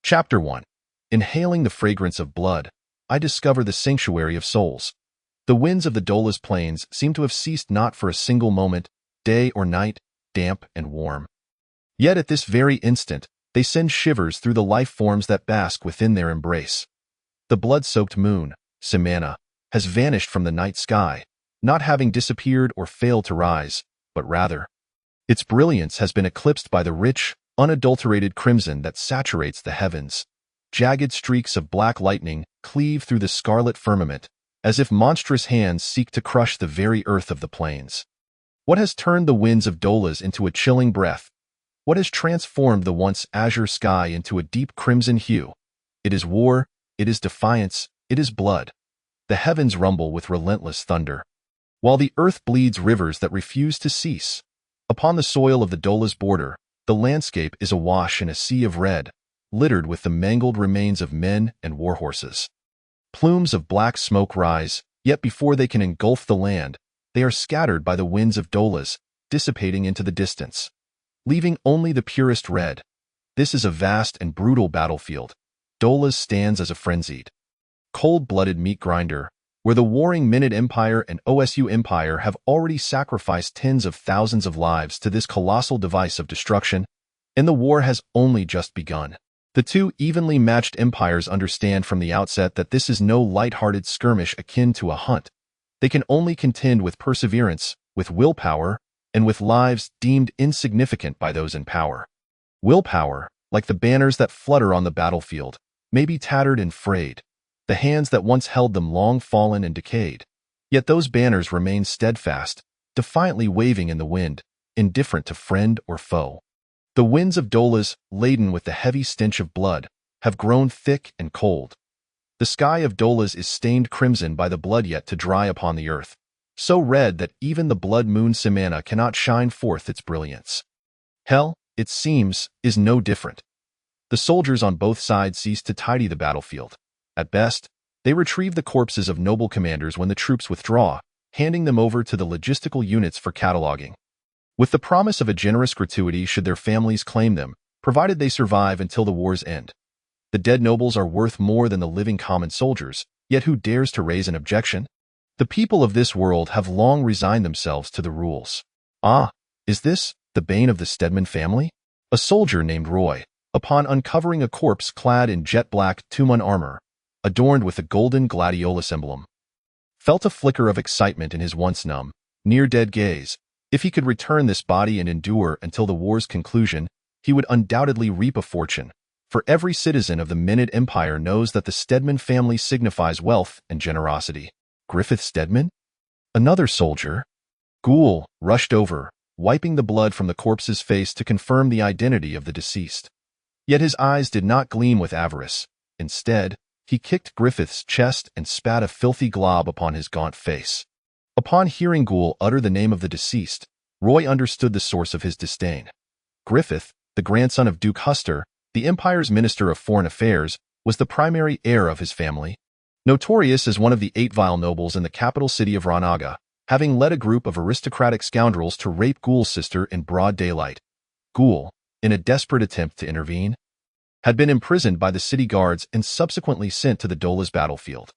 Chapter 1. Inhaling the fragrance of blood, I discover the sanctuary of souls. The winds of the Dola's plains seem to have ceased not for a single moment, day or night, damp and warm. Yet at this very instant, they send shivers through the life forms that bask within their embrace. The blood-soaked moon, Suseya, has vanished from the night sky, not having disappeared or failed to rise, but rather, its brilliance has been eclipsed by the rich, unadulterated crimson that saturates the heavens. Jagged streaks of black lightning cleave through the scarlet firmament, as if monstrous hands seek to crush the very earth of the plains. What has turned the winds of Dolas into a chilling breath? What has transformed the once azure sky into a deep crimson hue? It is war, it is defiance, it is blood. The heavens rumble with relentless thunder, while the earth bleeds rivers that refuse to cease. Upon the soil of the Dola's border, the landscape is awash in a sea of red, littered with the mangled remains of men and warhorses. Plumes of black smoke rise, yet before they can engulf the land, they are scattered by the winds of Dolas, dissipating into the distance, leaving only the purest red. This is a vast and brutal battlefield. Dolas stands as a frenzied, cold-blooded meat grinder, where the warring Minute Empire and Osu Empire have already sacrificed tens of thousands of lives to this colossal device of destruction, and the war has only just begun. The two evenly matched empires understand from the outset that this is no light-hearted skirmish akin to a hunt. They can only contend with perseverance, with willpower, and with lives deemed insignificant by those in power. Willpower, like the banners that flutter on the battlefield, may be tattered and frayed. The hands that once held them long fallen and decayed. Yet those banners remain steadfast, defiantly waving in the wind, indifferent to friend or foe. The winds of Dolas, laden with the heavy stench of blood, have grown thick and cold. The sky of Dolas is stained crimson by the blood yet to dry upon the earth, so red that even the blood moon Suseya cannot shine forth its brilliance. Hell, it seems, is no different. The soldiers on both sides cease to tidy the battlefield. At best, they retrieve the corpses of noble commanders when the troops withdraw, handing them over to the logistical units for cataloging, with the promise of a generous gratuity should their families claim them, provided they survive until the war's end. The dead nobles are worth more than the living common soldiers, yet who dares to raise an objection? The people of this world have long resigned themselves to the rules. Ah, is this the bane of the Stedman family? A soldier named Roy, upon uncovering a corpse clad in jet-black Tuman armor, adorned with a golden gladiolus emblem, felt a flicker of excitement in his once numb, near-dead gaze. If he could return this body and endure until the war's conclusion, he would undoubtedly reap a fortune, for every citizen of the Minute Empire knows that the Stedman family signifies wealth and generosity. Griffith Stedman? Another soldier? Ghoul rushed over, wiping the blood from the corpse's face to confirm the identity of the deceased. Yet his eyes did not gleam with avarice. Instead, he kicked Griffith's chest and spat a filthy glob upon his gaunt face. Upon hearing Ghoul utter the name of the deceased, Roy understood the source of his disdain. Griffith, the grandson of Duke Huster, the Empire's Minister of Foreign Affairs, was the primary heir of his family, notorious as one of the 8 vile nobles in the capital city of Ranaga, having led a group of aristocratic scoundrels to rape Ghoul's sister in broad daylight. Ghoul, in a desperate attempt to intervene, had been imprisoned by the city guards and subsequently sent to the Dola's battlefield.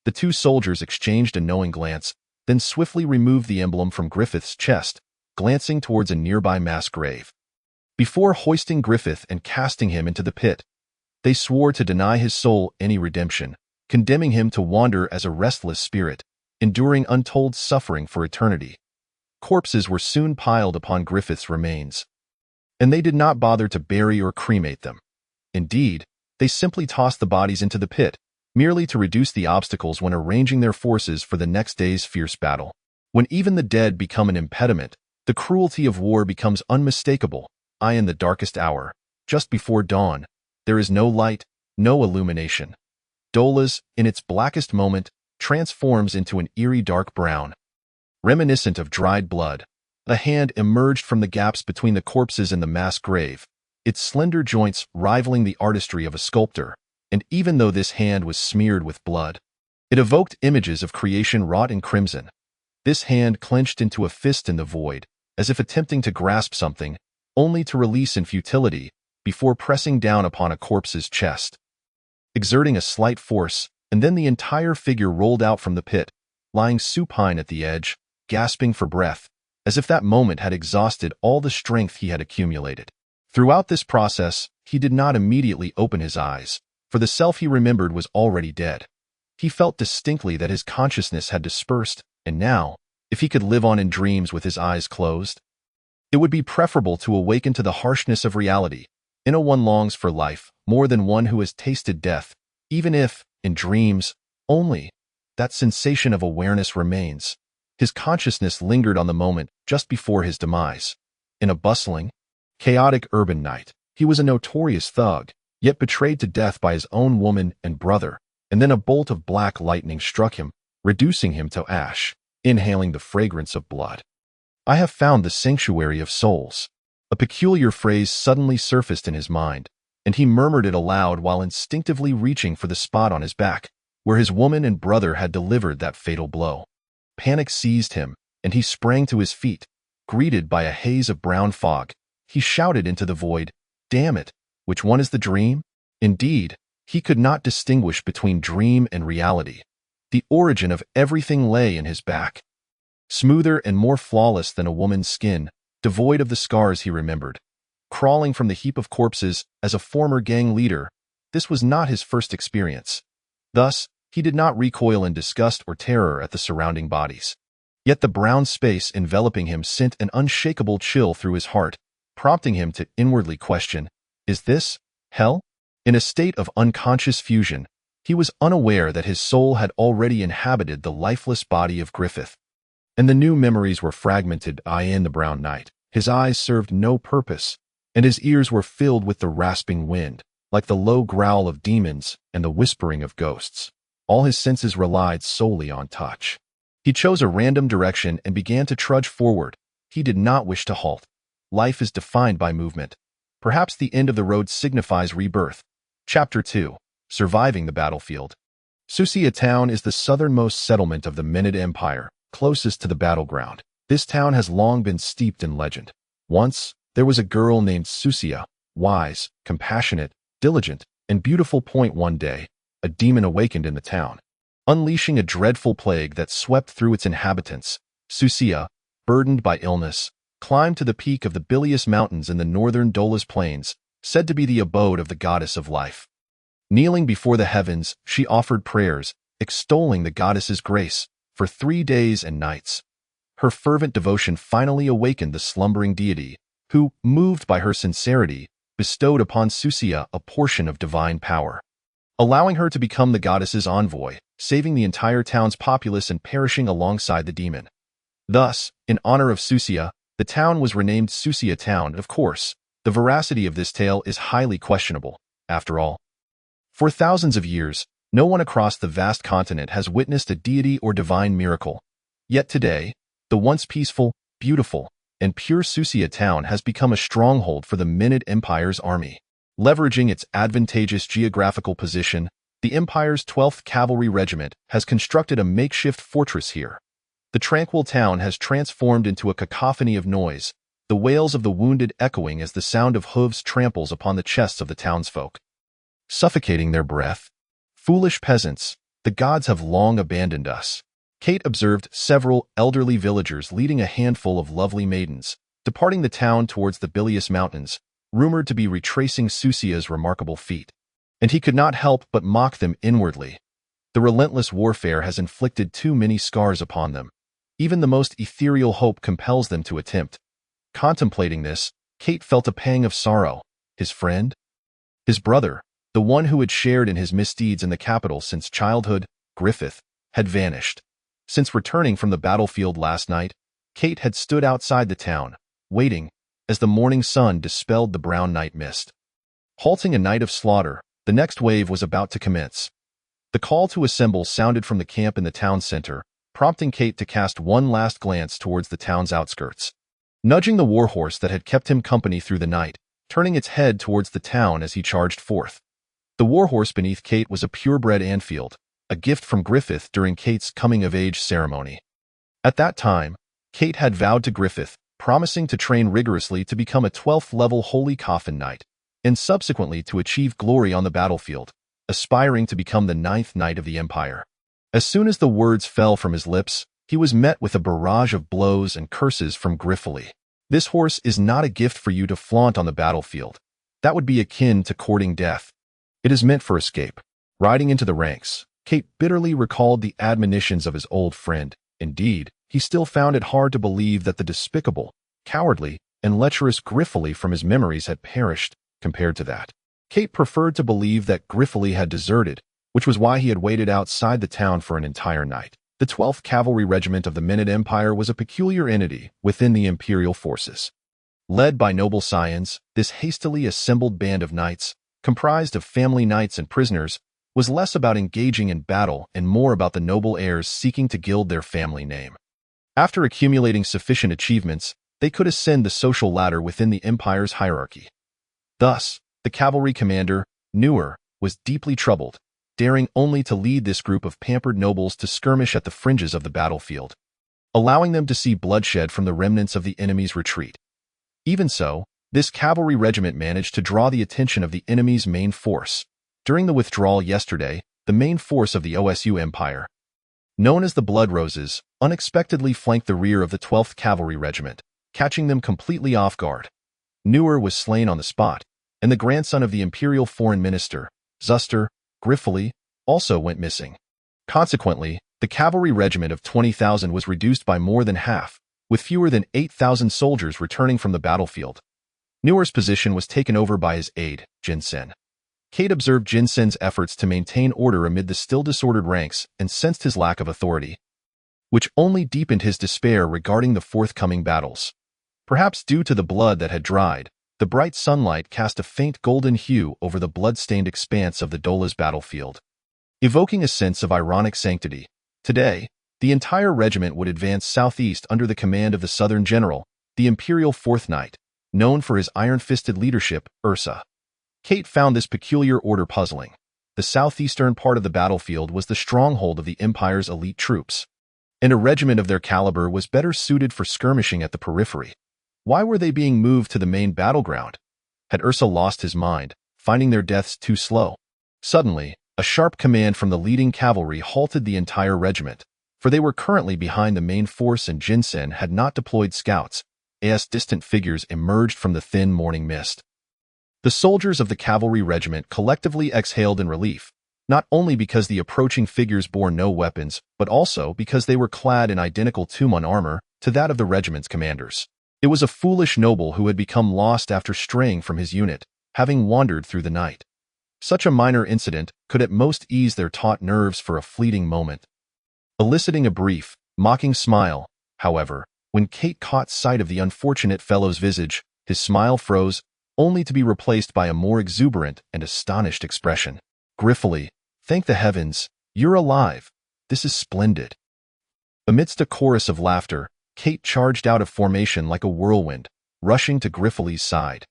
The two soldiers exchanged a knowing glance, then swiftly removed the emblem from Griffith's chest, glancing towards a nearby mass grave. Before hoisting Griffith and casting him into the pit, they swore to deny his soul any redemption, condemning him to wander as a restless spirit, enduring untold suffering for eternity. Corpses were soon piled upon Griffith's remains, and they did not bother to bury or cremate them. Indeed, they simply tossed the bodies into the pit, merely to reduce the obstacles when arranging their forces for the next day's fierce battle. When even the dead become an impediment, the cruelty of war becomes unmistakable. In the darkest hour, just before dawn, there is no light, no illumination. Dolas, in its blackest moment, transforms into an eerie dark brown, reminiscent of dried blood. A hand emerged from the gaps between the corpses and the mass grave, its slender joints rivaling the artistry of a sculptor, and even though this hand was smeared with blood, it evoked images of creation wrought in crimson. This hand clenched into a fist in the void, as if attempting to grasp something, only to release in futility, before pressing down upon a corpse's chest. Exerting a slight force, and then the entire figure rolled out from the pit, lying supine at the edge, gasping for breath, as if that moment had exhausted all the strength he had accumulated. Throughout this process, he did not immediately open his eyes, for the self he remembered was already dead. He felt distinctly that his consciousness had dispersed, and now, if he could live on in dreams with his eyes closed, it would be preferable to awaken to the harshness of reality. One longs for life more than one who has tasted death, even if, in dreams, only, that sensation of awareness remains. His consciousness lingered on the moment just before his demise. In a bustling, chaotic urban night, he was a notorious thug, yet betrayed to death by his own woman and brother, and then a bolt of black lightning struck him, reducing him to ash, inhaling the fragrance of blood. "I have found the sanctuary of souls." A peculiar phrase suddenly surfaced in his mind, and he murmured it aloud while instinctively reaching for the spot on his back, where his woman and brother had delivered that fatal blow. Panic seized him, and he sprang to his feet. Greeted by a haze of brown fog, he shouted into the void, "Damn it, which one is the dream?" Indeed, he could not distinguish between dream and reality. The origin of everything lay in his back. Smoother and more flawless than a woman's skin, devoid of the scars he remembered. Crawling from the heap of corpses as a former gang leader, this was not his first experience. Thus, he did not recoil in disgust or terror at the surrounding bodies. Yet the brown space enveloping him sent an unshakable chill through his heart, prompting him to inwardly question, "Is this hell?" In a state of unconscious fusion, he was unaware that his soul had already inhabited the lifeless body of Griffith. And the new memories were fragmented in the brown night. His eyes served no purpose, and his ears were filled with the rasping wind, like the low growl of demons and the whispering of ghosts. All his senses relied solely on touch. He chose a random direction and began to trudge forward. He did not wish to halt. Life is defined by movement. Perhaps the end of the road signifies rebirth. Chapter 2. Surviving the Battlefield. Suseya town is the southernmost settlement of the Menid Empire, closest to the battleground. This town has long been steeped in legend. Once, there was a girl named Suseya, wise, compassionate, diligent, and beautiful. One day, a demon awakened in the town, unleashing a dreadful plague that swept through its inhabitants. Suseya, burdened by illness, climbed to the peak of the bilious mountains in the northern Dolas plains, said to be the abode of the goddess of life. Kneeling before the heavens, she offered prayers, extolling the goddess's grace, for 3 days and nights. Her fervent devotion finally awakened the slumbering deity, who, moved by her sincerity, bestowed upon Suseya a portion of divine power, allowing her to become the goddess's envoy, saving the entire town's populace and perishing alongside the demon. Thus, in honor of Suseya, the town was renamed Suseya Town. Of course, the veracity of this tale is highly questionable. After all, for thousands of years, no one across the vast continent has witnessed a deity or divine miracle. Yet today, the once peaceful, beautiful, and pure Suseya town has become a stronghold for the Menid Empire's army. Leveraging its advantageous geographical position, the Empire's 12th Cavalry Regiment has constructed a makeshift fortress here. The tranquil town has transformed into a cacophony of noise, the wails of the wounded echoing as the sound of hooves tramples upon the chests of the townsfolk, suffocating their breath. "Foolish peasants, the gods have long abandoned us." Kate observed several elderly villagers leading a handful of lovely maidens, departing the town towards the bilious mountains, rumored to be retracing Suseya's remarkable feat. And he could not help but mock them inwardly. The relentless warfare has inflicted too many scars upon them. Even the most ethereal hope compels them to attempt. Contemplating this, Kate felt a pang of sorrow. His friend? His brother, the one who had shared in his misdeeds in the capital since childhood, Griffith, had vanished. Since returning from the battlefield last night, Kate had stood outside the town, waiting, as the morning sun dispelled the brown night mist. Halting a night of slaughter, the next wave was about to commence. The call to assemble sounded from the camp in the town center, prompting Kate to cast one last glance towards the town's outskirts. Nudging the warhorse that had kept him company through the night, turning its head towards the town as he charged forth. The warhorse beneath Kate was a purebred Anfield, a gift from Griffith during Kate's coming-of-age ceremony. At that time, Kate had vowed to Griffith, promising to train rigorously to become a 12th-level Holy Coffin Knight, and subsequently to achieve glory on the battlefield, aspiring to become the 9th knight of the empire. As soon as the words fell from his lips, he was met with a barrage of blows and curses from Griffith. This horse is not a gift for you to flaunt on the battlefield. That would be akin to courting death. It is meant for escape. Riding into the ranks, Kate bitterly recalled the admonitions of his old friend. Indeed, he still found it hard to believe that the despicable, cowardly, and lecherous Griffith from his memories had perished compared to that. Kate preferred to believe that Griffith had deserted, which was why he had waited outside the town for an entire night. The 12th Cavalry Regiment of the Minute Empire was a peculiar entity within the imperial forces. Led by noble scions, this hastily assembled band of knights, comprised of family knights and prisoners, was less about engaging in battle and more about the noble heirs seeking to gild their family name. After accumulating sufficient achievements, they could ascend the social ladder within the empire's hierarchy. Thus, the cavalry commander, Newer, was deeply troubled, daring only to lead this group of pampered nobles to skirmish at the fringes of the battlefield, allowing them to see bloodshed from the remnants of the enemy's retreat. Even so, this cavalry regiment managed to draw the attention of the enemy's main force. During the withdrawal yesterday, the main force of the OSU Empire, known as the Blood Roses, unexpectedly flanked the rear of the 12th Cavalry Regiment, catching them completely off guard. Newer was slain on the spot, and the grandson of the Imperial Foreign Minister, Zuster, Griffith, also went missing. Consequently, the cavalry regiment of 20,000 was reduced by more than half, with fewer than 8,000 soldiers returning from the battlefield. Newer's position was taken over by his aide, Jinsen. Kate observed Jinsen's efforts to maintain order amid the still disordered ranks and sensed his lack of authority, which only deepened his despair regarding the forthcoming battles. Perhaps due to the blood that had dried, the bright sunlight cast a faint golden hue over the blood-stained expanse of the Dola's battlefield, evoking a sense of ironic sanctity. Today, the entire regiment would advance southeast under the command of the Southern General, the Imperial 4th Knight, known for his iron-fisted leadership, Ursa. Kate found this peculiar order puzzling. The southeastern part of the battlefield was the stronghold of the Empire's elite troops, and a regiment of their caliber was better suited for skirmishing at the periphery. Why were they being moved to the main battleground? Had Ursa lost his mind, finding their deaths too slow? Suddenly, a sharp command from the leading cavalry halted the entire regiment, for they were currently behind the main force and Jinsen had not deployed scouts, as distant figures emerged from the thin morning mist. The soldiers of the cavalry regiment collectively exhaled in relief, not only because the approaching figures bore no weapons, but also because they were clad in identical Tumon armor to that of the regiment's commanders. It was a foolish noble who had become lost after straying from his unit, having wandered through the night. Such a minor incident could at most ease their taut nerves for a fleeting moment, eliciting a brief, mocking smile. However, when Kate caught sight of the unfortunate fellow's visage, his smile froze, only to be replaced by a more exuberant and astonished expression. Griffith, thank the heavens, you're alive. This is splendid. Amidst a chorus of laughter, Kate charged out of formation like a whirlwind, rushing to Griffith's side.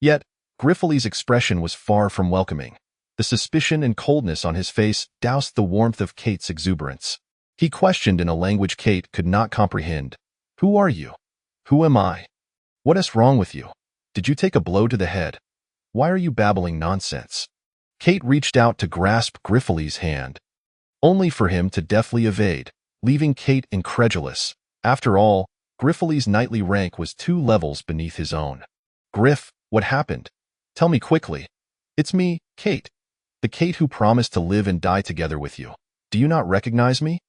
Yet, Griffith's expression was far from welcoming. The suspicion and coldness on his face doused the warmth of Kate's exuberance. He questioned in a language Kate could not comprehend. Who are you? Who am I? What is wrong with you? Did you take a blow to the head? Why are you babbling nonsense? Kate reached out to grasp Griffith's hand, only for him to deftly evade, leaving Kate incredulous. After all, Griffith's knightly rank was 2 levels beneath his own. Griff, what happened? Tell me quickly. It's me, Kate. The Kate who promised to live and die together with you. Do you not recognize me?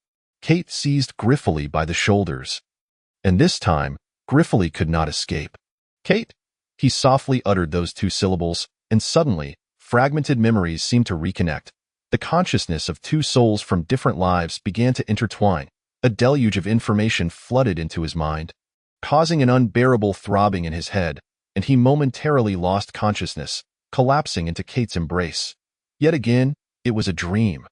Kate seized Griffith by the shoulders. And this time, Griffith could not escape. Kate? He softly uttered those 2 syllables, and suddenly, fragmented memories seemed to reconnect. The consciousness of 2 souls from different lives began to intertwine. A deluge of information flooded into his mind, causing an unbearable throbbing in his head, and he momentarily lost consciousness, collapsing into Kate's embrace. Yet again, it was a dream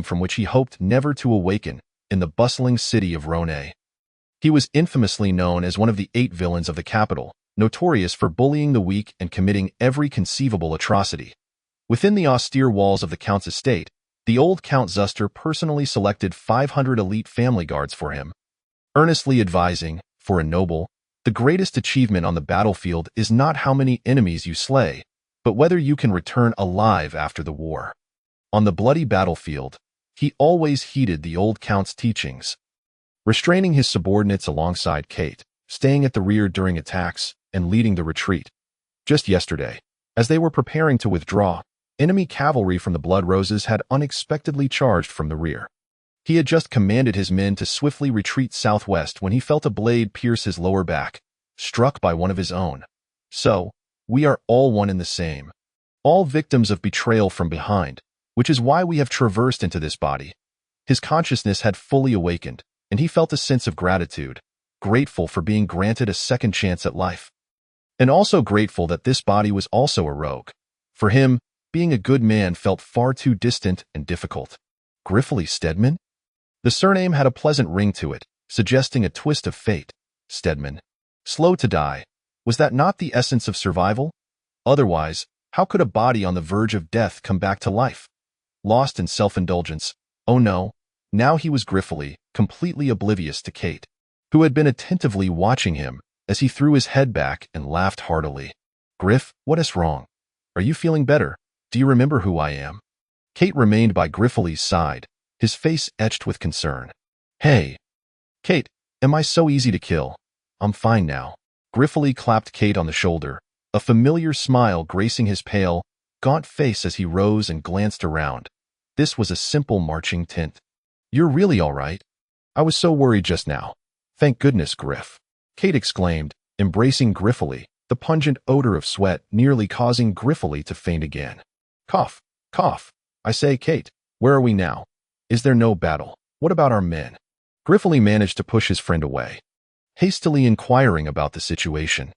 from which he hoped never to awaken in the bustling city of Rone. He was infamously known as one of the 8 villains of the capital, notorious for bullying the weak and committing every conceivable atrocity. Within the austere walls of the Count's estate, the old Count Zuster personally selected 500 elite family guards for him, earnestly advising, for a noble, the greatest achievement on the battlefield is not how many enemies you slay, but whether you can return alive after the war. On the bloody battlefield, he always heeded the old count's teachings, restraining his subordinates alongside Kate, staying at the rear during attacks, and leading the retreat. Just yesterday, as they were preparing to withdraw, enemy cavalry from the Blood Roses had unexpectedly charged from the rear. He had just commanded his men to swiftly retreat southwest when he felt a blade pierce his lower back, struck by one of his own. So, we are all one and the same, all victims of betrayal from behind, which is why we have traversed into this body. His consciousness had fully awakened, and he felt a sense of gratitude, grateful for being granted a second chance at life. And also grateful that this body was also a rogue. For him, being a good man felt far too distant and difficult. Griffith Stedman? The surname had a pleasant ring to it, suggesting a twist of fate. Stedman. Slow to die. Was that not the essence of survival? Otherwise, how could a body on the verge of death come back to life? Lost in self-indulgence. Oh no, now he was Griffith, completely oblivious to Kate, who had been attentively watching him as he threw his head back and laughed heartily. Griff, what is wrong? Are you feeling better? Do you remember who I am? Kate remained by Griffith's side, his face etched with concern. Hey. Kate, am I so easy to kill? I'm fine now. Griffith clapped Kate on the shoulder, a familiar smile gracing his pale, gaunt face as he rose and glanced around. This was a simple marching tint. You're really all right? I was so worried just now. Thank goodness, Griff. Kate exclaimed, embracing Griffith, the pungent odor of sweat nearly causing Griffith to faint again. Cough, cough. I say, Kate, where are we now? Is there no battle? What about our men? Griffith managed to push his friend away, hastily inquiring about the situation.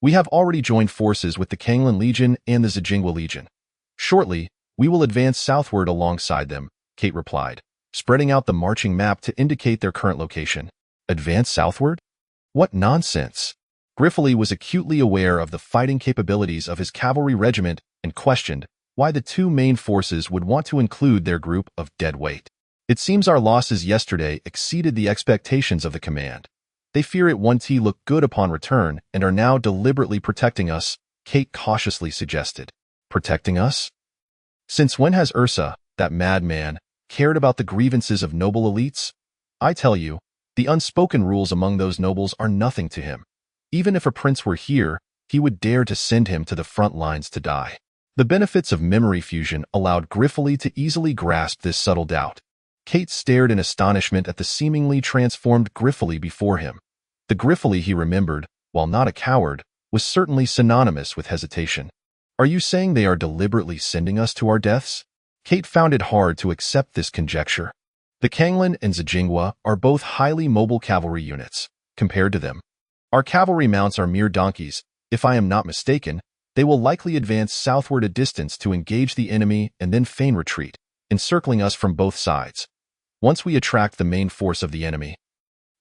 We have already joined forces with the Kanglan Legion and the Zijingwa Legion. Shortly, we will advance southward alongside them, Kate replied, spreading out the marching map to indicate their current location. Advance southward? What nonsense! Griffith was acutely aware of the fighting capabilities of his cavalry regiment and questioned why the two main forces would want to include their group of dead weight. It seems our losses yesterday exceeded the expectations of the command. They fear it won't look good upon return and are now deliberately protecting us, Kate cautiously suggested. Protecting us? Since when has Ursa, that madman, cared about the grievances of noble elites? I tell you, the unspoken rules among those nobles are nothing to him. Even if a prince were here, he would dare to send him to the front lines to die. The benefits of memory fusion allowed Griffith to easily grasp this subtle doubt. Kate stared in astonishment at the seemingly transformed Griffith before him. The Griffith he remembered, while not a coward, was certainly synonymous with hesitation. Are you saying they are deliberately sending us to our deaths? Kate found it hard to accept this conjecture. The Kanglan and Zijingwa are both highly mobile cavalry units. Compared to them, our cavalry mounts are mere donkeys. If I am not mistaken, they will likely advance southward a distance to engage the enemy and then feign retreat, encircling us from both sides. Once we attract the main force of the enemy,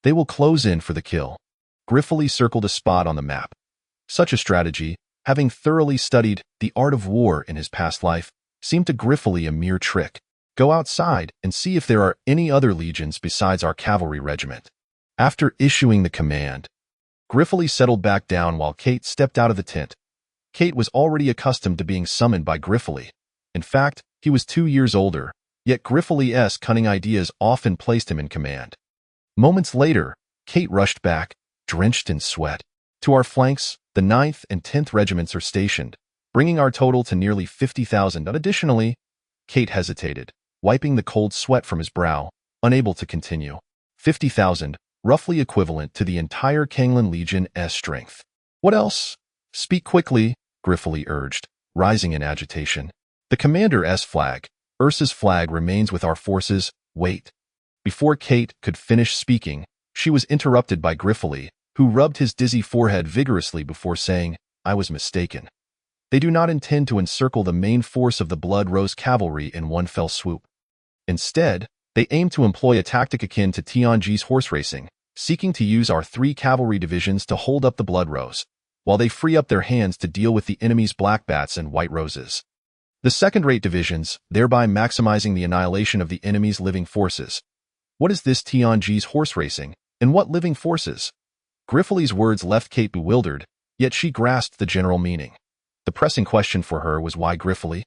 they will close in for the kill. Griffith circled a spot on the map. Such a strategy, having thoroughly studied the art of war in his past life, seemed to Griffith a mere trick. Go outside and see if there are any other legions besides our cavalry regiment. After issuing the command, Griffith settled back down while Kate stepped out of the tent. Kate was already accustomed to being summoned by Griffith. In fact, he was 2 years older, yet Griffith's cunning ideas often placed him in command. Moments later, Kate rushed back, drenched in sweat. To our flanks, the 9th and 10th regiments are stationed, bringing our total to nearly 50,000. Additionally, Kate hesitated, wiping the cold sweat from his brow, unable to continue. 50,000, roughly equivalent to the entire Kanglan Legion's strength. What else? Speak quickly, Griffith urged, rising in agitation. The commander's flag, Ursa's flag, remains with our forces. Wait. Before Kate could finish speaking, she was interrupted by Griffith, who rubbed his dizzy forehead vigorously before saying, I was mistaken. They do not intend to encircle the main force of the Blood Rose cavalry in one fell swoop. Instead, they aim to employ a tactic akin to Tianji's horse racing, seeking to use our 3 cavalry divisions to hold up the Blood Rose, while they free up their hands to deal with the enemy's Black Bats and White Roses. The second-rate divisions, thereby maximizing the annihilation of the enemy's living forces. What is this Tianji's horse racing, and what living forces? Griffith's words left Kate bewildered, yet she grasped the general meaning. The pressing question for her was why Griffith,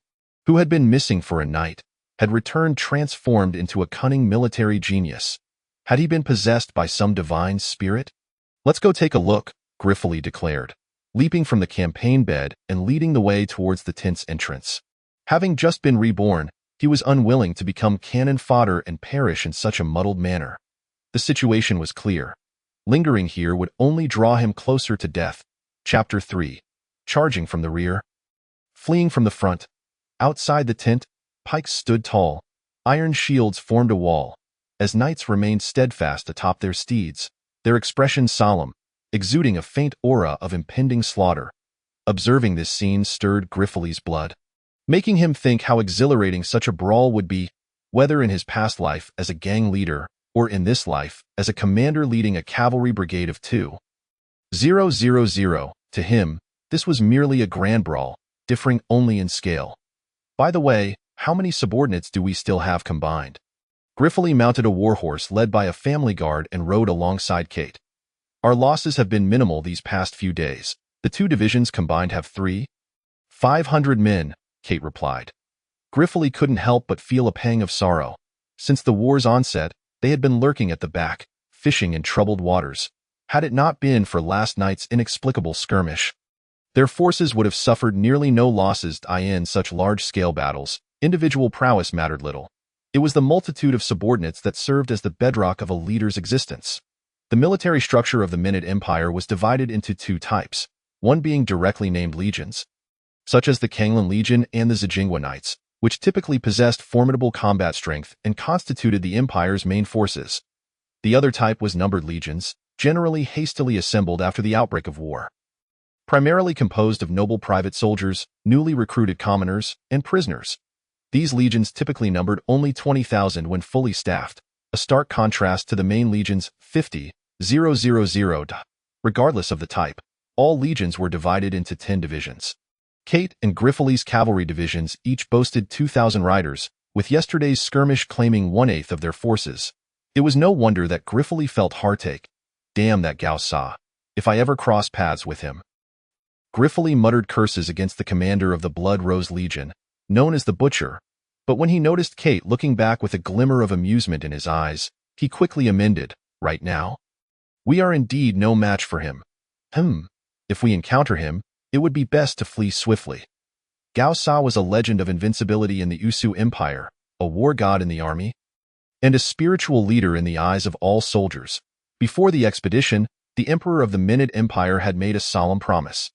who had been missing for a night, had returned transformed into a cunning military genius. Had he been possessed by some divine spirit? "Let's go take a look," Griffith declared, leaping from the campaign bed and leading the way towards the tent's entrance. Having just been reborn, he was unwilling to become cannon fodder and perish in such a muddled manner. The situation was clear. Lingering here would only draw him closer to death. Chapter 3. Charging from the rear. Fleeing from the front. Outside the tent, pikes stood tall. Iron shields formed a wall. As knights remained steadfast atop their steeds, their expression solemn, exuding a faint aura of impending slaughter. Observing this scene stirred Griffith's blood, making him think how exhilarating such a brawl would be, whether in his past life as a gang leader or in this life as a commander leading a cavalry brigade of 2,000. To him, this was merely a grand brawl, differing only in scale. By the way, how many subordinates do we still have combined? Griffith mounted a warhorse led by a family guard and rode alongside Kate. Our losses have been minimal these past few days. The 2 divisions combined have 3,500 men, Kate replied. Griffith couldn't help but feel a pang of sorrow. Since the war's onset, they had been lurking at the back, fishing in troubled waters. Had it not been for last night's inexplicable skirmish, their forces would have suffered nearly no losses. In such large-scale battles, individual prowess mattered little. It was the multitude of subordinates that served as the bedrock of a leader's existence. The military structure of the Minute Empire was divided into 2 types, one being directly named legions, such as the Kanglan Legion and the Zijingwa Knights, which typically possessed formidable combat strength and constituted the empire's main forces. The other type was numbered legions, generally hastily assembled after the outbreak of war. Primarily composed of noble private soldiers, newly recruited commoners, and prisoners. These legions typically numbered only 20,000 when fully staffed, a stark contrast to the main legion's 50,000. Regardless of the type, all legions were divided into 10 divisions. Kate and Griffith's cavalry divisions each boasted 2,000 riders, with yesterday's skirmish claiming 1/8 of their forces. It was no wonder that Griffith felt heartache. Damn that Gao Sa. If I ever cross paths with him. Griffith muttered curses against the commander of the Blood Rose Legion, known as the Butcher, but when he noticed Kate looking back with a glimmer of amusement in his eyes, he quickly amended, "Right now? We are indeed no match for him. If we encounter him, it would be best to flee swiftly." Gao Sa was a legend of invincibility in the Usu Empire, a war god in the army, and a spiritual leader in the eyes of all soldiers. Before the expedition, the emperor of the Minute Empire had made a solemn promise.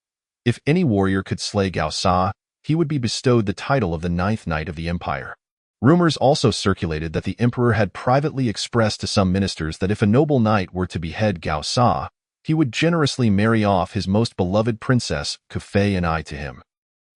If any warrior could slay Gao Sa, he would be bestowed the title of the 9th Knight of the Empire. Rumors also circulated that the emperor had privately expressed to some ministers that if a noble knight were to behead Gao Sa, he would generously marry off his most beloved princess, Kufei and I, to him.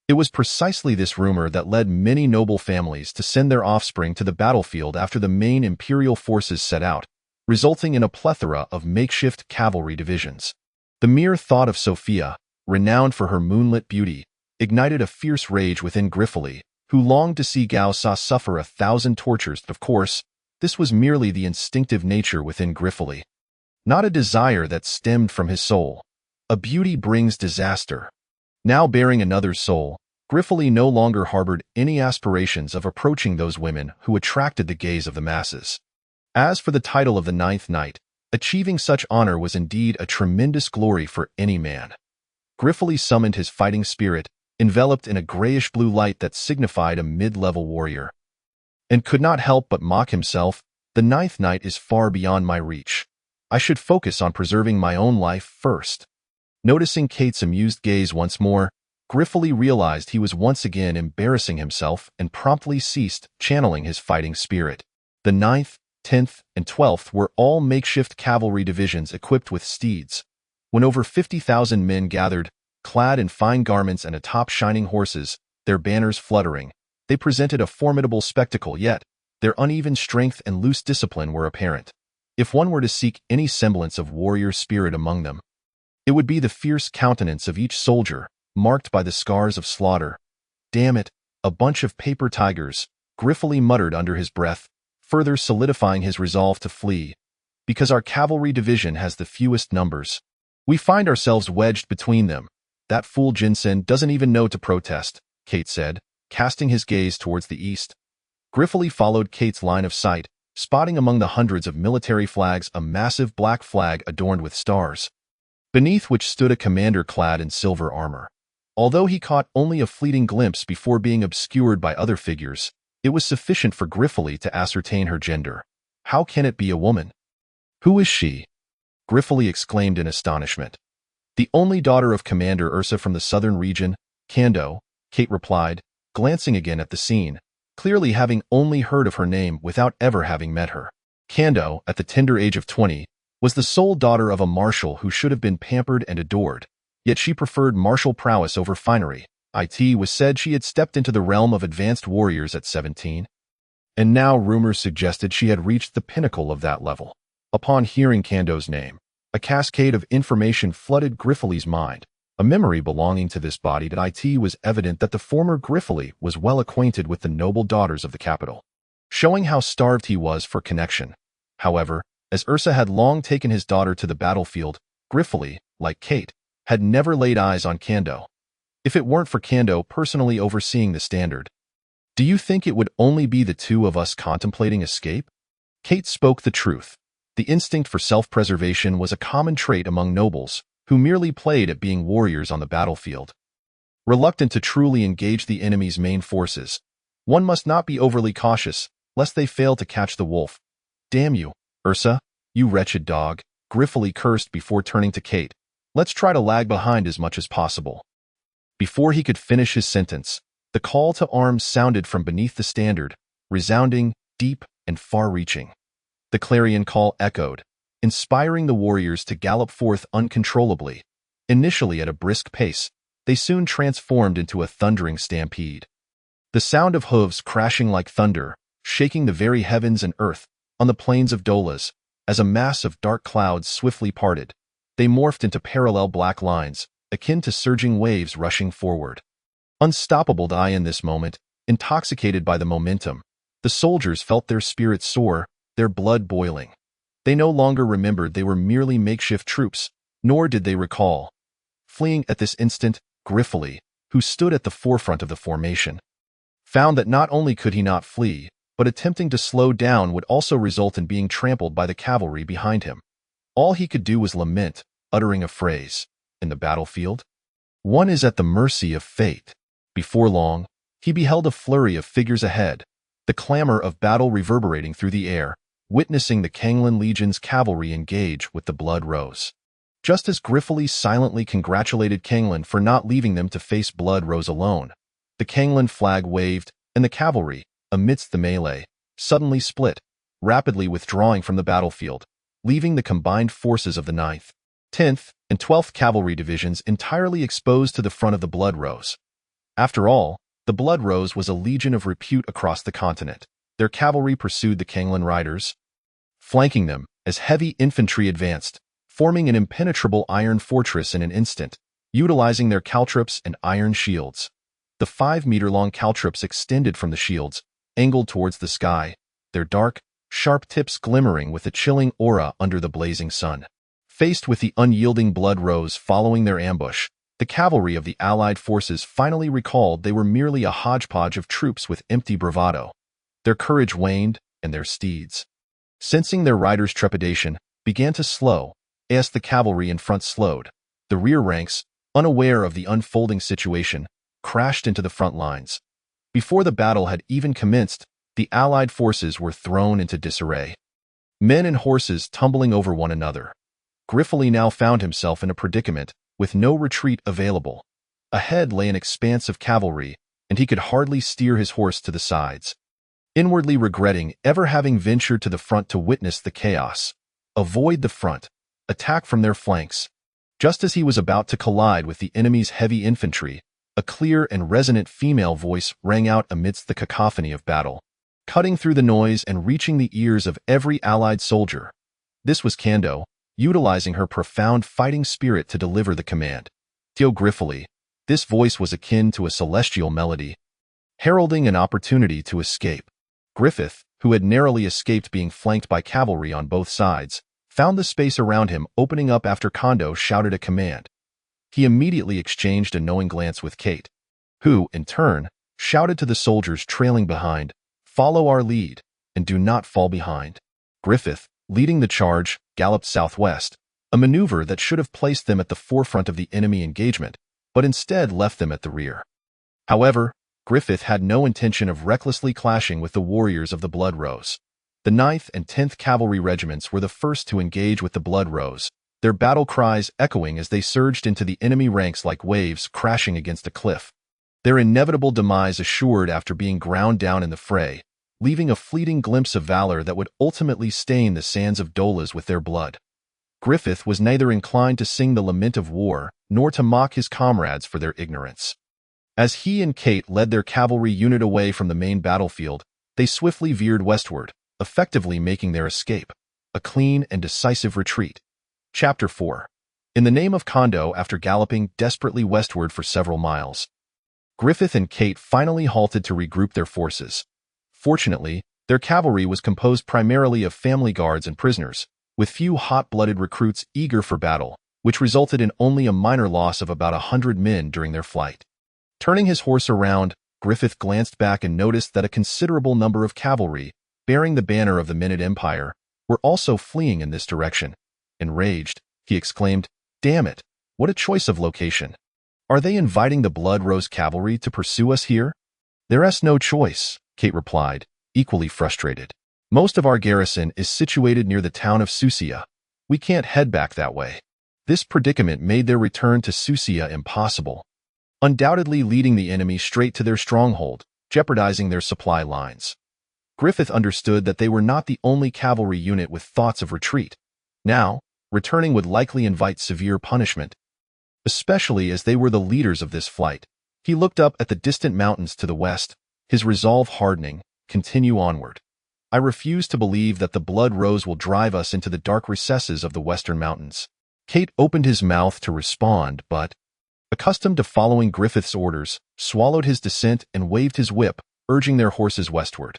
It was precisely this rumor that led many noble families to send their offspring to the battlefield after the main imperial forces set out, resulting in a plethora of makeshift cavalry divisions. The mere thought of Suseya, renowned for her moonlit beauty, ignited a fierce rage within Griffith, who longed to see Gao Sa suffer 1,000 tortures. Of course, this was merely the instinctive nature within Griffith, not a desire that stemmed from his soul. A beauty brings disaster. Now bearing another's soul, Griffith no longer harbored any aspirations of approaching those women who attracted the gaze of the masses. As for the title of the 9th Knight, achieving such honor was indeed a tremendous glory for any man. Griffith summoned his fighting spirit, enveloped in a grayish-blue light that signified a mid-level warrior, and could not help but mock himself. The 9th Knight is far beyond my reach. I should focus on preserving my own life first. Noticing Kate's amused gaze once more, Griffith realized he was once again embarrassing himself and promptly ceased channeling his fighting spirit. The 9th, 10th, and 12th were all makeshift cavalry divisions equipped with steeds. When over 50,000 men gathered, clad in fine garments and atop shining horses, their banners fluttering, they presented a formidable spectacle, yet their uneven strength and loose discipline were apparent. If one were to seek any semblance of warrior spirit among them, it would be the fierce countenance of each soldier, marked by the scars of slaughter. Damn it, a bunch of paper tigers, Griffith muttered under his breath, further solidifying his resolve to flee. Because our cavalry division has the fewest numbers, we find ourselves wedged between them. That fool Jinsen doesn't even know to protest, Kate said, casting his gaze towards the east. Griffith followed Kate's line of sight, spotting among the hundreds of military flags a massive black flag adorned with stars, beneath which stood a commander clad in silver armor. Although he caught only a fleeting glimpse before being obscured by other figures, it was sufficient for Griffith to ascertain her gender. How can it be a woman? Who is she? Griffith exclaimed in astonishment. The only daughter of Commander Ursa from the southern region, Kando, Kate replied, glancing again at the scene, clearly having only heard of her name without ever having met her. Kando, at the tender age of 20, was the sole daughter of a marshal who should have been pampered and adored, yet she preferred martial prowess over finery. It was said she had stepped into the realm of advanced warriors at 17, and now rumors suggested she had reached the pinnacle of that level. Upon hearing Kando's name, a cascade of information flooded Griffith's mind. A memory belonging to this body that it was evident that the former Griffith was well acquainted with the noble daughters of the capital, showing how starved he was for connection. However, as Ursa had long taken his daughter to the battlefield, Griffith, like Kate, had never laid eyes on Kando. If it weren't for Kando personally overseeing the standard, do you think it would only be the two of us contemplating escape? Kate spoke the truth. The instinct for self-preservation was a common trait among nobles, who merely played at being warriors on the battlefield. Reluctant to truly engage the enemy's main forces, one must not be overly cautious, lest they fail to catch the wolf. Damn you, Ursa, you wretched dog, Griffith cursed before turning to Kate. Let's try to lag behind as much as possible. Before he could finish his sentence, the call to arms sounded from beneath the standard, resounding, deep, and far-reaching. The clarion call echoed, inspiring the warriors to gallop forth uncontrollably. Initially at a brisk pace, they soon transformed into a thundering stampede. The sound of hooves crashing like thunder, shaking the very heavens and earth, on the plains of Dolas, as a mass of dark clouds swiftly parted. They morphed into parallel black lines, akin to surging waves rushing forward. Unstoppable in this moment, intoxicated by the momentum, the soldiers felt their spirits soar, their blood boiling. They no longer remembered they were merely makeshift troops, nor did they recall. Fleeing at this instant, Griffith, who stood at the forefront of the formation, found that not only could he not flee, but attempting to slow down would also result in being trampled by the cavalry behind him. All he could do was lament, uttering a phrase, "In the battlefield, one is at the mercy of fate." Before long, he beheld a flurry of figures ahead, the clamor of battle reverberating through the air, witnessing the Kanglan Legion's cavalry engage with the blood rose. Just as Griffith silently congratulated Kanglan for not leaving them to face blood rose alone, the Kanglan flag waved, and the cavalry, amidst the melee, suddenly split, rapidly withdrawing from the battlefield, leaving the combined forces of the 9th, 10th, and 12th Cavalry Divisions entirely exposed to the front of the blood rose. After all, the blood rose was a legion of repute across the continent. Their cavalry pursued the Kanglan riders, flanking them as heavy infantry advanced, forming an impenetrable iron fortress in an instant, utilizing their caltrops and iron shields. The 5-meter-long caltrops extended from the shields, angled towards the sky, their dark, sharp tips glimmering with a chilling aura under the blazing sun. Faced with the unyielding blood rose following their ambush, the cavalry of the Allied forces finally recalled they were merely a hodgepodge of troops with empty bravado. Their courage waned, and their steeds, sensing their riders' trepidation, began to slow. As the cavalry in front slowed, the rear ranks, unaware of the unfolding situation, crashed into the front lines. Before the battle had even commenced, the Allied forces were thrown into disarray, men and horses tumbling over one another. Griffith now found himself in a predicament, with no retreat available. Ahead lay an expanse of cavalry, and he could hardly steer his horse to the sides, inwardly regretting ever having ventured to the front to witness the chaos. Avoid the front. Attack from their flanks. Just as he was about to collide with the enemy's heavy infantry, a clear and resonant female voice rang out amidst the cacophony of battle, cutting through the noise and reaching the ears of every Allied soldier. This was Kando, utilizing her profound fighting spirit to deliver the command. Tio Griffith, this voice was akin to a celestial melody, heralding an opportunity to escape. Griffith, who had narrowly escaped being flanked by cavalry on both sides, found the space around him opening up after Kando shouted a command. He immediately exchanged a knowing glance with Kate, who, in turn, shouted to the soldiers trailing behind, "Follow our lead, and do not fall behind." Griffith, leading the charge, galloped southwest, a maneuver that should have placed them at the forefront of the enemy engagement, but instead left them at the rear. However, Griffith had no intention of recklessly clashing with the warriors of the Blood Rose. The 9th and 10th Cavalry Regiments were the first to engage with the Blood Rose, their battle cries echoing as they surged into the enemy ranks like waves crashing against a cliff. Their inevitable demise assured after being ground down in the fray, leaving a fleeting glimpse of valor that would ultimately stain the sands of Dolas with their blood. Griffith was neither inclined to sing the lament of war nor to mock his comrades for their ignorance. As he and Kate led their cavalry unit away from the main battlefield, they swiftly veered westward, effectively making their escape, a clean and decisive retreat. Chapter 4. In the name of Kondo, after galloping desperately westward for several miles, Griffith and Kate finally halted to regroup their forces. Fortunately, their cavalry was composed primarily of family guards and prisoners, with few hot-blooded recruits eager for battle, which resulted in only a minor loss of about 100 men during their flight. Turning his horse around, Griffith glanced back and noticed that a considerable number of cavalry, bearing the banner of the Minute Empire, were also fleeing in this direction. Enraged, he exclaimed, "Damn it, what a choice of location! Are they inviting the Blood Rose cavalry to pursue us here?" "There's no choice," Kate replied, equally frustrated. "Most of our garrison is situated near the town of Suseya. We can't head back that way." This predicament made their return to Suseya impossible, undoubtedly leading the enemy straight to their stronghold, jeopardizing their supply lines. Griffith understood that they were not the only cavalry unit with thoughts of retreat. Now, returning would likely invite severe punishment, especially as they were the leaders of this flight. He looked up at the distant mountains to the west, his resolve hardening. "Continue onward. I refuse to believe that the Blood Rose will drive us into the dark recesses of the western mountains." Kate opened his mouth to respond, but, accustomed to following Griffith's orders, swallowed his dissent and waved his whip, urging their horses westward.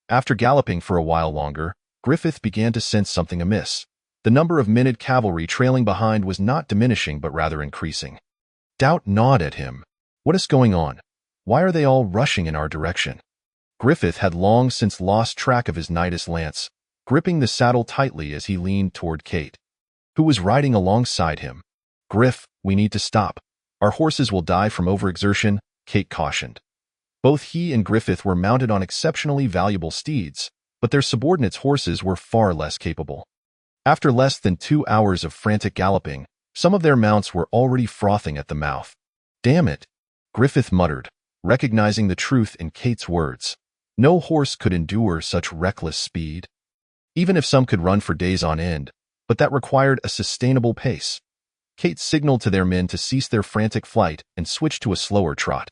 After galloping for a while longer, Griffith began to sense something amiss. The number of minute cavalry trailing behind was not diminishing but rather increasing. Doubt gnawed at him. "What is going on? Why are they all rushing in our direction?" Griffith had long since lost track of his Nidus lance, gripping the saddle tightly as he leaned toward Kate, who was riding alongside him. "Griff, we need to stop. Our horses will die from overexertion," Kate cautioned. Both he and Griffith were mounted on exceptionally valuable steeds, but their subordinates' horses were far less capable. After less than 2 hours of frantic galloping, some of their mounts were already frothing at the mouth. "Damn it," Griffith muttered, recognizing the truth in Kate's words. No horse could endure such reckless speed. Even if some could run for days on end, but that required a sustainable pace. Kate signaled to their men to cease their frantic flight and switch to a slower trot.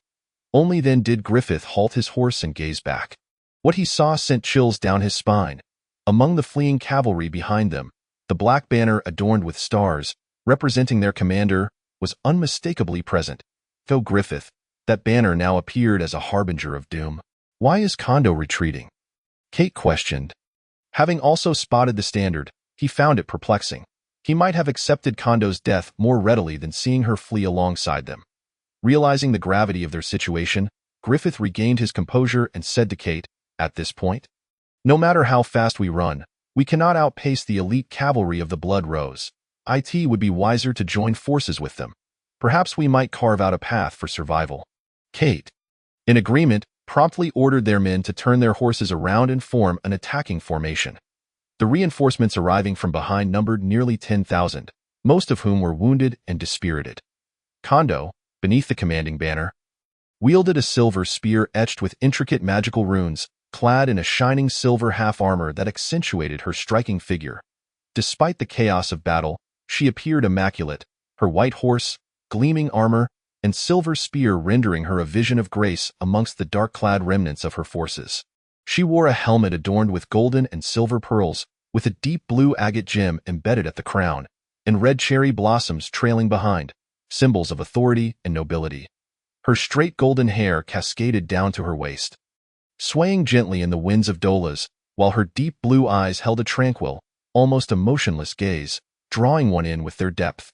Only then did Griffith halt his horse and gaze back. What he saw sent chills down his spine. Among the fleeing cavalry behind them, the black banner adorned with stars, representing their commander, was unmistakably present. Though Griffith, that banner now appeared as a harbinger of doom. "Why is Kondo retreating?" Kate questioned. Having also spotted the standard, he found it perplexing. He might have accepted Kondo's death more readily than seeing her flee alongside them. Realizing the gravity of their situation, Griffith regained his composure and said to Kate, "At this point, no matter how fast we run, we cannot outpace the elite cavalry of the Blood Rose. It would be wiser to join forces with them. Perhaps we might carve out a path for survival." Kate, in agreement, promptly ordered their men to turn their horses around and form an attacking formation. The reinforcements arriving from behind numbered nearly 10,000, most of whom were wounded and dispirited. Kondo, beneath the commanding banner, wielded a silver spear etched with intricate magical runes, clad in a shining silver half-armor that accentuated her striking figure. Despite the chaos of battle, she appeared immaculate, her white horse, gleaming armor, and silver spear rendering her a vision of grace amongst the dark-clad remnants of her forces. She wore a helmet adorned with golden and silver pearls, with a deep blue agate gem embedded at the crown, and red cherry blossoms trailing behind, symbols of authority and nobility. Her straight golden hair cascaded down to her waist, swaying gently in the winds of Dolas, while her deep blue eyes held a tranquil, almost emotionless gaze, drawing one in with their depth.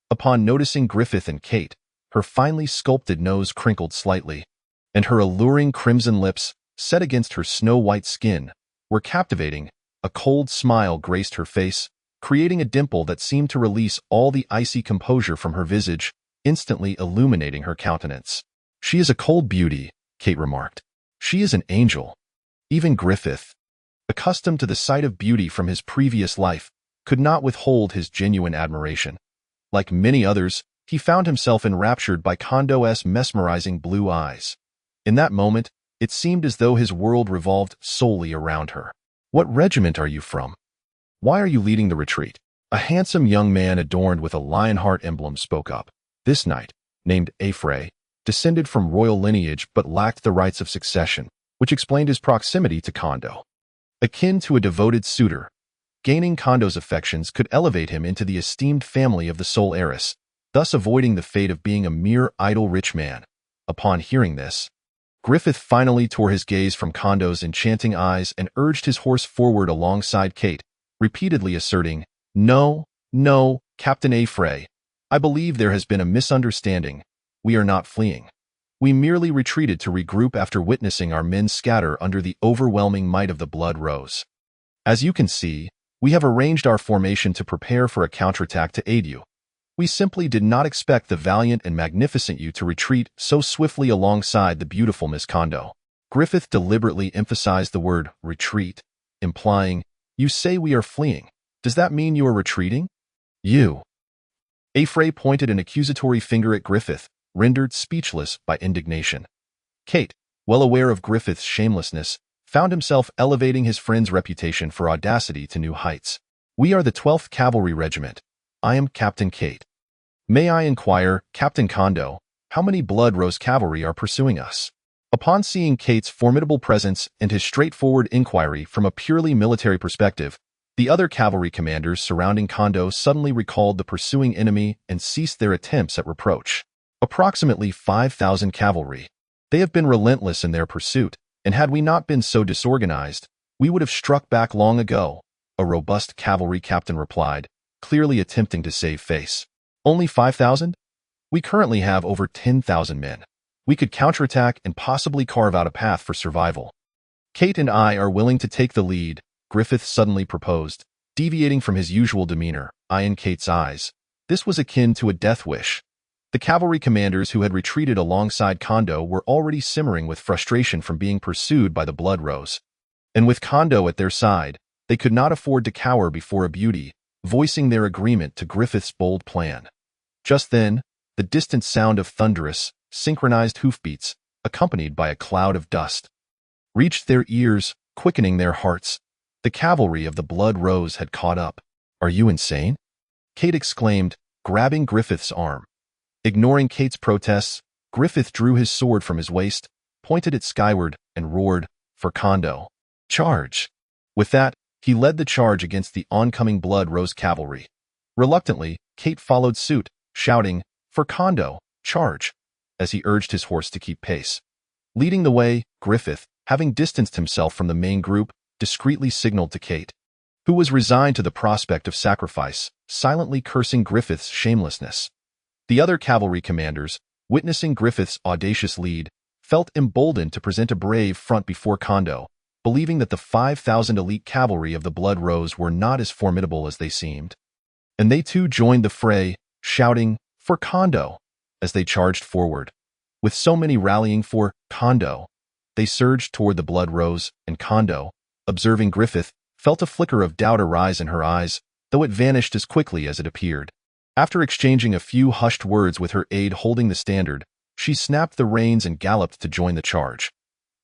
Upon noticing Griffith and Kate, her finely sculpted nose crinkled slightly, and her alluring crimson lips, set against her snow-white skin, were captivating. A cold smile graced her face, creating a dimple that seemed to release all the icy composure from her visage, instantly illuminating her countenance. "She is a cold beauty," Kate remarked. "She is an angel." Even Griffith, accustomed to the sight of beauty from his previous life, could not withhold his genuine admiration. Like many others, he found himself enraptured by Kondo's mesmerizing blue eyes. In that moment, it seemed as though his world revolved solely around her. "What regiment are you from? Why are you leading the retreat?" A handsome young man adorned with a lionheart emblem spoke up. This knight, named Awash, descended from royal lineage but lacked the rights of succession, which explained his proximity to Kondo. Akin to a devoted suitor, gaining Kondo's affections could elevate him into the esteemed family of the sole heiress, thus avoiding the fate of being a mere idle rich man. Upon hearing this, Griffith finally tore his gaze from Kondo's enchanting eyes and urged his horse forward alongside Kate, repeatedly asserting, "No, no, Captain Awash. I believe there has been a misunderstanding. We are not fleeing. We merely retreated to regroup after witnessing our men scatter under the overwhelming might of the Blood Rose. As you can see, we have arranged our formation to prepare for a counterattack to aid you. We simply did not expect the valiant and magnificent you to retreat so swiftly alongside the beautiful Miss Kondo." Griffith deliberately emphasized the word retreat, implying, "You say we are fleeing. Does that mean you are retreating?" "You." Awash pointed an accusatory finger at Griffith, rendered speechless by indignation. Kate, well aware of Griffith's shamelessness, found himself elevating his friend's reputation for audacity to new heights. "We are the 12th Cavalry Regiment. I am Captain Kate. May I inquire, Captain Kondo, how many Blood Rose cavalry are pursuing us?" Upon seeing Kate's formidable presence and his straightforward inquiry from a purely military perspective, the other cavalry commanders surrounding Kondo suddenly recalled the pursuing enemy and ceased their attempts at reproach. "Approximately 5,000 cavalry. They have been relentless in their pursuit, and had we not been so disorganized, we would have struck back long ago," a robust cavalry captain replied, clearly attempting to save face. "Only 5,000? We currently have over 10,000 men. We could counterattack and possibly carve out a path for survival." "Kate and I are willing to take the lead," Griffith suddenly proposed, deviating from his usual demeanor, eye in Kate's eyes. This was akin to a death wish. The cavalry commanders who had retreated alongside Kondo were already simmering with frustration from being pursued by the Blood Rose. And with Kondo at their side, they could not afford to cower before a beauty, voicing their agreement to Griffith's bold plan. Just then, the distant sound of thunderous, synchronized hoofbeats, accompanied by a cloud of dust, reached their ears, quickening their hearts. The cavalry of the Blood Rose had caught up. "Are you insane?" Kate exclaimed, grabbing Griffith's arm. Ignoring Kate's protests, Griffith drew his sword from his waist, pointed it skyward, and roared, "For Kondo. Charge!" With that, he led the charge against the oncoming Blood Rose cavalry. Reluctantly, Kate followed suit, shouting, "For Kondo, charge!" as he urged his horse to keep pace. Leading the way, Griffith, having distanced himself from the main group, discreetly signaled to Kate, who was resigned to the prospect of sacrifice, silently cursing Griffith's shamelessness. The other cavalry commanders, witnessing Griffith's audacious lead, felt emboldened to present a brave front before Kondo, believing that the 5,000 elite cavalry of the Blood Rose were not as formidable as they seemed. And they too joined the fray, shouting, "For Kondo!" as they charged forward. With so many rallying for Kondo, they surged toward the Blood Rose, and Kondo, observing Griffith, felt a flicker of doubt arise in her eyes, though it vanished as quickly as it appeared. After exchanging a few hushed words with her aide holding the standard, she snapped the reins and galloped to join the charge.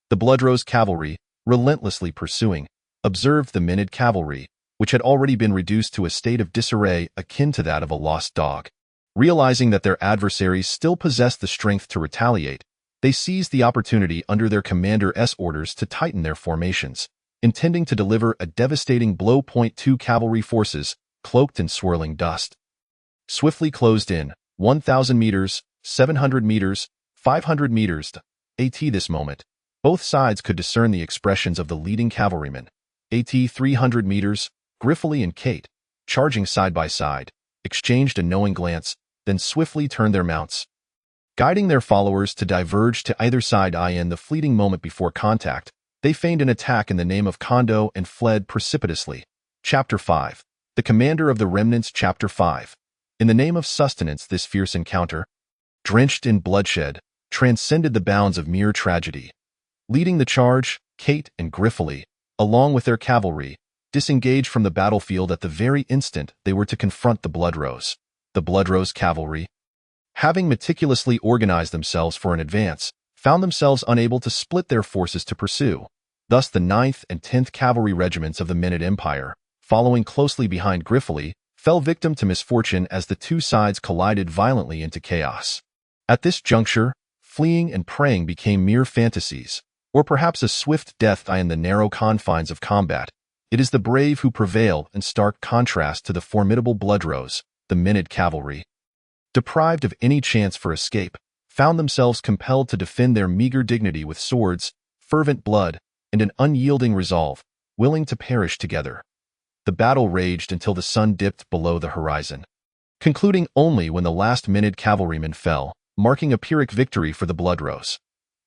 The Blood Rose cavalry, relentlessly pursuing, observed the Minid cavalry, which had already been reduced to a state of disarray akin to that of a lost dog. Realizing that their adversaries still possessed the strength to retaliate, they seized the opportunity under their commander's orders to tighten their formations, intending to deliver a devastating blow. Two cavalry forces, cloaked in swirling dust, swiftly closed in, 1,000 meters, 700 meters, 500 meters. At this moment, both sides could discern the expressions of the leading cavalrymen. At 300 meters, Griffith and Kate, charging side by side, exchanged a knowing glance, then swiftly turned their mounts, guiding their followers to diverge to either side. In the fleeting moment before contact, they feigned an attack in the name of Kondo and fled precipitously. Chapter 5. The Commander of the Remnants. Chapter 5. In the name of sustenance, this fierce encounter, drenched in bloodshed, transcended the bounds of mere tragedy. Leading the charge, Kate and Griffith, along with their cavalry, disengaged from the battlefield at the very instant they were to confront the Bloodrose. The Bloodrose cavalry, having meticulously organized themselves for an advance, found themselves unable to split their forces to pursue. Thus the 9th and 10th Cavalry Regiments of the Minute Empire, following closely behind Griffith, fell victim to misfortune as the two sides collided violently into chaos. At this juncture, fleeing and praying became mere fantasies, or perhaps a swift death in the narrow confines of combat. It is the brave who prevail, in stark contrast to the formidable Bloodrose. The Minute Cavalry, deprived of any chance for escape, found themselves compelled to defend their meager dignity with swords, fervent blood, and an unyielding resolve, willing to perish together. The battle raged until the sun dipped below the horizon, concluding only when the last Minute cavalryman fell, marking a Pyrrhic victory for the Bloodrose.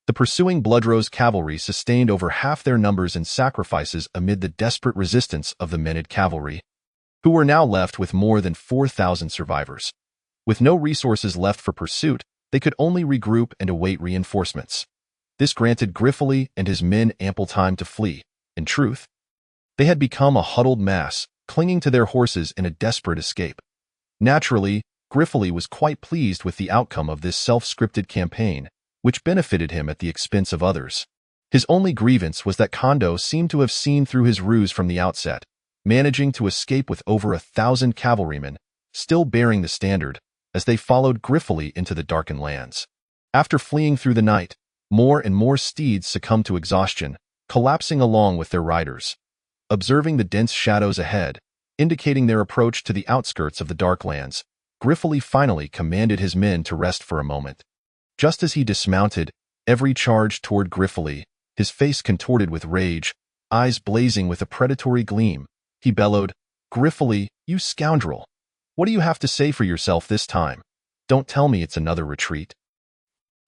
The pursuing Bloodrose cavalry sustained over half their numbers in sacrifices amid the desperate resistance of the Minute cavalry, who were now left with more than 4,000 survivors. With no resources left for pursuit, they could only regroup and await reinforcements. This granted Griffith and his men ample time to flee. In truth, they had become a huddled mass, clinging to their horses in a desperate escape. Naturally, Griffith was quite pleased with the outcome of this self-scripted campaign, which benefited him at the expense of others. His only grievance was that Kondo seemed to have seen through his ruse from the outset, managing to escape with over 1,000 cavalrymen, still bearing the standard, as they followed Griffith into the darkened lands. After fleeing through the night, more and more steeds succumbed to exhaustion, collapsing along with their riders. Observing the dense shadows ahead, indicating their approach to the outskirts of the Darklands, Griffith finally commanded his men to rest for a moment. Just as he dismounted, Every charged toward Griffith, his face contorted with rage, eyes blazing with a predatory gleam. He bellowed, "Griffith, you scoundrel! What do you have to say for yourself this time? Don't tell me it's another retreat."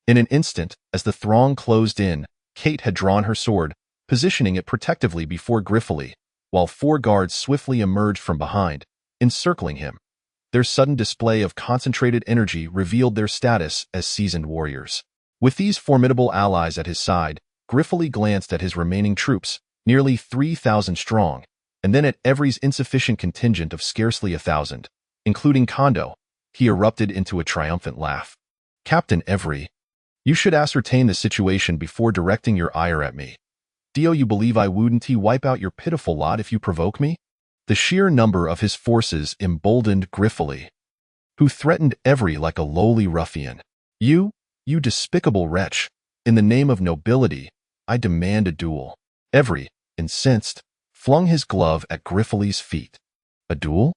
In an instant, as the throng closed in, Kate had drawn her sword, positioning it protectively before Griffith, while 4 guards swiftly emerged from behind, encircling him. Their sudden display of concentrated energy revealed their status as seasoned warriors. With these formidable allies at his side, Griffith glanced at his remaining troops, nearly 3,000 strong, and then at Every's insufficient contingent of scarcely 1,000, including Kondo. He erupted into a triumphant laugh. "Captain Every, you should ascertain the situation before directing your ire at me. Do you believe I wouldn't wipe out your pitiful lot if you provoke me?" The sheer number of his forces emboldened Griffith, who threatened Every like a lowly ruffian. You despicable wretch, in the name of nobility, I demand a duel." Every, incensed, flung his glove at Griffith's feet. "A duel?"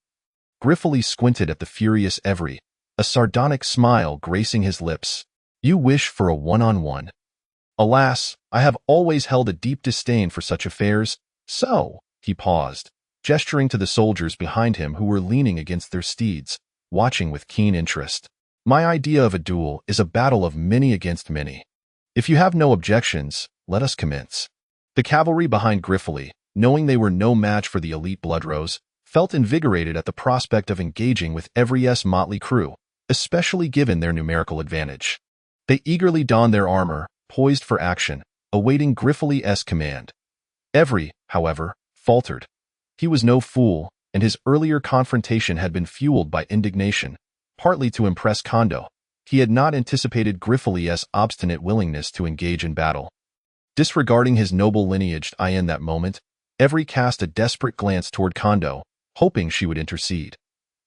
Griffith squinted at the furious Every, a sardonic smile gracing his lips. "You wish for a one-on-one? Alas, I have always held a deep disdain for such affairs, so," he paused, gesturing to the soldiers behind him who were leaning against their steeds, watching with keen interest. "My idea of a duel is a battle of many against many. If you have no objections, let us commence." The cavalry behind Griffith, knowing they were no match for the elite Bloodrose, felt invigorated at the prospect of engaging with Every's motley crew, especially given their numerical advantage. They eagerly donned their armor, poised for action, awaiting Griffith's command. Every, however, faltered. He was no fool, and his earlier confrontation had been fueled by indignation, partly to impress Kondo. He had not anticipated Griffith's obstinate willingness to engage in battle. Disregarding his noble lineage in that moment, Every cast a desperate glance toward Kondo, hoping she would intercede.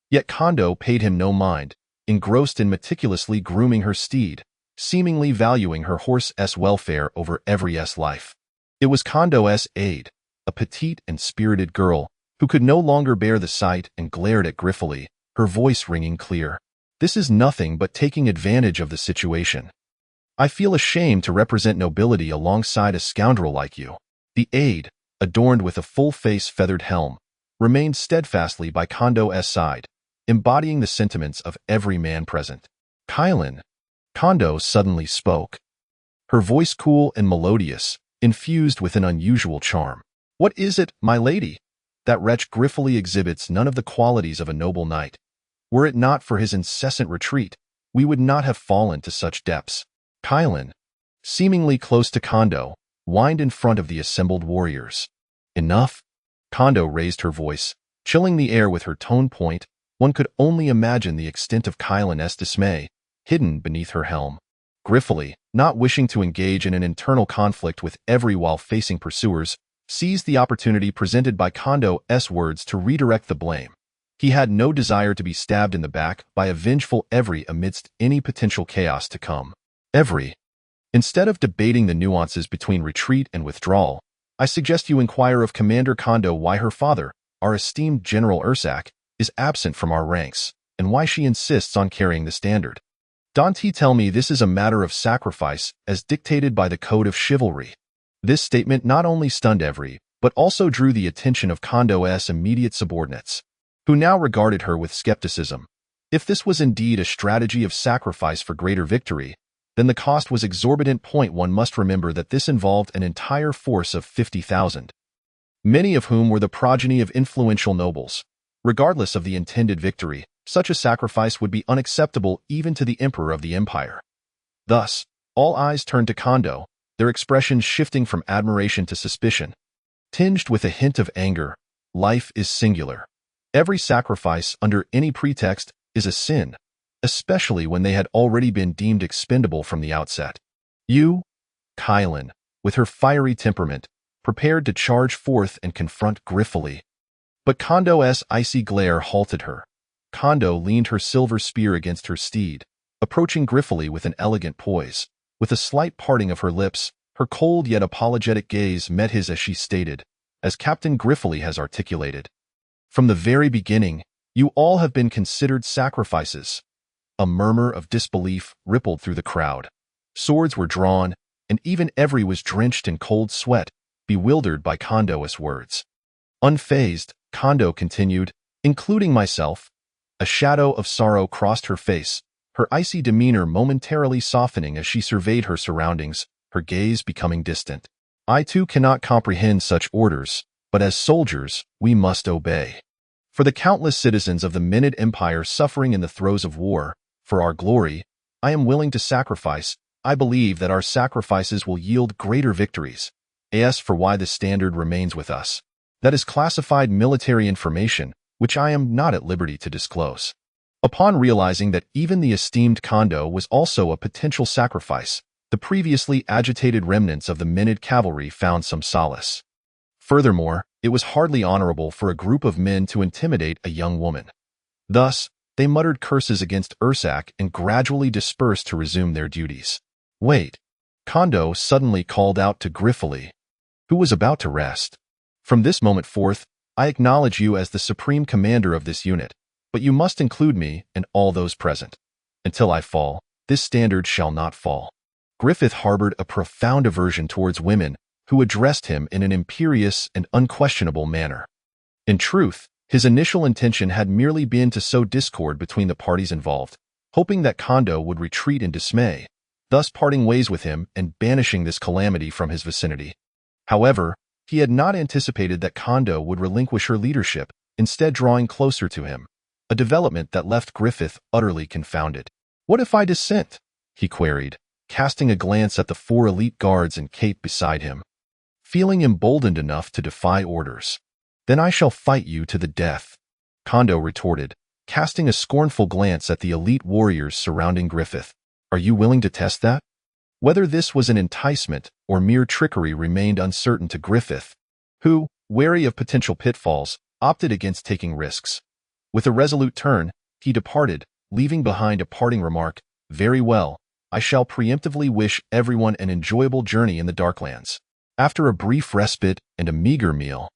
Yet Kondo paid him no mind, engrossed in meticulously grooming her steed, seemingly valuing her horse's welfare over Every's life. It was Kondo's aide, a petite and spirited girl, who could no longer bear the sight and glared at Griffith, her voice ringing clear. "This is nothing but taking advantage of the situation. I feel ashamed to represent nobility alongside a scoundrel like you." The aide, adorned with a full-face feathered helm, remained steadfastly by Kondo's side, embodying the sentiments of every man present. Kylan, Kondo suddenly spoke. Her voice cool and melodious, infused with an unusual charm. What is it, my lady? That wretch Griffith exhibits none of the qualities of a noble knight. Were it not for his incessant retreat, we would not have fallen to such depths. Kylan, seemingly close to Kondo, whined in front of the assembled warriors. Enough? Kondo raised her voice, chilling the air with her tone point. One could only imagine the extent of Kylan's dismay, hidden beneath her helm. Griffith, not wishing to engage in an internal conflict with every while facing pursuers, seized the opportunity presented by Kondo's words to redirect the blame. He had no desire to be stabbed in the back by a vengeful Every amidst any potential chaos to come. Every. Instead of debating the nuances between retreat and withdrawal, I suggest you inquire of Commander Kondo why her father, our esteemed General Ursak, is absent from our ranks, and why she insists on carrying the standard. Don't he tell me this is a matter of sacrifice as dictated by the code of chivalry? This statement not only stunned Every, but also drew the attention of Kondo's immediate subordinates, who now regarded her with skepticism. If this was indeed a strategy of sacrifice for greater victory, then the cost was exorbitant. One must remember that this involved an entire force of 50,000, many of whom were the progeny of influential nobles. Regardless of the intended victory, such a sacrifice would be unacceptable even to the emperor of the empire. Thus, all eyes turned to Kondo, their expressions shifting from admiration to suspicion. Tinged with a hint of anger, life is singular. Every sacrifice, under any pretext, is a sin, especially when they had already been deemed expendable from the outset. You, Kylan, with her fiery temperament, prepared to charge forth and confront Griffith. But Kondo's icy glare halted her. Kondo leaned her silver spear against her steed, approaching Griffith with an elegant poise. With a slight parting of her lips, her cold yet apologetic gaze met his as she stated, as Captain Griffith has articulated. From the very beginning, you all have been considered sacrifices. A murmur of disbelief rippled through the crowd. Swords were drawn, and even Every was drenched in cold sweat, bewildered by Kondo's words. Unfazed, Kondo continued, including myself. A shadow of sorrow crossed her face, her icy demeanor momentarily softening as she surveyed her surroundings, her gaze becoming distant. I too cannot comprehend such orders, but as soldiers, we must obey. For the countless citizens of the Menid Empire suffering in the throes of war, for our glory, I am willing to sacrifice. I believe that our sacrifices will yield greater victories. As for why the standard remains with us, that is classified military information, which I am not at liberty to disclose. Upon realizing that even the esteemed Kondo was also a potential sacrifice, the previously agitated remnants of the Menid cavalry found some solace. Furthermore, it was hardly honorable for a group of men to intimidate a young woman. Thus, they muttered curses against Ursak and gradually dispersed to resume their duties. Wait! Kondo suddenly called out to Griffith, who was about to rest. From this moment forth, I acknowledge you as the supreme commander of this unit, but you must include me and all those present. Until I fall, this standard shall not fall. Griffith harbored a profound aversion towards women who addressed him in an imperious and unquestionable manner. In truth, his initial intention had merely been to sow discord between the parties involved, hoping that Kondo would retreat in dismay, thus parting ways with him and banishing this calamity from his vicinity. However, he had not anticipated that Kondo would relinquish her leadership, instead drawing closer to him, a development that left Griffith utterly confounded. What if I dissent? He queried, casting a glance at the 4 elite guards in cape beside him. Feeling emboldened enough to defy orders. Then I shall fight you to the death, Kondo retorted, casting a scornful glance at the elite warriors surrounding Griffith. Are you willing to test that? Whether this was an enticement or mere trickery remained uncertain to Griffith, who, wary of potential pitfalls, opted against taking risks. With a resolute turn, he departed, leaving behind a parting remark, "Very well, I shall preemptively wish everyone an enjoyable journey in the Darklands." After a brief respite and a meager meal,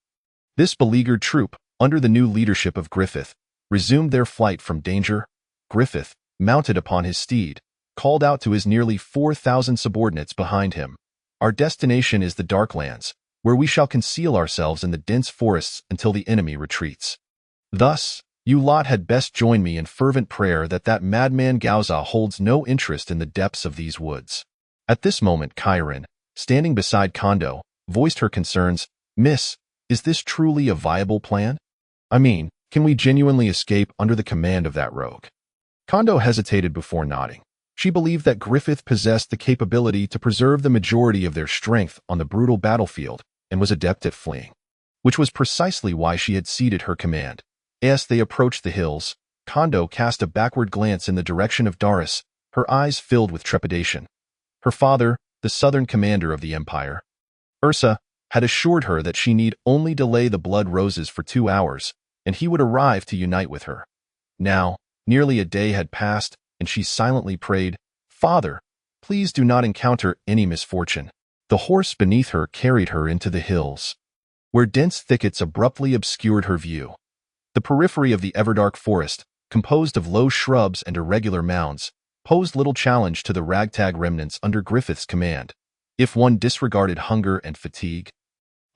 this beleaguered troop, under the new leadership of Griffith, resumed their flight from danger. Griffith, mounted upon his steed, called out to his nearly 4,000 subordinates behind him, "Our destination is the Darklands, where we shall conceal ourselves in the dense forests until the enemy retreats. Thus, You lot had best join me in fervent prayer that madman Gaoza holds no interest in the depths of these woods." At this moment, Kyron, standing beside Kondo, voiced her concerns. "Miss, is this truly a viable plan? I mean, can we genuinely escape under the command of that rogue?" Kondo hesitated before nodding. She believed that Griffith possessed the capability to preserve the majority of their strength on the brutal battlefield and was adept at fleeing, which was precisely why she had ceded her command. As they approached the hills, Kondo cast a backward glance in the direction of Darius, her eyes filled with trepidation. Her father, the southern commander of the empire, Ursa, had assured her that she need only delay the blood roses for 2 hours, and he would arrive to unite with her. Now, nearly a day had passed, and she silently prayed, "Father, please do not encounter any misfortune." The horse beneath her carried her into the hills, where dense thickets abruptly obscured her view. The periphery of the everdark forest, composed of low shrubs and irregular mounds, posed little challenge to the ragtag remnants under Griffith's command, if one disregarded hunger and fatigue.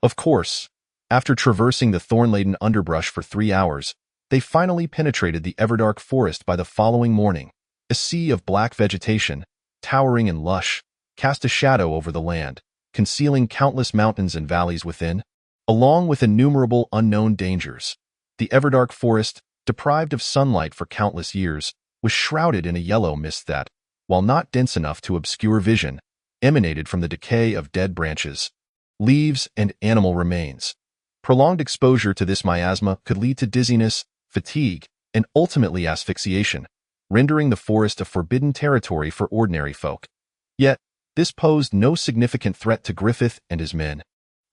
Of course, after traversing the thorn-laden underbrush for 3 hours, they finally penetrated the everdark forest by the following morning. A sea of black vegetation, towering and lush, cast a shadow over the land, concealing countless mountains and valleys within, along with innumerable unknown dangers. The everdark forest, deprived of sunlight for countless years, was shrouded in a yellow mist that, while not dense enough to obscure vision, emanated from the decay of dead branches, leaves, and animal remains. Prolonged exposure to this miasma could lead to dizziness, fatigue, and ultimately asphyxiation, rendering the forest a forbidden territory for ordinary folk. Yet, this posed no significant threat to Griffith and his men.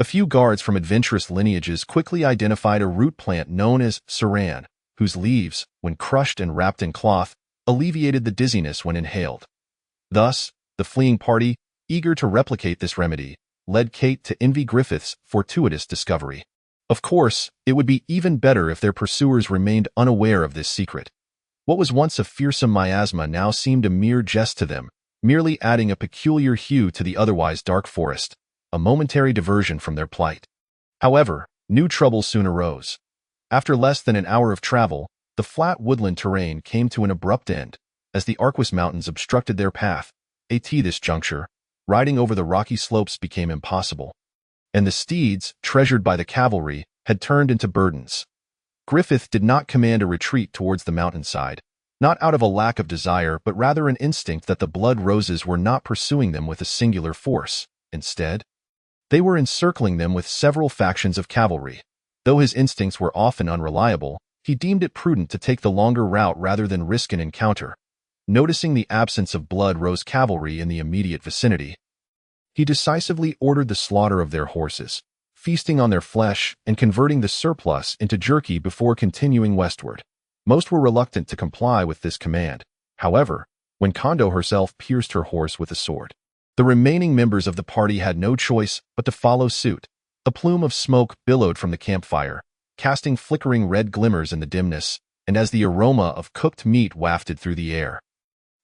A few guards from adventurous lineages quickly identified a root plant known as saran, whose leaves, when crushed and wrapped in cloth, alleviated the dizziness when inhaled. Thus, the fleeing party, eager to replicate this remedy, led Kate to envy Griffith's fortuitous discovery. Of course, it would be even better if their pursuers remained unaware of this secret. What was once a fearsome miasma now seemed a mere jest to them, merely adding a peculiar hue to the otherwise dark forest, a momentary diversion from their plight. However, new troubles soon arose. After less than an hour of travel, the flat woodland terrain came to an abrupt end, as the Arquis Mountains obstructed their path. At this juncture, riding over the rocky slopes became impossible, and the steeds, treasured by the cavalry, had turned into burdens. Griffith did not command a retreat towards the mountainside, not out of a lack of desire but rather an instinct that the blood roses were not pursuing them with a singular force. Instead, they were encircling them with several factions of cavalry. Though his instincts were often unreliable, he deemed it prudent to take the longer route rather than risk an encounter. Noticing the absence of blood rose cavalry in the immediate vicinity, he decisively ordered the slaughter of their horses, feasting on their flesh and converting the surplus into jerky before continuing westward. Most were reluctant to comply with this command. However, when Kondo herself pierced her horse with a sword, the remaining members of the party had no choice but to follow suit. A plume of smoke billowed from the campfire, casting flickering red glimmers in the dimness, and as the aroma of cooked meat wafted through the air,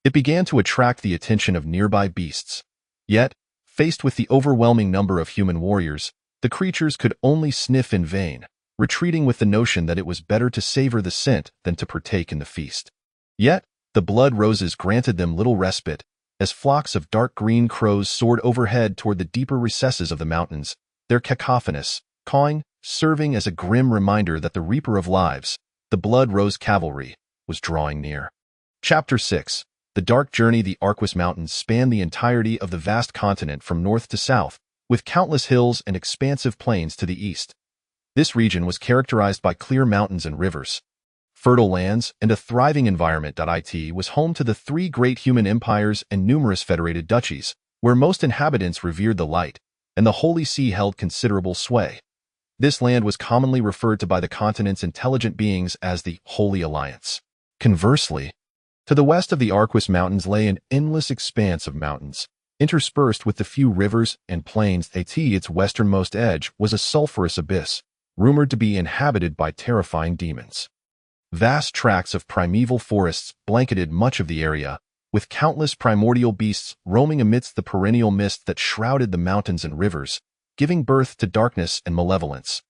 it began to attract the attention of nearby beasts. Yet, faced with the overwhelming number of human warriors, the creatures could only sniff in vain, retreating with the notion that it was better to savor the scent than to partake in the feast. Yet, the blood roses granted them little respite, as flocks of dark green crows soared overhead toward the deeper recesses of the mountains, their cacophonous cawing serving as a grim reminder that the Reaper of Lives, the Blood Rose Cavalry, was drawing near. Chapter 6. The Dark Journey. The Arquis Mountains span the entirety of the vast continent from north to south, with countless hills and expansive plains to the east. This region was characterized by clear mountains and rivers, fertile lands, and a thriving environment. It was home to the 3 great human empires and numerous federated duchies, where most inhabitants revered the light, and the Holy See held considerable sway. This land was commonly referred to by the continent's intelligent beings as the Holy Alliance. Conversely, to the west of the Arquis Mountains lay an endless expanse of mountains, interspersed with the few rivers and plains. Its westernmost edge was a sulphurous abyss, rumored to be inhabited by terrifying demons. Vast tracts of primeval forests blanketed much of the area, with countless primordial beasts roaming amidst the perennial mist that shrouded the mountains and rivers, giving birth to darkness and malevolence.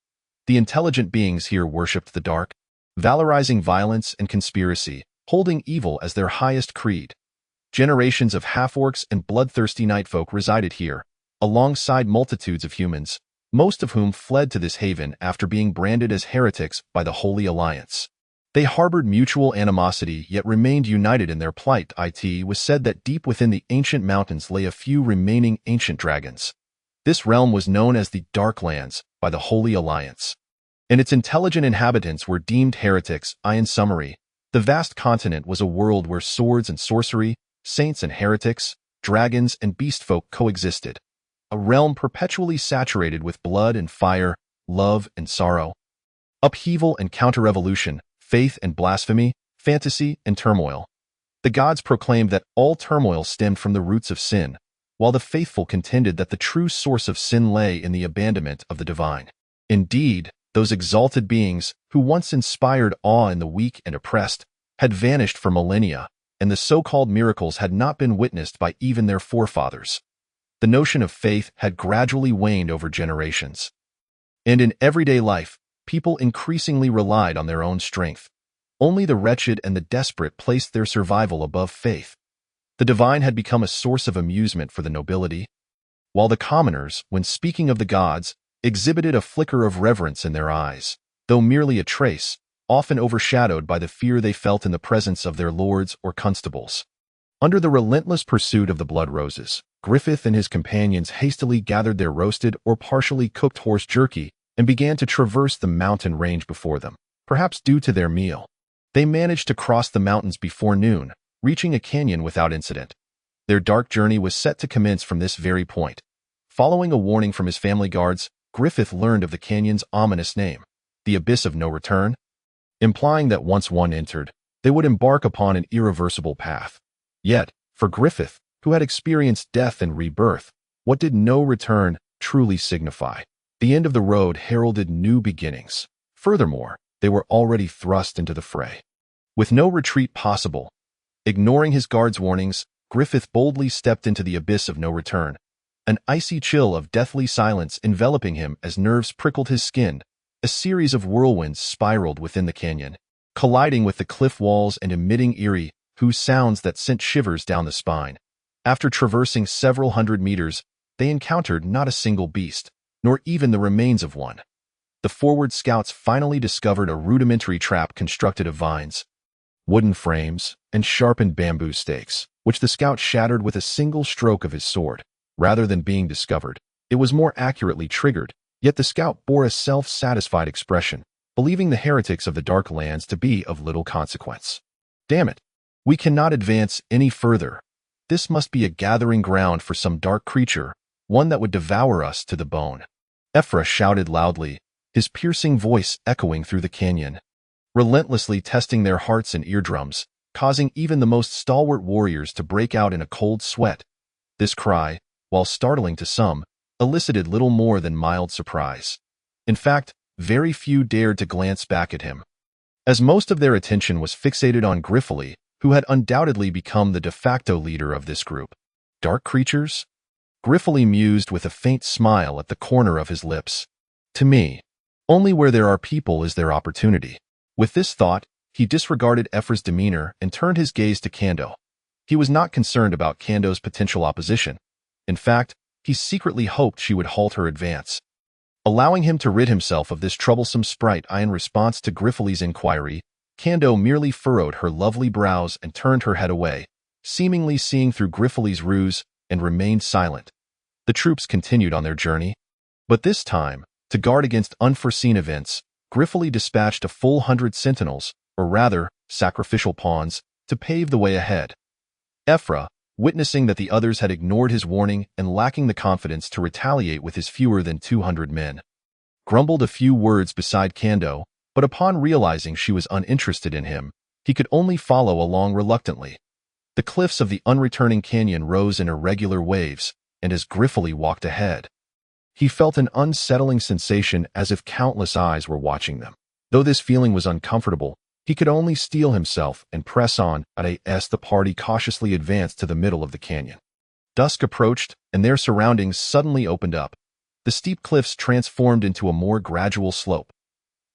The intelligent beings here worshipped the dark, valorizing violence and conspiracy, holding evil as their highest creed. Generations of half-orcs and bloodthirsty nightfolk resided here, alongside multitudes of humans, most of whom fled to this haven after being branded as heretics by the Holy Alliance. They harbored mutual animosity yet remained united in their plight. It was said that deep within the ancient mountains lay a few remaining ancient dragons. This realm was known as the Darklands by the Holy Alliance, and its intelligent inhabitants were deemed heretics. In summary, the vast continent was a world where swords and sorcery, saints and heretics, dragons and beastfolk coexisted. A realm perpetually saturated with blood and fire, love and sorrow, upheaval and counter-revolution, faith and blasphemy, fantasy and turmoil. The gods proclaimed that all turmoil stemmed from the roots of sin, while the faithful contended that the true source of sin lay in the abandonment of the divine. Indeed, those exalted beings, who once inspired awe in the weak and oppressed, had vanished for millennia, and the so-called miracles had not been witnessed by even their forefathers. The notion of faith had gradually waned over generations. And in everyday life, people increasingly relied on their own strength. Only the wretched and the desperate placed their survival above faith. The divine had become a source of amusement for the nobility, while the commoners, when speaking of the gods, exhibited a flicker of reverence in their eyes, though merely a trace, often overshadowed by the fear they felt in the presence of their lords or constables. Under the relentless pursuit of the blood roses, Griffith and his companions hastily gathered their roasted or partially cooked horse jerky and began to traverse the mountain range before them, perhaps due to their meal. They managed to cross the mountains before noon, reaching a canyon without incident. Their dark journey was set to commence from this very point. Following a warning from his family guards, Griffith learned of the canyon's ominous name, the Abyss of No Return, implying that once one entered, they would embark upon an irreversible path. Yet, for Griffith, who had experienced death and rebirth, what did no return truly signify? The end of the road heralded new beginnings. Furthermore, they were already thrust into the fray. With no retreat possible, ignoring his guards' warnings, Griffith boldly stepped into the abyss of no return, an icy chill of deathly silence enveloping him as nerves prickled his skin. A series of whirlwinds spiraled within the canyon, colliding with the cliff walls and emitting eerie, whose sounds that sent shivers down the spine. After traversing several hundred meters, they encountered not a single beast, nor even the remains of one. The forward scouts finally discovered a rudimentary trap constructed of vines, wooden frames, and sharpened bamboo stakes, which the scout shattered with a single stroke of his sword. Rather than being discovered, it was more accurately triggered, yet the scout bore a self-satisfied expression, believing the heretics of the Dark Lands to be of little consequence. Damn it! We cannot advance any further. This must be a gathering ground for some dark creature, one that would devour us to the bone. Ephra shouted loudly, his piercing voice echoing through the canyon, relentlessly testing their hearts and eardrums, causing even the most stalwart warriors to break out in a cold sweat. This cry, while startling to some, elicited little more than mild surprise. In fact, very few dared to glance back at him, as most of their attention was fixated on Griffith, who had undoubtedly become the de facto leader of this group. Dark creatures? Griffith mused with a faint smile at the corner of his lips. To me, only where there are people is there opportunity. With this thought, he disregarded Ephra's demeanor and turned his gaze to Kando. He was not concerned about Kando's potential opposition. In fact, he secretly hoped she would halt her advance. Allowing him to rid himself of this troublesome sprite, in response to Griffith's inquiry, Kando merely furrowed her lovely brows and turned her head away, seemingly seeing through Griffith's ruse, and remained silent. The troops continued on their journey. But this time, to guard against unforeseen events, Griffith dispatched a full 100 sentinels, or rather, sacrificial pawns, to pave the way ahead. Ephra, witnessing that the others had ignored his warning and lacking the confidence to retaliate with his fewer than 200 men, grumbled a few words beside Kando, but upon realizing she was uninterested in him, he could only follow along reluctantly. The cliffs of the unreturning canyon rose in irregular waves, and as Griffith walked ahead, he felt an unsettling sensation as if countless eyes were watching them. Though this feeling was uncomfortable, he could only steel himself and press on. As the party cautiously advanced to the middle of the canyon, dusk approached, and their surroundings suddenly opened up. The steep cliffs transformed into a more gradual slope.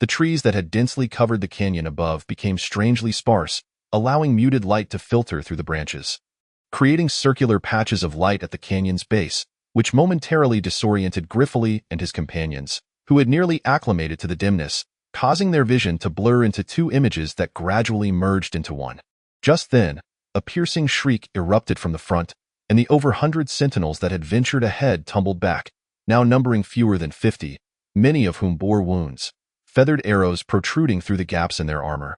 The trees that had densely covered the canyon above became strangely sparse, allowing muted light to filter through the branches, creating circular patches of light at the canyon's base, which momentarily disoriented Griffith and his companions, who had nearly acclimated to the dimness, causing their vision to blur into two images that gradually merged into one. Just then, a piercing shriek erupted from the front, and the over 100 sentinels that had ventured ahead tumbled back, now numbering fewer than 50, many of whom bore wounds, feathered arrows protruding through the gaps in their armor.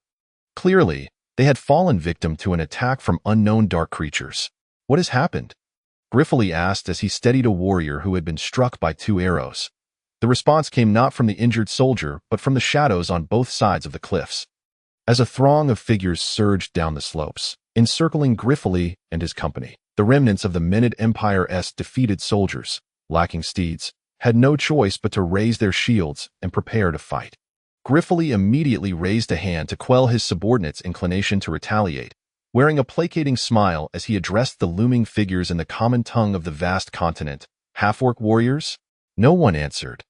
Clearly, they had fallen victim to an attack from unknown dark creatures. "What has happened?" Griffith asked as he steadied a warrior who had been struck by 2 arrows. The response came not from the injured soldier, but from the shadows on both sides of the cliffs. As a throng of figures surged down the slopes, encircling Griffith and his company, the remnants of the Menid Empire's defeated soldiers, lacking steeds, had no choice but to raise their shields and prepare to fight. Griffith immediately raised a hand to quell his subordinate's inclination to retaliate, wearing a placating smile as he addressed the looming figures in the common tongue of the vast continent. "Half-orc warriors?" No one answered.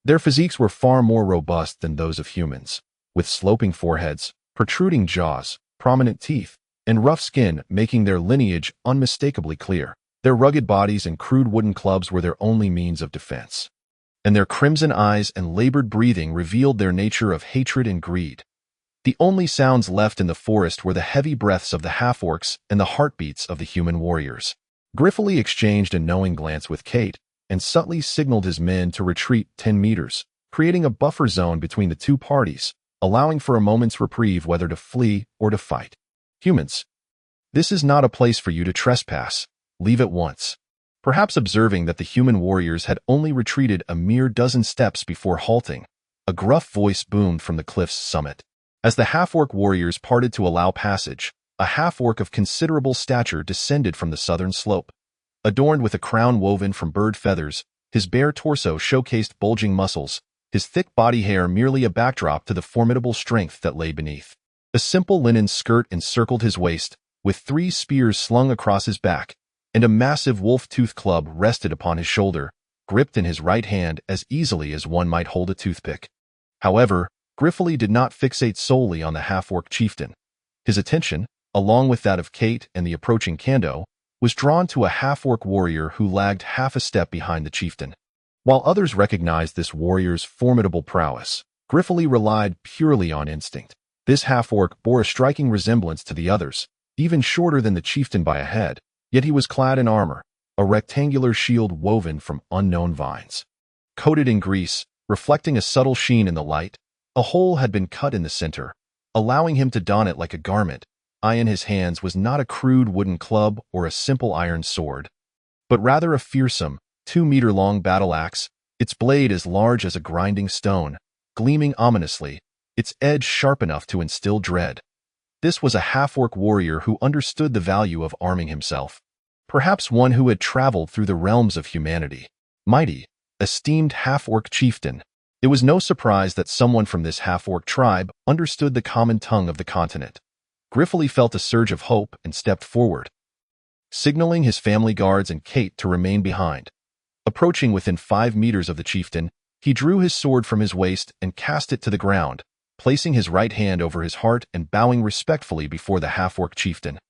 Their physiques were far more robust than those of humans, with sloping foreheads, protruding jaws, prominent teeth, and rough skin making their lineage unmistakably clear. Their rugged bodies and crude wooden clubs were their only means of defense, and their crimson eyes and labored breathing revealed their nature of hatred and greed. The only sounds left in the forest were the heavy breaths of the half-orcs and the heartbeats of the human warriors. Griffith exchanged a knowing glance with Kate, and subtly signaled his men to retreat 10 meters, creating a buffer zone between the two parties, allowing for a moment's reprieve whether to flee or to fight. "Humans, this is not a place for you to trespass. Leave at once." Perhaps observing that the human warriors had only retreated a mere dozen steps before halting, a gruff voice boomed from the cliff's summit. As the half-orc warriors parted to allow passage, a half-orc of considerable stature descended from the southern slope. Adorned with a crown woven from bird feathers, his bare torso showcased bulging muscles, his thick body hair merely a backdrop to the formidable strength that lay beneath. A simple linen skirt encircled his waist, with 3 spears slung across his back, and a massive wolf-tooth club rested upon his shoulder, gripped in his right hand as easily as one might hold a toothpick. However, Griffith did not fixate solely on the half-orc chieftain. His attention, along with that of Kate and the approaching Kando, was drawn to a half-orc warrior who lagged half a step behind the chieftain. While others recognized this warrior's formidable prowess, Griffith relied purely on instinct. This half-orc bore a striking resemblance to the others, even shorter than the chieftain by a head, yet he was clad in armor, a rectangular shield woven from unknown vines. Coated in grease, reflecting a subtle sheen in the light, a hole had been cut in the center, allowing him to don it like a garment. In his hands was not a crude wooden club or a simple iron sword, but rather a fearsome, 2-meter-long battle axe, its blade as large as a grinding stone, gleaming ominously, its edge sharp enough to instill dread. This was a half-orc warrior who understood the value of arming himself, perhaps one who had traveled through the realms of humanity. Mighty, esteemed half-orc chieftain. It was no surprise that someone from this half-orc tribe understood the common tongue of the continent. Griffith felt a surge of hope and stepped forward, signaling his family guards and Kate to remain behind. Approaching within 5 meters of the chieftain, he drew his sword from his waist and cast it to the ground, placing his right hand over his heart and bowing respectfully before the half-orc chieftain.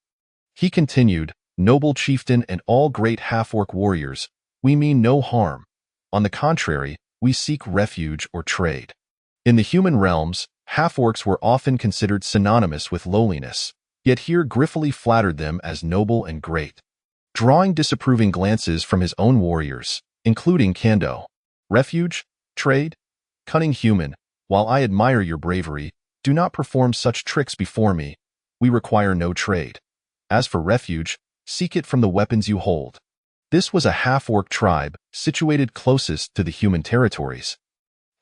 He continued, "Noble chieftain and all great half-orc warriors, we mean no harm. On the contrary, we seek refuge or trade." In the human realms, half-orcs were often considered synonymous with lowliness, yet here Griffith flattered them as noble and great. Drawing disapproving glances from his own warriors, including Kando. "Refuge? Trade? Cunning human, while I admire your bravery, do not perform such tricks before me. We require no trade. As for refuge, seek it from the weapons you hold." This was a half-orc tribe situated closest to the human territories.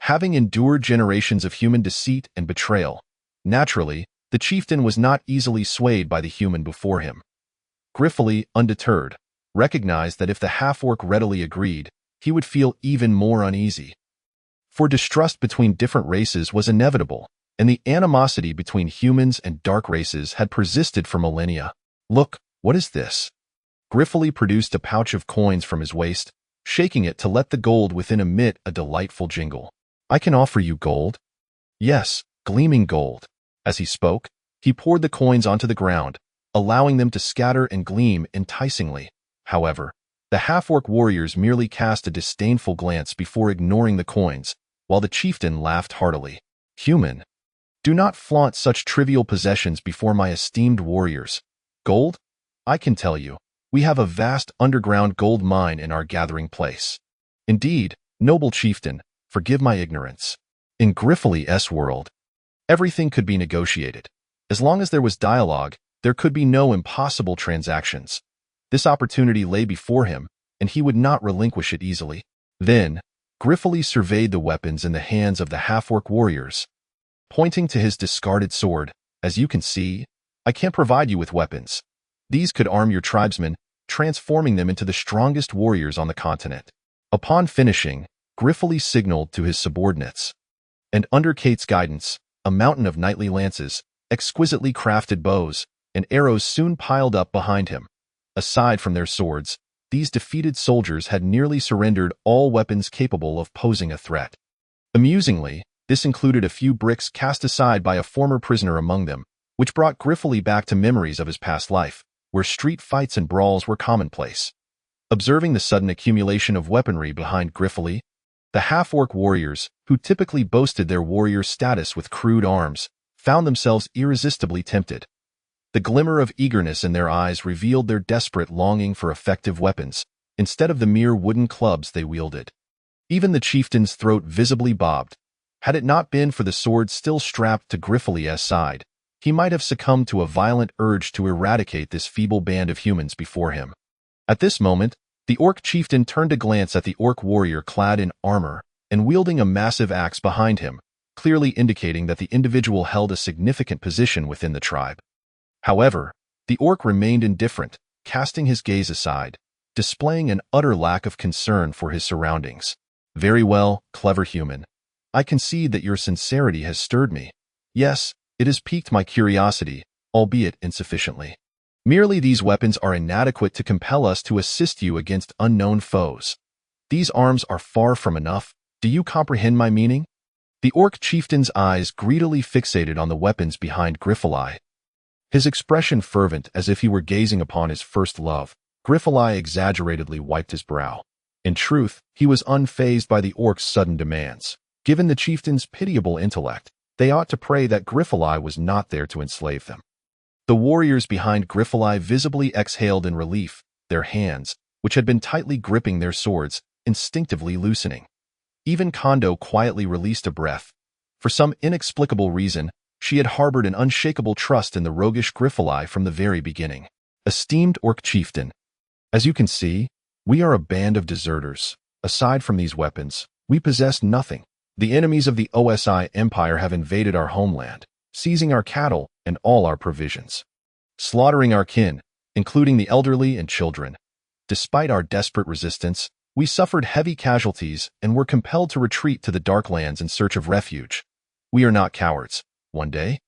Having endured generations of human deceit and betrayal, naturally, the chieftain was not easily swayed by the human before him. Griffith, undeterred, recognized that if the half-orc readily agreed, he would feel even more uneasy. For distrust between different races was inevitable, and the animosity between humans and dark races had persisted for millennia. "Look, what is this?" Griffith produced a pouch of coins from his waist, shaking it to let the gold within emit a delightful jingle. "I can offer you gold." Yes, gleaming gold. As he spoke, he poured the coins onto the ground, allowing them to scatter and gleam enticingly. However, the half-orc warriors merely cast a disdainful glance before ignoring the coins, while the chieftain laughed heartily. Human, do not flaunt such trivial possessions before my esteemed warriors. Gold? I can tell you, we have a vast underground gold mine in our gathering place. Indeed, noble chieftain, forgive my ignorance. In Griffith's world, everything could be negotiated. As long as there was dialogue, there could be no impossible transactions. This opportunity lay before him, and he would not relinquish it easily. Then, Griffith surveyed the weapons in the hands of the half-orc warriors. Pointing to his discarded sword, as you can see, I can't provide you with weapons. These could arm your tribesmen, transforming them into the strongest warriors on the continent. Upon finishing, Griffith signaled to his subordinates. And under Kate's guidance, a mountain of knightly lances, exquisitely crafted bows, and arrows soon piled up behind him. Aside from their swords, these defeated soldiers had nearly surrendered all weapons capable of posing a threat. Amusingly, this included a few bricks cast aside by a former prisoner among them, which brought Griffith back to memories of his past life, where street fights and brawls were commonplace. Observing the sudden accumulation of weaponry behind Griffith, the half-orc warriors, who typically boasted their warrior status with crude arms, found themselves irresistibly tempted. The glimmer of eagerness in their eyes revealed their desperate longing for effective weapons, instead of the mere wooden clubs they wielded. Even the chieftain's throat visibly bobbed. Had it not been for the sword still strapped to Griffith's side, he might have succumbed to a violent urge to eradicate this feeble band of humans before him. At this moment, the orc chieftain turned to glance at the orc warrior clad in armor and wielding a massive axe behind him, clearly indicating that the individual held a significant position within the tribe. However, the orc remained indifferent, casting his gaze aside, displaying an utter lack of concern for his surroundings. Very well, clever human. I concede that your sincerity has stirred me. Yes, it has piqued my curiosity, albeit insufficiently. Merely these weapons are inadequate to compel us to assist you against unknown foes. These arms are far from enough. Do you comprehend my meaning? The orc chieftain's eyes greedily fixated on the weapons behind Griffith. His expression fervent as if he were gazing upon his first love. Griffith exaggeratedly wiped his brow. In truth, he was unfazed by the orc's sudden demands. Given the chieftain's pitiable intellect, they ought to pray that Griffith was not there to enslave them. The warriors behind Griffith visibly exhaled in relief, their hands, which had been tightly gripping their swords, instinctively loosening. Even Kondo quietly released a breath. For some inexplicable reason, she had harbored an unshakable trust in the roguish Griffith from the very beginning. Esteemed orc chieftain, as you can see, we are a band of deserters. Aside from these weapons, we possess nothing. The enemies of the OSI Empire have invaded our homeland, seizing our cattle and all our provisions, slaughtering our kin, including the elderly and children. Despite our desperate resistance, we suffered heavy casualties and were compelled to retreat to the Darklands in search of refuge. We are not cowards. One day,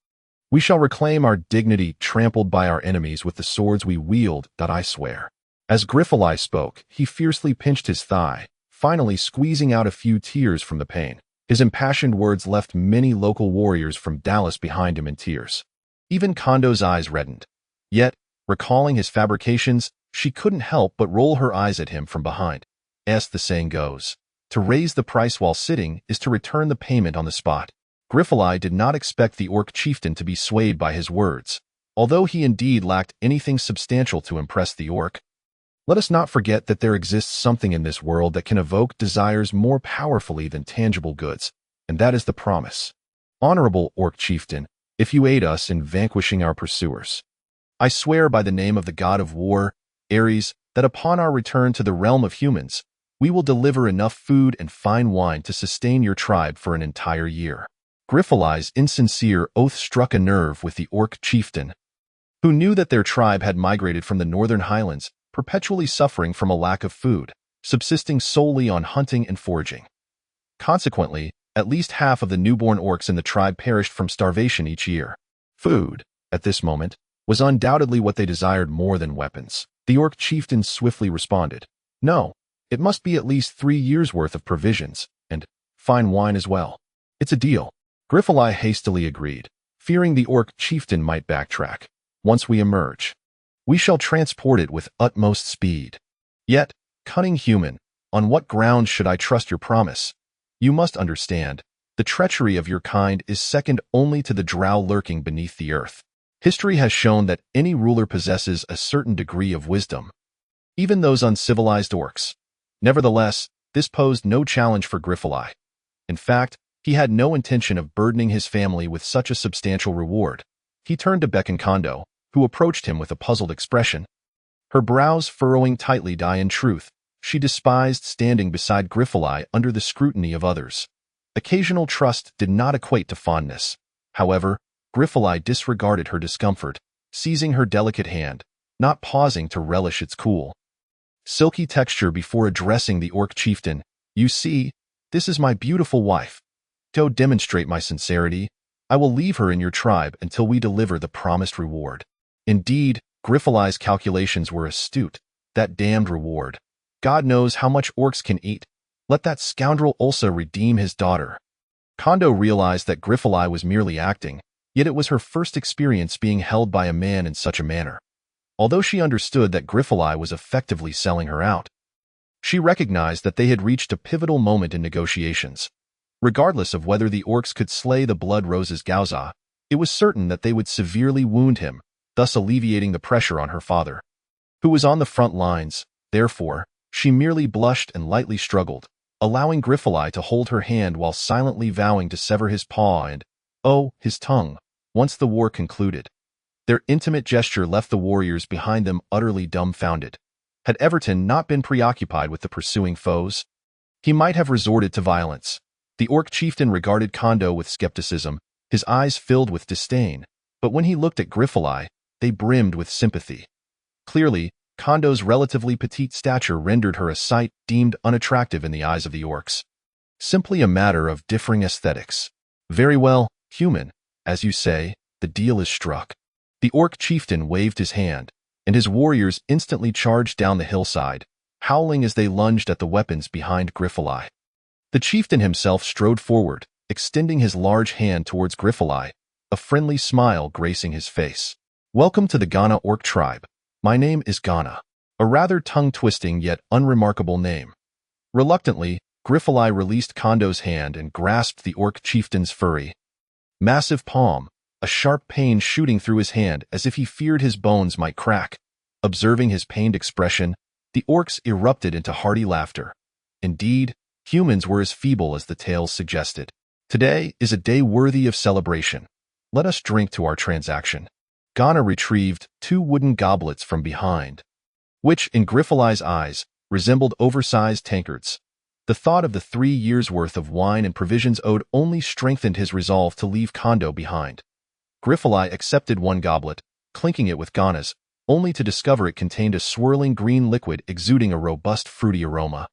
we shall reclaim our dignity trampled by our enemies with the swords we wield, I swear. As Griffith spoke, he fiercely pinched his thigh, finally squeezing out a few tears from the pain. His impassioned words left many local warriors from Dallas behind him in tears. Even Kondo's eyes reddened. Yet, recalling his fabrications, she couldn't help but roll her eyes at him from behind. As the saying goes, to raise the price while sitting is to return the payment on the spot. Griffith did not expect the orc chieftain to be swayed by his words, although he indeed lacked anything substantial to impress the orc. Let us not forget that there exists something in this world that can evoke desires more powerfully than tangible goods, and that is the promise. Honorable orc chieftain, if you aid us in vanquishing our pursuers, I swear by the name of the god of war, Ares, that upon our return to the realm of humans, we will deliver enough food and fine wine to sustain your tribe for an entire year. Griffith's insincere oath struck a nerve with the orc chieftain, who knew that their tribe had migrated from the northern highlands, perpetually suffering from a lack of food, subsisting solely on hunting and foraging. Consequently, at least half of the newborn orcs in the tribe perished from starvation each year. Food, at this moment, was undoubtedly what they desired more than weapons. The orc chieftain swiftly responded, "No, it must be at least 3 years' worth of provisions, and fine wine as well. It's a deal." Griffith hastily agreed, fearing the orc chieftain might backtrack. Once we emerge, we shall transport it with utmost speed. Yet, cunning human, on what grounds should I trust your promise? You must understand, the treachery of your kind is second only to the drow lurking beneath the earth. History has shown that any ruler possesses a certain degree of wisdom, even those uncivilized orcs. Nevertheless, this posed no challenge for Griffith. In fact, he had no intention of burdening his family with such a substantial reward. He turned to beckon Kondo, who approached him with a puzzled expression. Her brows furrowing tightly. In truth, she despised standing beside Griffith under the scrutiny of others. Occasional trust did not equate to fondness. However, Griffith disregarded her discomfort, seizing her delicate hand, not pausing to relish its cool, silky texture before addressing the orc chieftain. You see, this is my beautiful wife. To demonstrate my sincerity, I will leave her in your tribe until we deliver the promised reward. Indeed, Griffith's calculations were astute. That damned reward. God knows how much orcs can eat. Let that scoundrel also redeem his daughter. Kondo realized that Griffith was merely acting, yet it was her first experience being held by a man in such a manner. Although she understood that Griffith was effectively selling her out, she recognized that they had reached a pivotal moment in negotiations. Regardless of whether the orcs could slay the Blood Rose's Gauza, it was certain that they would severely wound him, thus alleviating the pressure on her father, who was on the front lines. Therefore, she merely blushed and lightly struggled, allowing Griffith to hold her hand while silently vowing to sever his paw and, his tongue, once the war concluded. Their intimate gesture left the warriors behind them utterly dumbfounded. Had Everton not been preoccupied with the pursuing foes, he might have resorted to violence. The orc chieftain regarded Kondo with skepticism, his eyes filled with disdain, but when he looked at Griffith, they brimmed with sympathy. Clearly, Kondo's relatively petite stature rendered her a sight deemed unattractive in the eyes of the orcs. Simply a matter of differing aesthetics. Very well, human, as you say, the deal is struck. The orc chieftain waved his hand, and his warriors instantly charged down the hillside, howling as they lunged at the weapons behind Griffith. The chieftain himself strode forward, extending his large hand towards Griffith, a friendly smile gracing his face. Welcome to the Ghana orc tribe. My name is Ghana, a rather tongue-twisting yet unremarkable name. Reluctantly, Griffith released Kondo's hand and grasped the orc chieftain's furry, massive palm, a sharp pain shooting through his hand as if he feared his bones might crack. Observing his pained expression, the orcs erupted into hearty laughter. Indeed, humans were as feeble as the tales suggested. Today is a day worthy of celebration. Let us drink to our transaction. Ghana retrieved 2 wooden goblets from behind, which, in Griffith's eyes, resembled oversized tankards. The thought of the 3 years' worth of wine and provisions owed only strengthened his resolve to leave Kondo behind. Griffith accepted one goblet, clinking it with Ghana's, only to discover it contained a swirling green liquid exuding a robust fruity aroma.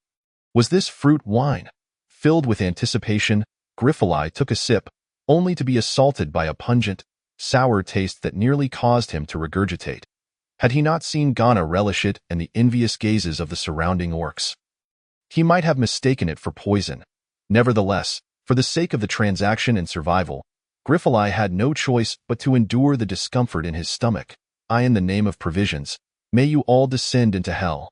Was this fruit wine? Filled with anticipation, Griffith took a sip, only to be assaulted by a pungent, sour taste that nearly caused him to regurgitate. Had he not seen Ghana relish it and the envious gazes of the surrounding orcs, he might have mistaken it for poison. Nevertheless, for the sake of the transaction and survival, Griffith had no choice but to endure the discomfort in his stomach. In the name of provisions, may you all descend into hell.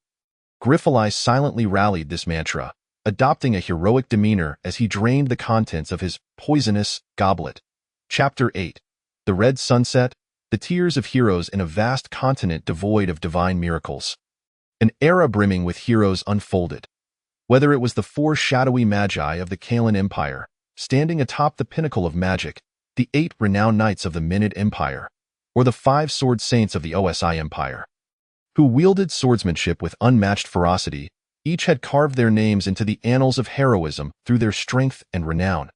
Griffith silently rallied this mantra, adopting a heroic demeanor as he drained the contents of his poisonous goblet. Chapter 8. The Red Sunset, the Tears of Heroes in a Vast Continent Devoid of Divine Miracles. An era brimming with heroes unfolded. Whether it was the 4 shadowy magi of the Kalan Empire, standing atop the pinnacle of magic, the 8 renowned knights of the Minid Empire, or the 5 sword saints of the Osi Empire, who wielded swordsmanship with unmatched ferocity, each had carved their names into the annals of heroism through their strength and renown.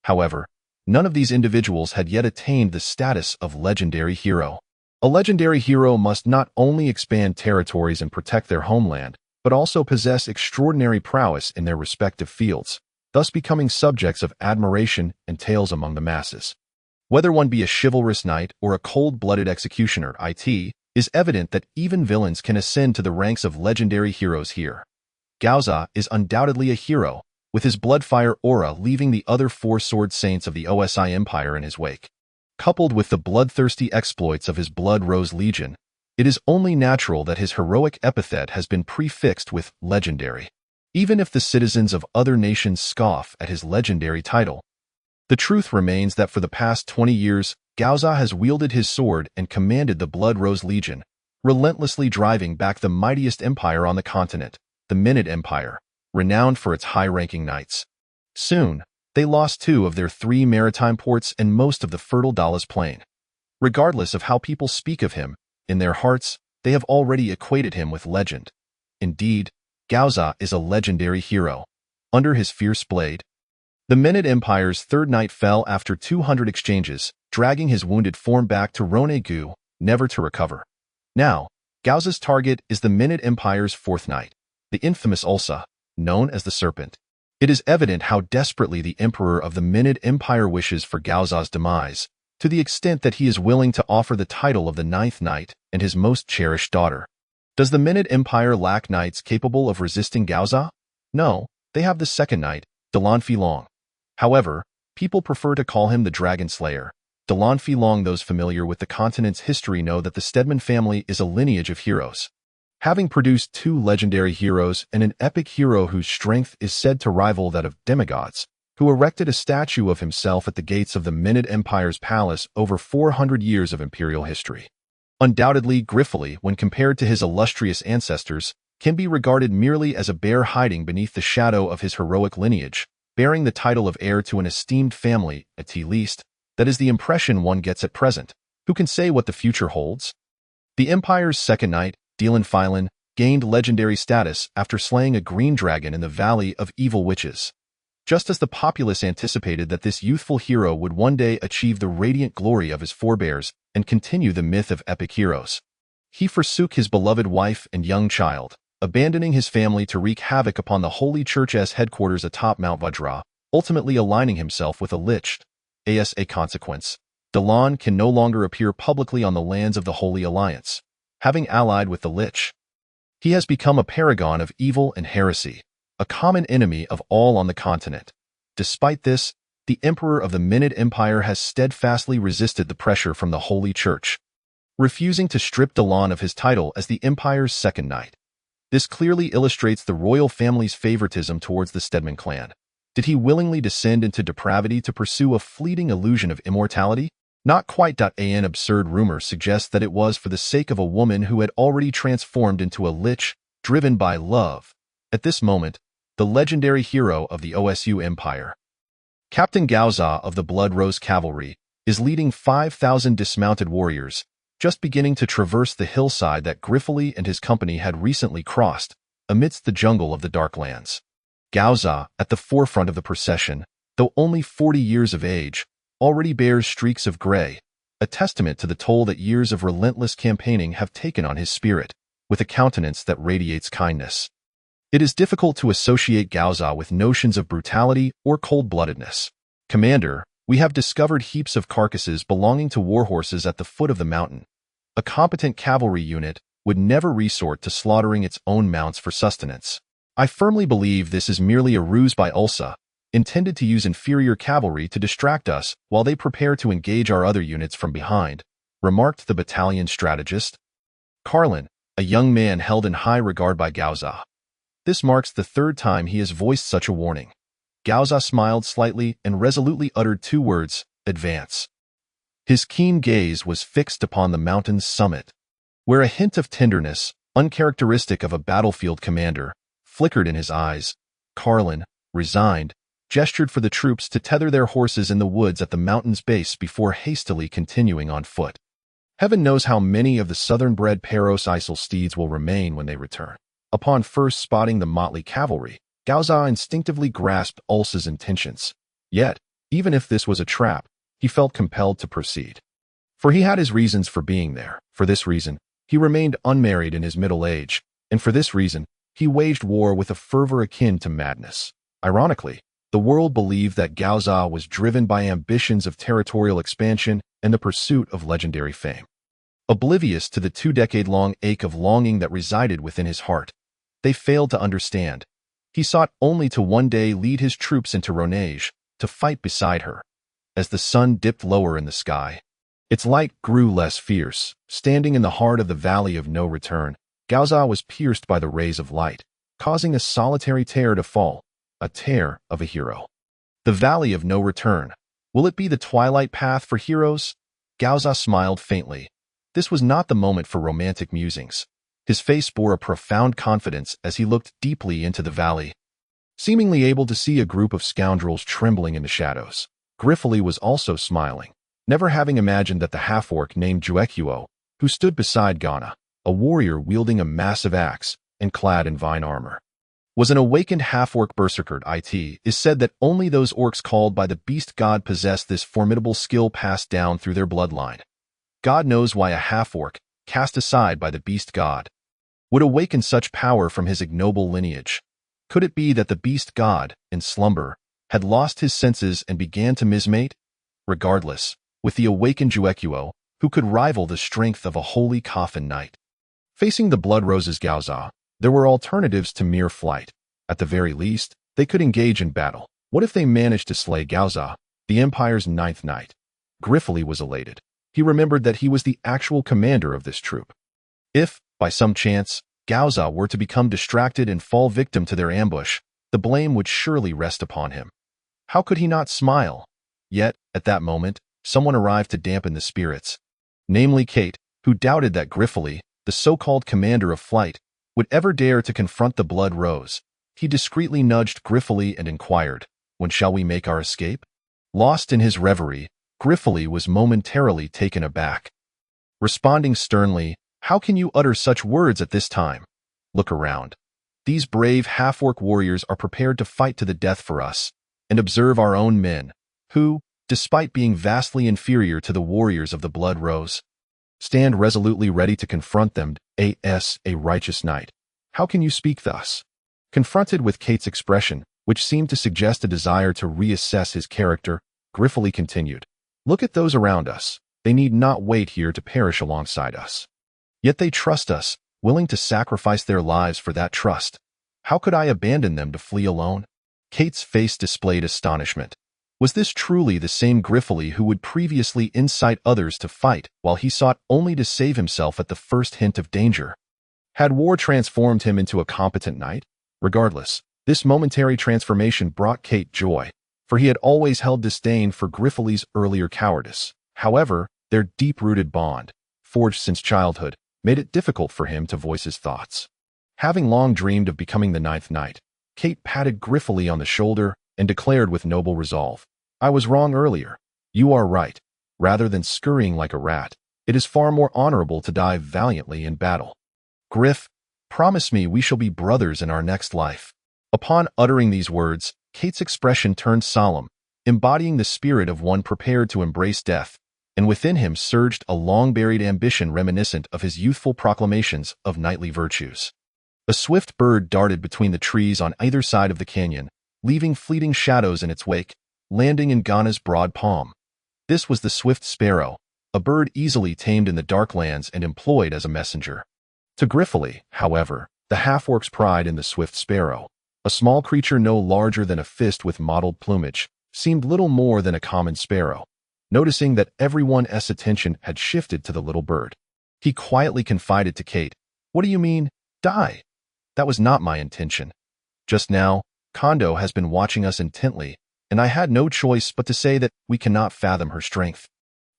However, none of these individuals had yet attained the status of legendary hero. A legendary hero must not only expand territories and protect their homeland, but also possess extraordinary prowess in their respective fields, thus becoming subjects of admiration and tales among the masses. Whether one be a chivalrous knight or a cold-blooded executioner, it is evident that even villains can ascend to the ranks of legendary heroes here. Gauza is undoubtedly a hero, with his bloodfire aura leaving the other four sword saints of the OSI Empire in his wake. Coupled with the bloodthirsty exploits of his Blood Rose Legion, it is only natural that his heroic epithet has been prefixed with legendary. Even if the citizens of other nations scoff at his legendary title, the truth remains that for the past 20 years, Gaoza has wielded his sword and commanded the Blood Rose Legion, relentlessly driving back the mightiest empire on the continent, the Minute Empire, renowned for its high-ranking knights. Soon, they lost 2 of their 3 maritime ports and most of the fertile Dallas Plain. Regardless of how people speak of him, in their hearts, they have already equated him with legend. Indeed, Gaoza is a legendary hero. Under his fierce blade, the Minute Empire's third knight fell after 200 exchanges, dragging his wounded form back to Ronegu, never to recover. Now, Gaoza's target is the Minute Empire's fourth knight, the infamous Ulsa, known as the Serpent. It is evident how desperately the Emperor of the Minute Empire wishes for Gaoza's demise, to the extent that he is willing to offer the title of the ninth knight and his most cherished daughter. Does the Minute Empire lack knights capable of resisting Gaoza? No, they have the second knight, Dalanfilong. However, people prefer to call him the Dragon Slayer. Dalanfilong. Those familiar with the continent's history know that the Stedman family is a lineage of heroes. Having produced 2 legendary heroes and an epic hero whose strength is said to rival that of demigods, who erected a statue of himself at the gates of the Minute Empire's palace over 400 years of imperial history. Undoubtedly, Griffith, when compared to his illustrious ancestors, can be regarded merely as a bear hiding beneath the shadow of his heroic lineage, bearing the title of heir to an esteemed family, at least. That is the impression one gets at present. Who can say what the future holds? The Empire's second knight, Dalanfilong, gained legendary status after slaying a green dragon in the Valley of Evil Witches. Just as the populace anticipated that this youthful hero would one day achieve the radiant glory of his forebears and continue the myth of epic heroes, he forsook his beloved wife and young child, abandoning his family to wreak havoc upon the Holy Church's headquarters atop Mount Vajra, ultimately aligning himself with a lich. As a consequence, Dalan can no longer appear publicly on the lands of the Holy Alliance. Having allied with the lich, he has become a paragon of evil and heresy, a common enemy of all on the continent. Despite this, the Emperor of the Minute Empire has steadfastly resisted the pressure from the Holy Church, refusing to strip Dalan of his title as the Empire's second knight. This clearly illustrates the royal family's favoritism towards the Stedman clan. Did he willingly descend into depravity to pursue a fleeting illusion of immortality? Not quite. An absurd rumor suggests that it was for the sake of a woman who had already transformed into a lich, driven by love. At this moment, the legendary hero of the OSU Empire, Captain Gaoza of the Blood Rose Cavalry, is leading 5,000 dismounted warriors, just beginning to traverse the hillside that Griffith and his company had recently crossed, amidst the jungle of the Darklands. Gaoza, at the forefront of the procession, though only 40 years of age, already bears streaks of gray, a testament to the toll that years of relentless campaigning have taken on his spirit, with a countenance that radiates kindness. It is difficult to associate Gaoza with notions of brutality or cold-bloodedness. Commander, we have discovered heaps of carcasses belonging to warhorses at the foot of the mountain. A competent cavalry unit would never resort to slaughtering its own mounts for sustenance. I firmly believe this is merely a ruse by Ulsa, intended to use inferior cavalry to distract us while they prepare to engage our other units from behind, remarked the battalion strategist. Carlin, a young man held in high regard by Gaoza. This marks the 3rd time he has voiced such a warning. Gaoza smiled slightly and resolutely uttered 2 words, advance. His keen gaze was fixed upon the mountain's summit, where a hint of tenderness, uncharacteristic of a battlefield commander, flickered in his eyes. Carlin, resigned, gestured for the troops to tether their horses in the woods at the mountain's base before hastily continuing on foot. Heaven knows how many of the southern-bred Peros Isle steeds will remain when they return. Upon first spotting the motley cavalry, Gaoza instinctively grasped Ulsa's intentions. Yet, even if this was a trap, he felt compelled to proceed. For he had his reasons for being there. For this reason, he remained unmarried in his middle age, and for this reason, he waged war with a fervor akin to madness. Ironically, the world believed that Gaoza was driven by ambitions of territorial expansion and the pursuit of legendary fame. Oblivious to the 2-decade-long ache of longing that resided within his heart, they failed to understand. He sought only to one day lead his troops into Ronage, to fight beside her. As the sun dipped lower in the sky, its light grew less fierce. Standing in the heart of the Valley of No Return, Gaoza was pierced by the rays of light, causing a solitary tear to fall, a tear of a hero. The Valley of No Return. Will it be the twilight path for heroes? Gaoza smiled faintly. This was not the moment for romantic musings. His face bore a profound confidence as he looked deeply into the valley, seemingly able to see a group of scoundrels trembling in the shadows. Griffith was also smiling, never having imagined that the half-orc named Juekuo, who stood beside Ghana, a warrior wielding a massive axe and clad in vine armor, was an awakened half-orc berserker. It is said that only those orcs called by the beast god possess this formidable skill passed down through their bloodline. God knows why a half-orc, cast aside by the beast god, would awaken such power from his ignoble lineage. Could it be that the beast god, in slumber, had lost his senses and began to mismate? Regardless, with the awakened Juekuo, who could rival the strength of a holy coffin knight. Facing the Blood Roses Gaoza, there were alternatives to mere flight. At the very least, they could engage in battle. What if they managed to slay Gaoza, the Empire's 9th knight? Griffith was elated. He remembered that he was the actual commander of this troop. If, by some chance, Gaoza were to become distracted and fall victim to their ambush, the blame would surely rest upon him. How could he not smile? Yet, at that moment, someone arrived to dampen the spirits. Namely Kate, who doubted that Griffith, the so-called commander of flight, would ever dare to confront the Blood Rose. He discreetly nudged Griffith and inquired, "When shall we make our escape?" Lost in his reverie, Griffith was momentarily taken aback. Responding sternly, "How can you utter such words at this time? Look around. These brave half-orc warriors are prepared to fight to the death for us, and observe our own men, who, despite being vastly inferior to the warriors of the Blood Rose, stand resolutely ready to confront them. A righteous knight. How can you speak thus?" Confronted with Kate's expression, which seemed to suggest a desire to reassess his character, Griffith continued, "Look at those around us. They need not wait here to perish alongside us. Yet they trust us, willing to sacrifice their lives for that trust. How could I abandon them to flee alone?" Kate's face displayed astonishment. Was this truly the same Griffith who would previously incite others to fight while he sought only to save himself at the first hint of danger? Had war transformed him into a competent knight? Regardless, this momentary transformation brought Kate joy, for he had always held disdain for Griffith's earlier cowardice. However, their deep-rooted bond, forged since childhood, made it difficult for him to voice his thoughts. Having long dreamed of becoming the 9th knight, Kate patted Griffith on the shoulder and declared with noble resolve, "I was wrong earlier. You are right. Rather than scurrying like a rat, it is far more honorable to die valiantly in battle. Griff, promise me we shall be brothers in our next life." Upon uttering these words, Kate's expression turned solemn, embodying the spirit of one prepared to embrace death, and within him surged a long-buried ambition reminiscent of his youthful proclamations of knightly virtues. A swift bird darted between the trees on either side of the canyon, leaving fleeting shadows in its wake, landing in Ghana's broad palm. This was the swift sparrow, a bird easily tamed in the dark lands and employed as a messenger. To Griffith, however, the half-orc's pride in the swift sparrow, a small creature no larger than a fist with mottled plumage, seemed little more than a common sparrow. Noticing that everyone's attention had shifted to the little bird, he quietly confided to Kate, "What do you mean, die? That was not my intention. Just now, Kondo has been watching us intently, and I had no choice but to say that we cannot fathom her strength.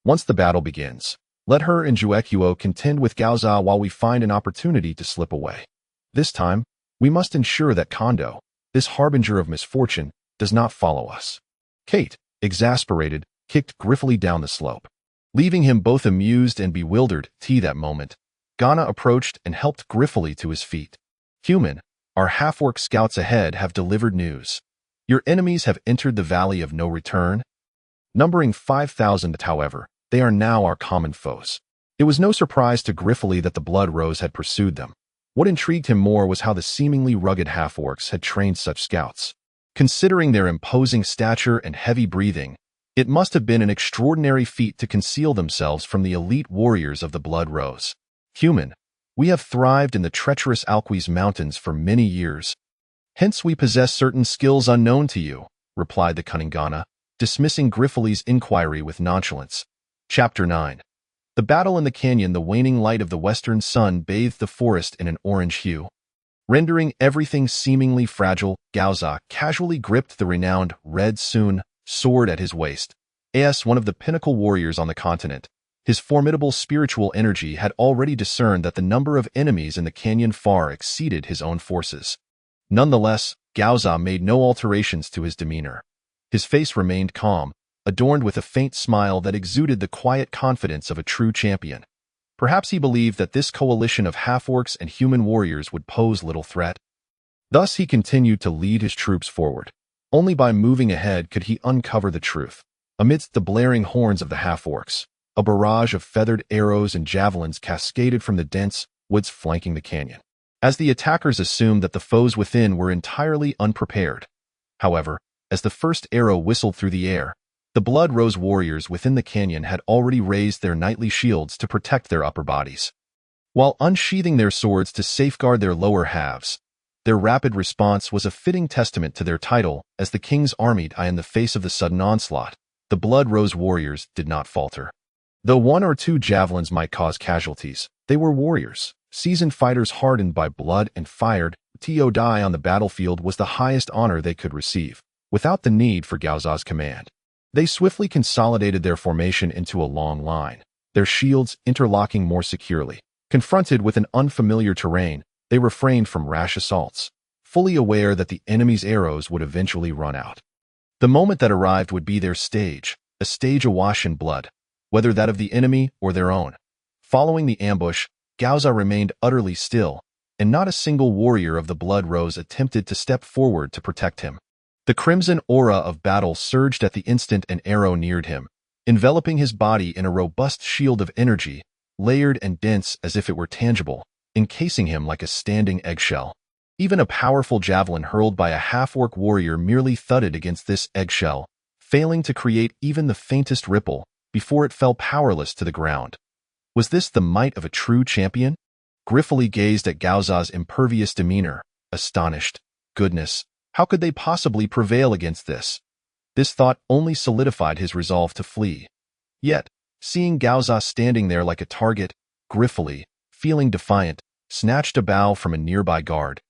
Once the battle begins, let her and Juekuo contend with Gaoza while we find an opportunity to slip away. This time, we must ensure that Kondo, this harbinger of misfortune, does not follow us." Kate, exasperated, kicked Griffith down the slope. Leaving him both amused and bewildered. That moment, Ghana approached and helped Griffith to his feet. "Human, our half-orc scouts ahead have delivered news. Your enemies have entered the Valley of No Return. Numbering 5,000, however, they are now our common foes." It was no surprise to Griffith that the Blood Rose had pursued them. What intrigued him more was how the seemingly rugged half-orcs had trained such scouts. Considering their imposing stature and heavy breathing, it must have been an extraordinary feat to conceal themselves from the elite warriors of the Blood Rose. "Human, we have thrived in the treacherous Alques Mountains for many years. Hence we possess certain skills unknown to you, replied the cunning Ghana, dismissing Griffith's inquiry with nonchalance. Chapter 9. The battle in the canyon. The waning light of the western sun bathed the forest in an orange hue. Rendering everything seemingly fragile, Gaoza casually gripped the renowned Red Sun sword at his waist. As one of the pinnacle warriors on the continent, his formidable spiritual energy had already discerned that the number of enemies in the canyon far exceeded his own forces. Nonetheless, Gaoza made no alterations to his demeanor. His face remained calm, adorned with a faint smile that exuded the quiet confidence of a true champion. Perhaps he believed that this coalition of half-orcs and human warriors would pose little threat. Thus he continued to lead his troops forward. Only by moving ahead could he uncover the truth. Amidst the blaring horns of the half-orcs, a barrage of feathered arrows and javelins cascaded from the dense woods flanking the canyon, as the attackers assumed that the foes within were entirely unprepared. However, as the first arrow whistled through the air, the Blood Rose warriors within the canyon had already raised their knightly shields to protect their upper bodies. While unsheathing their swords to safeguard their lower halves, their rapid response was a fitting testament to their title as the king's army. In the face of the sudden onslaught, the Blood Rose warriors did not falter. Though one or two javelins might cause casualties, they were warriors, seasoned fighters hardened by blood and fired. To die on the battlefield was the highest honor they could receive, without the need for Gaoza's command. They swiftly consolidated their formation into a long line, their shields interlocking more securely. Confronted with an unfamiliar terrain, they refrained from rash assaults, fully aware that the enemy's arrows would eventually run out. The moment that arrived would be their stage, a stage awash in blood, whether that of the enemy or their own. Following the ambush, Gaoza remained utterly still, and not a single warrior of the Blood Rose attempted to step forward to protect him. The crimson aura of battle surged at the instant an arrow neared him, enveloping his body in a robust shield of energy, layered and dense as if it were tangible, encasing him like a standing eggshell. Even a powerful javelin hurled by a half-orc warrior merely thudded against this eggshell, failing to create even the faintest ripple before it fell powerless to the ground. Was this the might of a true champion? Griffith gazed at Gaoza's impervious demeanor, astonished. Goodness, how could they possibly prevail against this? This thought only solidified his resolve to flee. Yet, seeing Gaoza standing there like a target, Griffith, feeling defiant, snatched a bow from a nearby guard,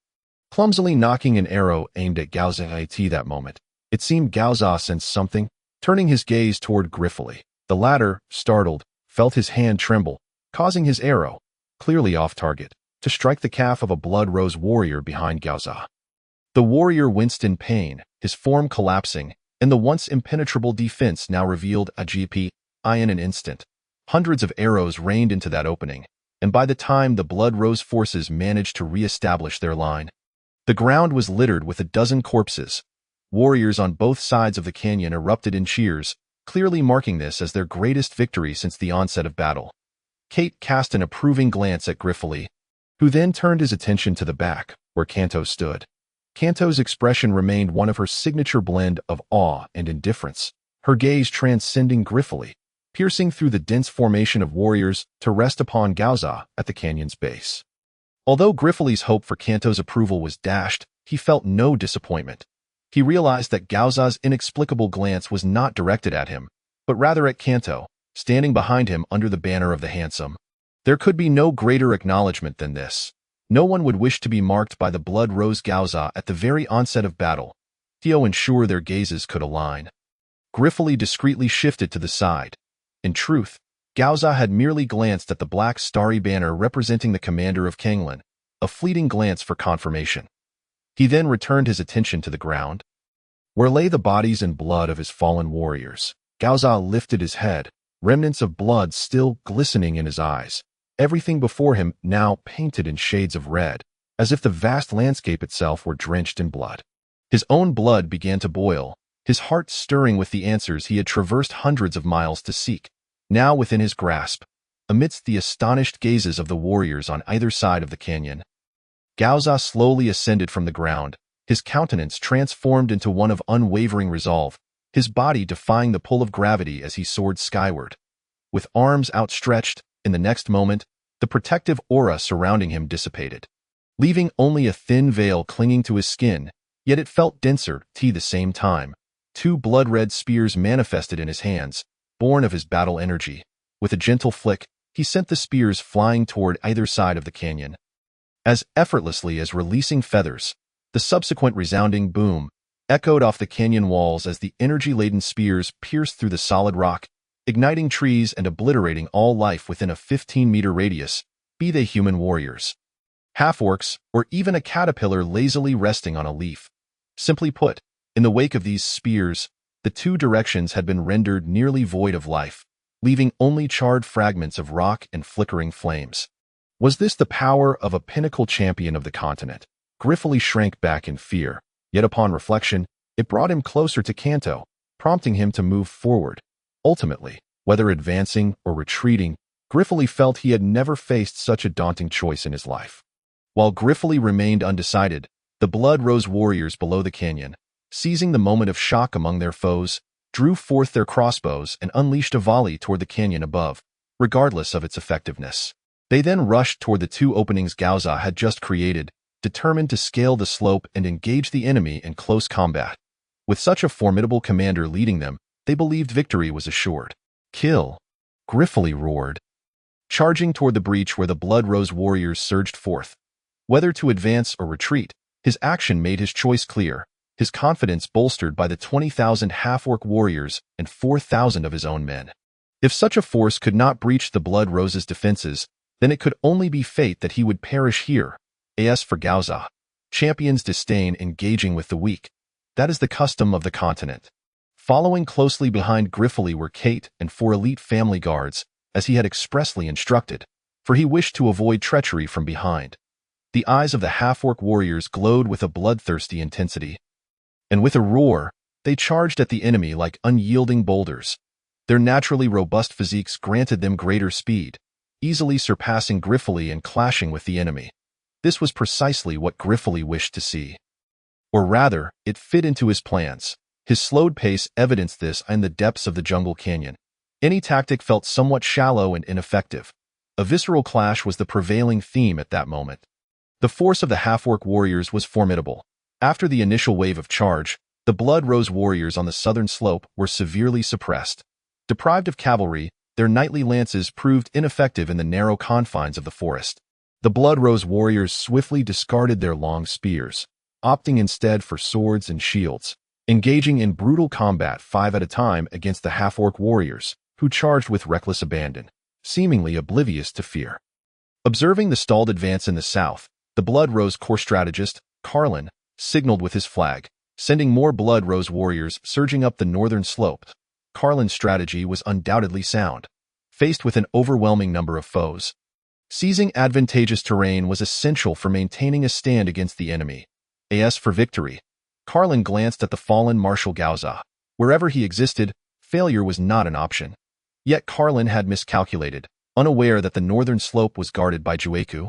clumsily knocking an arrow aimed at Gaoza. At that moment, it seemed Gaoza sensed something, turning his gaze toward Griffith. The latter, startled, felt his hand tremble, causing his arrow, clearly off target, to strike the calf of a Blood Rose warrior behind Gaoza. The warrior winced in pain, his form collapsing, and the once impenetrable defense now revealed a GP. In an instant, hundreds of arrows rained into that opening, and by the time the Blood Rose forces managed to re-establish their line, the ground was littered with a dozen corpses. Warriors on both sides of the canyon erupted in cheers, clearly marking this as their greatest victory since the onset of battle. Kate cast an approving glance at Griffith, who then turned his attention to the back, where Kanto stood. Kanto's expression remained one of her signature blend of awe and indifference, her gaze transcending Griffith, piercing through the dense formation of warriors to rest upon Gaoza at the canyon's base. Although Griffith's hope for Kanto's approval was dashed, he felt no disappointment. He realized that Gaoza's inexplicable glance was not directed at him, but rather at Kanto, standing behind him under the banner of the handsome. There could be no greater acknowledgement than this. No one would wish to be marked by the Blood Rose Gaoza at the very onset of battle, to ensure their gazes could align. Griffith discreetly shifted to the side. In truth, Gaoza had merely glanced at the black starry banner representing the commander of Kanglan, a fleeting glance for confirmation. He then returned his attention to the ground, where lay the bodies and blood of his fallen warriors. Gaoza lifted his head, remnants of blood still glistening in his eyes. Everything before him now painted in shades of red, as if the vast landscape itself were drenched in blood. His own blood began to boil, his heart stirring with the answers he had traversed hundreds of miles to seek, now within his grasp, amidst the astonished gazes of the warriors on either side of the canyon. Gaoza slowly ascended from the ground, his countenance transformed into one of unwavering resolve, his body defying the pull of gravity as he soared skyward. With arms outstretched, in the next moment, the protective aura surrounding him dissipated. leaving only a thin veil clinging to his skin, yet it felt denser at the same time. Two blood-red spears manifested in his hands, born of his battle energy. With a gentle flick, he sent the spears flying toward either side of the canyon. As effortlessly as releasing feathers, the subsequent resounding boom echoed off the canyon walls as the energy-laden spears pierced through the solid rock, igniting trees and obliterating all life within a 15-meter radius, be they human warriors, half-orcs, or even a caterpillar lazily resting on a leaf. Simply put, in the wake of these spears, the two directions had been rendered nearly void of life, leaving only charred fragments of rock and flickering flames. Was this the power of a pinnacle champion of the continent? Griffith shrank back in fear, yet upon reflection, it brought him closer to Kanto, prompting him to move forward. Ultimately, whether advancing or retreating, Griffith felt he had never faced such a daunting choice in his life. While Griffith remained undecided, the Blood Rose warriors below the canyon, seizing the moment of shock among their foes, drew forth their crossbows and unleashed a volley toward the canyon above, regardless of its effectiveness. They then rushed toward the two openings Gauza had just created, determined to scale the slope and engage the enemy in close combat. With such a formidable commander leading them, they believed victory was assured. Kill! Griffith roared, charging toward the breach where the Blood Rose warriors surged forth. Whether to advance or retreat, his action made his choice clear, his confidence bolstered by the 20,000 half-orc warriors and 4,000 of his own men. If such a force could not breach the Blood Rose's defenses, then it could only be fate that he would perish here. As for Gauza, champions disdain engaging with the weak. That is the custom of the continent. Following closely behind Griffith were Kate and 4 elite family guards, as he had expressly instructed, for he wished to avoid treachery from behind. The eyes of the half-orc warriors glowed with a bloodthirsty intensity, and with a roar, they charged at the enemy like unyielding boulders. Their naturally robust physiques granted them greater speed, easily surpassing Griffith and clashing with the enemy. This was precisely what Griffith wished to see. Or rather, it fit into his plans. His slowed pace evidenced this in the depths of the jungle canyon. Any tactic felt somewhat shallow and ineffective. A visceral clash was the prevailing theme at that moment. The force of the half-orc warriors was formidable. After the initial wave of charge, the Blood Rose warriors on the southern slope were severely suppressed. Deprived of cavalry, their knightly lances proved ineffective in the narrow confines of the forest. The Blood Rose warriors swiftly discarded their long spears, opting instead for swords and shields, engaging in brutal combat 5 at a time against the half-orc warriors, who charged with reckless abandon, seemingly oblivious to fear. Observing the stalled advance in the south, the Blood Rose corps strategist, Carlin, signaled with his flag, sending more Blood Rose warriors surging up the northern slope. Carlin's strategy was undoubtedly sound. Faced with an overwhelming number of foes, seizing advantageous terrain was essential for maintaining a stand against the enemy. As for victory, Carlin glanced at the fallen Marshal Gauza. Wherever he existed, failure was not an option. Yet Carlin had miscalculated, unaware that the northern slope was guarded by Jueku,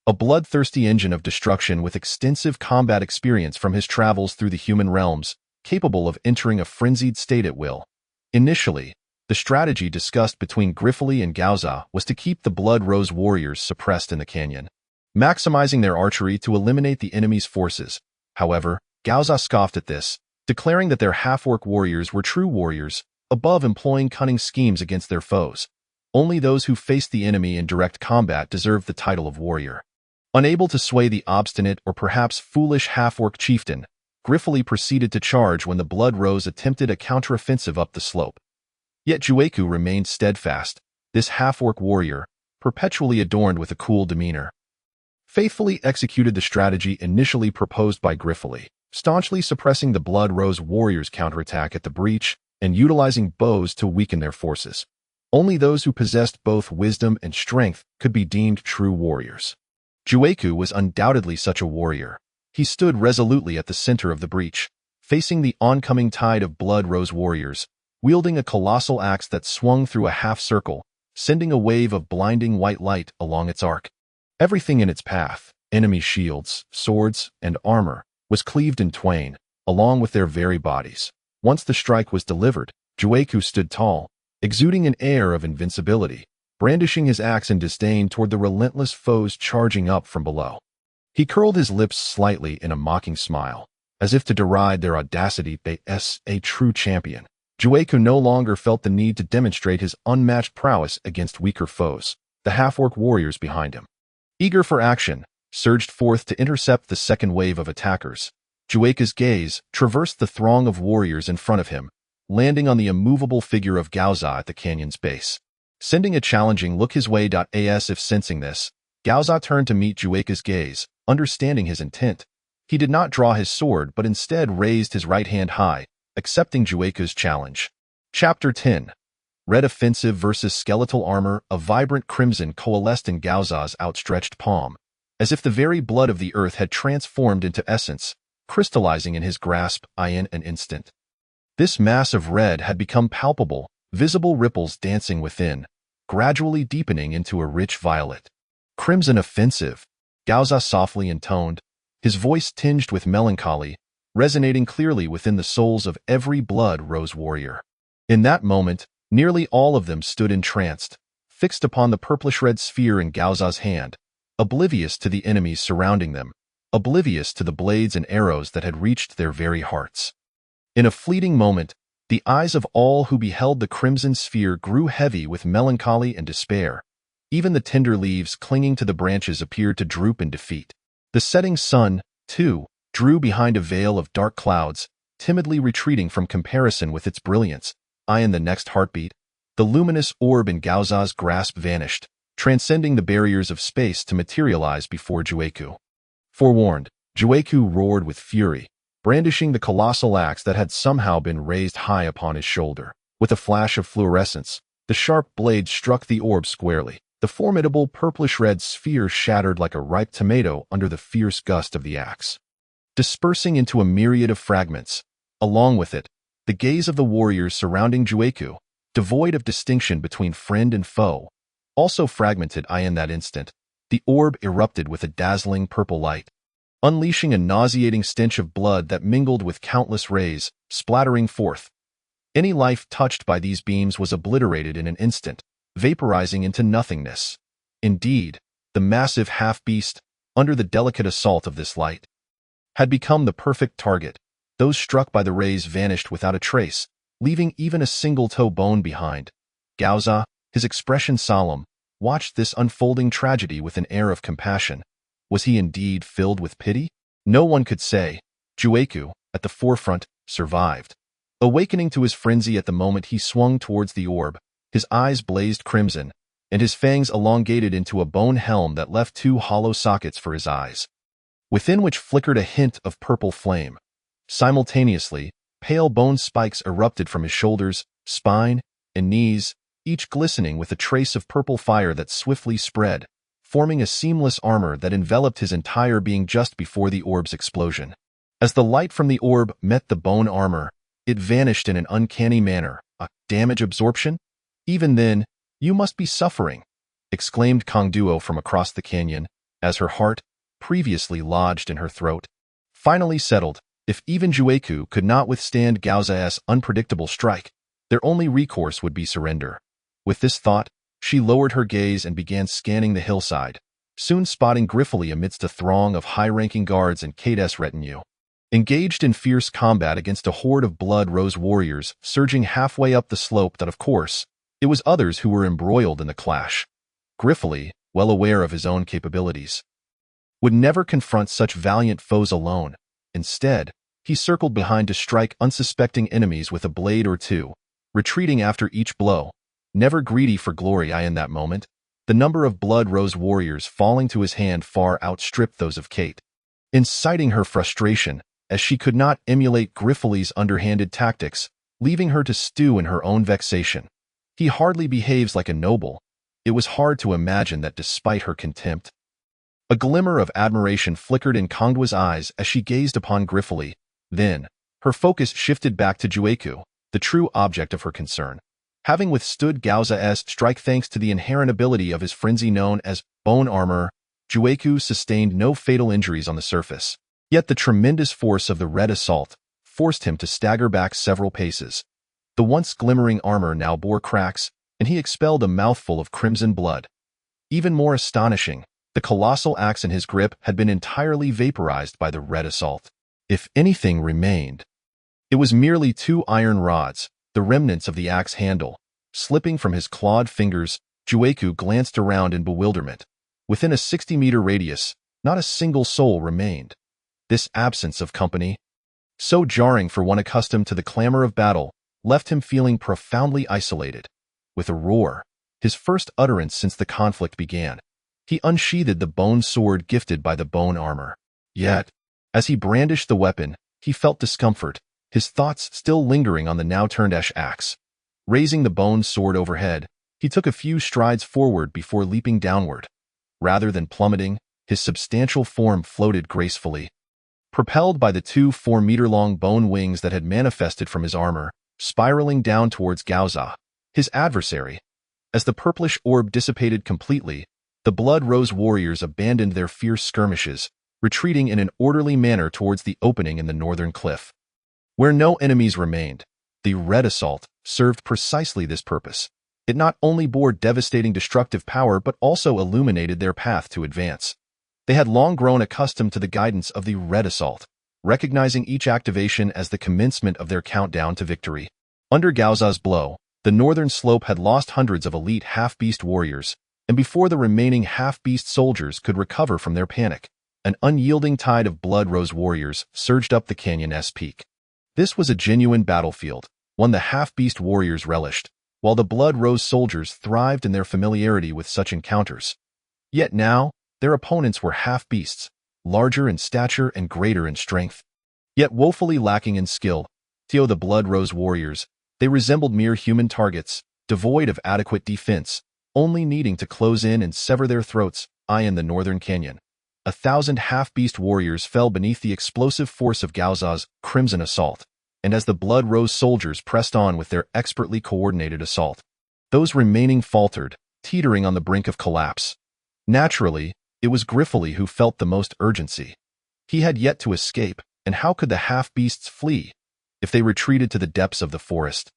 a bloodthirsty engine of destruction with extensive combat experience from his travels through the human realms, capable of entering a frenzied state at will. Initially, the strategy discussed between Griffith and Gauza was to keep the Blood Rose warriors suppressed in the canyon, maximizing their archery to eliminate the enemy's forces. However, Gauza scoffed at this, declaring that their half-orc warriors were true warriors, above employing cunning schemes against their foes. Only those who faced the enemy in direct combat deserved the title of warrior. Unable to sway the obstinate or perhaps foolish half-orc chieftain, Griffith proceeded to charge when the Blood Rose attempted a counteroffensive up the slope. Yet Jueku remained steadfast, this half-orc warrior, perpetually adorned with a cool demeanor, faithfully executed the strategy initially proposed by Griffith, staunchly suppressing the Blood Rose warriors' counterattack at the breach and utilizing bows to weaken their forces. Only those who possessed both wisdom and strength could be deemed true warriors. Jueku was undoubtedly such a warrior. He stood resolutely at the center of the breach, facing the oncoming tide of Blood Rose warriors, wielding a colossal axe that swung through a half-circle, sending a wave of blinding white light along its arc. Everything in its path, enemy shields, swords, and armor, was cleaved in twain, along with their very bodies. Once the strike was delivered, Jueku stood tall, exuding an air of invincibility, brandishing his axe in disdain toward the relentless foes charging up from below. He curled his lips slightly in a mocking smile, as if to deride their audacity. As a true champion, Jueku no longer felt the need to demonstrate his unmatched prowess against weaker foes. The half-orc warriors behind him, eager for action, surged forth to intercept the second wave of attackers. Jueku's gaze traversed the throng of warriors in front of him, landing on the immovable figure of Gaoza at the canyon's base. Sending a challenging look his way. As if sensing this, Gaoza turned to meet Jueku's gaze, understanding his intent. He did not draw his sword but instead raised his right hand high, accepting Jueku's challenge. Chapter 10. Red Offensive versus Skeletal Armor. A vibrant crimson coalesced in Gaoza's outstretched palm, as if the very blood of the earth had transformed into essence, crystallizing in his grasp. In an instant, this mass of red had become palpable, visible ripples dancing within, gradually deepening into a rich violet. Crimson Offensive, Gaoza softly intoned, his voice tinged with melancholy, resonating clearly within the souls of every blood rose warrior. In that moment, nearly all of them stood entranced, fixed upon the purplish-red sphere in Gaoza's hand, oblivious to the enemies surrounding them, oblivious to the blades and arrows that had reached their very hearts. In a fleeting moment, the eyes of all who beheld the crimson sphere grew heavy with melancholy and despair. Even the tender leaves clinging to the branches appeared to droop in defeat. The setting sun, too, drew behind a veil of dark clouds, timidly retreating from comparison with its brilliance. In the next heartbeat, the luminous orb in Gaoza's grasp vanished, transcending the barriers of space to materialize before Jueku. Forewarned, Jueku roared with fury, brandishing the colossal axe that had somehow been raised high upon his shoulder. With a flash of fluorescence, the sharp blade struck the orb squarely. The formidable purplish-red sphere shattered like a ripe tomato under the fierce gust of the axe, dispersing into a myriad of fragments. Along with it, the gaze of the warriors surrounding Jueku, devoid of distinction between friend and foe, also fragmented. In that instant, the orb erupted with a dazzling purple light, unleashing a nauseating stench of blood that mingled with countless rays, splattering forth. Any life touched by these beams was obliterated in an instant, vaporizing into nothingness. Indeed, the massive half-beast, under the delicate assault of this light, had become the perfect target. Those struck by the rays vanished without a trace, leaving even a single toe bone behind. Gaoza, his expression solemn, watched this unfolding tragedy with an air of compassion. Was he indeed filled with pity? No one could say. Jueku, at the forefront, survived. Awakening to his frenzy at the moment he swung towards the orb, his eyes blazed crimson, and his fangs elongated into a bone helm that left two hollow sockets for his eyes, within which flickered a hint of purple flame. Simultaneously, pale bone spikes erupted from his shoulders, spine, and knees, each glistening with a trace of purple fire that swiftly spread, forming a seamless armor that enveloped his entire being just before the orb's explosion. As the light from the orb met the bone armor, it vanished in an uncanny manner. A damage absorption? Even then, you must be suffering, exclaimed Kongduo from across the canyon, as her heart, previously lodged in her throat, finally settled. If even Jueku could not withstand Gaoza's unpredictable strike, their only recourse would be surrender. With this thought, she lowered her gaze and began scanning the hillside, soon spotting Griffith amidst a throng of high-ranking guards and Kade's retinue. Engaged in fierce combat against a horde of Blood Rose warriors surging halfway up the slope. That, of course, it was others who were embroiled in the clash. Griffith, well aware of his own capabilities, would never confront such valiant foes alone. Instead, he circled behind to strike unsuspecting enemies with a blade or two, retreating after each blow, never greedy for glory. In that moment, the number of Blood Rose warriors falling to his hand far outstripped those of Kate, inciting her frustration, as she could not emulate Griffith's underhanded tactics, leaving her to stew in her own vexation. He hardly behaves like a noble. It was hard to imagine that despite her contempt. A glimmer of admiration flickered in Kongduo's eyes as she gazed upon Griffith. Then, her focus shifted back to Jueku, the true object of her concern. Having withstood Gaoza's strike thanks to the inherent ability of his frenzy known as bone armor, Jueku sustained no fatal injuries on the surface. Yet the tremendous force of the red assault forced him to stagger back several paces. The once glimmering armor now bore cracks, and he expelled a mouthful of crimson blood. Even more astonishing, The colossal axe in his grip had been entirely vaporized by the red assault. If anything remained, it was merely two iron rods, the remnants of the axe handle. Slipping from his clawed fingers, Jueku glanced around in bewilderment. Within a 60-meter radius, not a single soul remained. This absence of company, so jarring for one accustomed to the clamor of battle, left him feeling profoundly isolated. With a roar, his first utterance since the conflict began, he unsheathed the bone sword gifted by the bone armor. Yet, as he brandished the weapon, he felt discomfort, his thoughts still lingering on the now-turned-ash axe. Raising the bone sword overhead, he took a few strides forward before leaping downward. Rather than plummeting, his substantial form floated gracefully. Propelled by the two 4-meter-long bone wings that had manifested from his armor, spiraling down towards Gaoza, his adversary. As the purplish orb dissipated completely, the Blood Rose warriors abandoned their fierce skirmishes, retreating in an orderly manner towards the opening in the northern cliff. Where no enemies remained, the Red Assault served precisely this purpose. It not only bore devastating destructive power but also illuminated their path to advance. They had long grown accustomed to the guidance of the Red Assault, recognizing each activation as the commencement of their countdown to victory. Under Gaoza's blow, the northern slope had lost hundreds of elite half-beast warriors, and before the remaining half-beast soldiers could recover from their panic, an unyielding tide of Blood Rose warriors surged up the canyon's peak. This was a genuine battlefield, one the half-beast warriors relished, while the Blood Rose soldiers thrived in their familiarity with such encounters. Yet now, their opponents were half-beasts, larger in stature and greater in strength. Yet woefully lacking in skill, to the Blood Rose warriors, they resembled mere human targets, devoid of adequate defense, only needing to close in and sever their throats. In the northern canyon, 1,000 half-beast warriors fell beneath the explosive force of Gaoza's crimson assault, and as the Blood Rose soldiers pressed on with their expertly coordinated assault, those remaining faltered, teetering on the brink of collapse. Naturally, it was Griffith who felt the most urgency. He had yet to escape, and how could the half-beasts flee? If they retreated to the depths of the forest,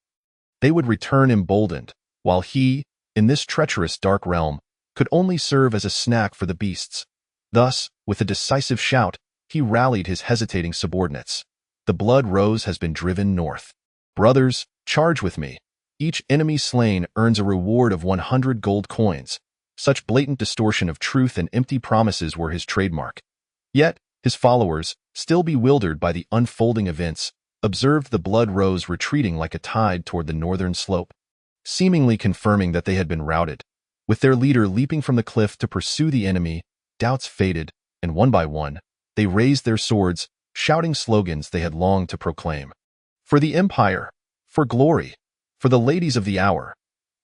they would return emboldened, while he, in this treacherous dark realm, could only serve as a snack for the beasts. Thus, with a decisive shout, he rallied his hesitating subordinates. The Blood Rose has been driven north. Brothers, charge with me. Each enemy slain earns a reward of 100 gold coins. Such blatant distortion of truth and empty promises were his trademark. Yet, his followers, still bewildered by the unfolding events, observed the Blood Rose retreating like a tide toward the northern slope, seemingly confirming that they had been routed. With their leader leaping from the cliff to pursue the enemy, doubts faded, and one by one, they raised their swords, shouting slogans they had longed to proclaim. For the Empire, for glory, for the ladies of the hour.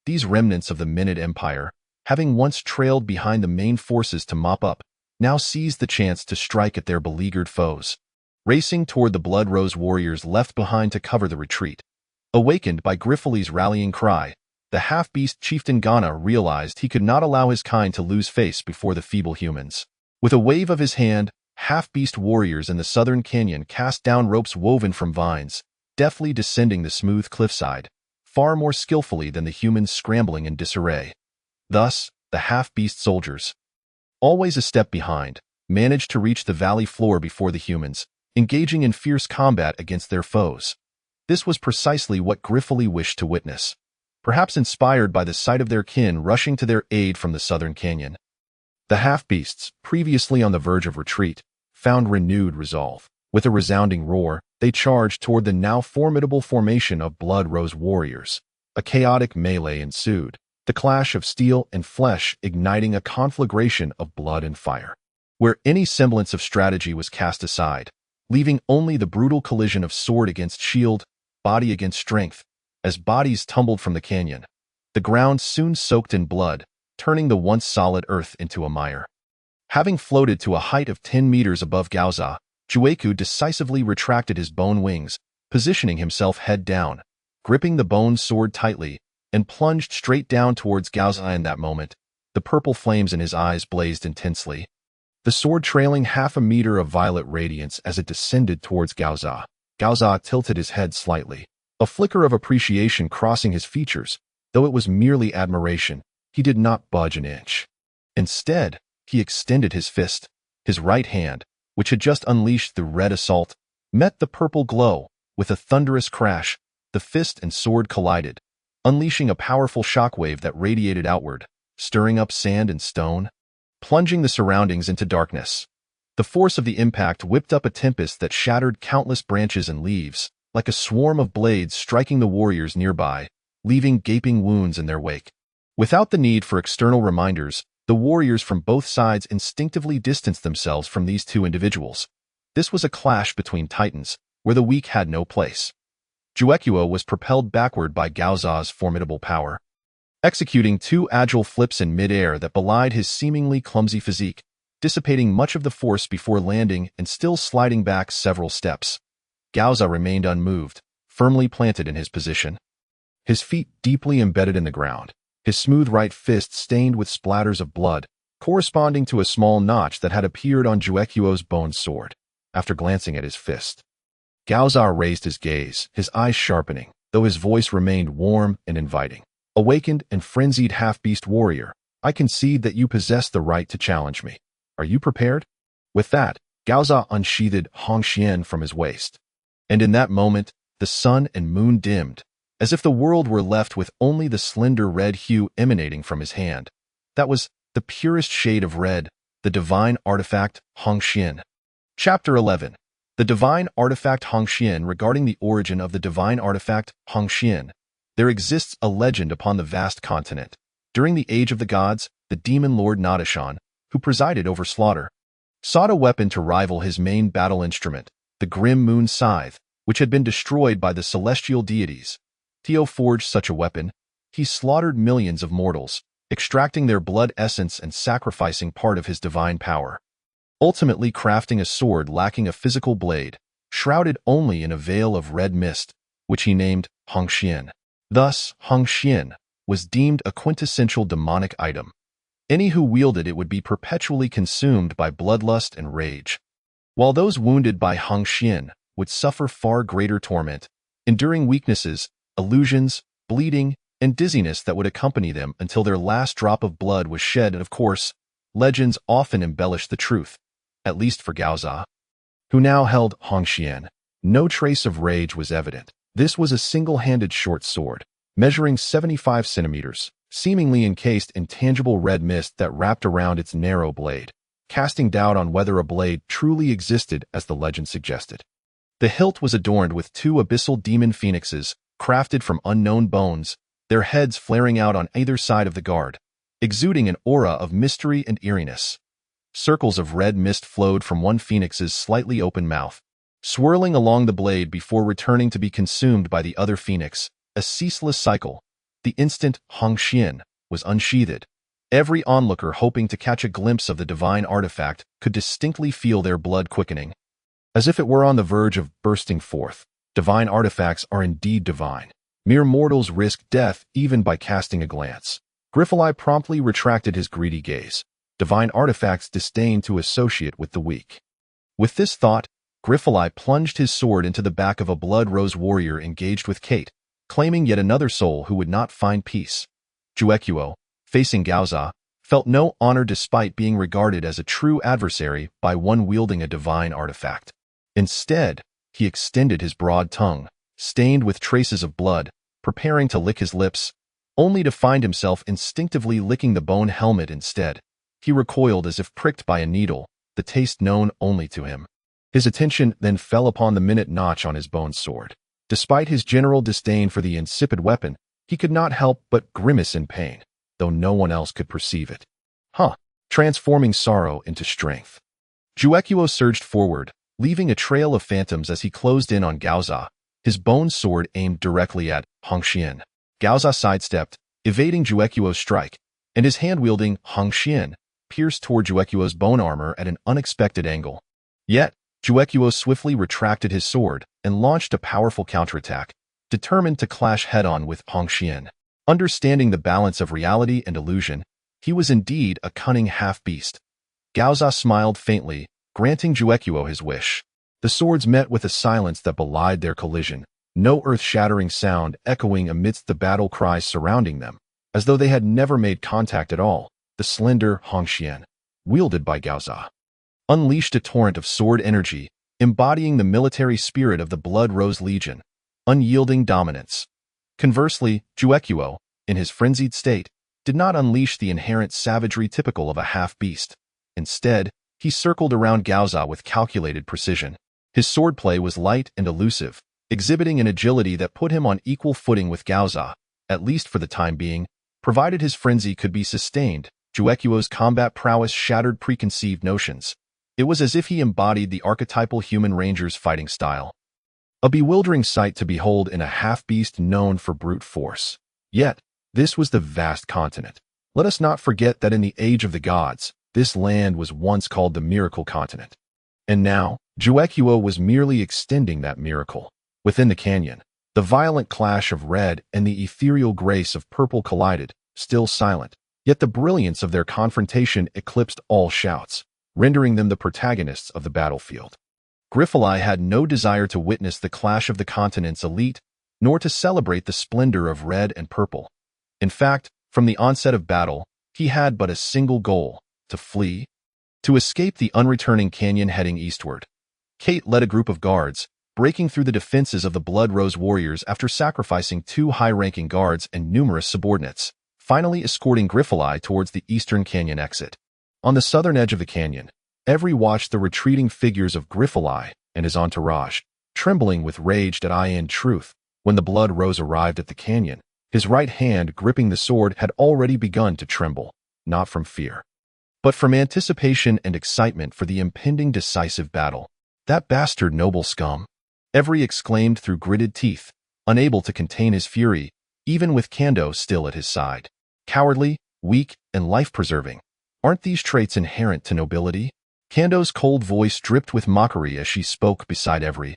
These remnants of the Minute Empire, having once trailed behind the main forces to mop up, now seized the chance to strike at their beleaguered foes. Racing toward the Blood Rose warriors left behind to cover the retreat. Awakened by Griffith's rallying cry, the half-beast chieftain Ghana realized he could not allow his kind to lose face before the feeble humans. With a wave of his hand, half-beast warriors in the southern canyon cast down ropes woven from vines, deftly descending the smooth cliffside, far more skillfully than the humans scrambling in disarray. Thus, the half-beast soldiers, always a step behind, managed to reach the valley floor before the humans, engaging in fierce combat against their foes. This was precisely what Griffith wished to witness, perhaps inspired by the sight of their kin rushing to their aid from the southern canyon. The half-beasts, previously on the verge of retreat, found renewed resolve. With a resounding roar, they charged toward the now formidable formation of Blood Rose warriors. A chaotic melee ensued, the clash of steel and flesh igniting a conflagration of blood and fire, where any semblance of strategy was cast aside, leaving only the brutal collision of sword against shield, body against strength. As bodies tumbled from the canyon, the ground soon soaked in blood, turning the once solid earth into a mire. Having floated to a height of 10 meters above Gaoza, Jueku decisively retracted his bone wings, positioning himself head down, gripping the bone sword tightly, and plunged straight down towards Gaoza. In that moment, the purple flames in his eyes blazed intensely, the sword trailing half a meter of violet radiance as it descended towards Gaoza. Gaoza tilted his head slightly, a flicker of appreciation crossing his features. Though it was merely admiration, he did not budge an inch. Instead, he extended his fist. His right hand, which had just unleashed the red assault, met the purple glow. With a thunderous crash, the fist and sword collided, unleashing a powerful shockwave that radiated outward, stirring up sand and stone, plunging the surroundings into darkness. The force of the impact whipped up a tempest that shattered countless branches and leaves, like a swarm of blades striking the warriors nearby, leaving gaping wounds in their wake. Without the need for external reminders, the warriors from both sides instinctively distanced themselves from these two individuals. This was a clash between titans, where the weak had no place. Juecuo was propelled backward by Gaoza's formidable power, executing two agile flips in mid-air that belied his seemingly clumsy physique, dissipating much of the force before landing and still sliding back several steps. Gaoza remained unmoved, firmly planted in his position, his feet deeply embedded in the ground, his smooth right fist stained with splatters of blood, corresponding to a small notch that had appeared on Juecuo's bone sword. After glancing at his fist, Gaoza raised his gaze, his eyes sharpening, though his voice remained warm and inviting. Awakened and frenzied half-beast warrior, I concede that you possess the right to challenge me. Are you prepared? With that, Gaoza unsheathed Hongxian from his waist. And in that moment, the sun and moon dimmed, as if the world were left with only the slender red hue emanating from his hand. That was the purest shade of red, the divine artifact Hongxian. Chapter 11. The divine artifact Hongxian. Regarding the origin of the divine artifact Hongxian, there exists a legend upon the vast continent. During the Age of the Gods, the demon lord Nadashan, who presided over slaughter, sought a weapon to rival his main battle instrument, the grim moon scythe, which had been destroyed by the celestial deities. Theo forged such a weapon. He slaughtered millions of mortals, extracting their blood essence and sacrificing part of his divine power, ultimately crafting a sword lacking a physical blade, shrouded only in a veil of red mist, which he named Hongxian. Thus, Hongxian was deemed a quintessential demonic item. Any who wielded it would be perpetually consumed by bloodlust and rage, while those wounded by Hongxian would suffer far greater torment, enduring weaknesses, illusions, bleeding, and dizziness that would accompany them until their last drop of blood was shed. And of course, legends often embellish the truth, at least for Gaoza, who now held Hongxian. No trace of rage was evident. This was a single-handed short sword, measuring 75 centimeters, seemingly encased in tangible red mist that wrapped around its narrow blade, casting doubt on whether a blade truly existed as the legend suggested. The hilt was adorned with two abyssal demon phoenixes, crafted from unknown bones, their heads flaring out on either side of the guard, exuding an aura of mystery and eeriness. Circles of red mist flowed from one phoenix's slightly open mouth, swirling along the blade before returning to be consumed by the other phoenix, a ceaseless cycle. The instant Hongxian was unsheathed, every onlooker hoping to catch a glimpse of the divine artifact could distinctly feel their blood quickening, as if it were on the verge of bursting forth. Divine artifacts are indeed divine. Mere mortals risk death even by casting a glance. Griffith promptly retracted his greedy gaze. Divine artifacts disdain to associate with the weak. With this thought, Griffith plunged his sword into the back of a blood rose warrior engaged with Kate, claiming yet another soul who would not find peace. Juecuo, facing Gaoza, felt no honor despite being regarded as a true adversary by one wielding a divine artifact. Instead, he extended his broad tongue, stained with traces of blood, preparing to lick his lips, only to find himself instinctively licking the bone helmet instead. He recoiled as if pricked by a needle, the taste known only to him. His attention then fell upon the minute notch on his bone sword. Despite his general disdain for the insipid weapon, he could not help but grimace in pain, though no one else could perceive it. Transforming sorrow into strength. Juecuo surged forward, leaving a trail of phantoms as he closed in on Gaoza, his bone sword aimed directly at Hongxian. Gaoza sidestepped, evading Juecuo's strike, and his hand-wielding Hongxian pierced toward Juecuo's bone armor at an unexpected angle. Yet, Juecuo swiftly retracted his sword and launched a powerful counterattack, determined to clash head-on with Hongxian. Understanding the balance of reality and illusion, he was indeed a cunning half-beast. Gaoza smiled faintly, granting Juecuo his wish. The swords met with a silence that belied their collision, no earth-shattering sound echoing amidst the battle cries surrounding them, as though they had never made contact at all. The slender Hongxian, wielded by Gaoza, unleashed a torrent of sword energy, embodying the military spirit of the Blood Rose Legion, unyielding dominance. Conversely, Juequo, in his frenzied state, did not unleash the inherent savagery typical of a half-beast. Instead, he circled around Gaoza with calculated precision. His swordplay was light and elusive, exhibiting an agility that put him on equal footing with Gaoza, at least for the time being, provided his frenzy could be sustained. Juequo's combat prowess shattered preconceived notions. It was as if he embodied the archetypal human ranger's fighting style. A bewildering sight to behold in a half-beast known for brute force. Yet, this was the vast continent. Let us not forget that in the age of the gods, this land was once called the Miracle Continent. And now, Juequo was merely extending that miracle. Within the canyon, the violent clash of red and the ethereal grace of purple collided, still silent. Yet the brilliance of their confrontation eclipsed all shouts, rendering them the protagonists of the battlefield. Griffith had no desire to witness the clash of the continent's elite, nor to celebrate the splendor of red and purple. In fact, from the onset of battle, he had but a single goal: to flee, to escape the unreturning canyon heading eastward. Kate led a group of guards, breaking through the defenses of the Blood Rose warriors after sacrificing 2 high-ranking guards and numerous subordinates, finally escorting Griffith towards the eastern canyon exit. On the southern edge of the canyon, Every watched the retreating figures of Griffith and his entourage, trembling with rage. In truth, when the Blood Rose arrived at the canyon, his right hand gripping the sword had already begun to tremble, not from fear, but from anticipation and excitement for the impending decisive battle. That bastard noble scum! Every exclaimed through gritted teeth, unable to contain his fury, even with Kando still at his side. Cowardly, weak, and life-preserving. Aren't these traits inherent to nobility? Kando's cold voice dripped with mockery as she spoke beside Every.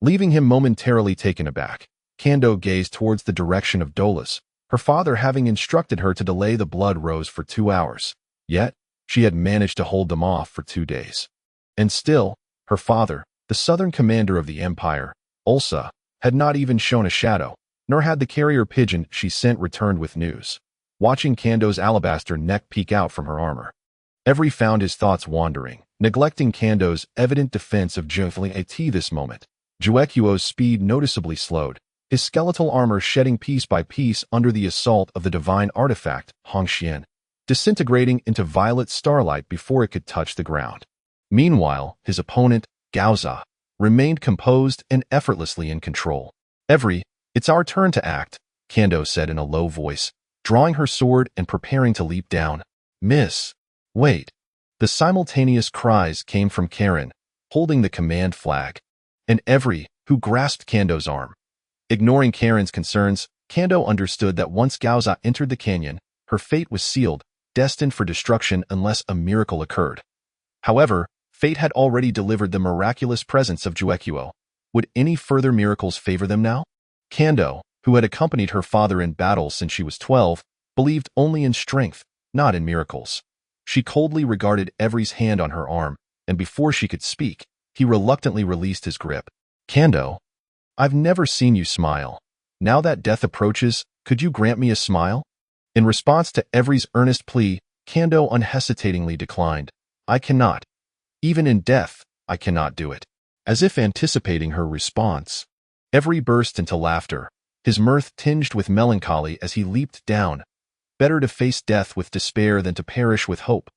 Leaving him momentarily taken aback, Kando gazed towards the direction of Dolus, her father having instructed her to delay the Blood Rose for 2 hours. Yet, she had managed to hold them off for 2 days. And still, her father, the southern commander of the empire, Ulsa, had not even shown a shadow, nor had the carrier pigeon she sent returned with news. Watching Kando's alabaster neck peek out from her armor, Every found his thoughts wandering, neglecting Kando's evident defense of Juequo at this moment. Juequo's speed noticeably slowed, his skeletal armor shedding piece by piece under the assault of the divine artifact, Hongxian, disintegrating into violet starlight before it could touch the ground. Meanwhile, his opponent, Gaoza, remained composed and effortlessly in control. Every, it's our turn to act, Kando said in a low voice, drawing her sword and preparing to leap down. Miss! Wait! The simultaneous cries came from Karen, holding the command flag, and Every, who grasped Kando's arm. Ignoring Karen's concerns, Kando understood that once Gaoza entered the canyon, her fate was sealed, destined for destruction unless a miracle occurred. However, fate had already delivered the miraculous presence of Juequo. Would any further miracles favor them now? Kando, who had accompanied her father in battle since she was 12, believed only in strength, not in miracles. She coldly regarded Every's hand on her arm, and before she could speak, he reluctantly released his grip. Kando, I've never seen you smile. Now that death approaches, could you grant me a smile? In response to Every's earnest plea, Kando unhesitatingly declined. I cannot. Even in death, I cannot do it. As if anticipating her response, Every burst into laughter, his mirth tinged with melancholy as he leaped down. Better to face death with despair than to perish with hope.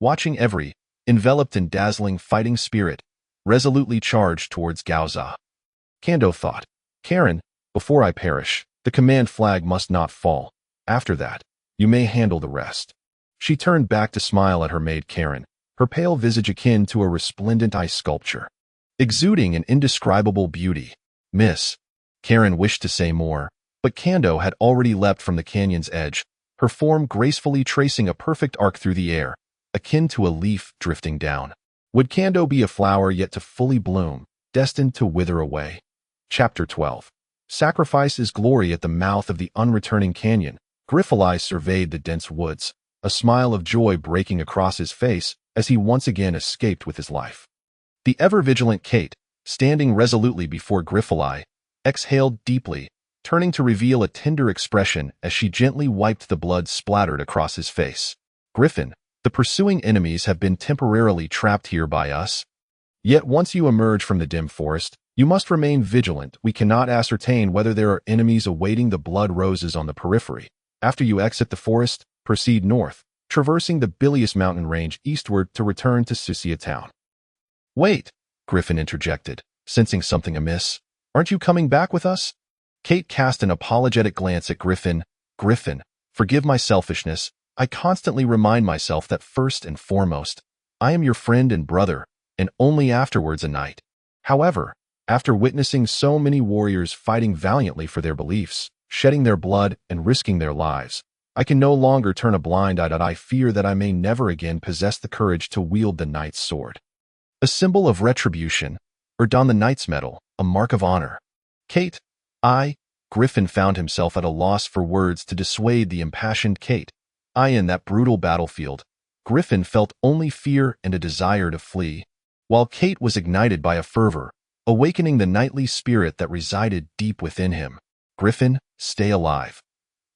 Watching Every, enveloped in dazzling fighting spirit, resolutely charged towards Gaoza. Kando thought, Karen, before I perish, the command flag must not fall. After that, you may handle the rest. She turned back to smile at her maid Karen, her pale visage akin to a resplendent ice sculpture, exuding an indescribable beauty. Miss. Karen wished to say more, but Kando had already leapt from the canyon's edge, her form gracefully tracing a perfect arc through the air, akin to a leaf drifting down. Would Kando be a flower yet to fully bloom, destined to wither away? Chapter 12. Sacrifice is glory. At the mouth of the unreturning canyon, Griffith surveyed the dense woods, a smile of joy breaking across his face as he once again escaped with his life. The ever-vigilant Kate, standing resolutely before Griffith, exhaled deeply, turning to reveal a tender expression as she gently wiped the blood splattered across his face. Griffin, The pursuing enemies have been temporarily trapped here by us. Yet once you emerge from the dim forest, you must remain vigilant. We cannot ascertain whether there are enemies awaiting the blood roses on the periphery. After you exit the forest, proceed north, traversing the bilious mountain range eastward to return to Suseya town. Wait, Griffin interjected, sensing something amiss. Aren't you coming back with us? Kate cast an apologetic glance at Griffin. Griffin, forgive my selfishness. I constantly remind myself that first and foremost, I am your friend and brother, and only afterwards a knight. However, after witnessing so many warriors fighting valiantly for their beliefs, shedding their blood and risking their lives, I can no longer turn a blind eye. I fear that I may never again possess the courage to wield the knight's sword. A symbol of retribution, or don the knight's medal, a mark of honor. Kate, Griffin found himself at a loss for words to dissuade the impassioned Kate. In that brutal battlefield, Griffin felt only fear and a desire to flee, while Kate was ignited by a fervor, awakening the knightly spirit that resided deep within him. Griffin, stay alive.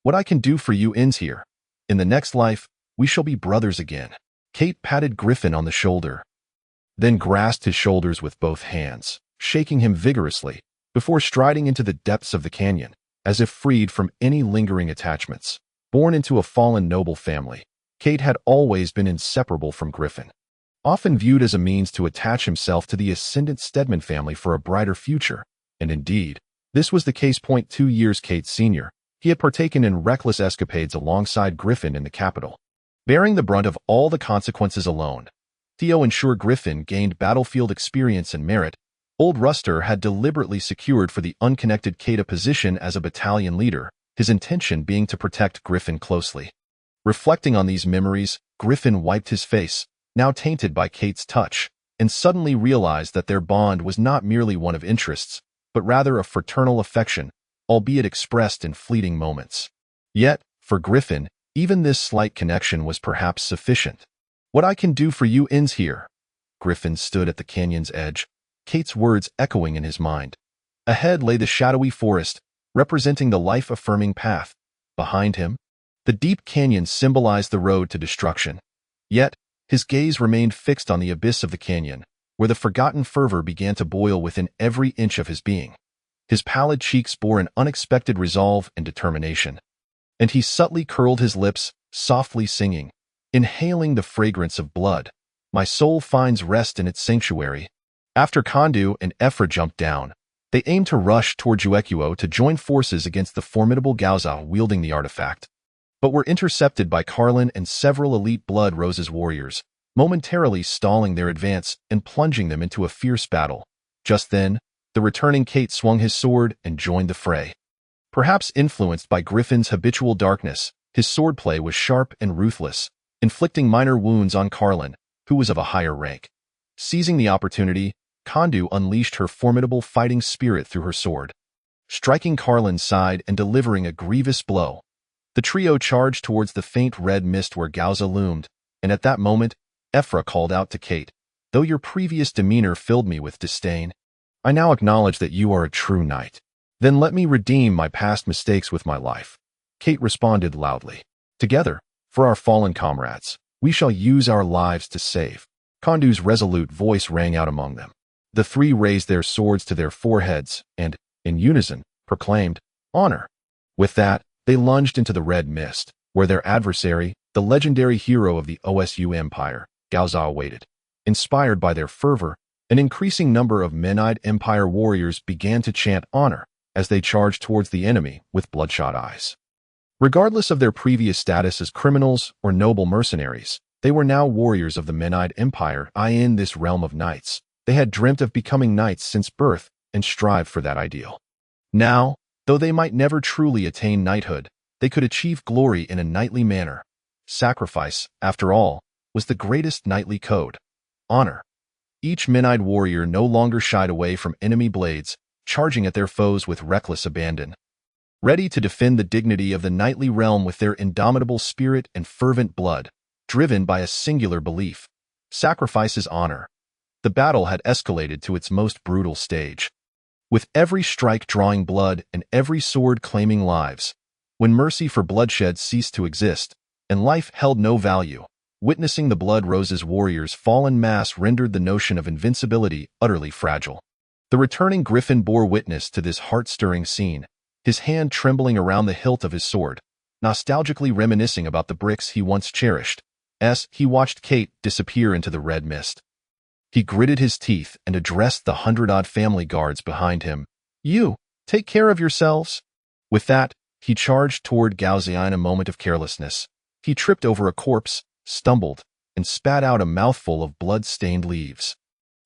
What I can do for you ends here. In the next life, we shall be brothers again. Kate patted Griffin on the shoulder, then grasped his shoulders with both hands, shaking him vigorously, before striding into the depths of the canyon, as if freed from any lingering attachments. Born into a fallen noble family, Kate had always been inseparable from Griffin. Often viewed as a means to attach himself to the ascendant Stedman family for a brighter future, and indeed, this was the case. 2 years Kate's senior, he had partaken in reckless escapades alongside Griffin in the capital. Bearing the brunt of all the consequences alone, Theo ensured Griffin gained battlefield experience and merit. Old Ruster had deliberately secured for the unconnected Kate a position as a battalion leader, his intention being to protect Griffin closely. Reflecting on these memories, Griffin wiped his face, now tainted by Kate's touch, and suddenly realized that their bond was not merely one of interests, but rather a fraternal affection, albeit expressed in fleeting moments. Yet, for Griffin, even this slight connection was perhaps sufficient. What I can do for you ends here. Griffin stood at the canyon's edge, Kate's words echoing in his mind. Ahead lay the shadowy forest, representing the life-affirming path. Behind him, the deep canyon symbolized the road to destruction. Yet, his gaze remained fixed on the abyss of the canyon, where the forgotten fervor began to boil within every inch of his being. His pallid cheeks bore an unexpected resolve and determination, and he subtly curled his lips, softly singing, inhaling the fragrance of blood. My soul finds rest in its sanctuary. After Kondu and Ephra jumped down, they aimed to rush toward Juekuo to join forces against the formidable Gaoza wielding the artifact, but were intercepted by Carlin and several elite Blood Roses warriors, momentarily stalling their advance and plunging them into a fierce battle. Just then, the returning Kate swung his sword and joined the fray. Perhaps influenced by Griffin's habitual darkness, his swordplay was sharp and ruthless, inflicting minor wounds on Carlin, who was of a higher rank. Seizing the opportunity, Kondu unleashed her formidable fighting spirit through her sword, striking Carlin's side and delivering a grievous blow. The trio charged towards the faint red mist where Gaoza loomed, and at that moment, Ephra called out to Kate, "Though your previous demeanor filled me with disdain, I now acknowledge that you are a true knight. Then let me redeem my past mistakes with my life." Kate responded loudly, "Together, for our fallen comrades, we shall use our lives to save." Kondu's resolute voice rang out among them. The three raised their swords to their foreheads and, in unison, proclaimed, "Honor." With that, they lunged into the red mist, where their adversary, the legendary hero of the Osu Empire, Gaoza, awaited. Inspired by their fervor, an increasing number of Menide Empire warriors began to chant honor as they charged towards the enemy with bloodshot eyes. Regardless of their previous status as criminals or noble mercenaries, they were now warriors of the Menide Empire. In this realm of knights, they had dreamt of becoming knights since birth and strived for that ideal. Now, though they might never truly attain knighthood, they could achieve glory in a knightly manner. Sacrifice, after all, was the greatest knightly code. Honor. Each Menide warrior no longer shied away from enemy blades, charging at their foes with reckless abandon. Ready to defend the dignity of the knightly realm with their indomitable spirit and fervent blood, driven by a singular belief: sacrifice is honor. The battle had escalated to its most brutal stage, with every strike drawing blood and every sword claiming lives. When mercy for bloodshed ceased to exist, and life held no value, Witnessing the Blood Rose's warriors fall en masse rendered the notion of invincibility utterly fragile. The returning Griffin bore witness to this heart-stirring scene, his hand trembling around the hilt of his sword, nostalgically reminiscing about the bricks he once cherished, as he watched Kate disappear into the red mist. He gritted his teeth and addressed the 100-odd family guards behind him. "You, take care of yourselves." With that, he charged toward Gaozia in a moment of carelessness. He tripped over a corpse, stumbled, and spat out a mouthful of blood-stained leaves.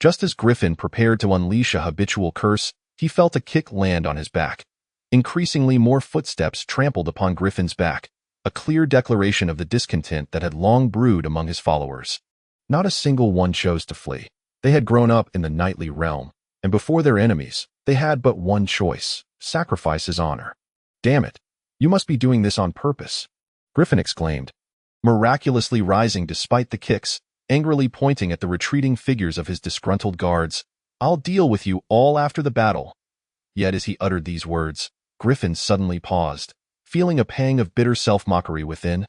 Just as Griffin prepared to unleash a habitual curse, he felt a kick land on his back. Increasingly more footsteps trampled upon Griffin's back, a clear declaration of the discontent that had long brewed among his followers. Not a single one chose to flee. They had grown up in the knightly realm, and before their enemies, they had but one choice: sacrifice his honor. "Damn it, you must be doing this on purpose," Griffin exclaimed, miraculously rising despite the kicks, angrily pointing at the retreating figures of his disgruntled guards. "I'll deal with you all after the battle." Yet as he uttered these words, Griffin suddenly paused, feeling a pang of bitter self-mockery within.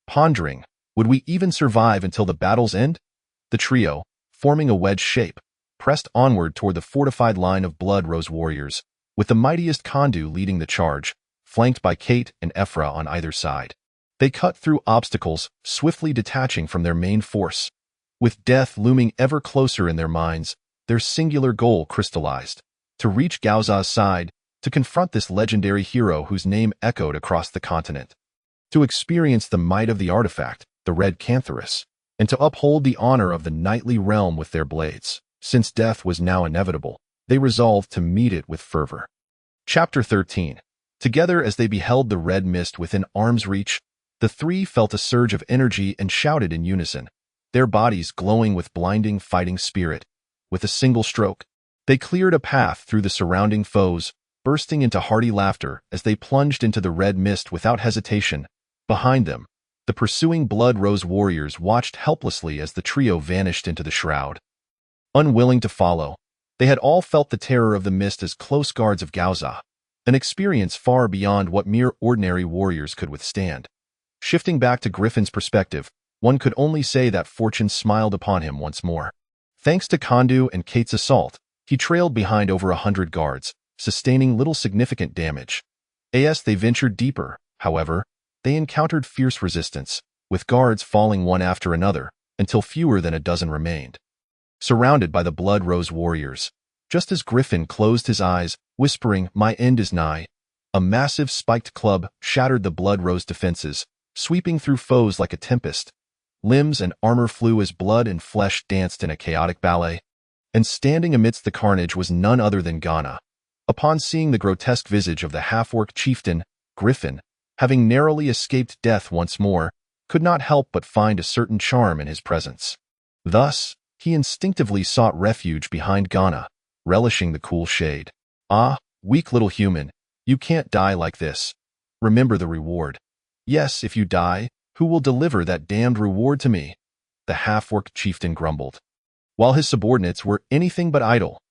Pondering, would we even survive until the battle's end? The trio, forming a wedge shape, pressed onward toward the fortified line of Blood Rose warriors, with the mightiest Kondu leading the charge, flanked by Kate and Ephra on either side. They cut through obstacles, swiftly detaching from their main force. With death looming ever closer in their minds, their singular goal crystallized: to reach Gaoza's side, to confront this legendary hero whose name echoed across the continent, to experience the might of the artifact, the Red Cantharus, and to uphold the honor of the knightly realm with their blades. Since death was now inevitable, they resolved to meet it with fervor. Chapter 13. Together as they beheld the red mist within arm's reach, the three felt a surge of energy and shouted in unison, their bodies glowing with blinding fighting spirit. With a single stroke, they cleared a path through the surrounding foes, bursting into hearty laughter as they plunged into the red mist without hesitation. Behind them, the pursuing Blood Rose warriors watched helplessly as the trio vanished into the shroud. Unwilling to follow, they had all felt the terror of the mist as close guards of Gaoza, an experience far beyond what mere ordinary warriors could withstand. Shifting back to Griffin's perspective, one could only say that fortune smiled upon him once more. Thanks to Kondu and Kate's assault, he trailed behind over 100 guards, sustaining little significant damage. As they ventured deeper, however, they encountered fierce resistance, with guards falling one after another, until fewer than a dozen remained. Surrounded by the Blood Rose warriors, just as Griffin closed his eyes, whispering, "My end is nigh," a massive spiked club shattered the Blood Rose defenses, sweeping through foes like a tempest. Limbs and armor flew as blood and flesh danced in a chaotic ballet, and standing amidst the carnage was none other than Ghana. Upon seeing the grotesque visage of the half-orc chieftain, Griffin, having narrowly escaped death once more, could not help but find a certain charm in his presence. Thus, he instinctively sought refuge behind Ghana, relishing the cool shade. "Ah, weak little human, you can't die like this. Remember the reward." "Yes, if you die, who will deliver that damned reward to me?" the half-orc chieftain grumbled. While his subordinates were anything but idle,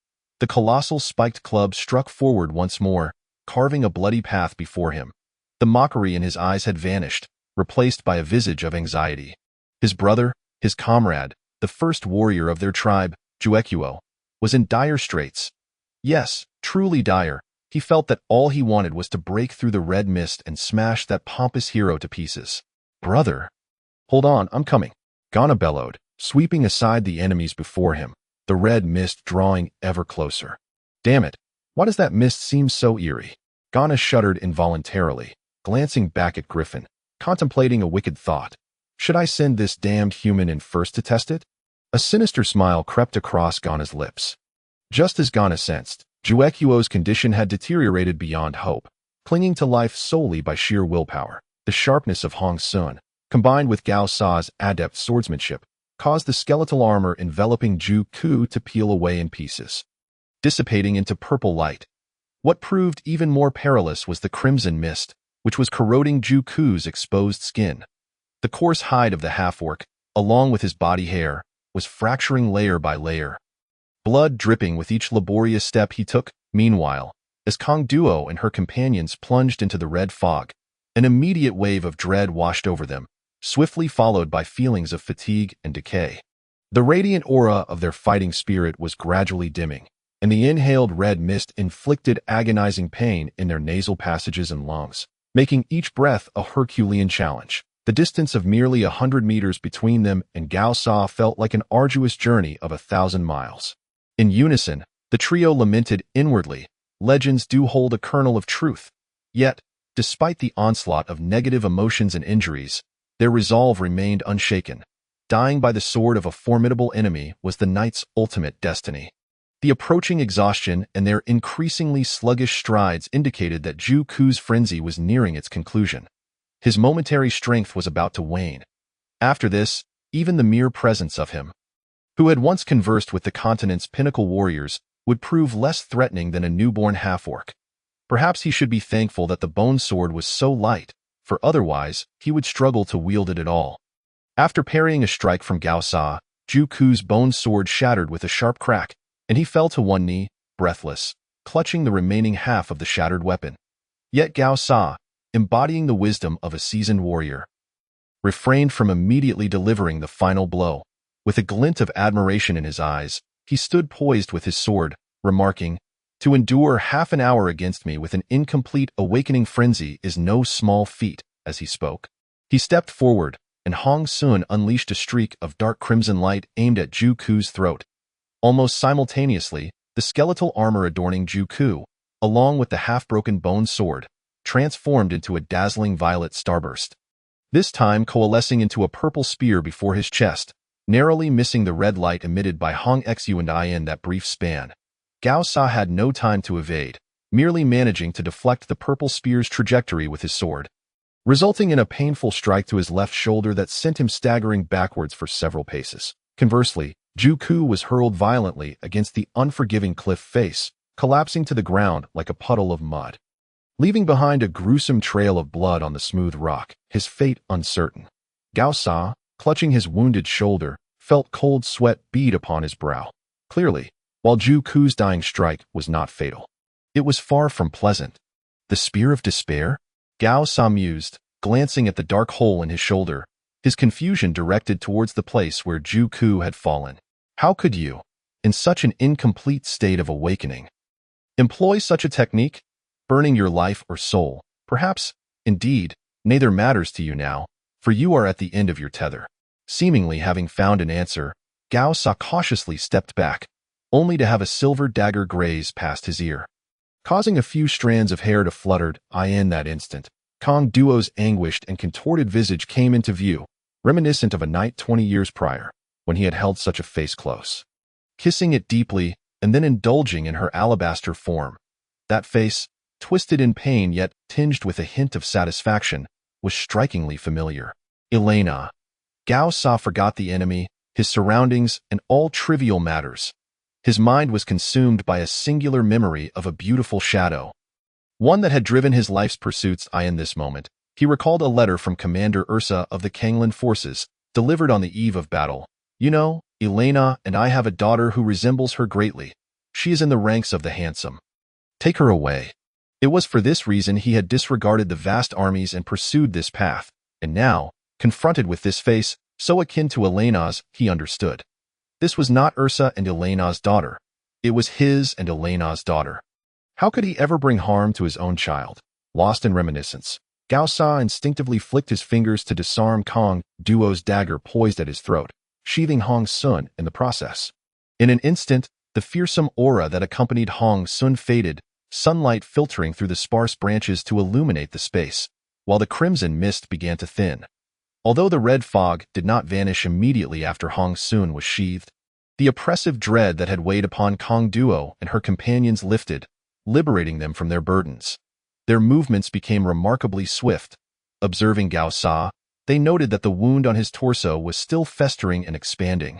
the colossal spiked club struck forward once more, carving a bloody path before him. The mockery in his eyes had vanished, replaced by a visage of anxiety. His brother, his comrade, the first warrior of their tribe, Juekuo, was in dire straits. Yes, truly dire. He felt that all he wanted was to break through the red mist and smash that pompous hero to pieces. "Brother!" "Hold on, I'm coming," Ghana bellowed, sweeping aside the enemies before him, the red mist drawing ever closer. "Damn it, why does that mist seem so eerie?" Ghana shuddered involuntarily, glancing back at Griffin, contemplating a wicked thought. "Should I send this damned human in first to test it?" A sinister smile crept across Ghana's lips. Just as Ghana sensed, Juekuo's condition had deteriorated beyond hope, clinging to life solely by sheer willpower. The sharpness of Hong Sun, combined with Gao Sa's adept swordsmanship, caused the skeletal armor enveloping Ju Ku to peel away in pieces, dissipating into purple light. What proved even more perilous was the crimson mist, which was corroding Ju Ku's exposed skin. The coarse hide of the half-orc, along with his body hair, was fracturing layer by layer, blood dripping with each laborious step he took. Meanwhile, as Kong Duo and her companions plunged into the red fog, an immediate wave of dread washed over them, swiftly followed by feelings of fatigue and decay. The radiant aura of their fighting spirit was gradually dimming, and the inhaled red mist inflicted agonizing pain in their nasal passages and lungs, making each breath a Herculean challenge. The distance of merely 100 meters between them and Gao Sa felt like an arduous journey of 1,000 miles. In unison, the trio lamented inwardly, legends do hold a kernel of truth. Yet, despite the onslaught of negative emotions and injuries, their resolve remained unshaken. Dying by the sword of a formidable enemy was the knights' ultimate destiny. The approaching exhaustion and their increasingly sluggish strides indicated that Ju Ku's frenzy was nearing its conclusion. His momentary strength was about to wane. After this, even the mere presence of him, who had once conversed with the continent's pinnacle warriors, would prove less threatening than a newborn half-orc. Perhaps he should be thankful that the bone sword was so light, for otherwise he would struggle to wield it at all. After parrying a strike from Gao Sa, Ju Ku's bone sword shattered with a sharp crack, and he fell to one knee, breathless, clutching the remaining half of the shattered weapon. Yet Gao Sa, embodying the wisdom of a seasoned warrior, refrained from immediately delivering the final blow. With a glint of admiration in his eyes, he stood poised with his sword, remarking, "To endure half an hour against me with an incomplete awakening frenzy is no small feat." As he spoke, he stepped forward, and Hong Sun unleashed a streak of dark crimson light aimed at Ju Ku's throat. Almost simultaneously, the skeletal armor adorning Ju Ku, along with the half-broken bone sword, transformed into a dazzling violet starburst, this time coalescing into a purple spear before his chest, narrowly missing the red light emitted by Hong Xu and I in that brief span. Gao Sa had no time to evade, merely managing to deflect the purple spear's trajectory with his sword, resulting in a painful strike to his left shoulder that sent him staggering backwards for several paces. Conversely, Ju Ku was hurled violently against the unforgiving cliff face, collapsing to the ground like a puddle of mud, leaving behind a gruesome trail of blood on the smooth rock, his fate uncertain. Gao Sa, clutching his wounded shoulder, felt cold sweat bead upon his brow. Clearly, while Ju Ku's dying strike was not fatal, it was far from pleasant. The spear of despair? Gao Sa mused, glancing at the dark hole in his shoulder, his confusion directed towards the place where Ju Ku had fallen. How could you, in such an incomplete state of awakening, employ such a technique? Burning your life or soul, perhaps, indeed, neither matters to you now, for you are at the end of your tether. Seemingly having found an answer, Gao Sa cautiously stepped back, only to have a silver dagger graze past his ear, causing a few strands of hair to flutter. In that instant, Kong Duo's anguished and contorted visage came into view, reminiscent of a night 20 years prior, when he had held such a face close, kissing it deeply and then indulging in her alabaster form. That face, twisted in pain yet tinged with a hint of satisfaction, was strikingly familiar. Elena. Gao Sa forgot the enemy, his surroundings, and all trivial matters. His mind was consumed by a singular memory of a beautiful shadow, one that had driven his life's pursuits. In this moment, he recalled a letter from Commander Ursa of the Kanglan forces, delivered on the eve of battle. "You know, Elena and I have a daughter who resembles her greatly. She is in the ranks of the handsome. Take her away." It was for this reason he had disregarded the vast armies and pursued this path, and now, confronted with this face, so akin to Elena's, he understood. This was not Ursa and Elena's daughter. It was his and Elena's daughter. How could he ever bring harm to his own child? Lost in reminiscence, Gao Sa instinctively flicked his fingers to disarm Kong Duo's dagger poised at his throat, sheathing Hong Sun in the process. In an instant, the fearsome aura that accompanied Hong Sun faded, sunlight filtering through the sparse branches to illuminate the space, while the crimson mist began to thin. Although the red fog did not vanish immediately after Hong Sun was sheathed, the oppressive dread that had weighed upon Kong Duo and her companions lifted, liberating them from their burdens. Their movements became remarkably swift. Observing Gao Sa, they noted that the wound on his torso was still festering and expanding,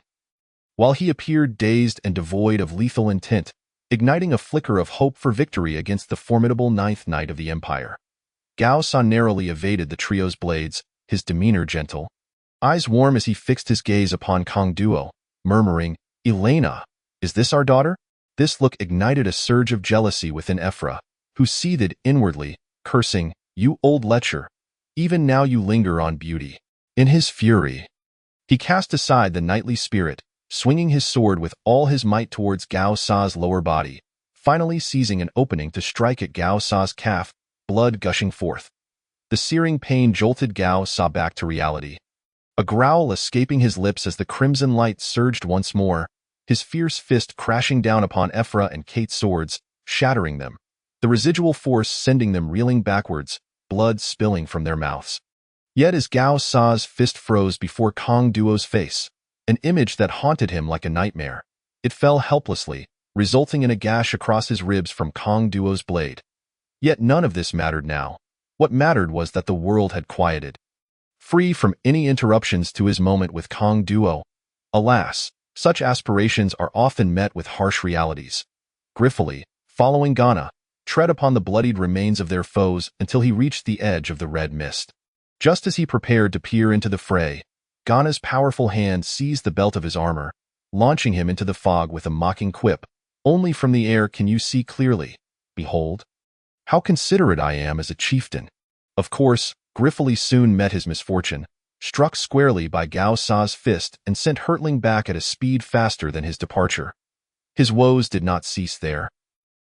while he appeared dazed and devoid of lethal intent, igniting a flicker of hope for victory against the formidable Ninth Knight of the Empire. Gao Sa narrowly evaded the trio's blades, his demeanor gentle, eyes warm as he fixed his gaze upon Kong Duo, murmuring, "Elena, is this our daughter?" This look ignited a surge of jealousy within Ephra, who seethed inwardly, cursing, "You old lecher, even now you linger on beauty." In his fury, he cast aside the knightly spirit, swinging his sword with all his might towards Gao Sa's lower body, finally seizing an opening to strike at Gao Sa's calf, blood gushing forth. The searing pain jolted Gao Sa back to reality. A growl escaping his lips as the crimson light surged once more, his fierce fist crashing down upon Ephra and Kate's swords, shattering them, the residual force sending them reeling backwards, blood spilling from their mouths. Yet as Gao Sa's fist froze before Kong Duo's face, an image that haunted him like a nightmare, it fell helplessly, resulting in a gash across his ribs from Kong Duo's blade. Yet none of this mattered now. What mattered was that the world had quieted. Free from any interruptions to his moment with Kong Duo. Alas, such aspirations are often met with harsh realities. Griffith, following Ghana, tread upon the bloodied remains of their foes until he reached the edge of the red mist. Just as he prepared to peer into the fray, Ghana's powerful hand seized the belt of his armor, launching him into the fog with a mocking quip. Only from the air can you see clearly. Behold, how considerate I am as a chieftain. Of course, Griffith soon met his misfortune, struck squarely by Gao Sa's fist and sent hurtling back at a speed faster than his departure. His woes did not cease there.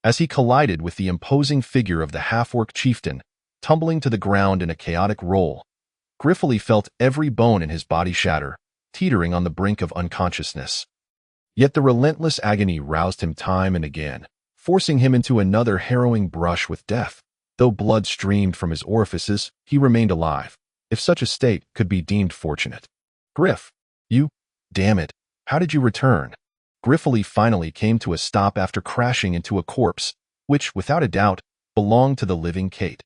As he collided with the imposing figure of the half-orc chieftain, tumbling to the ground in a chaotic roll, Griffith felt every bone in his body shatter, teetering on the brink of unconsciousness. Yet the relentless agony roused him time and again, forcing him into another harrowing brush with death. Though blood streamed from his orifices, he remained alive, if such a state could be deemed fortunate. Griff, you, damn it, how did you return? Griffith finally came to a stop after crashing into a corpse, which, without a doubt, belonged to the living Kate.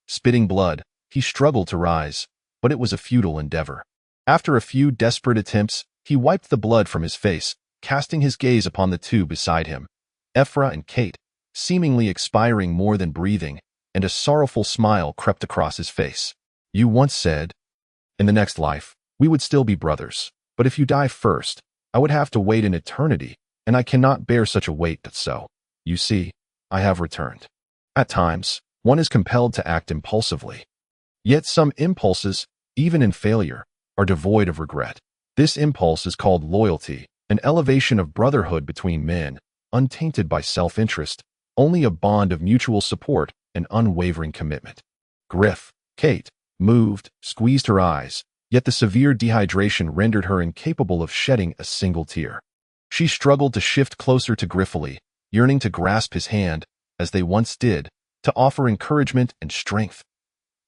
Spitting blood, he struggled to rise, but it was a futile endeavor. After a few desperate attempts, he wiped the blood from his face, casting his gaze upon the two beside him, Ephra and Kate, seemingly expiring more than breathing, and a sorrowful smile crept across his face. You once said, in the next life, we would still be brothers, but if you die first, I would have to wait an eternity, and I cannot bear such a weight. So, you see, I have returned. At times, one is compelled to act impulsively. Yet some impulses, even in failure, are devoid of regret. This impulse is called loyalty, an elevation of brotherhood between men, untainted by self-interest, only a bond of mutual support and unwavering commitment. Kate, moved, squeezed her eyes, yet the severe dehydration rendered her incapable of shedding a single tear. She struggled to shift closer to Griffith, yearning to grasp his hand, as they once did, to offer encouragement and strength.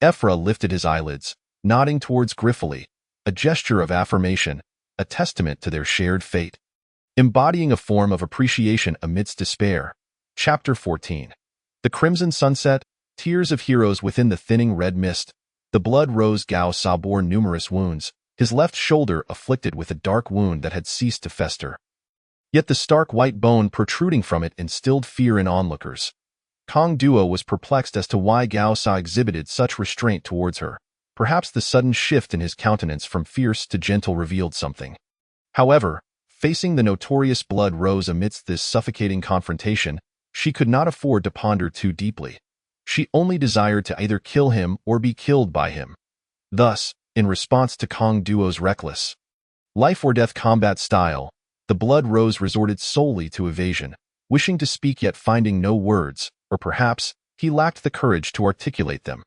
Ephra lifted his eyelids, nodding towards Griffith, a gesture of affirmation, a testament to their shared fate. Embodying a form of appreciation amidst despair. Chapter 14. The crimson sunset, tears of heroes within the thinning red mist. The blood rose. Gao Sa bore numerous wounds, his left shoulder afflicted with a dark wound that had ceased to fester. Yet the stark white bone protruding from it instilled fear in onlookers. Kong Duo was perplexed as to why Gao Sa exhibited such restraint towards her. Perhaps the sudden shift in his countenance from fierce to gentle revealed something. However, facing the notorious blood rose amidst this suffocating confrontation, she could not afford to ponder too deeply. She only desired to either kill him or be killed by him. Thus, in response to Kong Duo's reckless life-or-death combat style, the blood rose resorted solely to evasion, wishing to speak yet finding no words, or perhaps he lacked the courage to articulate them.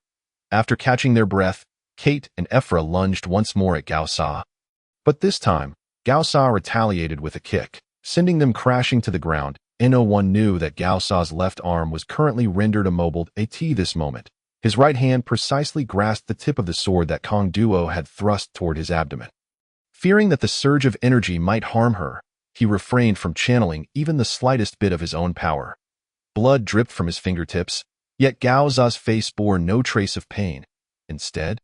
After catching their breath, Kate and Ephra lunged once more at Gao Sa. But this time, Gao Sa retaliated with a kick, sending them crashing to the ground. No one knew that Gao Sa's left arm was currently rendered immobile at this moment. His right hand precisely grasped the tip of the sword that Kong Duo had thrust toward his abdomen. Fearing that the surge of energy might harm her, he refrained from channeling even the slightest bit of his own power. Blood dripped from his fingertips, yet Gao Sa's face bore no trace of pain. Instead,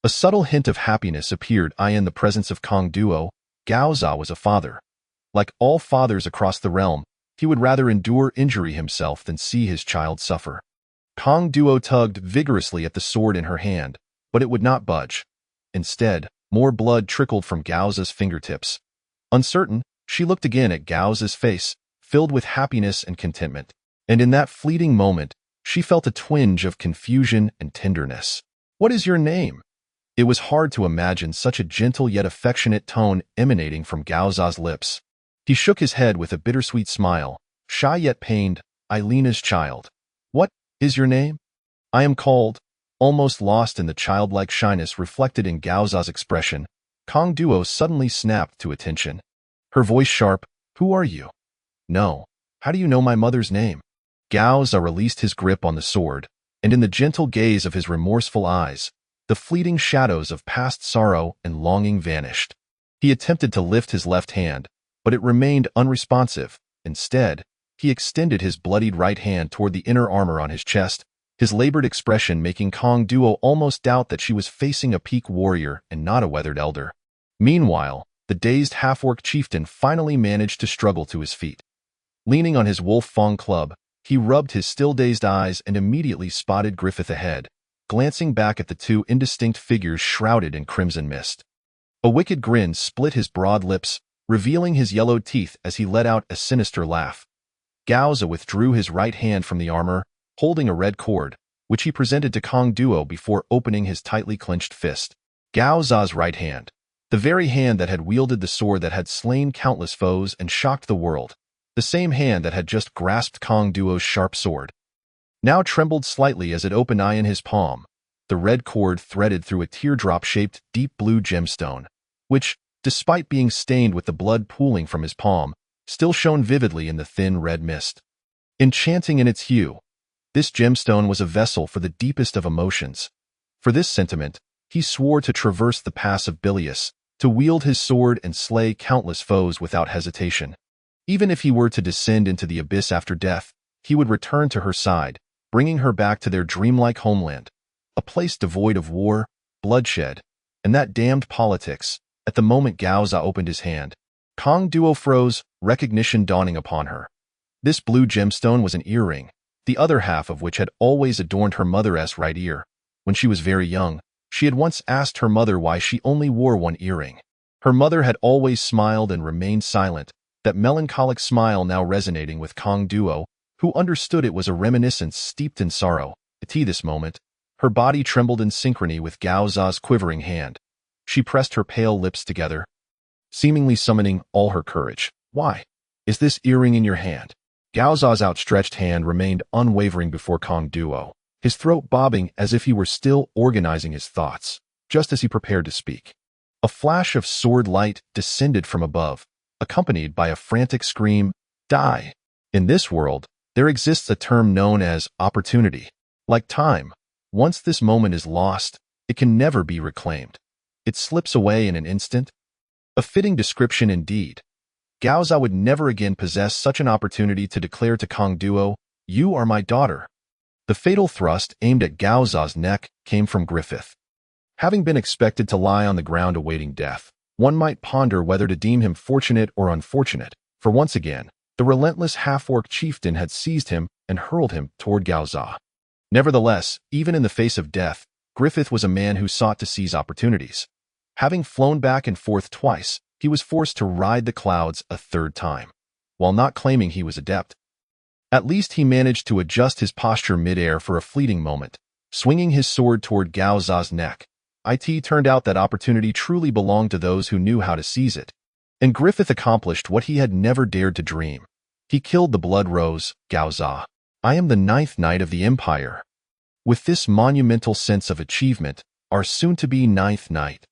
a subtle hint of happiness appeared in the presence of Kong Duo. Gao Sa was a father. Like all fathers across the realm, he would rather endure injury himself than see his child suffer. Kong Duo tugged vigorously at the sword in her hand, but it would not budge. Instead, more blood trickled from Gao Sa's fingertips. Uncertain, she looked again at Gao Sa's face, filled with happiness and contentment. And in that fleeting moment, she felt a twinge of confusion and tenderness. "What is your name?" It was hard to imagine such a gentle yet affectionate tone emanating from Gao Za's lips. He shook his head with a bittersweet smile, shy yet pained. Eilena's child. What is your name? I am called. Almost lost in the childlike shyness reflected in Gao Za's expression, Kong Duo suddenly snapped to attention. Her voice sharp. Who are you? No. How do you know my mother's name? Gao Za released his grip on the sword, and in the gentle gaze of his remorseful eyes, the fleeting shadows of past sorrow and longing vanished. He attempted to lift his left hand, but it remained unresponsive. Instead, he extended his bloodied right hand toward the inner armor on his chest, his labored expression making Kong Duo almost doubt that she was facing a peak warrior and not a weathered elder. Meanwhile, the dazed half-orc chieftain finally managed to struggle to his feet. Leaning on his wolf fang club, he rubbed his still-dazed eyes and immediately spotted Griffith ahead, glancing back at the two indistinct figures shrouded in crimson mist. A wicked grin split his broad lips, revealing his yellowed teeth as he let out a sinister laugh. Gao Za withdrew his right hand from the armor, holding a red cord, which he presented to Kong Duo before opening his tightly clenched fist. Gao Za's right hand, the very hand that had wielded the sword that had slain countless foes and shocked the world, the same hand that had just grasped Kong Duo's sharp sword, now trembled slightly as it opened in his palm, the red cord threaded through a teardrop-shaped deep blue gemstone, which, despite being stained with the blood pooling from his palm, still shone vividly in the thin red mist. Enchanting in its hue, this gemstone was a vessel for the deepest of emotions. For this sentiment, he swore to traverse the pass of Bilius, to wield his sword and slay countless foes without hesitation. Even if he were to descend into the abyss after death, he would return to her side, bringing her back to their dreamlike homeland, a place devoid of war, bloodshed, and that damned politics. At the moment Gao Za opened his hand, Kong Duo froze, recognition dawning upon her. This blue gemstone was an earring, the other half of which had always adorned her mother's right ear. When she was very young, she had once asked her mother why she only wore one earring. Her mother had always smiled and remained silent, that melancholic smile now resonating with Kong Duo, who understood it was a reminiscence steeped in sorrow. At this moment, her body trembled in synchrony with Gao Za's quivering hand. She pressed her pale lips together, seemingly summoning all her courage. Why is this earring in your hand? Gao Za's outstretched hand remained unwavering before Kong Duo, his throat bobbing as if he were still organizing his thoughts, just as he prepared to speak. A flash of sword light descended from above, accompanied by a frantic scream, "Die!" In this world, there exists a term known as opportunity. Like time, once this moment is lost, it can never be reclaimed. It slips away in an instant. A fitting description indeed. Gao Za would never again possess such an opportunity to declare to Kong Duo, "You are my daughter." The fatal thrust aimed at Gao Za's neck came from Griffith. Having been expected to lie on the ground awaiting death, one might ponder whether to deem him fortunate or unfortunate, for once again, the relentless half-orc chieftain had seized him and hurled him toward Gao Za. Nevertheless, even in the face of death, Griffith was a man who sought to seize opportunities. Having flown back and forth twice, he was forced to ride the clouds a third time. While not claiming he was adept, at least he managed to adjust his posture mid-air for a fleeting moment, swinging his sword toward Gao Za's neck. It turned out that opportunity truly belonged to those who knew how to seize it. And Griffith accomplished what he had never dared to dream. He killed the blood rose, Gao Za. I am the 9th knight of the Empire. With this monumental sense of achievement, our soon-to-be 9th knight,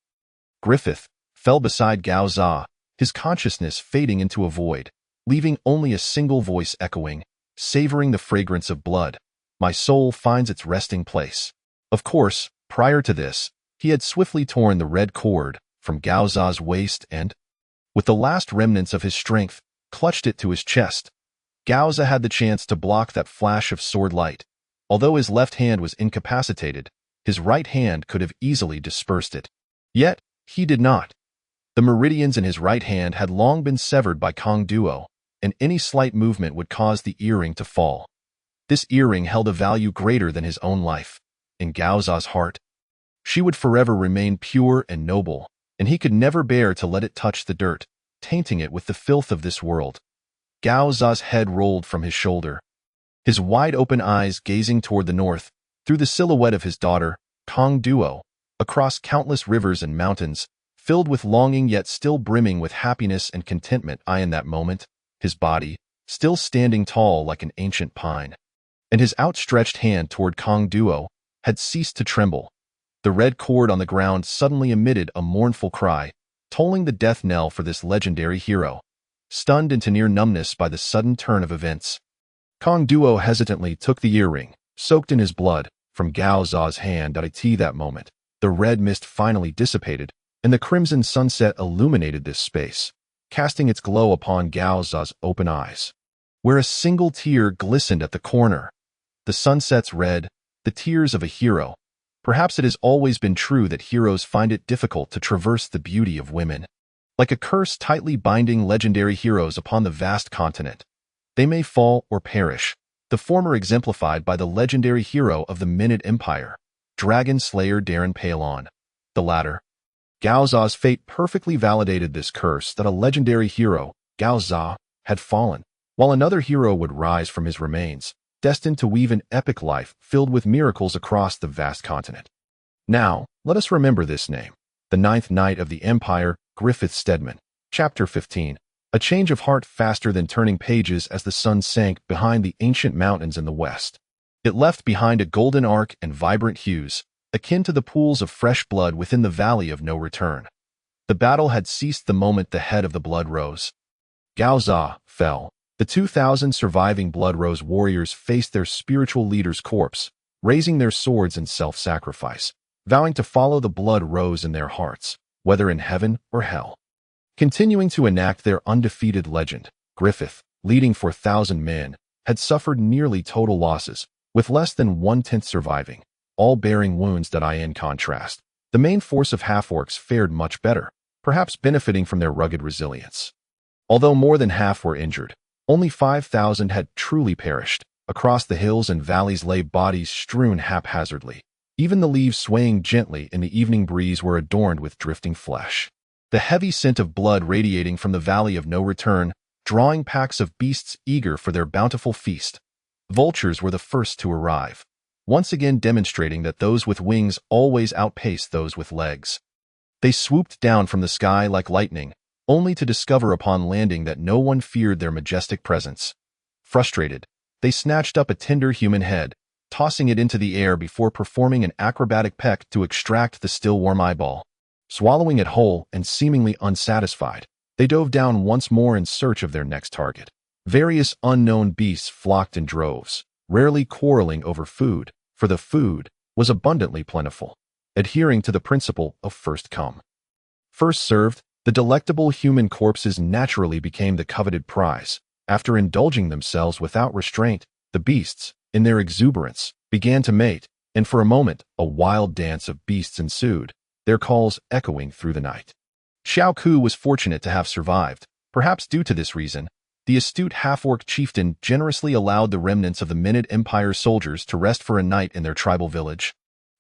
Griffith, fell beside Gao Za, his consciousness fading into a void, leaving only a single voice echoing, savoring the fragrance of blood. My soul finds its resting place. Of course, prior to this, he had swiftly torn the red cord from Gao Za's waist and, with the last remnants of his strength, clutched it to his chest. Gao Za had the chance to block that flash of sword light. Although his left hand was incapacitated, his right hand could have easily dispersed it. Yet, he did not. The meridians in his right hand had long been severed by Kong Duo, and any slight movement would cause the earring to fall. This earring held a value greater than his own life. In Gao Za's heart, she would forever remain pure and noble, and he could never bear to let it touch the dirt, tainting it with the filth of this world. Gao Za's head rolled from his shoulder, his wide-open eyes gazing toward the north, through the silhouette of his daughter, Kong Duo, across countless rivers and mountains, filled with longing yet still brimming with happiness and contentment. In that moment, his body, still standing tall like an ancient pine, and his outstretched hand toward Kong Duo, had ceased to tremble. The red cord on the ground suddenly emitted a mournful cry, tolling the death knell for this legendary hero. Stunned into near numbness by the sudden turn of events, Kong Duo hesitantly took the earring, soaked in his blood, from Gao Za's hand. At that moment, the red mist finally dissipated, and the crimson sunset illuminated this space, casting its glow upon Gao Za's open eyes, where a single tear glistened at the corner. The sunset's red, the tears of a hero. Perhaps it has always been true that heroes find it difficult to traverse the beauty of women. Like a curse tightly binding legendary heroes upon the vast continent, they may fall or perish, the former exemplified by the legendary hero of the Minute Empire, Dragon Slayer Darren Palon. The latter, Gao Za's fate perfectly validated this curse that a legendary hero, Gao Za, had fallen, while another hero would rise from his remains, destined to weave an epic life filled with miracles across the vast continent. Now, let us remember this name, the ninth knight of the Empire, Griffith Stedman. Chapter 15. A change of heart faster than turning pages as the sun sank behind the ancient mountains in the west. It left behind a golden arc and vibrant hues, akin to the pools of fresh blood within the valley of no return. The battle had ceased the moment the head of the Blood Rose, Gao Za, fell. The 2,000 surviving Blood Rose warriors faced their spiritual leader's corpse, raising their swords in self-sacrifice, vowing to follow the Blood Rose in their hearts, whether in heaven or hell. Continuing to enact their undefeated legend, Griffith, leading 4,000 men, had suffered nearly total losses, with less than 1/10 surviving, all bearing wounds. In contrast, the main force of half-orcs fared much better, perhaps benefiting from their rugged resilience. Although more than half were injured, only 5,000 had truly perished. Across the hills and valleys lay bodies strewn haphazardly. Even the leaves swaying gently in the evening breeze were adorned with drifting flesh. The heavy scent of blood radiating from the valley of no return, drawing packs of beasts eager for their bountiful feast. Vultures were the first to arrive, once again demonstrating that those with wings always outpace those with legs. They swooped down from the sky like lightning, only to discover upon landing that no one feared their majestic presence. Frustrated, they snatched up a tender human head, tossing it into the air before performing an acrobatic peck to extract the still warm eyeball. Swallowing it whole and seemingly unsatisfied, they dove down once more in search of their next target. Various unknown beasts flocked in droves, rarely quarreling over food, for the food was abundantly plentiful, adhering to the principle of first come, first served. The delectable human corpses naturally became the coveted prize. After indulging themselves without restraint, the beasts, in their exuberance, began to mate, and for a moment a wild dance of beasts ensued, their calls echoing through the night. Xiao Ku was fortunate to have survived. Perhaps due to this reason, the astute half-orc chieftain generously allowed the remnants of the Minute Empire soldiers to rest for a night in their tribal village.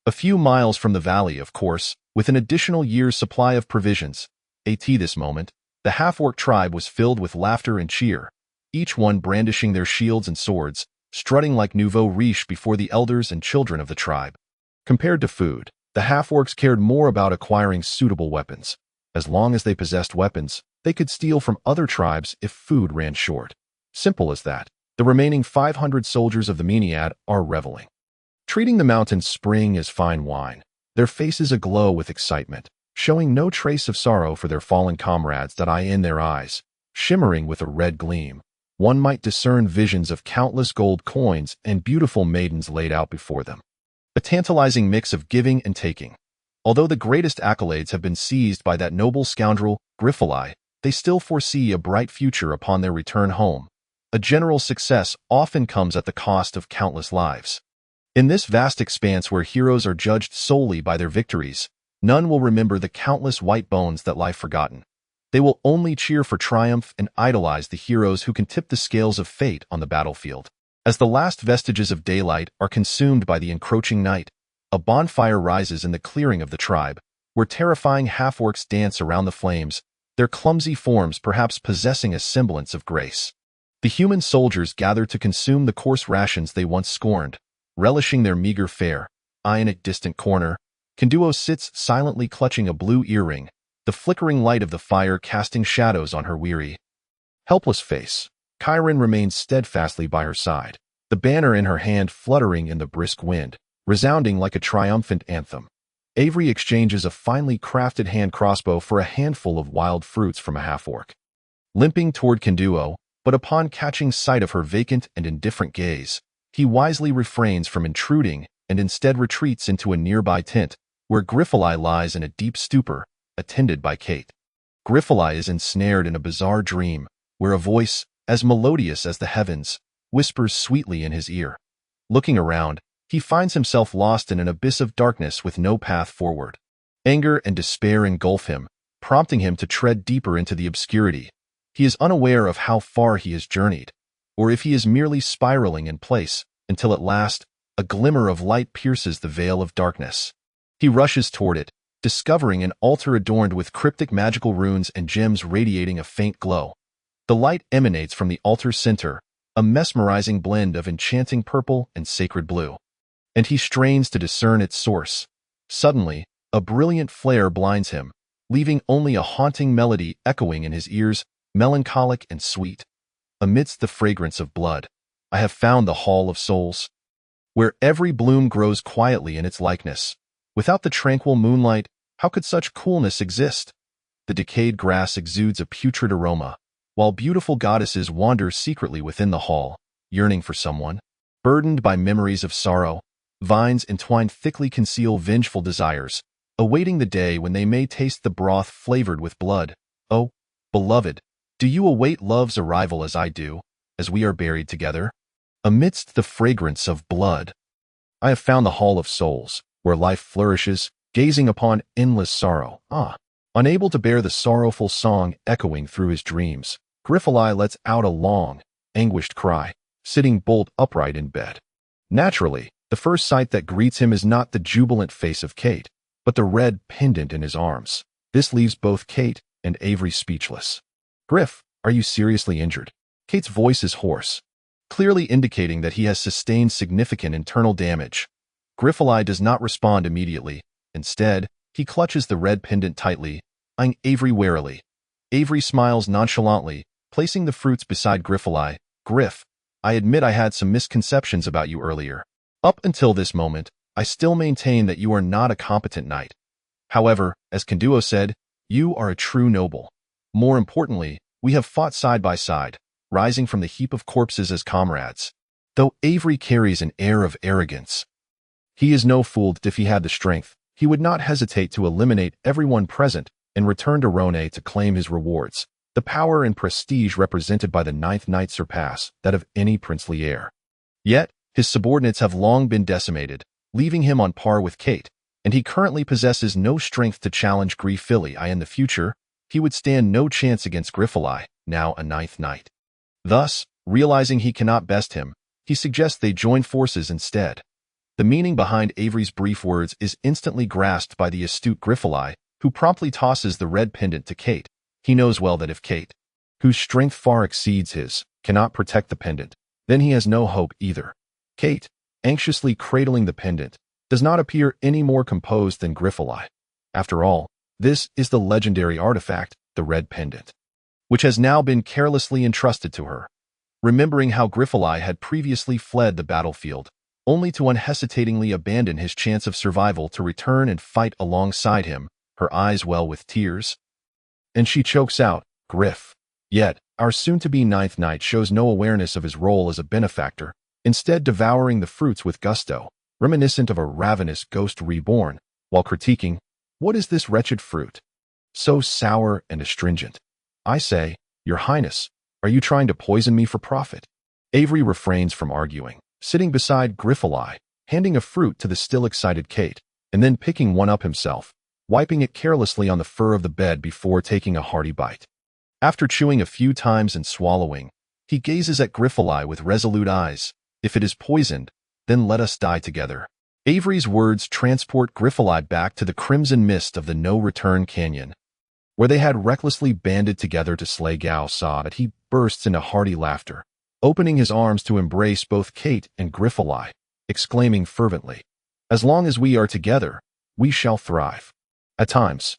A few miles from the valley, of course, with an additional year's supply of provisions. At this moment, the half-orc tribe was filled with laughter and cheer, each one brandishing their shields and swords, strutting like nouveau riche before the elders and children of the tribe. Compared to food, the half-orcs cared more about acquiring suitable weapons. As long as they possessed weapons, they could steal from other tribes if food ran short. Simple as that. The remaining 500 soldiers of the Meniad are reveling, treating the mountain spring as fine wine, their faces aglow with excitement, showing no trace of sorrow for their fallen comrades. In their eyes, shimmering with a red gleam, one might discern visions of countless gold coins and beautiful maidens laid out before them. A tantalizing mix of giving and taking. Although the greatest accolades have been seized by that noble scoundrel, Griffith, they still foresee a bright future upon their return home. A general success often comes at the cost of countless lives. In this vast expanse where heroes are judged solely by their victories, none will remember the countless white bones that lie forgotten. They will only cheer for triumph and idolize the heroes who can tip the scales of fate on the battlefield. As the last vestiges of daylight are consumed by the encroaching night, a bonfire rises in the clearing of the tribe, where terrifying half-orcs dance around the flames, their clumsy forms perhaps possessing a semblance of grace. The human soldiers gather to consume the coarse rations they once scorned, relishing their meager fare. In a distant corner, Kenduo sits silently clutching a blue earring, the flickering light of the fire casting shadows on her weary, helpless face. Chiron remains steadfastly by her side, the banner in her hand fluttering in the brisk wind, resounding like a triumphant anthem. Avery exchanges a finely crafted hand crossbow for a handful of wild fruits from a half-orc. Limping toward Kenduo, but upon catching sight of her vacant and indifferent gaze, he wisely refrains from intruding and instead retreats into a nearby tent, where Griffith lies in a deep stupor, attended by Kate. Griffith is ensnared in a bizarre dream, where a voice, as melodious as the heavens, whispers sweetly in his ear. Looking around, he finds himself lost in an abyss of darkness with no path forward. Anger and despair engulf him, prompting him to tread deeper into the obscurity. He is unaware of how far he has journeyed, or if he is merely spiraling in place, until at last, a glimmer of light pierces the veil of darkness. He rushes toward it, discovering an altar adorned with cryptic magical runes and gems radiating a faint glow. The light emanates from the altar's center, a mesmerizing blend of enchanting purple and sacred blue. And he strains to discern its source. Suddenly, a brilliant flare blinds him, leaving only a haunting melody echoing in his ears, melancholic and sweet. Amidst the fragrance of blood, I have found the Hall of Souls, where every bloom grows quietly in its likeness. Without the tranquil moonlight, how could such coolness exist? The decayed grass exudes a putrid aroma, while beautiful goddesses wander secretly within the hall, yearning for someone. Burdened by memories of sorrow, vines entwined thickly conceal vengeful desires, awaiting the day when they may taste the broth flavored with blood. Oh, beloved, do you await love's arrival as I do, as we are buried together? Amidst the fragrance of blood, I have found the Hall of Souls, where life flourishes, gazing upon endless sorrow. Unable to bear the sorrowful song echoing through his dreams, Griffith lets out a long, anguished cry, sitting bolt upright in bed. Naturally, the first sight that greets him is not the jubilant face of Kate, but the red pendant in his arms. This leaves both Kate and Avery speechless. Griff, are you seriously injured? Kate's voice is hoarse, clearly indicating that he has sustained significant internal damage. Griffith does not respond immediately. Instead, he clutches the red pendant tightly, eyeing Avery warily. Avery smiles nonchalantly, placing the fruits beside Griffith. Griff, I admit I had some misconceptions about you earlier. Up until this moment, I still maintain that you are not a competent knight. However, as Kenduo said, you are a true noble. More importantly, we have fought side by side, rising from the heap of corpses as comrades. Though Avery carries an air of arrogance, he is no fool that if he had the strength, he would not hesitate to eliminate everyone present and return to Rhone to claim his rewards. The power and prestige represented by the ninth knight surpass that of any princely heir. Yet, his subordinates have long been decimated, leaving him on par with Kate, and he currently possesses no strength to challenge Griffith. In the future, he would stand no chance against Griffith, now a ninth knight. Thus, realizing he cannot best him, he suggests they join forces instead. The meaning behind Avery's brief words is instantly grasped by the astute Griffith, who promptly tosses the red pendant to Kate. He knows well that if Kate, whose strength far exceeds his, cannot protect the pendant, then he has no hope either. Kate, anxiously cradling the pendant, does not appear any more composed than Griffith. After all, this is the legendary artifact, the red pendant, which has now been carelessly entrusted to her. Remembering how Griffith had previously fled the battlefield, only to unhesitatingly abandon his chance of survival to return and fight alongside him, her eyes well with tears, and she chokes out, Griff. Yet, our soon-to-be ninth knight shows no awareness of his role as a benefactor, instead devouring the fruits with gusto, reminiscent of a ravenous ghost reborn, while critiquing, what is this wretched fruit? So sour and astringent. I say, Your Highness, are you trying to poison me for profit? Avery refrains from arguing, sitting beside Griffith, handing a fruit to the still excited Kate, and then picking one up himself, wiping it carelessly on the fur of the bed before taking a hearty bite. After chewing a few times and swallowing, he gazes at Griffith with resolute eyes. If it is poisoned, then let us die together. Avery's words transport Griffith back to the crimson mist of the no-return canyon, where they had recklessly banded together to slay Gao Sa. But he bursts into hearty laughter, opening his arms to embrace both Kate and Griffith, exclaiming fervently, As long as we are together, we shall thrive. At times,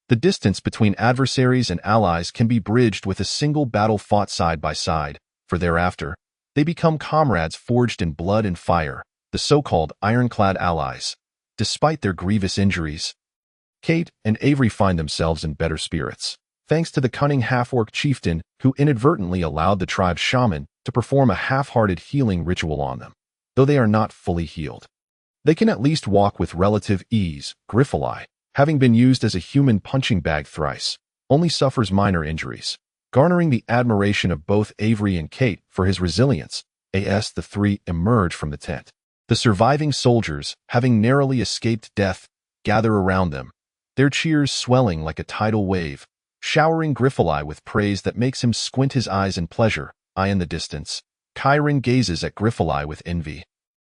the distance between adversaries and allies can be bridged with a single battle fought side by side, for thereafter, they become comrades forged in blood and fire, the so-called ironclad allies. Despite their grievous injuries, Kate and Avery find themselves in better spirits, thanks to the cunning half-orc chieftain who inadvertently allowed the tribe's shaman to perform a half-hearted healing ritual on them. Though they are not fully healed, they can at least walk with relative ease. Griffith, having been used as a human punching bag thrice, only suffers minor injuries, garnering the admiration of both Avery and Kate for his resilience. As the three emerge from the tent, the surviving soldiers, having narrowly escaped death, gather around them, their cheers swelling like a tidal wave, showering Griffith with praise that makes him squint his eyes in pleasure. In the distance, Kyron gazes at Griffith with envy,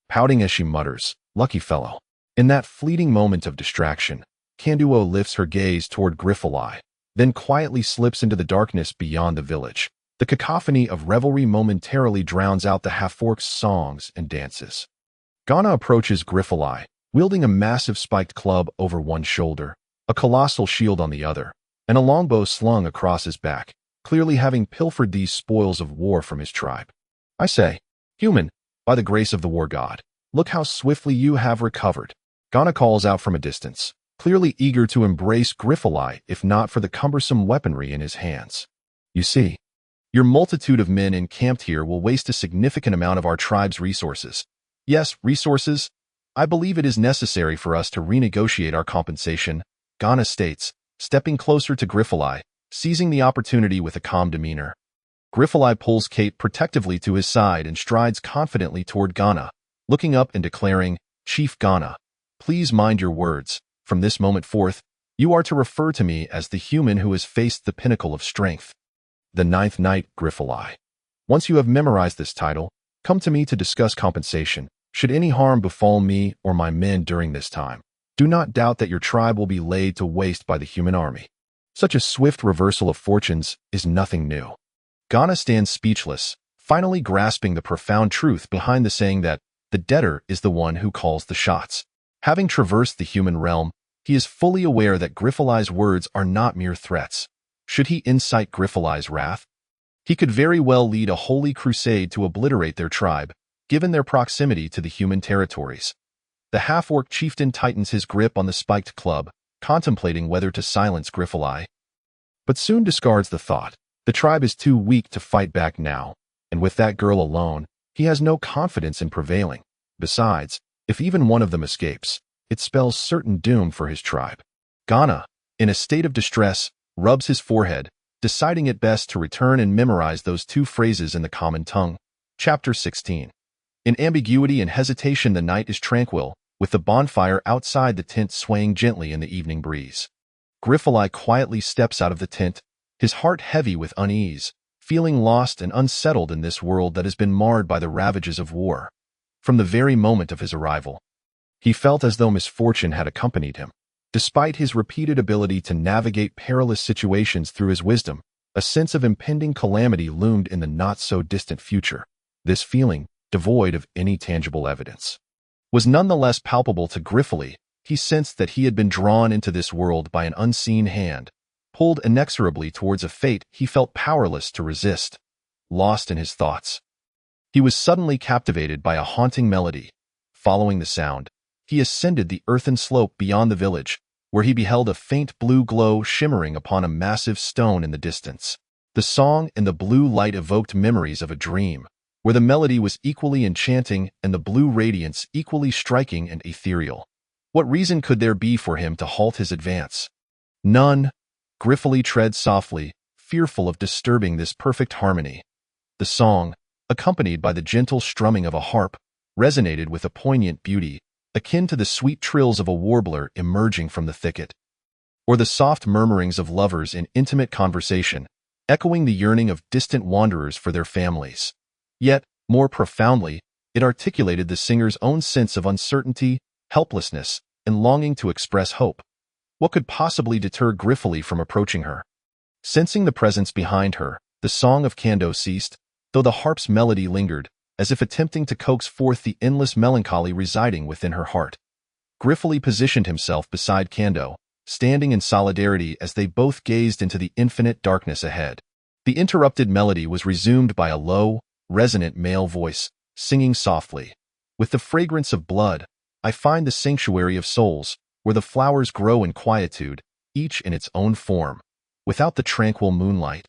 pouting as she mutters, "Lucky fellow." In that fleeting moment of distraction, Kanduo lifts her gaze toward Griffith, then quietly slips into the darkness beyond the village. The cacophony of revelry momentarily drowns out the half-orc's songs and dances. Ghana approaches Griffith, wielding a massive spiked club over one shoulder, a colossal shield on the other, and a longbow slung across his back, clearly having pilfered these spoils of war from his tribe. "I say, human, by the grace of the war god, look how swiftly you have recovered," Ghana calls out from a distance, clearly eager to embrace Griffith if not for the cumbersome weaponry in his hands. "You see, your multitude of men encamped here will waste a significant amount of our tribe's resources." "Yes, resources. I believe it is necessary for us to renegotiate our compensation," Ghana states, stepping closer to Griffith, seizing the opportunity with a calm demeanor. Griffith pulls Kate protectively to his side and strides confidently toward Ghana, looking up and declaring, "Chief Ghana, please mind your words. From this moment forth, you are to refer to me as the human who has faced the pinnacle of strength." "The ninth night, Griffith. Once you have memorized this title, come to me to discuss compensation. Should any harm befall me or my men during this time, do not doubt that your tribe will be laid to waste by the human army." Such a swift reversal of fortunes is nothing new. Ghana stands speechless, finally grasping the profound truth behind the saying that the debtor is the one who calls the shots. Having traversed the human realm, he is fully aware that Griffith's words are not mere threats. Should he incite Griffith's wrath, he could very well lead a holy crusade to obliterate their tribe, given their proximity to the human territories. The half-orc chieftain tightens his grip on the spiked club, contemplating whether to silence Griffith, but soon discards the thought. The tribe is too weak to fight back now, and with that girl alone, he has no confidence in prevailing. Besides, if even one of them escapes, it spells certain doom for his tribe. Ghana, in a state of distress, rubs his forehead, deciding it best to return and memorize those two phrases in the common tongue. Chapter 16. In ambiguity and hesitation, the night is tranquil, with the bonfire outside the tent swaying gently in the evening breeze. Griffith quietly steps out of the tent, his heart heavy with unease, feeling lost and unsettled in this world that has been marred by the ravages of war. From the very moment of his arrival, he felt as though misfortune had accompanied him. Despite his repeated ability to navigate perilous situations through his wisdom, a sense of impending calamity loomed in the not-so-distant future. This feeling, devoid of any tangible evidence, was nonetheless palpable to Griffith. He sensed that he had been drawn into this world by an unseen hand, pulled inexorably towards a fate he felt powerless to resist. Lost in his thoughts, he was suddenly captivated by a haunting melody. Following the sound, he ascended the earthen slope beyond the village, where he beheld a faint blue glow shimmering upon a massive stone in the distance. The song and the blue light evoked memories of a dream, where the melody was equally enchanting and the blue radiance equally striking and ethereal. What reason could there be for him to halt his advance? None. Griffith treads softly, fearful of disturbing this perfect harmony. The song, accompanied by the gentle strumming of a harp, resonated with a poignant beauty, akin to the sweet trills of a warbler emerging from the thicket, or the soft murmurings of lovers in intimate conversation, echoing the yearning of distant wanderers for their families. Yet, more profoundly, it articulated the singer's own sense of uncertainty, helplessness, and longing to express hope. What could possibly deter Griffith from approaching her? Sensing the presence behind her, the song of Kando ceased, though the harp's melody lingered, as if attempting to coax forth the endless melancholy residing within her heart. Griffith positioned himself beside Kando, standing in solidarity as they both gazed into the infinite darkness ahead. The interrupted melody was resumed by a low, resonant male voice, singing softly. With the fragrance of blood, I find the sanctuary of souls, where the flowers grow in quietude, each in its own form, without the tranquil moonlight.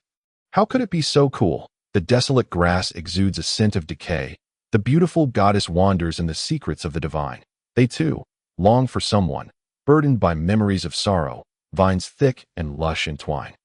How could it be so cool? The desolate grass exudes a scent of decay. The beautiful goddess wanders in the secrets of the divine. They, too, long for someone, burdened by memories of sorrow, vines thick and lush entwine.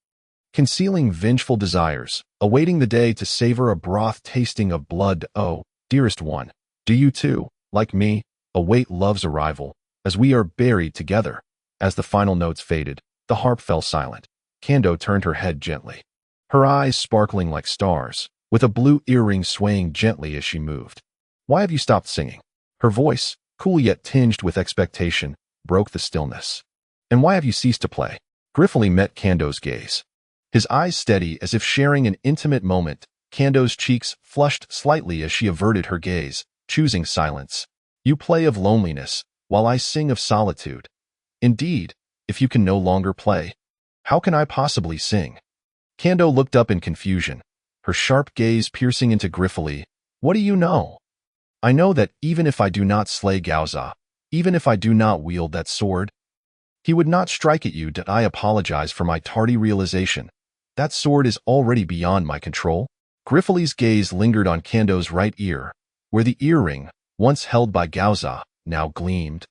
Concealing vengeful desires, awaiting the day to savor a broth tasting of blood. Oh, dearest one, do you too, like me, await love's arrival, as we are buried together? As the final notes faded, the harp fell silent. Kando turned her head gently, her eyes sparkling like stars, with a blue earring swaying gently as she moved. Why have you stopped singing? Her voice, cool yet tinged with expectation, broke the stillness. And why have you ceased to play? Griffith met Kando's gaze. His eyes steady as if sharing an intimate moment. Kando's cheeks flushed slightly as she averted her gaze, choosing silence. You play of loneliness, while I sing of solitude. Indeed, if you can no longer play, how can I possibly sing? Kando looked up in confusion, her sharp gaze piercing into Griffith. What do you know? I know that even if I do not slay Gaoza, even if I do not wield that sword, he would not strike at you. Did I apologize for my tardy realization? That sword is already beyond my control. Griffith's gaze lingered on Kando's right ear, where the earring, once held by Gaoza, now gleamed.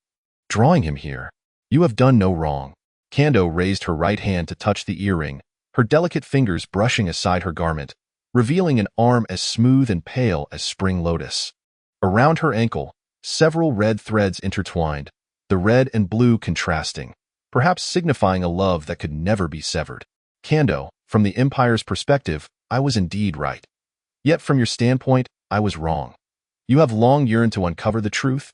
Drawing him here. You have done no wrong. Kando raised her right hand to touch the earring, her delicate fingers brushing aside her garment, revealing an arm as smooth and pale as spring lotus. Around her ankle, several red threads intertwined, the red and blue contrasting, perhaps signifying a love that could never be severed. Kando, from the Empire's perspective, I was indeed right. Yet from your standpoint, I was wrong. You have long yearned to uncover the truth,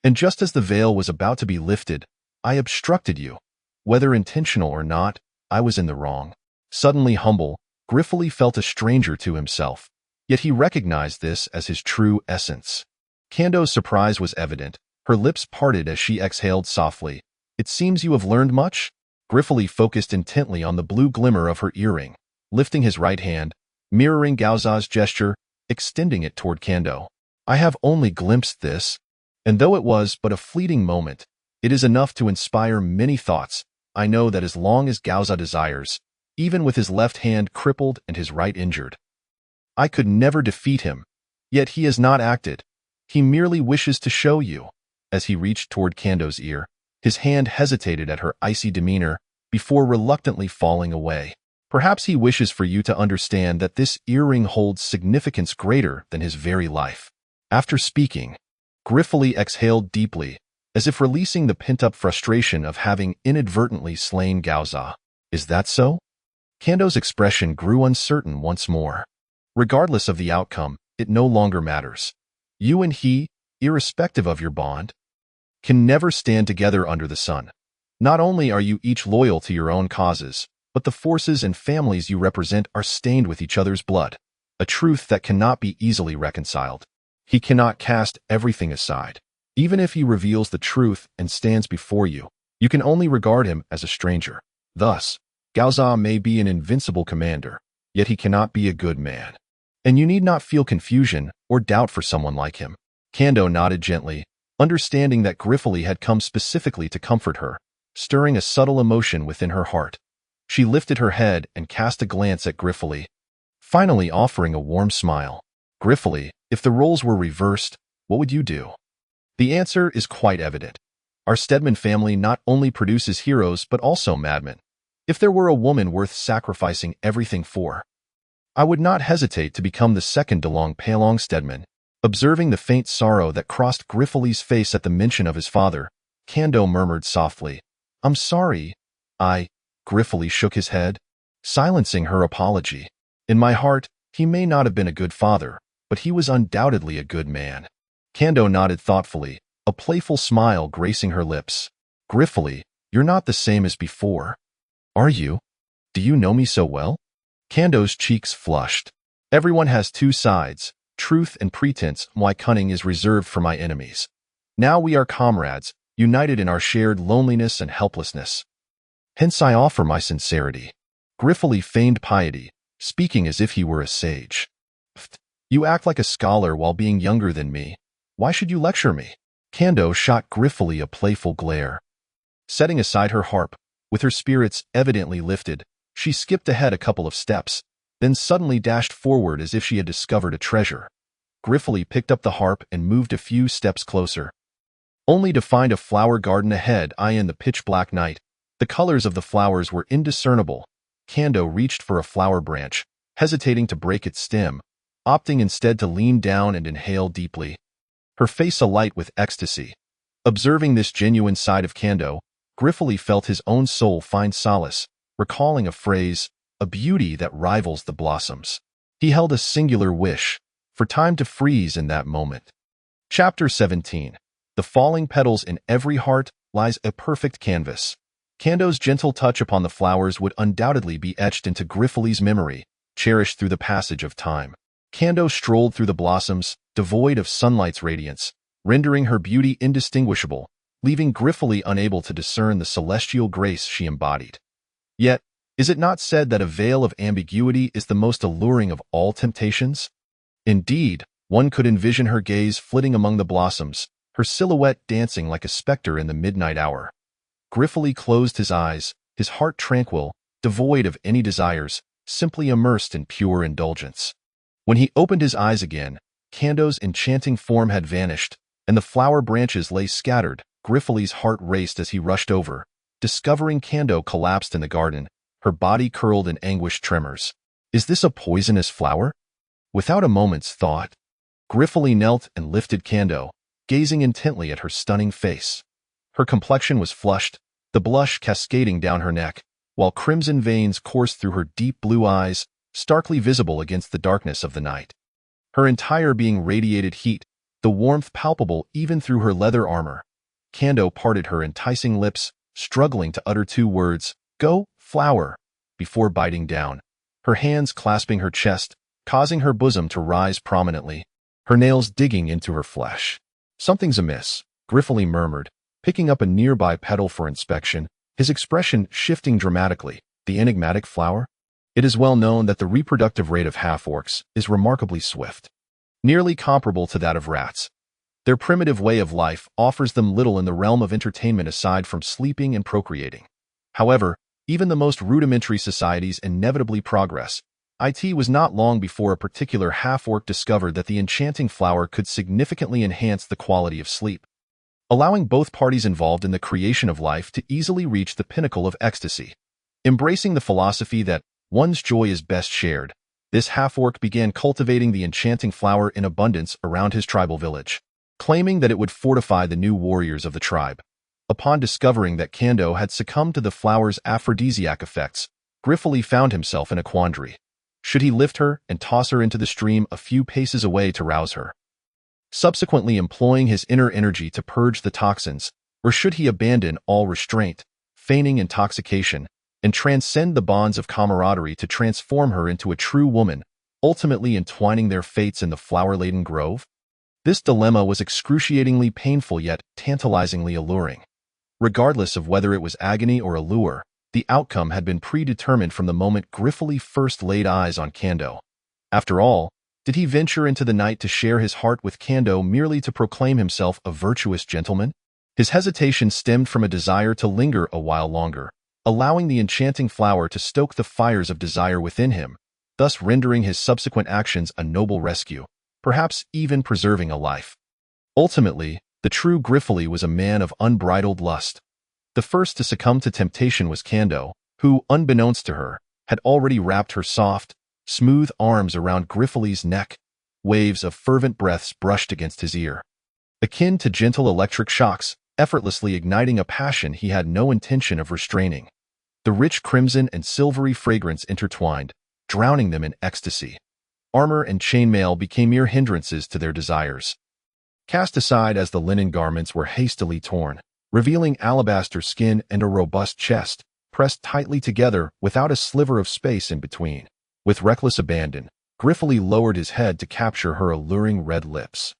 and just as the veil was about to be lifted, I obstructed you. Whether intentional or not, I was in the wrong. Suddenly humble, Griffith felt a stranger to himself, yet he recognized this as his true essence. Kando's surprise was evident. Her lips parted as she exhaled softly. It seems you have learned much? Griffith focused intently on the blue glimmer of her earring, lifting his right hand, mirroring Gaoza's gesture, extending it toward Kando. I have only glimpsed this, and though it was but a fleeting moment, it is enough to inspire many thoughts. I know that as long as Gaoza desires, even with his left hand crippled and his right injured, I could never defeat him. Yet he has not acted. He merely wishes to show you. As he reached toward Kando's ear, his hand hesitated at her icy demeanor before reluctantly falling away. Perhaps he wishes for you to understand that this earring holds significance greater than his very life. After speaking, Griffith exhaled deeply, as if releasing the pent-up frustration of having inadvertently slain Gaoza. Is that so? Kando's expression grew uncertain once more. Regardless of the outcome, it no longer matters. You and he, irrespective of your bond, can never stand together under the sun. Not only are you each loyal to your own causes, but the forces and families you represent are stained with each other's blood, a truth that cannot be easily reconciled. He cannot cast everything aside. Even if he reveals the truth and stands before you, you can only regard him as a stranger. Thus, Gaoza may be an invincible commander, yet he cannot be a good man. And you need not feel confusion or doubt for someone like him. Kando nodded gently, understanding that Griffith had come specifically to comfort her, stirring a subtle emotion within her heart. She lifted her head and cast a glance at Griffith, finally offering a warm smile. Griffith, if the roles were reversed, what would you do? The answer is quite evident. Our Stedman family not only produces heroes but also madmen. If there were a woman worth sacrificing everything for, I would not hesitate to become the second DeLong Pailong Stedman. Observing the faint sorrow that crossed Griffith's face at the mention of his father, Kando murmured softly, I'm sorry. Griffith shook his head, silencing her apology. In my heart, he may not have been a good father, but he was undoubtedly a good man. Kando nodded thoughtfully, a playful smile gracing her lips. Griffith, you're not the same as before. Are you? Do you know me so well? Kando's cheeks flushed. Everyone has two sides, truth and pretense. My cunning is reserved for my enemies. Now we are comrades, united in our shared loneliness and helplessness. Hence I offer my sincerity. Griffith feigned piety, speaking as if he were a sage. You act like a scholar while being younger than me. Why should you lecture me? Kando shot Griffith a playful glare. Setting aside her harp, with her spirits evidently lifted, she skipped ahead a couple of steps, then suddenly dashed forward as if she had discovered a treasure. Griffith picked up the harp and moved a few steps closer, only to find a flower garden ahead. In the pitch-black night, the colors of the flowers were indiscernible. Kando reached for a flower branch, hesitating to break its stem, opting instead to lean down and inhale deeply, her face alight with ecstasy. Observing this genuine side of Kando, Griffith felt his own soul find solace, recalling a phrase, a beauty that rivals the blossoms. He held a singular wish, for time to freeze in that moment. Chapter 17. The falling petals. In every heart lies a perfect canvas. Kando's gentle touch upon the flowers would undoubtedly be etched into Griffith's memory, cherished through the passage of time. Kando strolled through the blossoms, devoid of sunlight's radiance, rendering her beauty indistinguishable, leaving Griffith unable to discern the celestial grace she embodied. Yet, is it not said that a veil of ambiguity is the most alluring of all temptations? Indeed, one could envision her gaze flitting among the blossoms, her silhouette dancing like a specter in the midnight hour. Griffith closed his eyes, his heart tranquil, devoid of any desires, simply immersed in pure indulgence. When he opened his eyes again, Kando's enchanting form had vanished, and the flower branches lay scattered. Griffith's heart raced as he rushed over, discovering Kando collapsed in the garden, her body curled in anguished tremors. Is this a poisonous flower? Without a moment's thought, Griffith knelt and lifted Kando, gazing intently at her stunning face. Her complexion was flushed, the blush cascading down her neck, while crimson veins coursed through her deep blue eyes, starkly visible against the darkness of the night. Her entire being radiated heat, the warmth palpable even through her leather armor. Kando parted her enticing lips, struggling to utter two words, "Go, flower," before biting down, her hands clasping her chest, causing her bosom to rise prominently, her nails digging into her flesh. "Something's amiss," Griffith murmured, picking up a nearby petal for inspection, his expression shifting dramatically. The enigmatic flower? It is well known that the reproductive rate of half-orcs is remarkably swift, nearly comparable to that of rats. Their primitive way of life offers them little in the realm of entertainment aside from sleeping and procreating. However, even the most rudimentary societies inevitably progress. It was not long before a particular half-orc discovered that the enchanting flower could significantly enhance the quality of sleep, allowing both parties involved in the creation of life to easily reach the pinnacle of ecstasy. Embracing the philosophy that one's joy is best shared, this half-orc began cultivating the enchanting flower in abundance around his tribal village, claiming that it would fortify the new warriors of the tribe. Upon discovering that Kando had succumbed to the flower's aphrodisiac effects, Griffith found himself in a quandary. Should he lift her and toss her into the stream a few paces away to rouse her, subsequently employing his inner energy to purge the toxins, or should he abandon all restraint, feigning intoxication, and transcend the bonds of camaraderie to transform her into a true woman, ultimately entwining their fates in the flower-laden grove? This dilemma was excruciatingly painful yet tantalizingly alluring. Regardless of whether it was agony or allure, the outcome had been predetermined from the moment Griffith first laid eyes on Kando. After all, did he venture into the night to share his heart with Kando merely to proclaim himself a virtuous gentleman? His hesitation stemmed from a desire to linger a while longer, allowing the enchanting flower to stoke the fires of desire within him, thus rendering his subsequent actions a noble rescue, perhaps even preserving a life. Ultimately, the true Griffith was a man of unbridled lust. The first to succumb to temptation was Kando, who, unbeknownst to her, had already wrapped her soft, smooth arms around Griffith's neck. Waves of fervent breaths brushed against his ear, akin to gentle electric shocks, effortlessly igniting a passion he had no intention of restraining. The rich crimson and silvery fragrance intertwined, drowning them in ecstasy. Armor and chainmail became mere hindrances to their desires, cast aside as the linen garments were hastily torn, revealing alabaster skin and a robust chest, pressed tightly together without a sliver of space in between. With reckless abandon, Griffith lowered his head to capture her alluring red lips.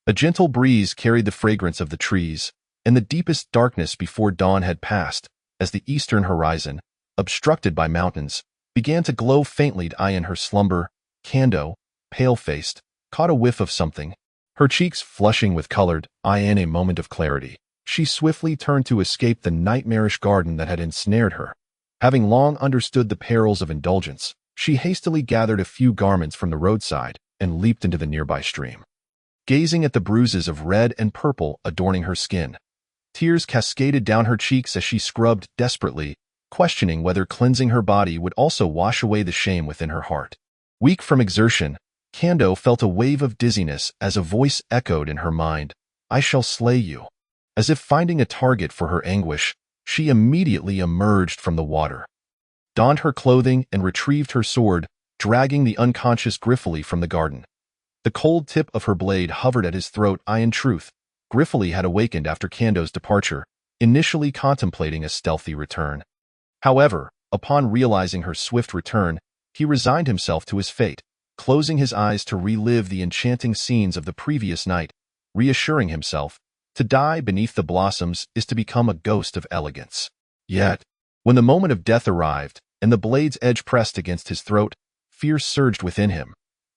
A gentle breeze carried the fragrance of the trees, and the deepest darkness before dawn had passed, as the eastern horizon, obstructed by mountains, began to glow faintly. In her slumber, Kando, pale-faced, caught a whiff of something, her cheeks flushing with colored. In a moment of clarity, she swiftly turned to escape the nightmarish garden that had ensnared her. Having long understood the perils of indulgence, she hastily gathered a few garments from the roadside and leaped into the nearby stream. Gazing at the bruises of red and purple adorning her skin, tears cascaded down her cheeks as she scrubbed desperately, questioning whether cleansing her body would also wash away the shame within her heart. Weak from exertion, Kando felt a wave of dizziness as a voice echoed in her mind, "I shall slay you." As if finding a target for her anguish, she immediately emerged from the water, donned her clothing and retrieved her sword, dragging the unconscious Griffith from the garden. The cold tip of her blade hovered at his throat. In truth, Griffith had awakened after Kando's departure, initially contemplating a stealthy return. However, upon realizing her swift return, he resigned himself to his fate, closing his eyes to relive the enchanting scenes of the previous night, reassuring himself, to die beneath the blossoms is to become a ghost of elegance. Yet, when the moment of death arrived, and the blade's edge pressed against his throat, fear surged within him.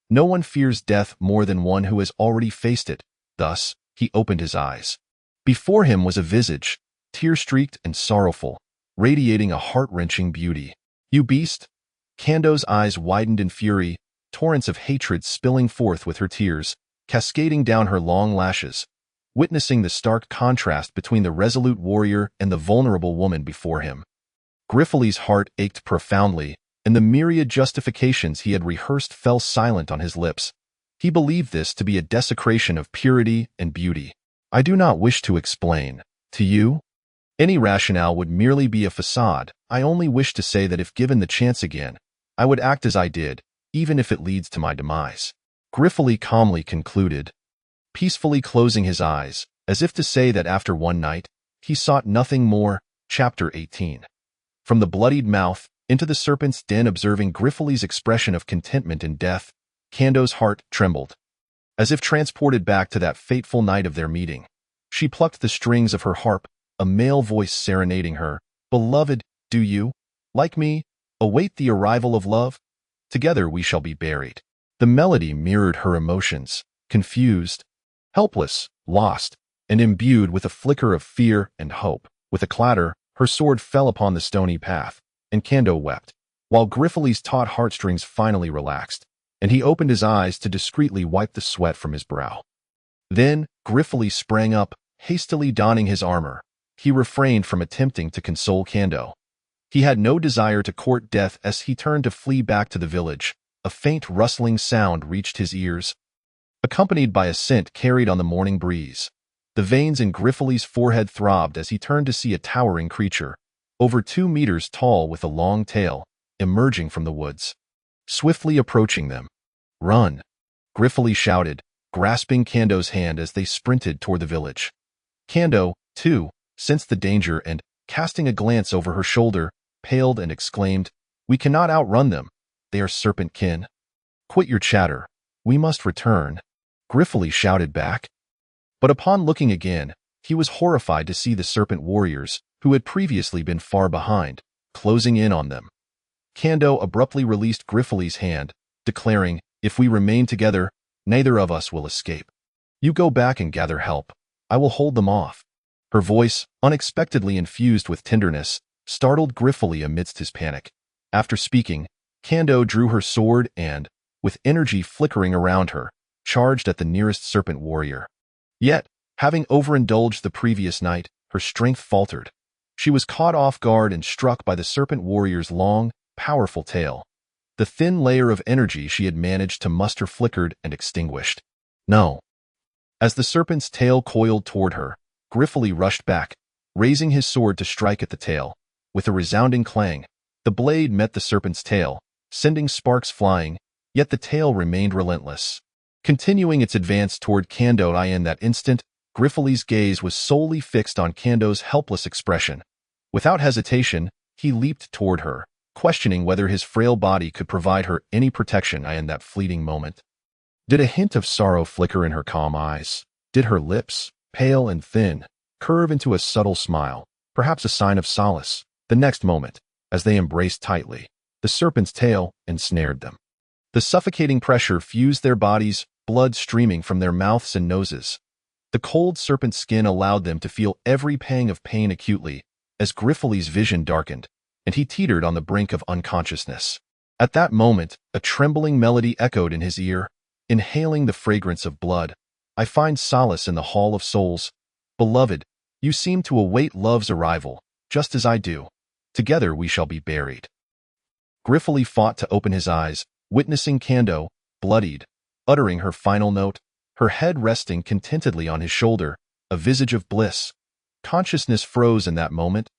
No one fears death more than one who has already faced it. Thus, he opened his eyes. Before him was a visage, tear-streaked and sorrowful, radiating a heart-wrenching beauty. "You beast!" Kando's eyes widened in fury, torrents of hatred spilling forth with her tears, cascading down her long lashes, witnessing the stark contrast between the resolute warrior and the vulnerable woman before him. Griffith's heart ached profoundly, and the myriad justifications he had rehearsed fell silent on his lips. He believed this to be a desecration of purity and beauty. "I do not wish to explain. To you? Any rationale would merely be a facade. I only wish to say that if given the chance again, I would act as I did, even if it leads to my demise," Griffith calmly concluded, peacefully closing his eyes, as if to say that after one night, he sought nothing more. Chapter 18. From the bloodied mouth into the serpent's den. Observing Griffith's expression of contentment in death, Kando's heart trembled. As if transported back to that fateful night of their meeting, she plucked the strings of her harp, a male voice serenading her. "Beloved, do you, like me, await the arrival of love? Together we shall be buried." The melody mirrored her emotions, confused, helpless, lost, and imbued with a flicker of fear and hope. With a clatter, her sword fell upon the stony path, and Kando wept, while Griffith's taut heartstrings finally relaxed, and he opened his eyes to discreetly wipe the sweat from his brow. Then, Griffith sprang up, hastily donning his armor. He refrained from attempting to console Kando. He had no desire to court death. As he turned to flee back to the village, a faint rustling sound reached his ears, accompanied by a scent carried on the morning breeze. The veins in Griffith's forehead throbbed as he turned to see a towering creature, over 2 meters tall with a long tail, emerging from the woods, swiftly approaching them. "Run!" Griffith shouted, grasping Kando's hand as they sprinted toward the village. Kando, too, sensed the danger and, casting a glance over her shoulder, paled and exclaimed, "We cannot outrun them. They are serpent kin. Quit your chatter. We must return," Griffith shouted back. But upon looking again, he was horrified to see the serpent warriors, who had previously been far behind, closing in on them. Kando abruptly released Griffith's hand, declaring, "If we remain together, neither of us will escape. You go back and gather help. I will hold them off." Her voice, unexpectedly infused with tenderness, startled Griffith amidst his panic. After speaking, Kando drew her sword and, with energy flickering around her, charged at the nearest serpent warrior. Yet, having overindulged the previous night, her strength faltered. She was caught off guard and struck by the serpent warrior's long, powerful tail. The thin layer of energy she had managed to muster flickered and extinguished. "No." As the serpent's tail coiled toward her, Griffith rushed back, raising his sword to strike at the tail. With a resounding clang, the blade met the serpent's tail, sending sparks flying, yet the tail remained relentless, continuing its advance toward Kando. In that instant, Griffith's gaze was solely fixed on Kando's helpless expression. Without hesitation, he leaped toward her, questioning whether his frail body could provide her any protection in that fleeting moment. Did a hint of sorrow flicker in her calm eyes? Did her lips, pale and thin, curve into a subtle smile, perhaps a sign of solace. The next moment, as they embraced tightly, the serpent's tail ensnared them. The suffocating pressure fused their bodies, blood streaming from their mouths and noses. The cold serpent skin allowed them to feel every pang of pain acutely, as Griffith's vision darkened, and he teetered on the brink of unconsciousness. At that moment, a trembling melody echoed in his ear, inhaling the fragrance of blood. I find solace in the Hall of Souls. Beloved, you seem to await love's arrival, just as I do. Together we shall be buried. Griffith fought to open his eyes, witnessing Kando, bloodied, uttering her final note, her head resting contentedly on his shoulder, a visage of bliss. Consciousness froze in that moment.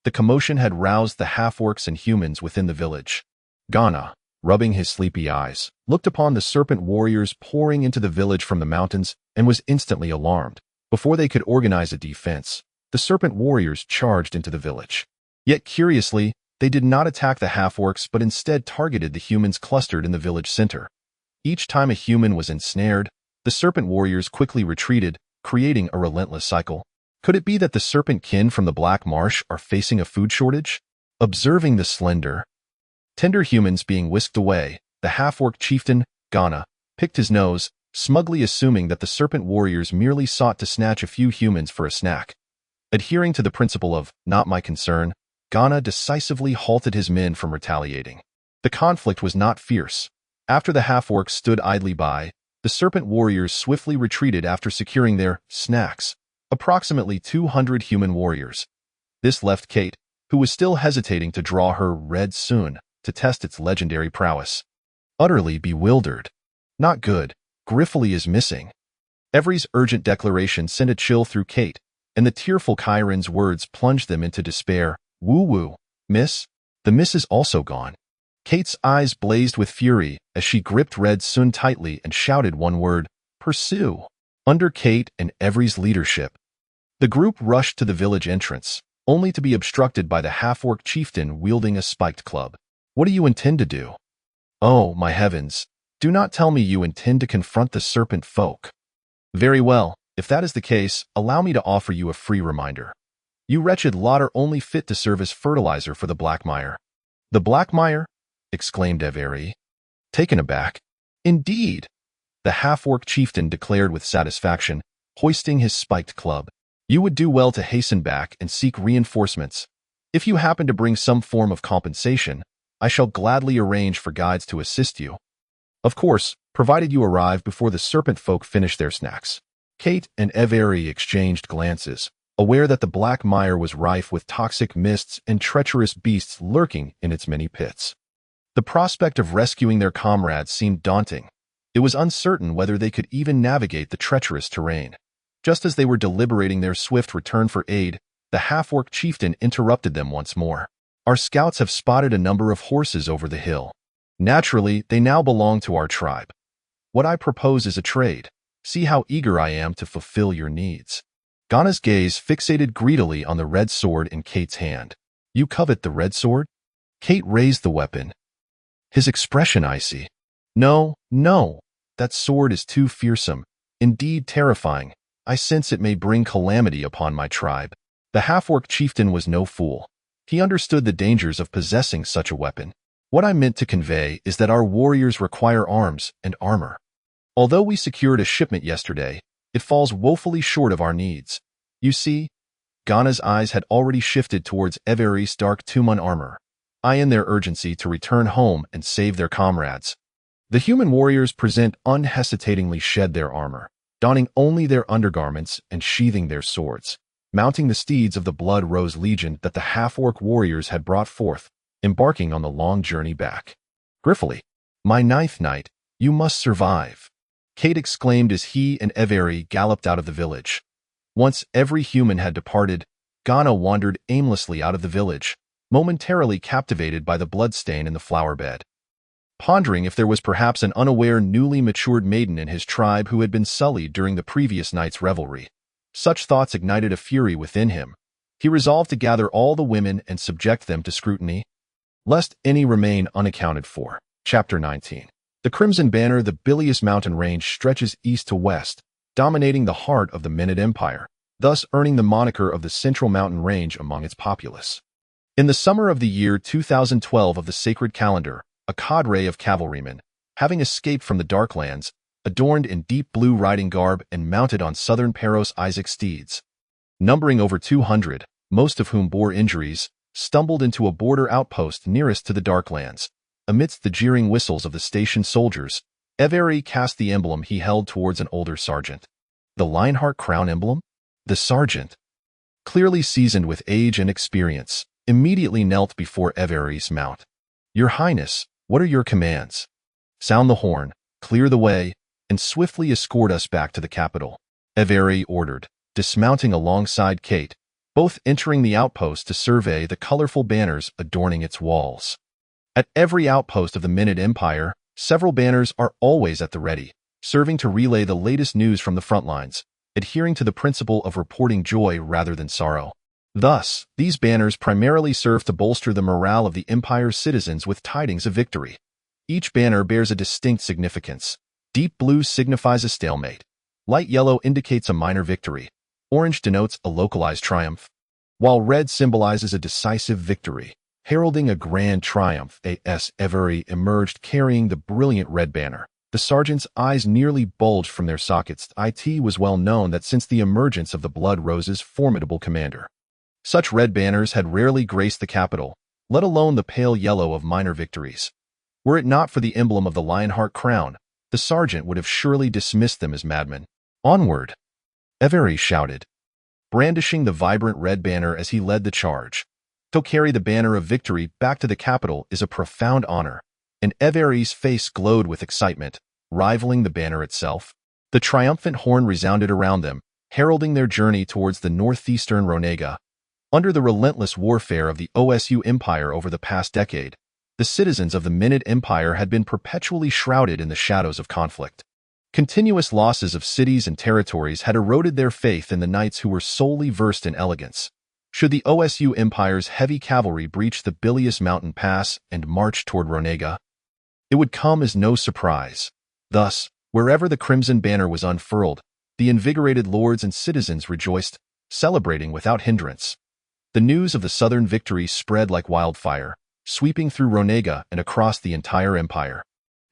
The commotion had roused the half-orcs and humans within the village. Ghana, rubbing his sleepy eyes, looked upon the serpent warriors pouring into the village from the mountains and was instantly alarmed. Before they could organize a defense, the serpent warriors charged into the village. Yet curiously, they did not attack the half-orcs but instead targeted the humans clustered in the village center. Each time a human was ensnared, the serpent warriors quickly retreated, creating a relentless cycle. Could it be that the serpent kin from the Black Marsh are facing a food shortage? Observing the slender, tender humans being whisked away, the half-orc chieftain, Ghana, picked his nose, smugly assuming that the serpent warriors merely sought to snatch a few humans for a snack. Adhering to the principle of, not my concern, Ghana decisively halted his men from retaliating. The conflict was not fierce. After the half-orcs stood idly by, the serpent warriors swiftly retreated after securing their snacks, approximately 200 human warriors. This left Kate, who was still hesitating to draw her red Sun to test its legendary prowess. Utterly bewildered. Not good. Griffith is missing. Every's urgent declaration sent a chill through Kate, and the tearful Chiron's words plunged them into despair. Woo-woo, miss? The miss is also gone. Kate's eyes blazed with fury as she gripped Red Sun tightly and shouted one word, pursue. Under Kate and Every's leadership, the group rushed to the village entrance, only to be obstructed by the half-orc chieftain wielding a spiked club. What do you intend to do? Oh, my heavens, do not tell me you intend to confront the serpent folk. Very well, if that is the case, allow me to offer you a free reminder. You wretched lot are only fit to serve as fertilizer for the Black Mire. The Black Mire? Exclaimed Avery, taken aback. Indeed, the half-orc chieftain declared with satisfaction, hoisting his spiked club. You would do well to hasten back and seek reinforcements. If you happen to bring some form of compensation, I shall gladly arrange for guides to assist you. Of course, provided you arrive before the serpent folk finish their snacks. Kate and Avery exchanged glances, aware that the Black Mire was rife with toxic mists and treacherous beasts lurking in its many pits. The prospect of rescuing their comrades seemed daunting. It was uncertain whether they could even navigate the treacherous terrain. Just as they were deliberating their swift return for aid, the half-orc chieftain interrupted them once more. Our scouts have spotted a number of horses over the hill. Naturally, they now belong to our tribe. What I propose is a trade. See how eager I am to fulfill your needs. Ghana's gaze fixated greedily on the red sword in Kate's hand. You covet the red sword? Kate raised the weapon, his expression icy. No, no, that sword is too fearsome, indeed terrifying. I sense it may bring calamity upon my tribe. The half-orc chieftain was no fool. He understood the dangers of possessing such a weapon. What I meant to convey is that our warriors require arms and armor. Although we secured a shipment yesterday, it falls woefully short of our needs. You see, Ghana's eyes had already shifted towards Every's dark Tumun armor, eyeing their urgency to return home and save their comrades. The human warriors unhesitatingly shed their armor, donning only their undergarments and sheathing their swords, mounting the steeds of the Blood Rose Legion that the half-orc warriors had brought forth, embarking on the long journey back. Griffith, my ninth knight, you must survive, Kate exclaimed as he and Avery galloped out of the village. Once every human had departed, Ghana wandered aimlessly out of the village, momentarily captivated by the bloodstain in the flower bed. Pondering if there was perhaps an unaware newly matured maiden in his tribe who had been sullied during the previous night's revelry. Such thoughts ignited a fury within him. He resolved to gather all the women and subject them to scrutiny, lest any remain unaccounted for. Chapter 19. The Crimson Banner, the bilious mountain range, stretches east to west, dominating the heart of the Menid Empire. thus earning the moniker of the Central Mountain Range among its populace. In the summer of the year 2012 of the sacred calendar, a cadre of cavalrymen, having escaped from the Darklands, adorned in deep blue riding garb and mounted on southern Peros Isaac steeds, numbering over 200, most of whom bore injuries, stumbled into a border outpost nearest to the Darklands. Amidst the jeering whistles of the station soldiers, Everi cast the emblem he held towards an older sergeant. The Lionheart crown emblem? The sergeant, clearly seasoned with age and experience, immediately knelt before Everi's mount. "Your Highness, what are your commands? Sound the horn, clear the way, and swiftly escort us back to the capital," Everi ordered, dismounting alongside Kate, both entering the outpost to survey the colorful banners adorning its walls. At every outpost of the Minute Empire, several banners are always at the ready, serving to relay the latest news from the front lines, adhering to the principle of reporting joy rather than sorrow. Thus, these banners primarily serve to bolster the morale of the Empire's citizens with tidings of victory. Each banner bears a distinct significance. Deep blue signifies a stalemate. Light yellow indicates a minor victory. Orange denotes a localized triumph, while red symbolizes a decisive victory. Heralding a grand triumph, A.S. Everi emerged carrying the brilliant red banner. The sergeant's eyes nearly bulged from their sockets. It was well known that since the emergence of the Blood Rose's formidable commander, such red banners had rarely graced the capital, let alone the pale yellow of minor victories. Were it not for the emblem of the Lionheart crown, the sergeant would have surely dismissed them as madmen. "Onward!" Everi shouted, brandishing the vibrant red banner as he led the charge. To carry the banner of victory back to the capital is a profound honor, and Everi's face glowed with excitement, rivaling the banner itself. The triumphant horn resounded around them, heralding their journey towards the northeastern Ronega. Under the relentless warfare of the OSU Empire over the past decade, the citizens of the Minute Empire had been perpetually shrouded in the shadows of conflict. Continuous losses of cities and territories had eroded their faith in the knights who were solely versed in elegance. Should the OSU Empire's heavy cavalry breach the bilious mountain pass and march toward Ronega, it would come as no surprise. Thus, wherever the crimson banner was unfurled, the invigorated lords and citizens rejoiced, celebrating without hindrance. The news of the southern victory spread like wildfire, sweeping through Ronega and across the entire empire.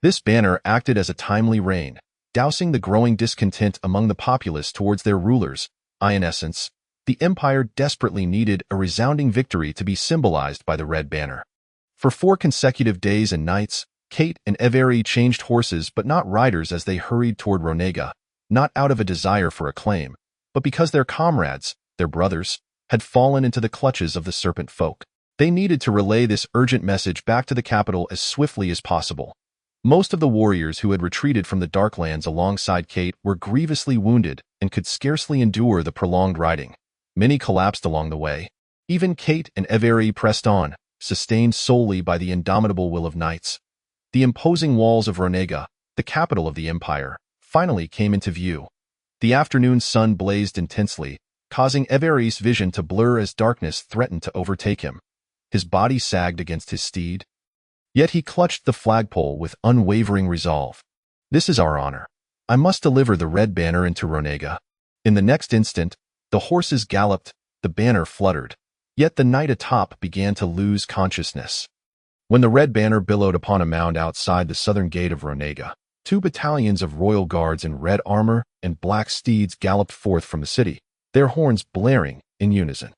This banner acted as a timely rain, dousing the growing discontent among the populace towards their rulers. In essence, the empire desperately needed a resounding victory to be symbolized by the red banner. For 4 consecutive days and nights, Kate and Everi changed horses but not riders as they hurried toward Ronega, not out of a desire for acclaim, but because their comrades, their brothers, had fallen into the clutches of the serpent folk. They needed to relay this urgent message back to the capital as swiftly as possible. Most of the warriors who had retreated from the Darklands alongside Kate were grievously wounded and could scarcely endure the prolonged riding. Many collapsed along the way. Even Kate and Everi pressed on, sustained solely by the indomitable will of knights. The imposing walls of Ronega, the capital of the empire, finally came into view. The afternoon sun blazed intensely, causing Everi's vision to blur as darkness threatened to overtake him. His body sagged against his steed, yet he clutched the flagpole with unwavering resolve. "This is our honor. I must deliver the red banner into Ronega." In the next instant, the horses galloped, the banner fluttered, yet the knight atop began to lose consciousness. When the red banner billowed upon a mound outside the southern gate of Ronega, 2 battalions of royal guards in red armor and black steeds galloped forth from the city, their horns blaring in unison,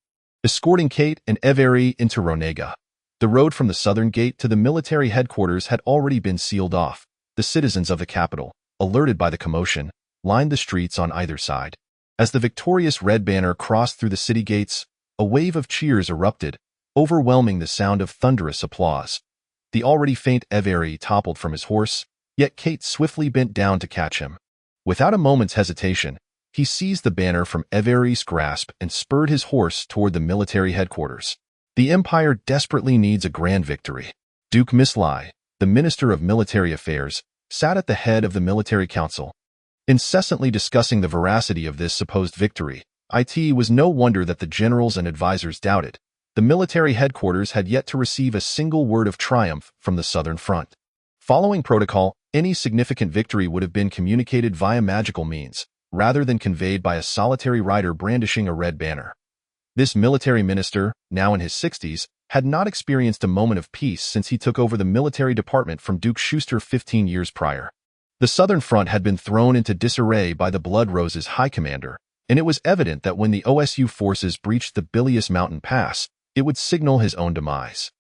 escorting Kate and Everi into Ronega. The road from the southern gate to the military headquarters had already been sealed off. The citizens of the capital, alerted by the commotion, lined the streets on either side. As the victorious red banner crossed through the city gates, a wave of cheers erupted, overwhelming the sound of thunderous applause. The already faint Everi toppled from his horse, yet Kate swiftly bent down to catch him. Without a moment's hesitation, he seized the banner from Everi's grasp and spurred his horse toward the military headquarters. The Empire desperately needs a grand victory. Duke Mislai, the Minister of Military Affairs, sat at the head of the military council, incessantly discussing the veracity of this supposed victory. It was no wonder that the generals and advisors doubted. The military headquarters had yet to receive a single word of triumph from the southern front. Following protocol, any significant victory would have been communicated via magical means, rather than conveyed by a solitary rider brandishing a red banner. This military minister, now in his 60s, had not experienced a moment of peace since he took over the military department from Duke Schuster 15 years prior. The Southern Front had been thrown into disarray by the Blood Rose's high commander, and it was evident that when the OSU forces breached the Bilious Mountain Pass, it would signal his own demise.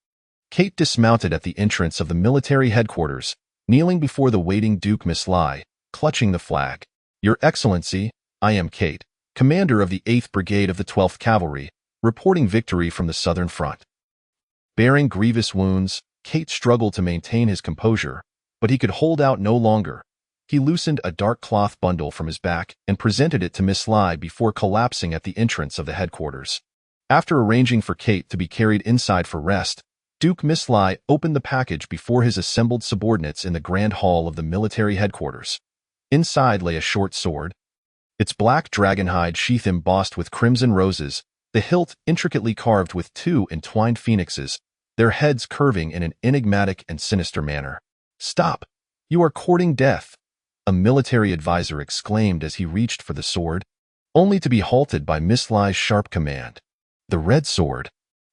Kate dismounted at the entrance of the military headquarters, kneeling before the waiting Duke Mislai, clutching the flag. "Your Excellency, I am Kate, commander of the 8th Brigade of the 12th Cavalry, reporting victory from the Southern Front." Bearing grievous wounds, Kate struggled to maintain his composure, but he could hold out no longer. He loosened a dark cloth bundle from his back and presented it to Mislai before collapsing at the entrance of the headquarters. After arranging for Kate to be carried inside for rest, Duke Mislai opened the package before his assembled subordinates in the grand hall of the military headquarters. Inside lay a short sword, its black dragonhide sheath embossed with crimson roses, the hilt intricately carved with 2 entwined phoenixes, their heads curving in an enigmatic and sinister manner. "Stop! You are courting death!" a military advisor exclaimed as he reached for the sword, only to be halted by Mislai's sharp command. The Red Sword,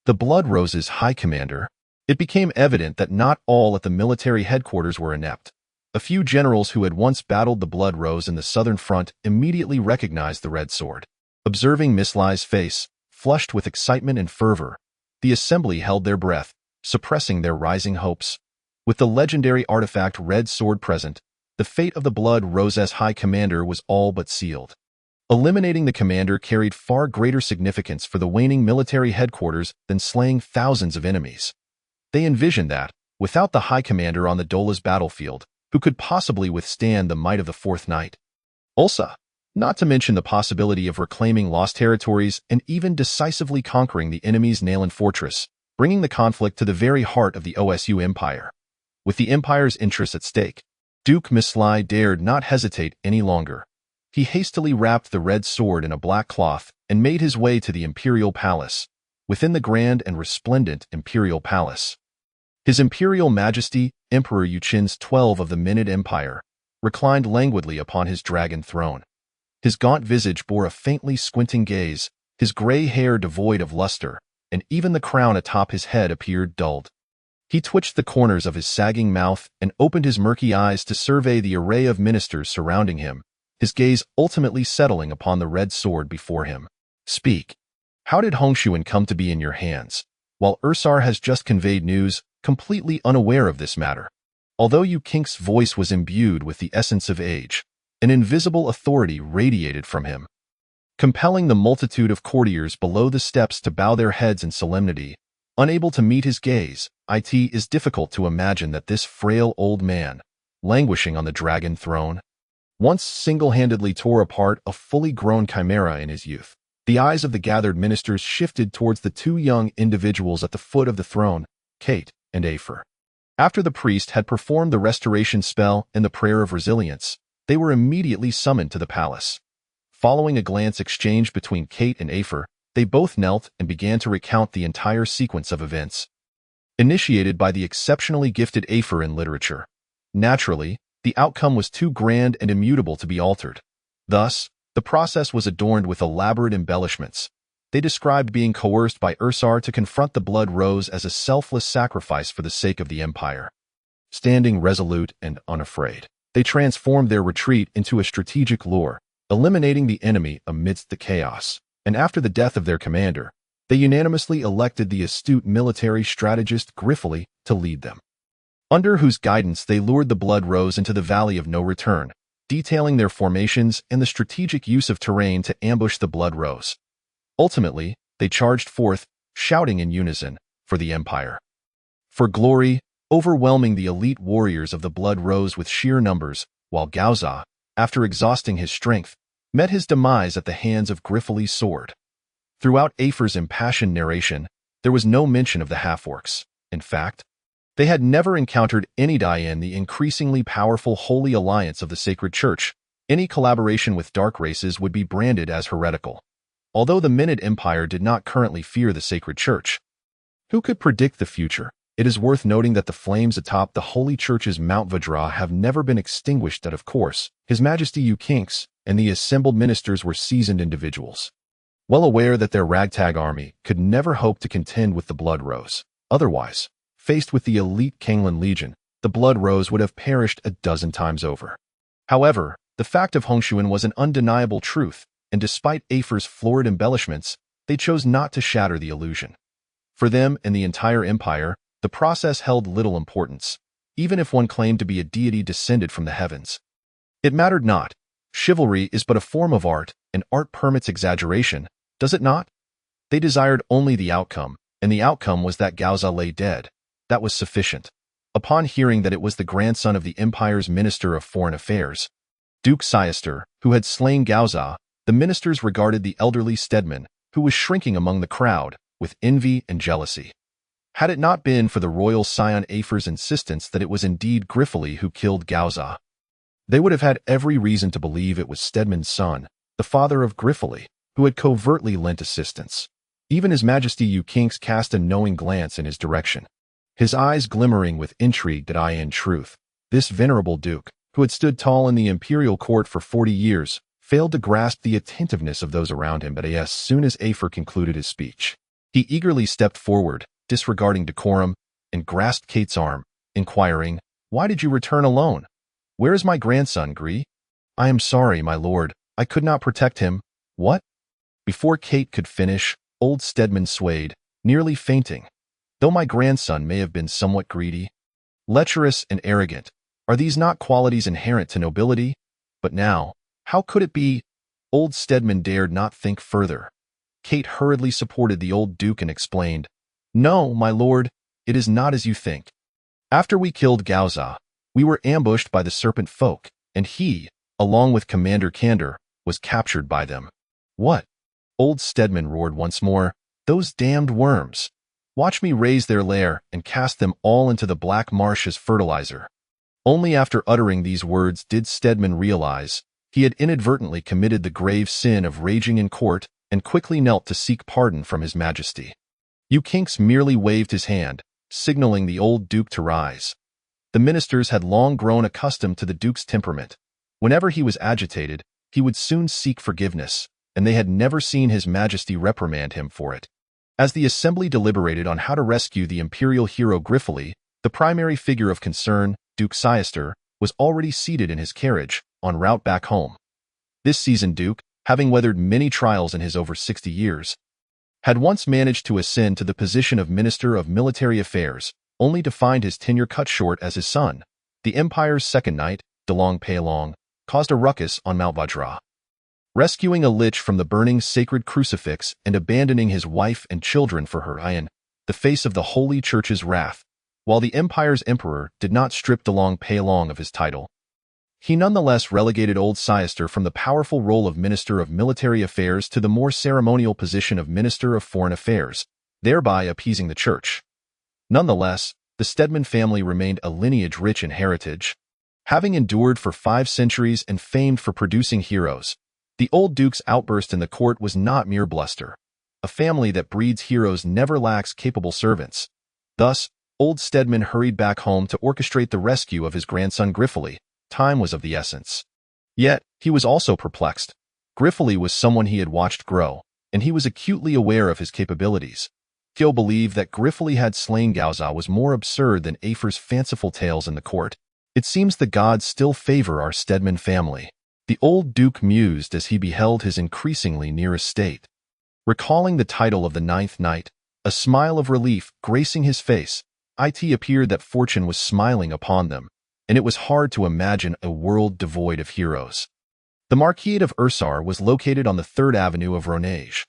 the Blood Rose's high commander. It became evident that not all at the military headquarters were inept. A few generals who had once battled the Blood Rose in the Southern Front immediately recognized the Red Sword. Observing Mislai's face, flushed with excitement and fervor, the assembly held their breath, suppressing their rising hopes. With the legendary artifact Red Sword present, the fate of the Blood Rose's high commander was all but sealed. Eliminating the commander carried far greater significance for the waning military headquarters than slaying thousands of enemies. They envisioned that, without the high commander on the Dola's battlefield, who could possibly withstand the might of the Fourth Knight? Ulsa, not to mention the possibility of reclaiming lost territories and even decisively conquering the enemy's Nalan fortress, bringing the conflict to the very heart of the OSU Empire. With the Empire's interests at stake, Duke Mislai dared not hesitate any longer. He hastily wrapped the Red Sword in a black cloth and made his way to the Imperial Palace. Within the grand and resplendent Imperial Palace, His Imperial Majesty, Emperor Yuchin's 12 of the Minid Empire, reclined languidly upon his dragon throne. His gaunt visage bore a faintly squinting gaze, his gray hair devoid of luster, and even the crown atop his head appeared dulled. He twitched the corners of his sagging mouth and opened his murky eyes to survey the array of ministers surrounding him, his gaze ultimately settling upon the Red Sword before him. "Speak. How did Hongshuan come to be in your hands, while Ursar has just conveyed news, completely unaware of this matter?" Although Yu Kink's voice was imbued with the essence of age, an invisible authority radiated from him, compelling the multitude of courtiers below the steps to bow their heads in solemnity. Unable to meet his gaze, it is difficult to imagine that this frail old man, languishing on the dragon throne, once single-handedly tore apart a fully grown chimera in his youth. The eyes of the gathered ministers shifted towards the 2 young individuals at the foot of the throne, Kate and Afer. After the priest had performed the restoration spell and the prayer of resilience, they were immediately summoned to the palace. Following a glance exchanged between Kate and Afer, they both knelt and began to recount the entire sequence of events. Initiated by the exceptionally gifted Afer in literature, naturally, the outcome was too grand and immutable to be altered. Thus, the process was adorned with elaborate embellishments. They described being coerced by Ursar to confront the Blood Rose as a selfless sacrifice for the sake of the Empire. Standing resolute and unafraid, they transformed their retreat into a strategic lure, eliminating the enemy amidst the chaos. And after the death of their commander, they unanimously elected the astute military strategist Griffith to lead them, under whose guidance they lured the Blood Rose into the Valley of No Return, detailing their formations and the strategic use of terrain to ambush the Blood Rose. Ultimately, they charged forth, shouting in unison, for the Empire, for glory, overwhelming the elite warriors of the Blood Rose with sheer numbers, while Gaoza, after exhausting his strength, met his demise at the hands of Griffith's sword. Throughout Afer's impassioned narration, there was no mention of the half-orcs. In fact, they had never encountered any die in the increasingly powerful Holy Alliance of the Sacred Church. Any collaboration with dark races would be branded as heretical. Although the Minid Empire did not currently fear the Sacred Church, who could predict the future? It is worth noting that the flames atop the Holy Church's Mount Vajra have never been extinguished, that of course, His Majesty Ukinks and the assembled ministers were seasoned individuals, well aware that their ragtag army could never hope to contend with the Blood Rose. Otherwise, faced with the elite Kanglan Legion, the Blood Rose would have perished a dozen times over. However, the fact of Hongshuan was an undeniable truth, and despite Afer's florid embellishments, they chose not to shatter the illusion. For them and the entire empire, the process held little importance, even if one claimed to be a deity descended from the heavens. It mattered not. Chivalry is but a form of art, and art permits exaggeration, does it not? They desired only the outcome, and the outcome was that Gaoza lay dead. That was sufficient. Upon hearing that it was the grandson of the empire's Minister of Foreign Affairs, Duke Siester, who had slain Gaoza, the ministers regarded the elderly Stedman, who was shrinking among the crowd, with envy and jealousy. Had it not been for the royal scion Afer's insistence that it was indeed Griffith who killed Gaoza, they would have had every reason to believe it was Stedman's son, the father of Griffith, who had covertly lent assistance. Even His Majesty Ukinks cast a knowing glance in his direction, his eyes glimmering with intrigue that in truth, this venerable duke, who had stood tall in the imperial court for 40 years, failed to grasp the attentiveness of those around him. But as soon as Afer concluded his speech, he eagerly stepped forward, disregarding decorum, and grasped Kate's arm, inquiring, "Why did you return alone? Where is my grandson, Gris?" "I am sorry, my lord, I could not protect him." "What?" Before Kate could finish, old Stedman swayed, nearly fainting. "Though my grandson may have been somewhat greedy, lecherous, and arrogant, are these not qualities inherent to nobility? But now, how could it be?" Old Stedman dared not think further. Kate hurriedly supported the old duke and explained, "No, my lord, it is not as you think. After we killed Gaoza, we were ambushed by the serpent folk, and he, along with Commander Candor, was captured by them." "What?" Old Stedman roared once more. "Those damned worms! Watch me raise their lair and cast them all into the Black Marsh as fertilizer." Only after uttering these words did Stedman realize he had inadvertently committed the grave sin of raging in court and quickly knelt to seek pardon from His Majesty. Ukinks merely waved his hand, signaling the old duke to rise. The ministers had long grown accustomed to the duke's temperament. Whenever he was agitated, he would soon seek forgiveness, and they had never seen His Majesty reprimand him for it. As the assembly deliberated on how to rescue the imperial hero Griffith, the primary figure of concern, Duke Siester, was already seated in his carriage, en route back home. This seasoned duke, having weathered many trials in his over 60 years, had once managed to ascend to the position of Minister of Military Affairs, only to find his tenure cut short as his son, the Empire's second knight, Delong Pailong, caused a ruckus on Mount Vajra. Rescuing a lich from the burning sacred crucifix and abandoning his wife and children for her in the face of the Holy Church's wrath, while the Empire's emperor did not strip Delong Pailong of his title, he nonetheless relegated old Siester from the powerful role of Minister of Military Affairs to the more ceremonial position of Minister of Foreign Affairs, thereby appeasing the Church. Nonetheless, the Stedman family remained a lineage rich in heritage. Having endured for 5 centuries and famed for producing heroes, the old duke's outburst in the court was not mere bluster. A family that breeds heroes never lacks capable servants. Thus, old Stedman hurried back home to orchestrate the rescue of his grandson Griffith. Time was of the essence. Yet, he was also perplexed. Griffith was someone he had watched grow, and he was acutely aware of his capabilities. Kyo believed that Griffith had slain Gaoza was more absurd than Afer's fanciful tales in the court. "It seems the gods still favor our Stedman family," the old duke mused as he beheld his increasingly near estate. Recalling the title of the 9th Knight, a smile of relief gracing his face, it appeared that fortune was smiling upon them, and it was hard to imagine a world devoid of heroes. The Marquisate of Ursar was located on the 3rd Avenue of Ronage.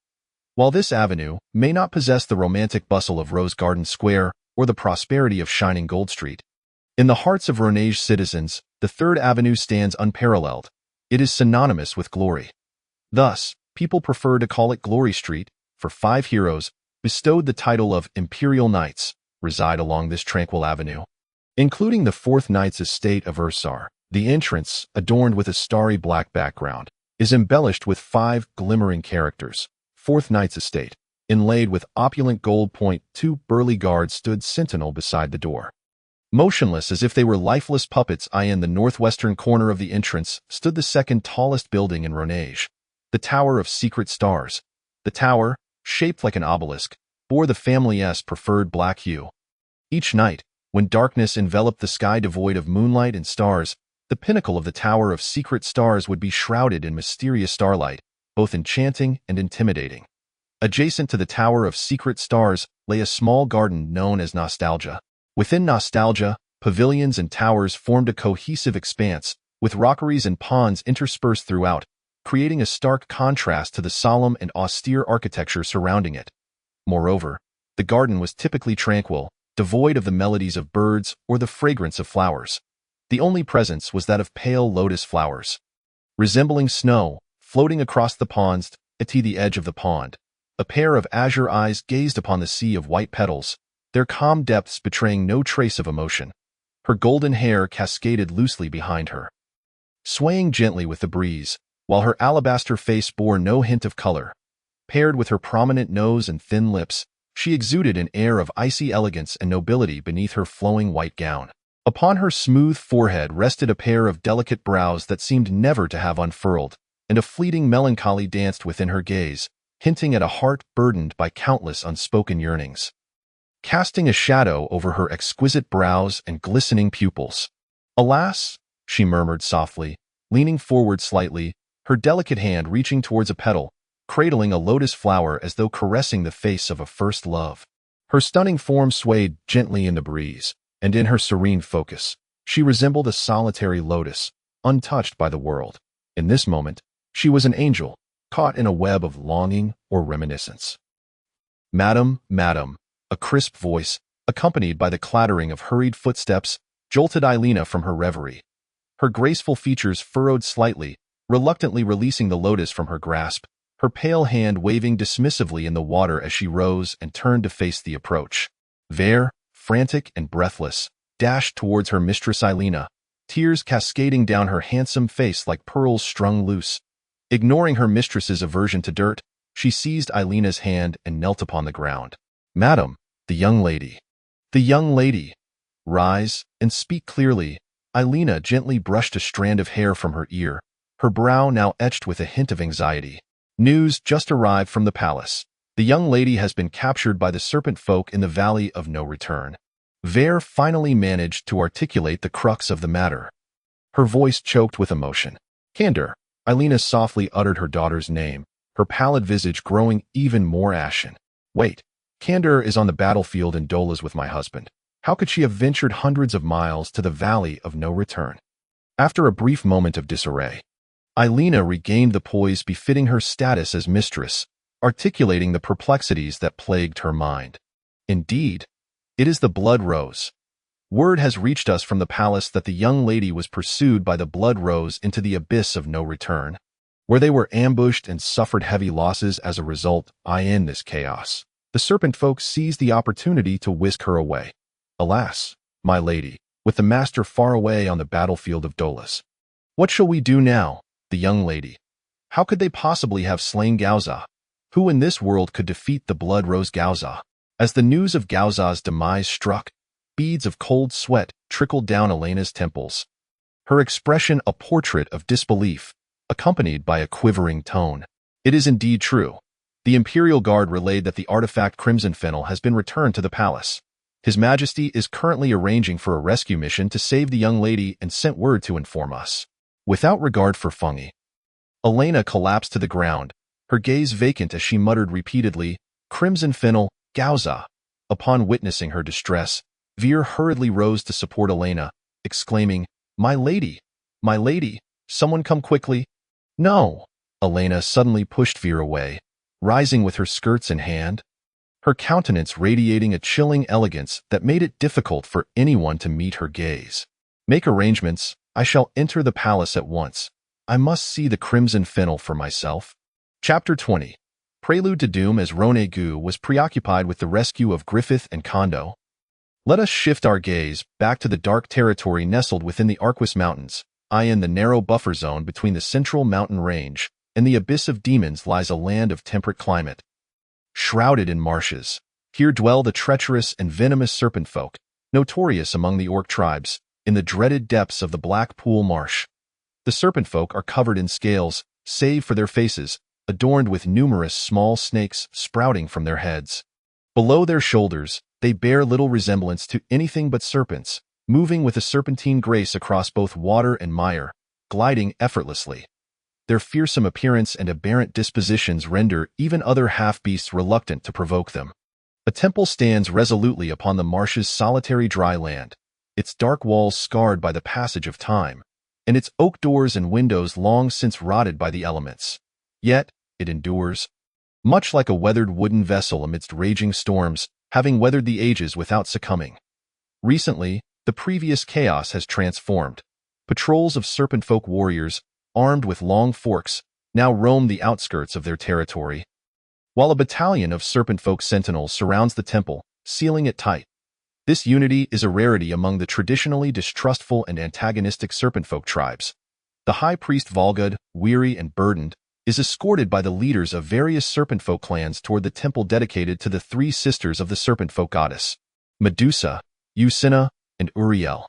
While this avenue may not possess the romantic bustle of Rose Garden Square or the prosperity of Shining Gold Street, in the hearts of Ronage citizens, the 3rd Avenue stands unparalleled. It is synonymous with glory. Thus, people prefer to call it Glory Street, for 5 heroes, bestowed the title of Imperial Knights, reside along this tranquil avenue. Including the 4th Knight's estate of Ursar, the entrance, adorned with a starry black background, is embellished with 5 glimmering characters. 4th Knight's estate. inlaid with opulent gold point. Two burly guards stood sentinel beside the door. Motionless as if they were lifeless puppets, in the northwestern corner of the entrance stood the second tallest building in Ronage, the Tower of Secret Stars. The tower, shaped like an obelisk, bore the family's preferred black hue. Each night, when darkness enveloped the sky devoid of moonlight and stars, the pinnacle of the Tower of Secret Stars would be shrouded in mysterious starlight, both enchanting and intimidating. Adjacent to the Tower of Secret Stars lay a small garden known as Nostalgia. Within Nostalgia, pavilions and towers formed a cohesive expanse, with rockeries and ponds interspersed throughout, creating a stark contrast to the solemn and austere architecture surrounding it. Moreover, the garden was typically tranquil, devoid of the melodies of birds or the fragrance of flowers. The only presence was that of pale lotus flowers, resembling snow, floating across the ponds to the edge of the pond. A pair of azure eyes gazed upon the sea of white petals, their calm depths betraying no trace of emotion. Her golden hair cascaded loosely behind her, swaying gently with the breeze, while her alabaster face bore no hint of color. Paired with her prominent nose and thin lips, she exuded an air of icy elegance and nobility beneath her flowing white gown. Upon her smooth forehead rested a pair of delicate brows that seemed never to have unfurled, and a fleeting melancholy danced within her gaze, hinting at a heart burdened by countless unspoken yearnings, casting a shadow over her exquisite brows and glistening pupils. "Alas," she murmured softly, leaning forward slightly, her delicate hand reaching towards a petal, cradling a lotus flower as though caressing the face of a first love. Her stunning form swayed gently in the breeze, and in her serene focus, she resembled a solitary lotus, untouched by the world. In this moment, she was an angel, caught in a web of longing or reminiscence. "Madam, madam," a crisp voice, accompanied by the clattering of hurried footsteps, jolted Ailina from her reverie. Her graceful features furrowed slightly, reluctantly releasing the lotus from her grasp, her pale hand waving dismissively in the water as she rose and turned to face the approach. Vere, frantic and breathless, dashed towards her mistress Ailina, tears cascading down her handsome face like pearls strung loose. Ignoring her mistress's aversion to dirt, she seized Ailina's hand and knelt upon the ground. "Madam, the young lady. The young lady. Rise and speak clearly." Ailina gently brushed a strand of hair from her ear, her brow now etched with a hint of anxiety. "News just arrived from the palace. The young lady has been captured by the serpent folk in the Valley of No Return." Vere finally managed to articulate the crux of the matter, her voice choked with emotion. "Candor." Ailina softly uttered her daughter's name, her pallid visage growing even more ashen. "Wait. Candor is on the battlefield in Dolas with my husband. How could she have ventured hundreds of miles to the Valley of No Return?" After a brief moment of disarray, Ailina regained the poise befitting her status as mistress, articulating the perplexities that plagued her mind. "Indeed, it is the Blood Rose. Word has reached us from the palace that the young lady was pursued by the Blood Rose into the abyss of no return, where they were ambushed and suffered heavy losses as a result. In this chaos, the serpent folk seized the opportunity to whisk her away. Alas, my lady, with the master far away on the battlefield of Dolas. What shall we do now?" The young lady. How could they possibly have slain Gauza? Who in this world could defeat the Blood Rose Gauza? As the news of Gauza's demise struck, beads of cold sweat trickled down Elena's temples, her expression a portrait of disbelief, accompanied by a quivering tone. "It is indeed true. The Imperial Guard relayed that the artifact Crimson Fennel has been returned to the palace. His Majesty is currently arranging for a rescue mission to save the young lady and sent word to inform us." Without regard for Fungi, Elena collapsed to the ground, her gaze vacant as she muttered repeatedly, "Crimson Fennel, Gauza." Upon witnessing her distress, Vere hurriedly rose to support Elena, exclaiming, my lady, someone come quickly." "No." Elena suddenly pushed Vere away, rising with her skirts in hand, her countenance radiating a chilling elegance that made it difficult for anyone to meet her gaze. "Make arrangements. I shall enter the palace at once. I must see the Crimson Fennel for myself." Chapter 20. Prelude to Doom. As Ronegu was preoccupied with the rescue of Griffith and Kondo, let us shift our gaze back to the dark territory nestled within the Arquis Mountains. In the narrow buffer zone between the central mountain range and the Abyss of Demons lies a land of temperate climate, shrouded in marshes. Here dwell the treacherous and venomous serpent folk, notorious among the orc tribes, in the dreaded depths of the Black Pool Marsh. The serpent folk are covered in scales, save for their faces, adorned with numerous small snakes sprouting from their heads. Below their shoulders, they bear little resemblance to anything but serpents, moving with a serpentine grace across both water and mire, gliding effortlessly. Their fearsome appearance and aberrant dispositions render even other half-beasts reluctant to provoke them. A temple stands resolutely upon the marsh's solitary dry land, its dark walls scarred by the passage of time, and its oak doors and windows long since rotted by the elements. Yet, it endures. Much like a weathered wooden vessel amidst raging storms, having weathered the ages without succumbing. Recently, the previous chaos has transformed. Patrols of serpent folk warriors, armed with long forks, now roam the outskirts of their territory, while a battalion of serpent folk sentinels surrounds the temple, sealing it tight. This unity is a rarity among the traditionally distrustful and antagonistic serpent folk tribes. The high priest Volgud, weary and burdened, is escorted by the leaders of various serpent folk clans toward the temple dedicated to the three sisters of the serpent folk goddess, Medusa, Usina, and Uriel.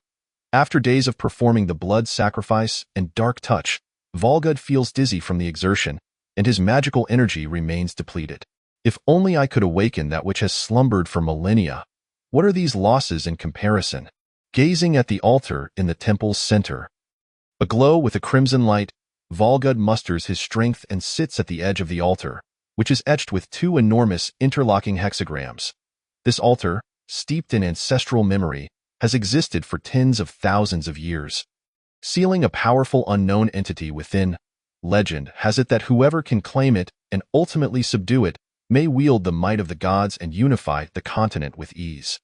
After days of performing the blood sacrifice and dark touch, Volgud feels dizzy from the exertion, and his magical energy remains depleted. If only I could awaken that which has slumbered for millennia. What are these losses in comparison? Gazing at the altar in the temple's center, aglow with a crimson light, Volgud musters his strength and sits at the edge of the altar, which is etched with two enormous interlocking hexagrams. This altar, steeped in ancestral memory, has existed for tens of thousands of years. Sealing a powerful unknown entity within, legend has it that whoever can claim it and ultimately subdue it may wield the might of the gods and unify the continent with ease.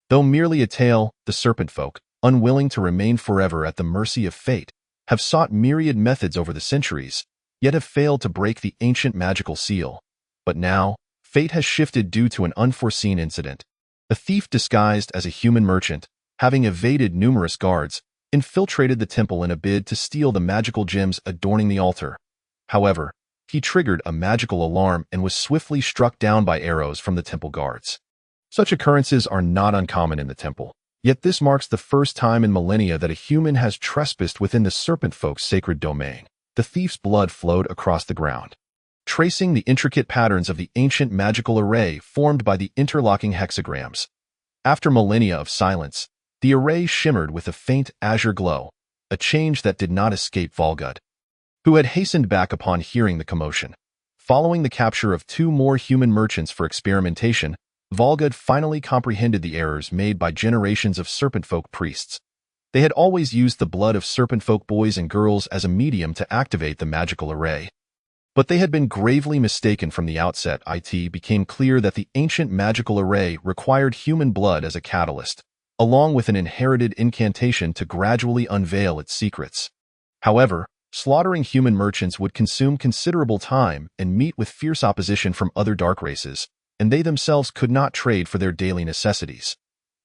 Though merely a tale, the serpent folk, unwilling to remain forever at the mercy of fate, have sought myriad methods over the centuries, yet have failed to break the ancient magical seal. But now, fate has shifted due to an unforeseen incident. A thief disguised as a human merchant, having evaded numerous guards, infiltrated the temple in a bid to steal the magical gems adorning the altar. However, he triggered a magical alarm and was swiftly struck down by arrows from the temple guards. Such occurrences are not uncommon in the temple, yet this marks the first time in millennia that a human has trespassed within the serpent folk's sacred domain. The thief's blood flowed across the ground, tracing the intricate patterns of the ancient magical array formed by the interlocking hexagrams. After millennia of silence, the array shimmered with a faint azure glow, a change that did not escape Volgud, who had hastened back upon hearing the commotion. Following the capture of two more human merchants for experimentation, Volgud finally comprehended the errors made by generations of serpent folk priests. They had always used the blood of serpent folk boys and girls as a medium to activate the magical array. But they had been gravely mistaken from the outset. It became clear that the ancient magical array required human blood as a catalyst, along with an inherited incantation to gradually unveil its secrets. However, slaughtering human merchants would consume considerable time and meet with fierce opposition from other dark races, and they themselves could not trade for their daily necessities.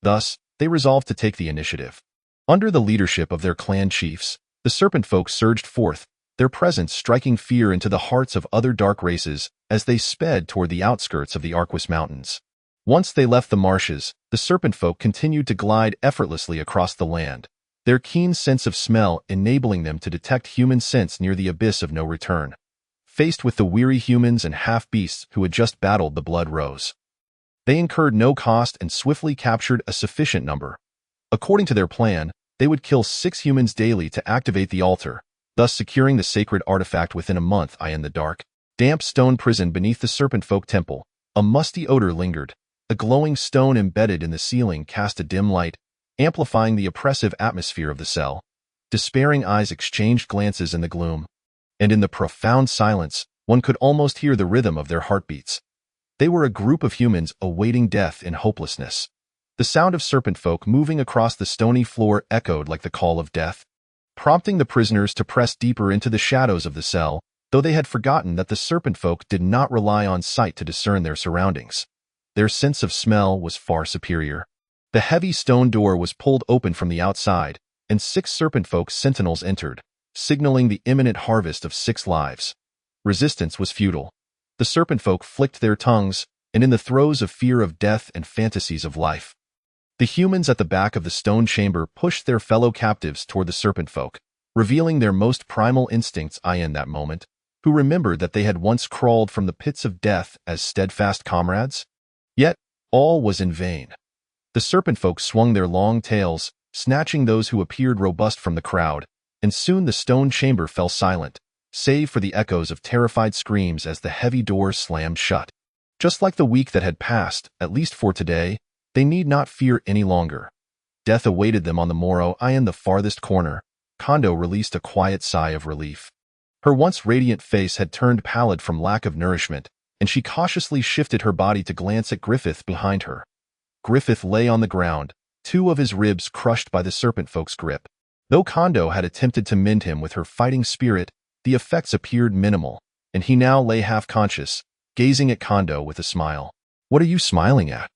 Thus, they resolved to take the initiative. Under the leadership of their clan chiefs, the serpent folk surged forth, their presence striking fear into the hearts of other dark races as they sped toward the outskirts of the Arquis Mountains. Once they left the marshes, the serpent folk continued to glide effortlessly across the land, their keen sense of smell enabling them to detect human scents near the abyss of no return. Faced with the weary humans and half-beasts who had just battled the blood rose, they incurred no cost and swiftly captured a sufficient number. According to their plan, they would kill 6 humans daily to activate the altar, thus securing the sacred artifact within a month. In the dark, damp stone prison beneath the serpent folk temple, a musty odor lingered. A glowing stone embedded in the ceiling cast a dim light, amplifying the oppressive atmosphere of the cell. Despairing eyes exchanged glances in the gloom, and in the profound silence, one could almost hear the rhythm of their heartbeats. They were a group of humans awaiting death in hopelessness. The sound of serpent folk moving across the stony floor echoed like the call of death, prompting the prisoners to press deeper into the shadows of the cell, though they had forgotten that the serpent folk did not rely on sight to discern their surroundings. Their sense of smell was far superior. The heavy stone door was pulled open from the outside, and 6 serpent folk sentinels entered, signaling the imminent harvest of 6 lives. Resistance was futile. The serpent folk flicked their tongues, and in the throes of fear of death and fantasies of life. The humans at the back of the stone chamber pushed their fellow captives toward the serpent folk, revealing their most primal instincts in that moment, who remembered that they had once crawled from the pits of death as steadfast comrades. Yet, all was in vain. The serpent folk swung their long tails, snatching those who appeared robust from the crowd, and soon the stone chamber fell silent, save for the echoes of terrified screams as the heavy doors slammed shut. Just like the week that had passed, at least for today, they need not fear any longer. Death awaited them on the morrow. In the farthest corner, Kondo released a quiet sigh of relief. Her once radiant face had turned pallid from lack of nourishment, and she cautiously shifted her body to glance at Griffith behind her. Griffith lay on the ground, two of his ribs crushed by the serpent folk's grip. Though Kondo had attempted to mend him with her fighting spirit, the effects appeared minimal, and he now lay half-conscious, gazing at Kondo with a smile. "What are you smiling at?"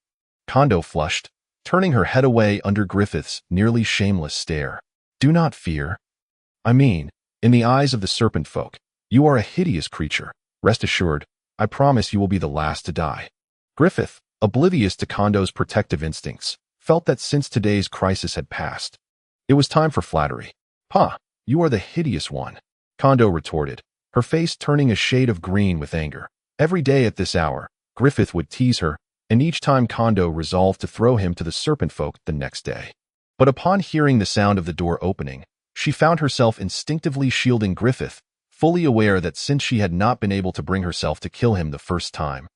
Kondo flushed, turning her head away under Griffith's nearly shameless stare. "Do not fear. I mean, in the eyes of the serpent folk, you are a hideous creature. Rest assured, I promise you will be the last to die." Griffith, oblivious to Kondo's protective instincts, felt that since today's crisis had passed, it was time for flattery. "Huh, you are the hideous one," Kondo retorted, her face turning a shade of green with anger. Every day at this hour, Griffith would tease her, and each time Kondo resolved to throw him to the serpent folk the next day. But upon hearing the sound of the door opening, she found herself instinctively shielding Griffith, fully aware that since she had not been able to bring herself to kill him the first time,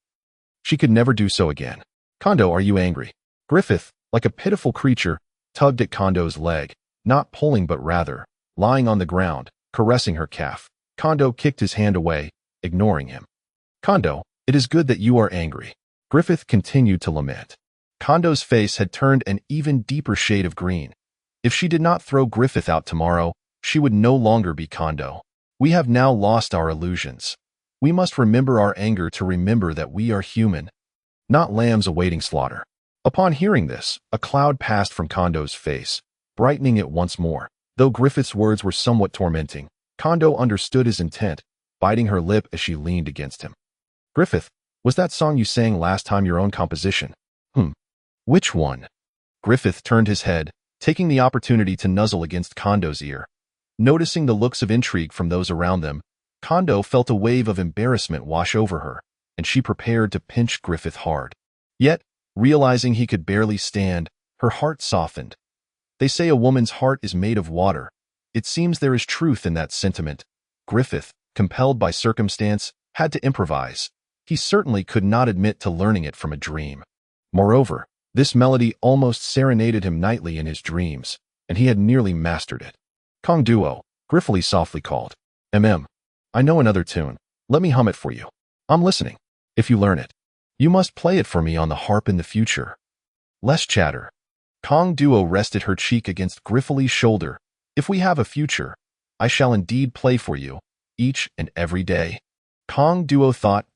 she could never do so again. "Kondo, are you angry?" Griffith, like a pitiful creature, tugged at Kondo's leg, not pulling but rather, lying on the ground, caressing her calf. Kondo kicked his hand away, ignoring him. "Kondo, it is good that you are angry." Griffith continued to lament. Kondo's face had turned an even deeper shade of green. If she did not throw Griffith out tomorrow, she would no longer be Kondo. "We have now lost our illusions. We must remember our anger to remember that we are human, not lambs awaiting slaughter." Upon hearing this, a cloud passed from Kondo's face, brightening it once more. Though Griffith's words were somewhat tormenting, Kondo understood his intent, biting her lip as she leaned against him. "Griffith, was that song you sang last time your own composition?" Which one?" Griffith turned his head, taking the opportunity to nuzzle against Kondo's ear. Noticing the looks of intrigue from those around them, Kondo felt a wave of embarrassment wash over her, and she prepared to pinch Griffith hard. Yet, realizing he could barely stand, her heart softened. They say a woman's heart is made of water. It seems there is truth in that sentiment. Griffith, compelled by circumstance, had to improvise. He certainly could not admit to learning it from a dream. Moreover, this melody almost serenaded him nightly in his dreams, and he had nearly mastered it. "Kong Duo," Griffith softly called. I know another tune. Let me hum it for you." "I'm listening. If you learn it, you must play it for me on the harp in the future." "Less chatter." Kong Duo rested her cheek against Griffith's shoulder. "If we have a future, I shall indeed play for you, each and every day." Kong Duo thought.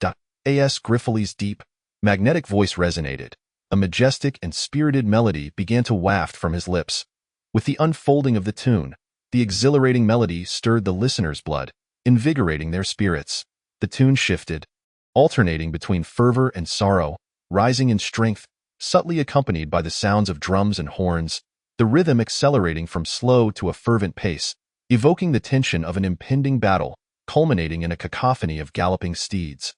As Griffith's deep, magnetic voice resonated, a majestic and spirited melody began to waft from his lips. With the unfolding of the tune, the exhilarating melody stirred the listener's blood, invigorating their spirits. The tune shifted, alternating between fervor and sorrow, rising in strength, subtly accompanied by the sounds of drums and horns, the rhythm accelerating from slow to a fervent pace, evoking the tension of an impending battle, culminating in a cacophony of galloping steeds.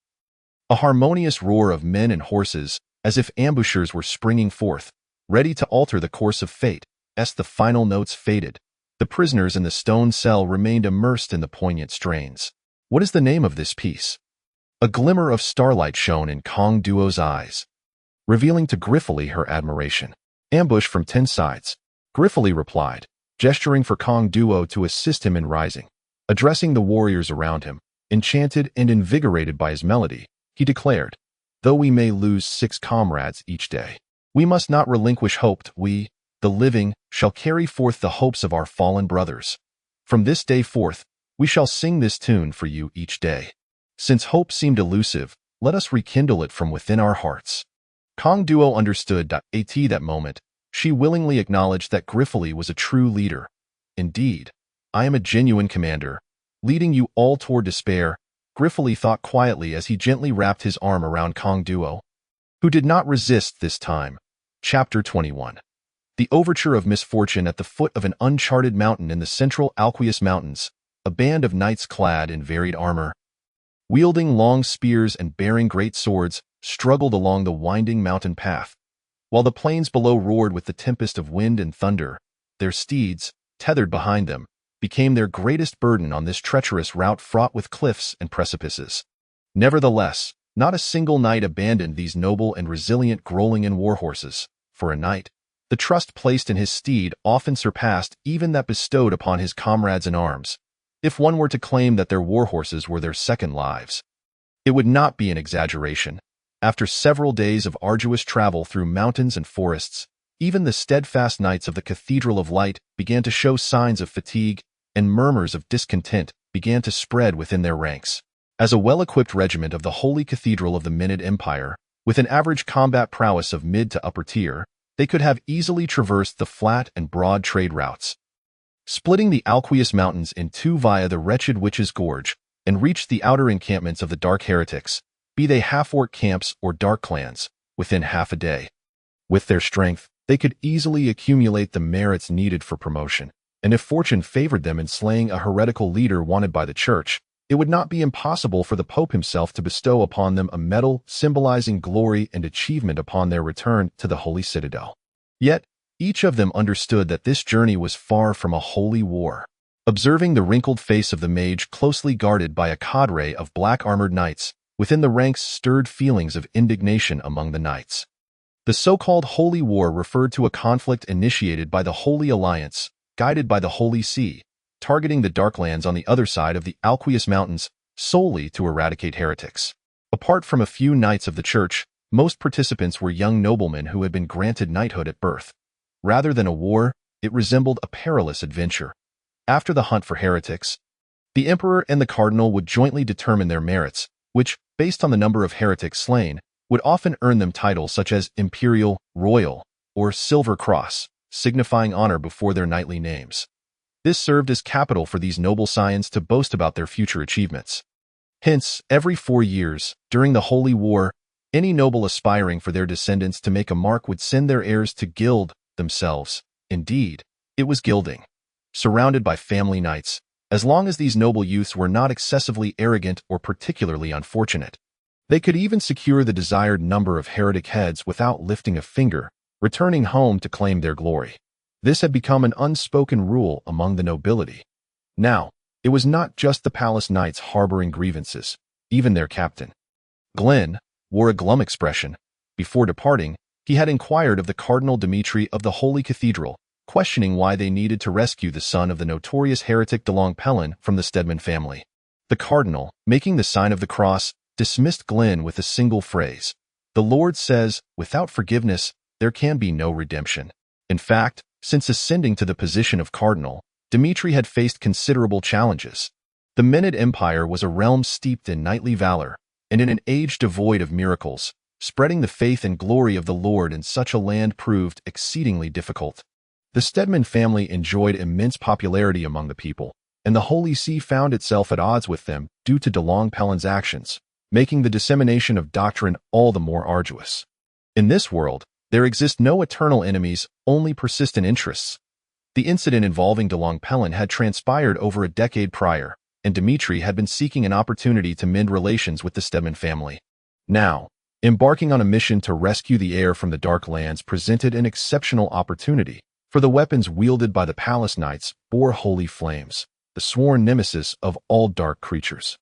A harmonious roar of men and horses, as if ambushers were springing forth, ready to alter the course of fate. As the final notes faded, the prisoners in the stone cell remained immersed in the poignant strains. "What is the name of this piece?" A glimmer of starlight shone in Kong Duo's eyes, revealing to Griffith her admiration. "Ambush from 10 sides," Griffith replied, gesturing for Kong Duo to assist him in rising. Addressing the warriors around him, enchanted and invigorated by his melody, he declared, "Though we may lose 6 comrades each day, we must not relinquish hope. We, the living, shall carry forth the hopes of our fallen brothers. From this day forth, we shall sing this tune for you each day. Since hope seemed elusive, let us rekindle it from within our hearts." Kong Duo understood. At that moment, she willingly acknowledged that Griffith was a true leader. "Indeed, I am a genuine commander, leading you all toward despair," Griffith thought quietly as he gently wrapped his arm around Kong Duo. who did not resist this time. Chapter 21. The overture of misfortune at the foot of an uncharted mountain in the central Alquius Mountains, a band of knights clad in varied armor, wielding long spears and bearing great swords, struggled along the winding mountain path. While the plains below roared with the tempest of wind and thunder, their steeds, tethered behind them, became their greatest burden on this treacherous route fraught with cliffs and precipices. Nevertheless, not a single knight abandoned these noble and resilient Growlingen warhorses. For a knight, the trust placed in his steed often surpassed even that bestowed upon his comrades in arms. If one were to claim that their warhorses were their second lives, it would not be an exaggeration. After several days of arduous travel through mountains and forests, even the steadfast knights of the Cathedral of Light began to show signs of fatigue, and murmurs of discontent began to spread within their ranks. As a well-equipped regiment of the Holy Cathedral of the Minid Empire, with an average combat prowess of mid to upper tier, they could have easily traversed the flat and broad trade routes, splitting the Alquius Mountains in two via the wretched Witch's Gorge, and reached the outer encampments of the Dark Heretics, be they half-orc camps or dark clans, within half a day. With their strength, they could easily accumulate the merits needed for promotion, and if fortune favored them in slaying a heretical leader wanted by the Church, it would not be impossible for the Pope himself to bestow upon them a medal symbolizing glory and achievement upon their return to the Holy Citadel. Yet, each of them understood that this journey was far from a holy war. Observing the wrinkled face of the mage closely guarded by a cadre of black-armored knights, within the ranks stirred feelings of indignation among the knights. The so-called Holy War referred to a conflict initiated by the Holy Alliance, guided by the Holy See, targeting the Darklands on the other side of the Alquius Mountains solely to eradicate heretics. Apart from a few knights of the Church, most participants were young noblemen who had been granted knighthood at birth. Rather than a war, it resembled a perilous adventure. After the hunt for heretics, the Emperor and the Cardinal would jointly determine their merits, which, based on the number of heretics slain, would often earn them titles such as Imperial, Royal, or Silver Cross, signifying honor before their knightly names. This served as capital for these noble scions to boast about their future achievements. Hence, every 4 years, during the Holy War, any noble aspiring for their descendants to make a mark would send their heirs to gild themselves. Indeed, it was gilding. Surrounded by family knights, as long as these noble youths were not excessively arrogant or particularly unfortunate, they could even secure the desired number of heretic heads without lifting a finger, returning home to claim their glory. This had become an unspoken rule among the nobility. Now, it was not just the palace knights harboring grievances. Even their captain, Glenn, wore a glum expression. Before departing, he had inquired of the Cardinal Dimitri of the Holy Cathedral, questioning why they needed to rescue the son of the notorious heretic de Longpelin from the Stedman family. The cardinal, making the sign of the cross, dismissed Glenn with a single phrase. The Lord says, without forgiveness, there can be no redemption. In fact, since ascending to the position of cardinal, Dimitri had faced considerable challenges. The Minid Empire was a realm steeped in knightly valor, and in an age devoid of miracles, spreading the faith and glory of the Lord in such a land proved exceedingly difficult. The Stedman family enjoyed immense popularity among the people, and the Holy See found itself at odds with them due to de Longpelin's actions, making the dissemination of doctrine all the more arduous. In this world, there exist no eternal enemies, only persistent interests. The incident involving de Longpelin had transpired over a decade prior, and Dimitri had been seeking an opportunity to mend relations with the Stedman family. Now, embarking on a mission to rescue the heir from the Dark Lands presented an exceptional opportunity, for the weapons wielded by the palace knights bore holy flames, the sworn nemesis of all dark creatures.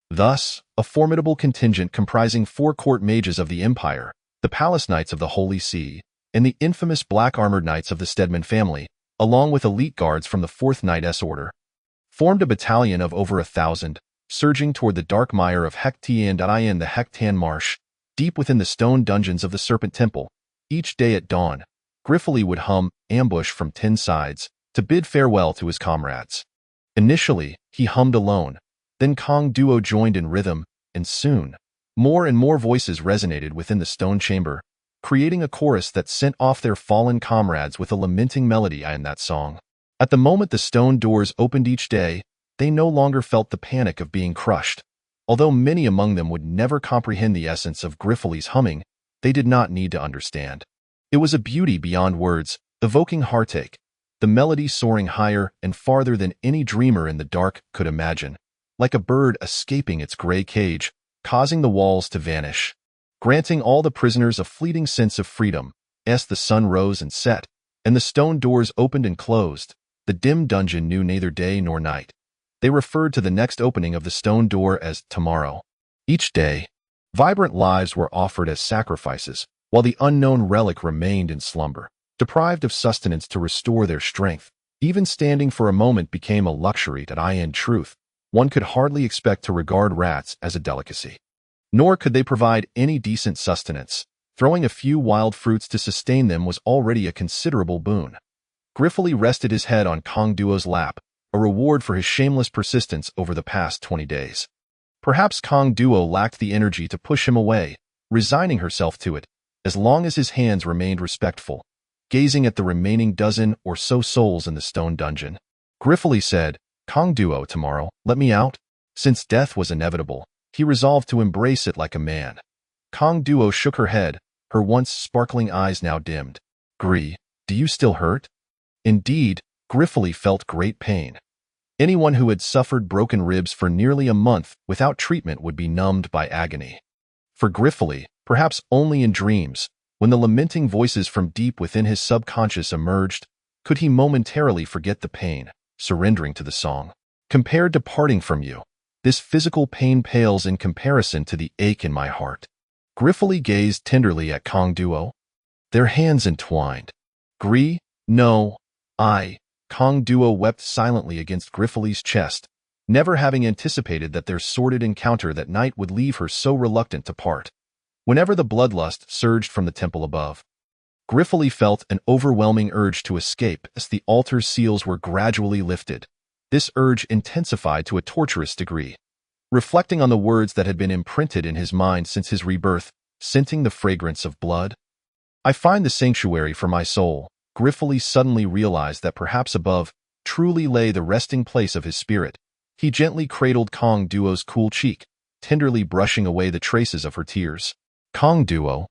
Thus, a formidable contingent comprising 4 court mages of the Empire, the palace knights of the Holy See, and the infamous black-armored knights of the Stedman family, along with elite guards from the 4th Knight S Order, formed a battalion of over 1,000, surging toward the dark mire of Hectian the Hectan Marsh, deep within the stone dungeons of the Serpent Temple. Each day at dawn, Griffith would hum Ambush from 10 sides to bid farewell to his comrades. Initially, he hummed alone, then Kong Duo joined in rhythm, and soon, more and more voices resonated within the stone chamber, creating a chorus that sent off their fallen comrades with a lamenting melody in that song. At the moment the stone doors opened each day, they no longer felt the panic of being crushed. Although many among them would never comprehend the essence of Griffith's humming, They did not need to understand. It was a beauty beyond words, evoking heartache, the melody soaring higher and farther than any dreamer in the dark could imagine, like a bird escaping its gray cage, causing the walls to vanish, granting all the prisoners a fleeting sense of freedom. As the sun rose and set, and the stone doors opened and closed, the dim dungeon knew neither day nor night. They referred to the next opening of the stone door as tomorrow. Each day, vibrant lives were offered as sacrifices, while the unknown relic remained in slumber, deprived of sustenance to restore their strength. Even standing for a moment became a luxury that in truth, one could hardly expect to regard rats as a delicacy. Nor could they provide any decent sustenance. Throwing a few wild fruits to sustain them was already a considerable boon. Griffith rested his head on Kong Duo's lap, a reward for his shameless persistence over the past 20 days. Perhaps Kong Duo lacked the energy to push him away, resigning herself to it, as long as his hands remained respectful, gazing at the remaining dozen or so souls in the stone dungeon. Griffith said, "Kong Duo, tomorrow, let me out." Since death was inevitable, he resolved to embrace it like a man. Kong Duo shook her head, her once sparkling eyes now dimmed. "Gri, do you still hurt?" Indeed, Griffith felt great pain. Anyone who had suffered broken ribs for nearly a month without treatment would be numbed by agony. For Griffith, perhaps only in dreams, when the lamenting voices from deep within his subconscious emerged, could he momentarily forget the pain, surrendering to the song. Compared to parting from you, this physical pain pales in comparison to the ache in my heart. Griffith gazed tenderly at Kong Duo. Their hands entwined. "Gri, no, I." Kong Duo wept silently against Griffith's chest, never having anticipated that their sordid encounter that night would leave her so reluctant to part. Whenever the bloodlust surged from the temple above, Griffith felt an overwhelming urge to escape as the altar's seals were gradually lifted. This urge intensified to a torturous degree. Reflecting on the words that had been imprinted in his mind since his rebirth, scenting the fragrance of blood, "I find the sanctuary for my soul," Griffith suddenly realized that perhaps above truly lay the resting place of his spirit. He gently cradled Kong Duo's cool cheek, tenderly brushing away the traces of her tears. "Kong Duo,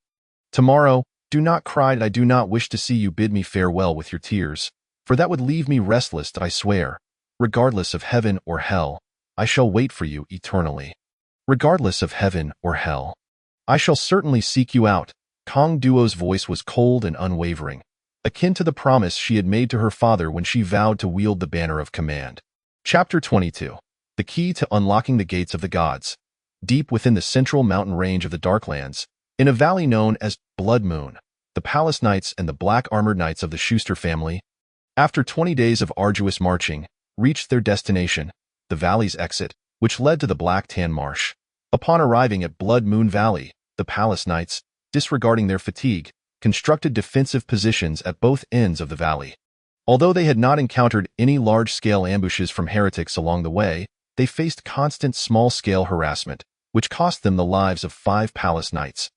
tomorrow, do not cry. I do not wish to see you bid me farewell with your tears, for that would leave me restless. I swear, regardless of heaven or hell, I shall wait for you eternally. Regardless of heaven or hell, I shall certainly seek you out." Kong Duo's voice was cold and unwavering, akin to the promise she had made to her father when she vowed to wield the banner of command. Chapter 22. The Key to Unlocking the Gates of the Gods. Deep within the central mountain range of the Darklands, in a valley known as Blood Moon, the Palace Knights and the black-armored knights of the Schuster family, after 20 days of arduous marching, reached their destination, the valley's exit, which led to the Black Tan Marsh. Upon arriving at Blood Moon Valley, the Palace Knights, disregarding their fatigue, constructed defensive positions at both ends of the valley. Although they had not encountered any large-scale ambushes from heretics along the way, they faced constant small-scale harassment, which cost them the lives of 5 Palace Knights.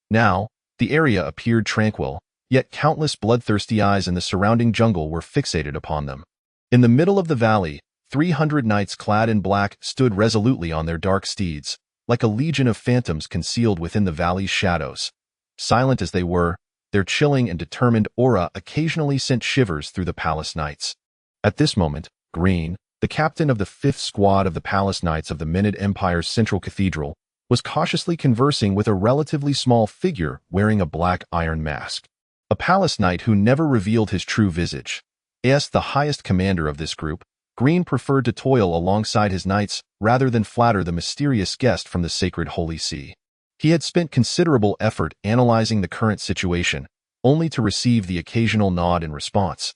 Now, the area appeared tranquil, yet countless bloodthirsty eyes in the surrounding jungle were fixated upon them. In the middle of the valley, 300 knights clad in black stood resolutely on their dark steeds, like a legion of phantoms concealed within the valley's shadows. Silent as they were, their chilling and determined aura occasionally sent shivers through the Palace Knights. At this moment, Green, the captain of the 5th Squad of the Palace Knights of the Minid Empire's Central Cathedral, was cautiously conversing with a relatively small figure wearing a black iron mask. A Palace Knight who never revealed his true visage. As the highest commander of this group, Green preferred to toil alongside his knights rather than flatter the mysterious guest from the sacred Holy See. He had spent considerable effort analyzing the current situation, only to receive the occasional nod in response.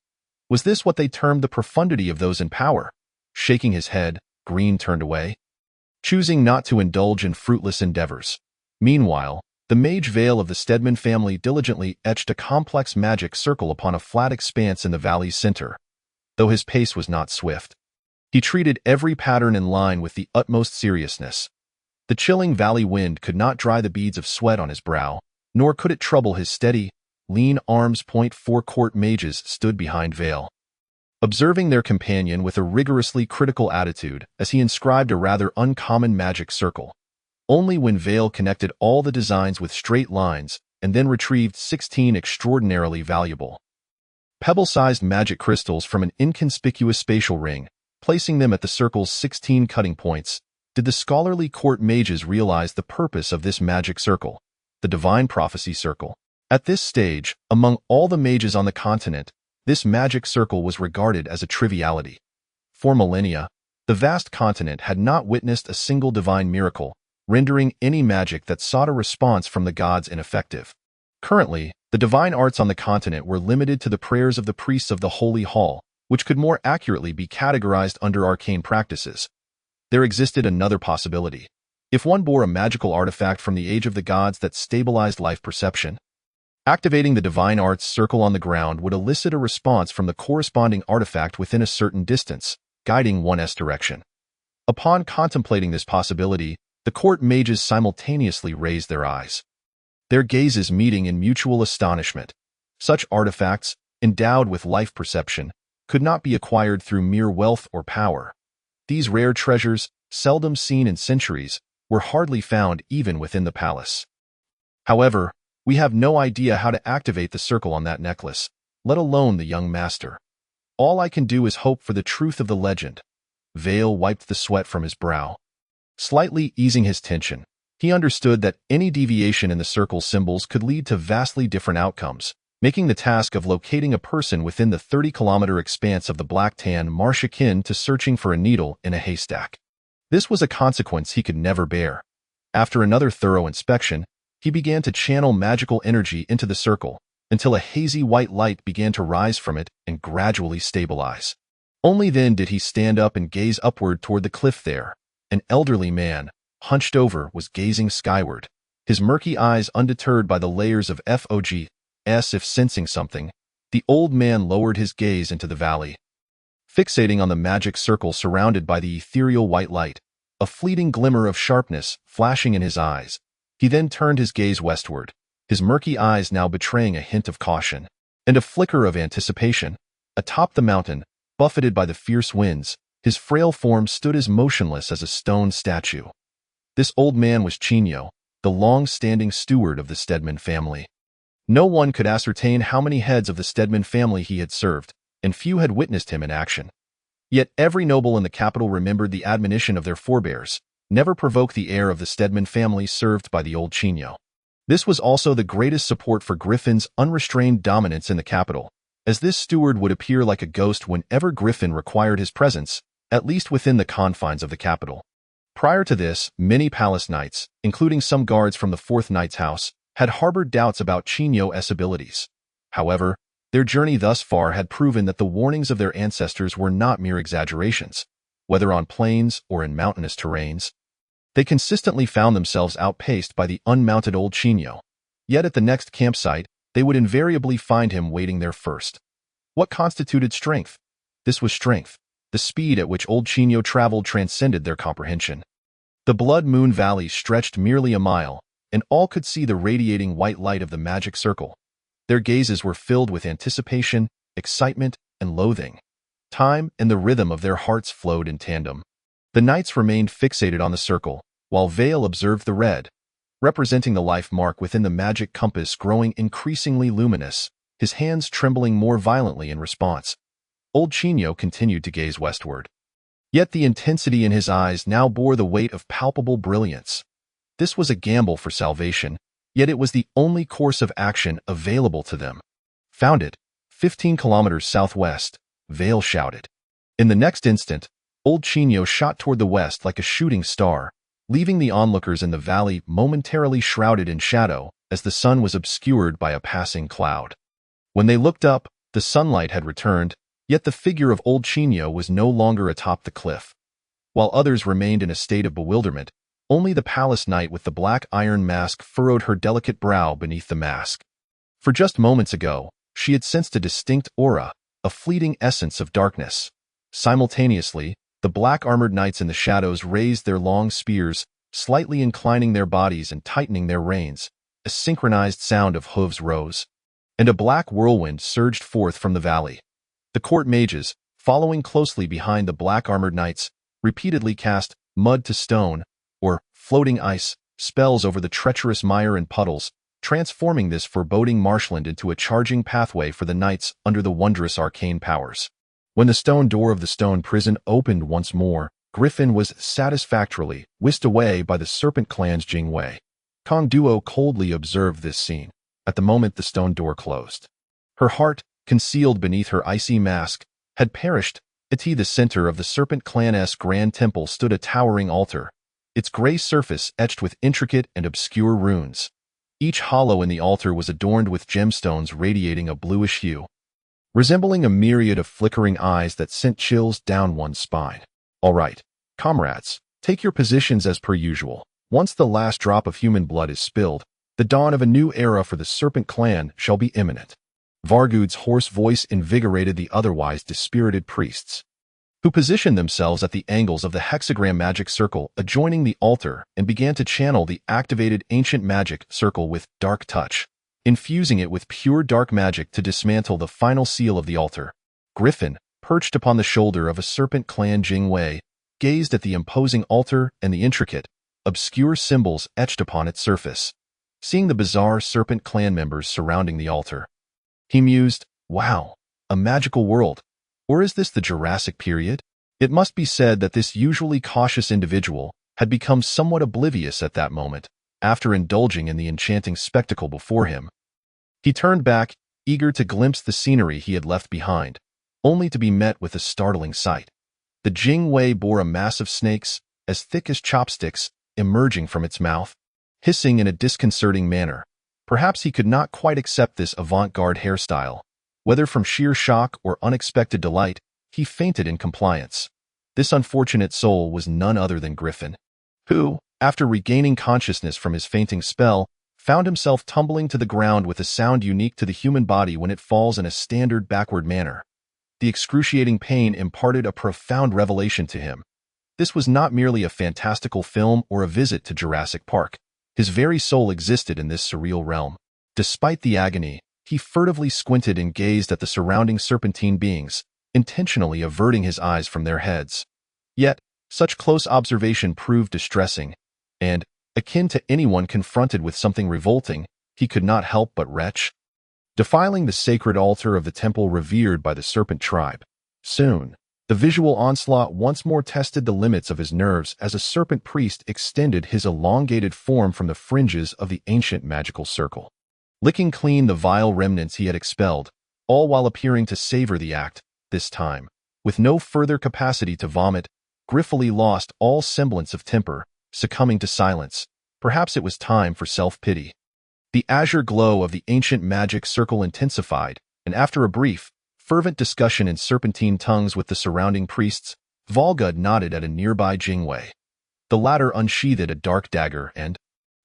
Was this what they termed the profundity of those in power? Shaking his head, Green turned away, choosing not to indulge in fruitless endeavors. Meanwhile, the mage Veil of the Stedman family diligently etched a complex magic circle upon a flat expanse in the valley's center. Though his pace was not swift, he treated every pattern in line with the utmost seriousness. The chilling valley wind could not dry the beads of sweat on his brow, nor could it trouble his steady, lean arms. 4 court mages stood behind Veil, observing their companion with a rigorously critical attitude as he inscribed a rather uncommon magic circle. Only when Veil connected all the designs with straight lines and then retrieved 16 extraordinarily valuable, pebble-sized magic crystals from an inconspicuous spatial ring, placing them at the circle's 16 cutting points. Did the scholarly court mages realize the purpose of this magic circle, the divine prophecy circle? At this stage, among all the mages on the continent, this magic circle was regarded as a triviality. For millennia, the vast continent had not witnessed a single divine miracle, rendering any magic that sought a response from the gods ineffective. Currently, the divine arts on the continent were limited to the prayers of the priests of the Holy Hall, which could more accurately be categorized under arcane practices. There existed another possibility. If one bore a magical artifact from the age of the gods that stabilized life perception, activating the divine arts circle on the ground would elicit a response from the corresponding artifact within a certain distance, guiding one's direction. Upon contemplating this possibility, the court mages simultaneously raised their eyes, their gazes meeting in mutual astonishment. Such artifacts, endowed with life perception, could not be acquired through mere wealth or power. These rare treasures, seldom seen in centuries, were hardly found even within the palace. However, we have no idea how to activate the circle on that necklace, let alone the young master. All I can do is hope for the truth of the legend. Vale wiped the sweat from his brow, slightly easing his tension. He understood that any deviation in the circle's symbols could lead to vastly different outcomes, making the task of locating a person within the 30-kilometer expanse of the Black-Tan Marsh akin to searching for a needle in a haystack. This was a consequence he could never bear. After another thorough inspection, he began to channel magical energy into the circle, until a hazy white light began to rise from it and gradually stabilize. Only then did he stand up and gaze upward toward the cliff there. An elderly man, hunched over, was gazing skyward, his murky eyes undeterred by the layers of fogs. If sensing something, the old man lowered his gaze into the valley, fixating on the magic circle surrounded by the ethereal white light, a fleeting glimmer of sharpness flashing in his eyes. He then turned his gaze westward, his murky eyes now betraying a hint of caution and a flicker of anticipation. Atop the mountain, buffeted by the fierce winds, his frail form stood as motionless as a stone statue. This old man was Chinyo, the long-standing steward of the Stedman family. No one could ascertain how many heads of the Stedman family he had served, and few had witnessed him in action. Yet every noble in the capital remembered the admonition of their forebears: never provoke the heir of the Stedman family served by the old Chinyo. This was also the greatest support for Griffin's unrestrained dominance in the capital, as this steward would appear like a ghost whenever Griffin required his presence, at least within the confines of the capital. Prior to this, many palace knights, including some guards from the Fourth Knight's house, had harbored doubts about Chinyo's abilities. However, their journey thus far had proven that the warnings of their ancestors were not mere exaggerations. Whether on plains or in mountainous terrains, they consistently found themselves outpaced by the unmounted old Chinyo. Yet at the next campsite, they would invariably find him waiting there first. What constituted strength? This was strength. The speed at which old Chinyo traveled transcended their comprehension. The Blood Moon Valley stretched merely a mile, and all could see the radiating white light of the magic circle. Their gazes were filled with anticipation, excitement, and loathing. Time and the rhythm of their hearts flowed in tandem. The knights remained fixated on the circle, while Vale observed the red, representing the life mark within the magic compass, growing increasingly luminous, his hands trembling more violently in response. Old Chinyo continued to gaze westward. Yet the intensity in his eyes now bore the weight of palpable brilliance. This was a gamble for salvation, yet it was the only course of action available to them. Found it, 15 kilometers southwest, Vale shouted. In the next instant, old Chinyo shot toward the west like a shooting star, leaving the onlookers in the valley momentarily shrouded in shadow as the sun was obscured by a passing cloud. When they looked up, the sunlight had returned, yet the figure of old Chinyo was no longer atop the cliff. While others remained in a state of bewilderment, only the palace knight with the black iron mask furrowed her delicate brow beneath the mask. For just moments ago, she had sensed a distinct aura, a fleeting essence of darkness. Simultaneously, the black-armored knights in the shadows raised their long spears, slightly inclining their bodies and tightening their reins. A synchronized sound of hooves rose, and a black whirlwind surged forth from the valley. The court mages, following closely behind the black-armored knights, repeatedly cast mud to stone, or floating ice, spells over the treacherous mire and puddles, transforming this foreboding marshland into a charging pathway for the knights under the wondrous arcane powers. When the stone door of the stone prison opened once more, Griffin was satisfactorily whisked away by the Serpent Clan's Jingwei. Kong Duo coldly observed this scene. At the moment the stone door closed, her heart, concealed beneath her icy mask, had perished. At the center of the Serpent Clan's grand temple stood a towering altar, its gray surface etched with intricate and obscure runes. Each hollow in the altar was adorned with gemstones radiating a bluish hue, resembling a myriad of flickering eyes that sent chills down one's spine. All right, comrades, take your positions as per usual. Once the last drop of human blood is spilled, the dawn of a new era for the Serpent Clan shall be imminent. Vargud's hoarse voice invigorated the otherwise dispirited priests, who positioned themselves at the angles of the hexagram magic circle adjoining the altar and began to channel the activated ancient magic circle with dark touch, infusing it with pure dark magic to dismantle the final seal of the altar. Griffin, perched upon the shoulder of a Serpent Clan Jingwei, gazed at the imposing altar and the intricate, obscure symbols etched upon its surface. Seeing the bizarre Serpent Clan members surrounding the altar, he mused, wow, a magical world. Or is this the Jurassic period? It must be said that this usually cautious individual had become somewhat oblivious at that moment, after indulging in the enchanting spectacle before him. He turned back, eager to glimpse the scenery he had left behind, only to be met with a startling sight. The Jingwei bore a mass of snakes, as thick as chopsticks, emerging from its mouth, hissing in a disconcerting manner. Perhaps he could not quite accept this avant-garde hairstyle. Whether from sheer shock or unexpected delight, he fainted in compliance. This unfortunate soul was none other than Griffin, who, after regaining consciousness from his fainting spell, found himself tumbling to the ground with a sound unique to the human body when it falls in a standard backward manner. The excruciating pain imparted a profound revelation to him. This was not merely a fantastical film or a visit to Jurassic Park. His very soul existed in this surreal realm. Despite the agony, he furtively squinted and gazed at the surrounding serpentine beings, intentionally averting his eyes from their heads. Yet, such close observation proved distressing, and, akin to anyone confronted with something revolting, he could not help but retch, defiling the sacred altar of the temple revered by the serpent tribe. Soon, the visual onslaught once more tested the limits of his nerves as a serpent priest extended his elongated form from the fringes of the ancient magical circle, licking clean the vile remnants he had expelled, all while appearing to savor the act. This time, with no further capacity to vomit, Griffith lost all semblance of temper, succumbing to silence. Perhaps it was time for self-pity. The azure glow of the ancient magic circle intensified, and after a brief, fervent discussion in serpentine tongues with the surrounding priests, Volgud nodded at a nearby Jingwei. The latter unsheathed a dark dagger and,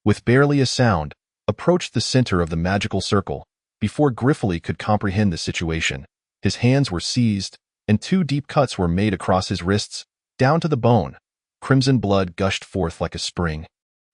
with barely a sound, approached the center of the magical circle. Before Griffith could comprehend the situation, his hands were seized, and 2 deep cuts were made across his wrists, down to the bone. Crimson blood gushed forth like a spring,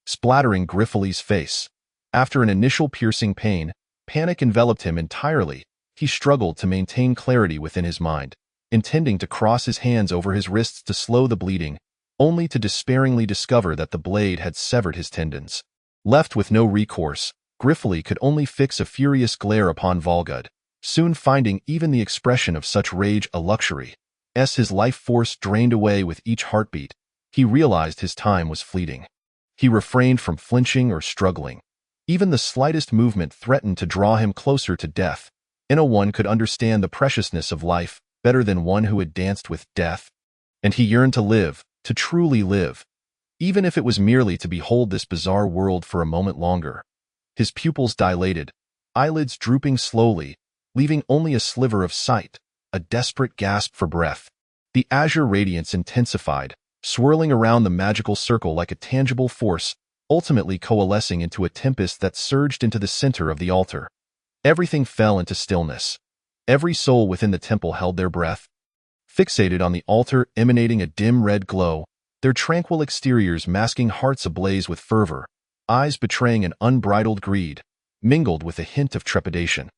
splattering Griffith's face. After an initial piercing pain, panic enveloped him entirely. He struggled to maintain clarity within his mind, intending to cross his hands over his wrists to slow the bleeding, only to despairingly discover that the blade had severed his tendons. Left with no recourse, Griffith could only fix a furious glare upon Volgud, soon finding even the expression of such rage a luxury. As his life force drained away with each heartbeat, he realized his time was fleeting. He refrained from flinching or struggling. Even the slightest movement threatened to draw him closer to death. No one could understand the preciousness of life better than one who had danced with death. And he yearned to live, to truly live, even if it was merely to behold this bizarre world for a moment longer. His pupils dilated, eyelids drooping slowly, leaving only a sliver of sight, a desperate gasp for breath. The azure radiance intensified, swirling around the magical circle like a tangible force, ultimately coalescing into a tempest that surged into the center of the altar. Everything fell into stillness. Every soul within the temple held their breath, fixated on the altar emanating a dim red glow, their tranquil exteriors masking hearts ablaze with fervor, eyes betraying an unbridled greed, mingled with a hint of trepidation.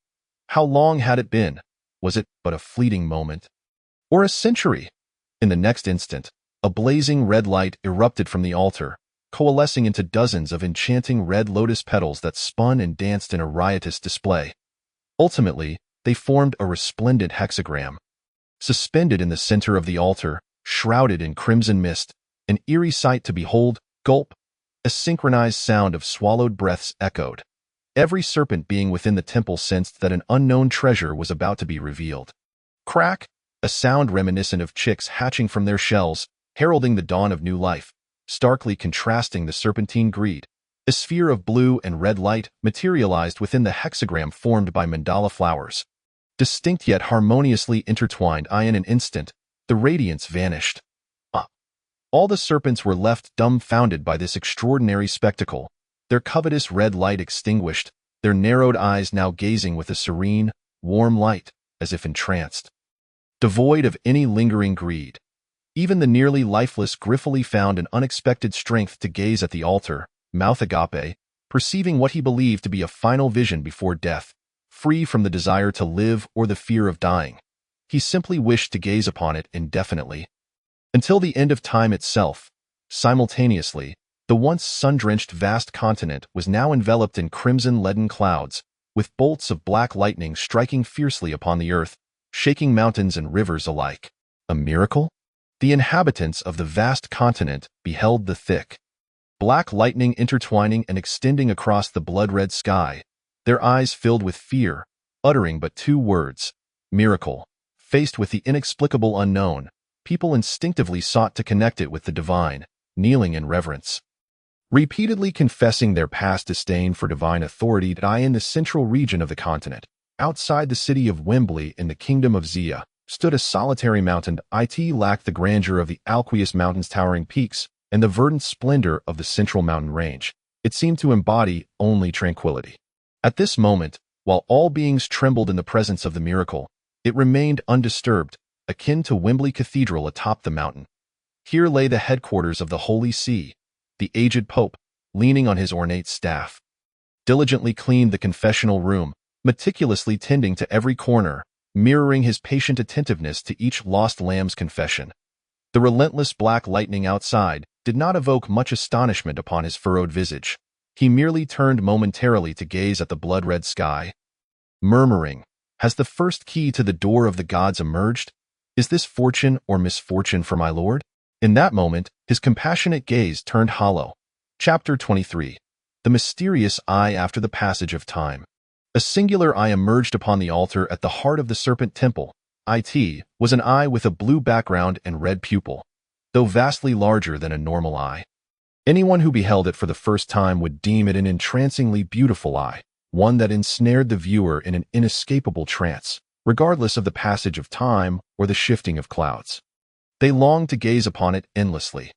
How long had it been? Was it but a fleeting moment? Or a century? In the next instant, a blazing red light erupted from the altar, coalescing into dozens of enchanting red lotus petals that spun and danced in a riotous display. Ultimately, they formed a resplendent hexagram. Suspended in the center of the altar, shrouded in crimson mist, an eerie sight to behold, gulp, a synchronized sound of swallowed breaths echoed. Every serpent being within the temple sensed that an unknown treasure was about to be revealed. Crack, a sound reminiscent of chicks hatching from their shells, heralding the dawn of new life, starkly contrasting the serpentine greed. A sphere of blue and red light materialized within the hexagram formed by mandala flowers. Distinct yet harmoniously intertwined, in an instant, the radiance vanished. All the serpents were left dumbfounded by this extraordinary spectacle, their covetous red light extinguished, their narrowed eyes now gazing with a serene, warm light, as if entranced. Devoid of any lingering greed. Even the nearly lifeless Griffith found an unexpected strength to gaze at the altar, mouth agape, perceiving what he believed to be a final vision before death, free from the desire to live or the fear of dying. He simply wished to gaze upon it indefinitely. Until the end of time itself. Simultaneously, the once sun-drenched vast continent was now enveloped in crimson leaden clouds, with bolts of black lightning striking fiercely upon the earth, shaking mountains and rivers alike. A miracle? The inhabitants of the vast continent beheld the thick, black lightning intertwining and extending across the blood-red sky, their eyes filled with fear, uttering but two words, miracle. Faced with the inexplicable unknown, people instinctively sought to connect it with the divine, kneeling in reverence. Repeatedly confessing their past disdain for divine authority in the central region of the continent, outside the city of Wembley in the kingdom of Suseya, stood a solitary mountain. It lacked the grandeur of the Alquius Mountains' towering peaks and the verdant splendor of the central mountain range. It seemed to embody only tranquility. At this moment, while all beings trembled in the presence of the miracle, it remained undisturbed, akin to Wembley Cathedral atop the mountain. Here lay the headquarters of the Holy See. The aged Pope, leaning on his ornate staff, diligently cleaned the confessional room, meticulously tending to every corner, mirroring his patient attentiveness to each lost lamb's confession. The relentless black lightning outside did not evoke much astonishment upon his furrowed visage. He merely turned momentarily to gaze at the blood-red sky, murmuring, "Has the first key to the door of the gods emerged? Is this fortune or misfortune for my lord?" In that moment, his compassionate gaze turned hollow. Chapter 23. The Mysterious Eye After the Passage of Time. A singular eye emerged upon the altar at the heart of the Serpent Temple. It was an eye with a blue background and red pupil, though vastly larger than a normal eye. Anyone who beheld it for the first time would deem it an entrancingly beautiful eye, one that ensnared the viewer in an inescapable trance, regardless of the passage of time or the shifting of clouds. They longed to gaze upon it endlessly.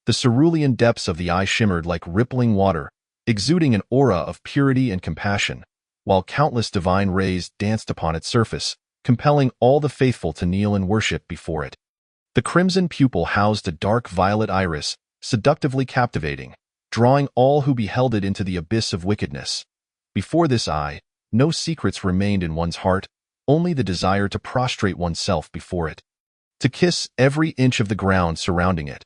The cerulean depths of the eye shimmered like rippling water, exuding an aura of purity and compassion, while countless divine rays danced upon its surface, compelling all the faithful to kneel and worship before it. The crimson pupil housed a dark violet iris, seductively captivating, drawing all who beheld it into the abyss of wickedness. Before this eye, no secrets remained in one's heart, only the desire to prostrate oneself before it, to kiss every inch of the ground surrounding it.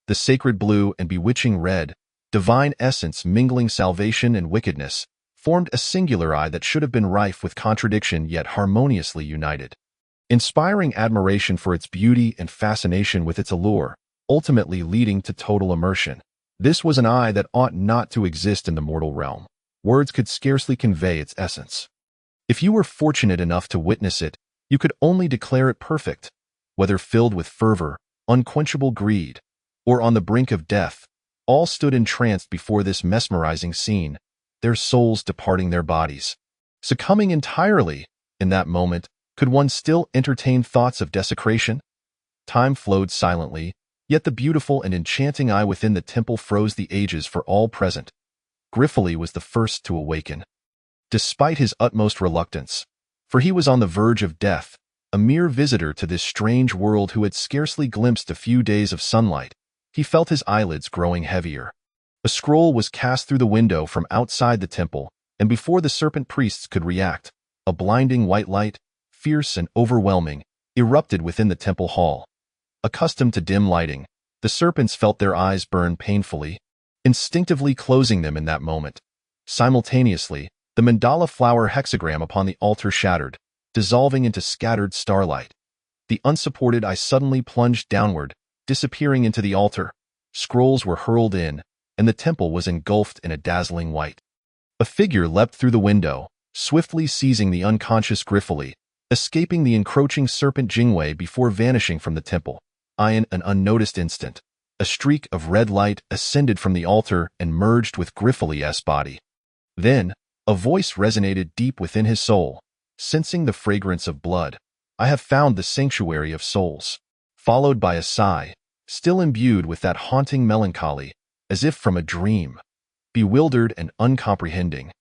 The sacred blue and bewitching red, divine essence mingling salvation and wickedness, formed a singular eye that should have been rife with contradiction yet harmoniously united. Inspiring admiration for its beauty and fascination with its allure, ultimately leading to total immersion. This was an eye that ought not to exist in the mortal realm. Words could scarcely convey its essence. If you were fortunate enough to witness it, you could only declare it perfect. Whether filled with fervor, unquenchable greed, or on the brink of death, all stood entranced before this mesmerizing scene, their souls departing their bodies. Succumbing entirely, in that moment, could one still entertain thoughts of desecration? Time flowed silently, yet the beautiful and enchanting eye within the temple froze the ages for all present. Griffith was the first to awaken. Despite his utmost reluctance, for he was on the verge of death, a mere visitor to this strange world who had scarcely glimpsed a few days of sunlight, he felt his eyelids growing heavier. A scroll was cast through the window from outside the temple, and before the serpent priests could react, a blinding white light, fierce and overwhelming, erupted within the temple hall. Accustomed to dim lighting, the serpents felt their eyes burn painfully. instinctively closing them in that moment. Simultaneously, the mandala flower hexagram upon the altar shattered, dissolving into scattered starlight. The unsupported eye suddenly plunged downward, disappearing into the altar. Scrolls were hurled in, and the temple was engulfed in a dazzling white. A figure leapt through the window, swiftly seizing the unconscious Griffith, escaping the encroaching serpent Jingwei before vanishing from the temple. In an unnoticed instant, a streak of red light ascended from the altar and merged with Griffith's body. Then, a voice resonated deep within his soul, sensing the fragrance of blood. I have found the sanctuary of souls. Followed by a sigh, still imbued with that haunting melancholy, as if from a dream. Bewildered and uncomprehending,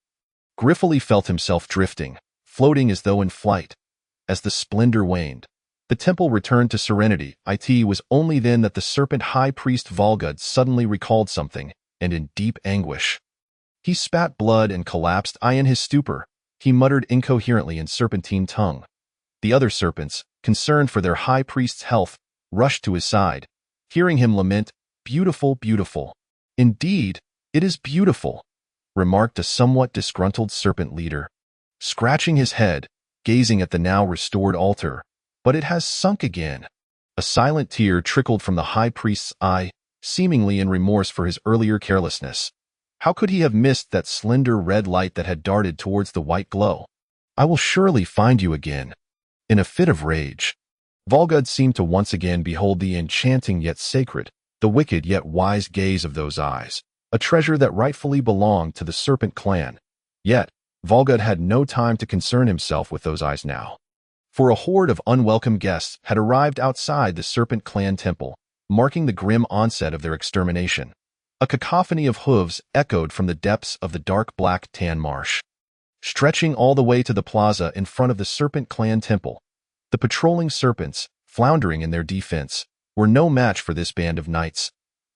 Griffith felt himself drifting, floating as though in flight. As the splendor waned, the temple returned to serenity. It was only then that the serpent high priest Volgud suddenly recalled something, and in deep anguish. He spat blood and collapsed. In his stupor, he muttered incoherently in serpentine tongue. The other serpents, concerned for their high priest's health, rushed to his side, hearing him lament, "Beautiful, beautiful. Indeed, it is beautiful," remarked a somewhat disgruntled serpent leader, scratching his head, gazing at the now restored altar. "But it has sunk again." A silent tear trickled from the high priest's eye, seemingly in remorse for his earlier carelessness. How could he have missed that slender red light that had darted towards the white glow? "I will surely find you again." In a fit of rage, Volgud seemed to once again behold the enchanting yet sacred, the wicked yet wise gaze of those eyes, a treasure that rightfully belonged to the serpent clan. Yet, Volgud had no time to concern himself with those eyes now. For a horde of unwelcome guests had arrived outside the serpent clan temple, marking the grim onset of their extermination. A cacophony of hooves echoed from the depths of the dark black tan marsh. Stretching all the way to the plaza in front of the serpent clan temple, the patrolling serpents, floundering in their defense, were no match for this band of knights.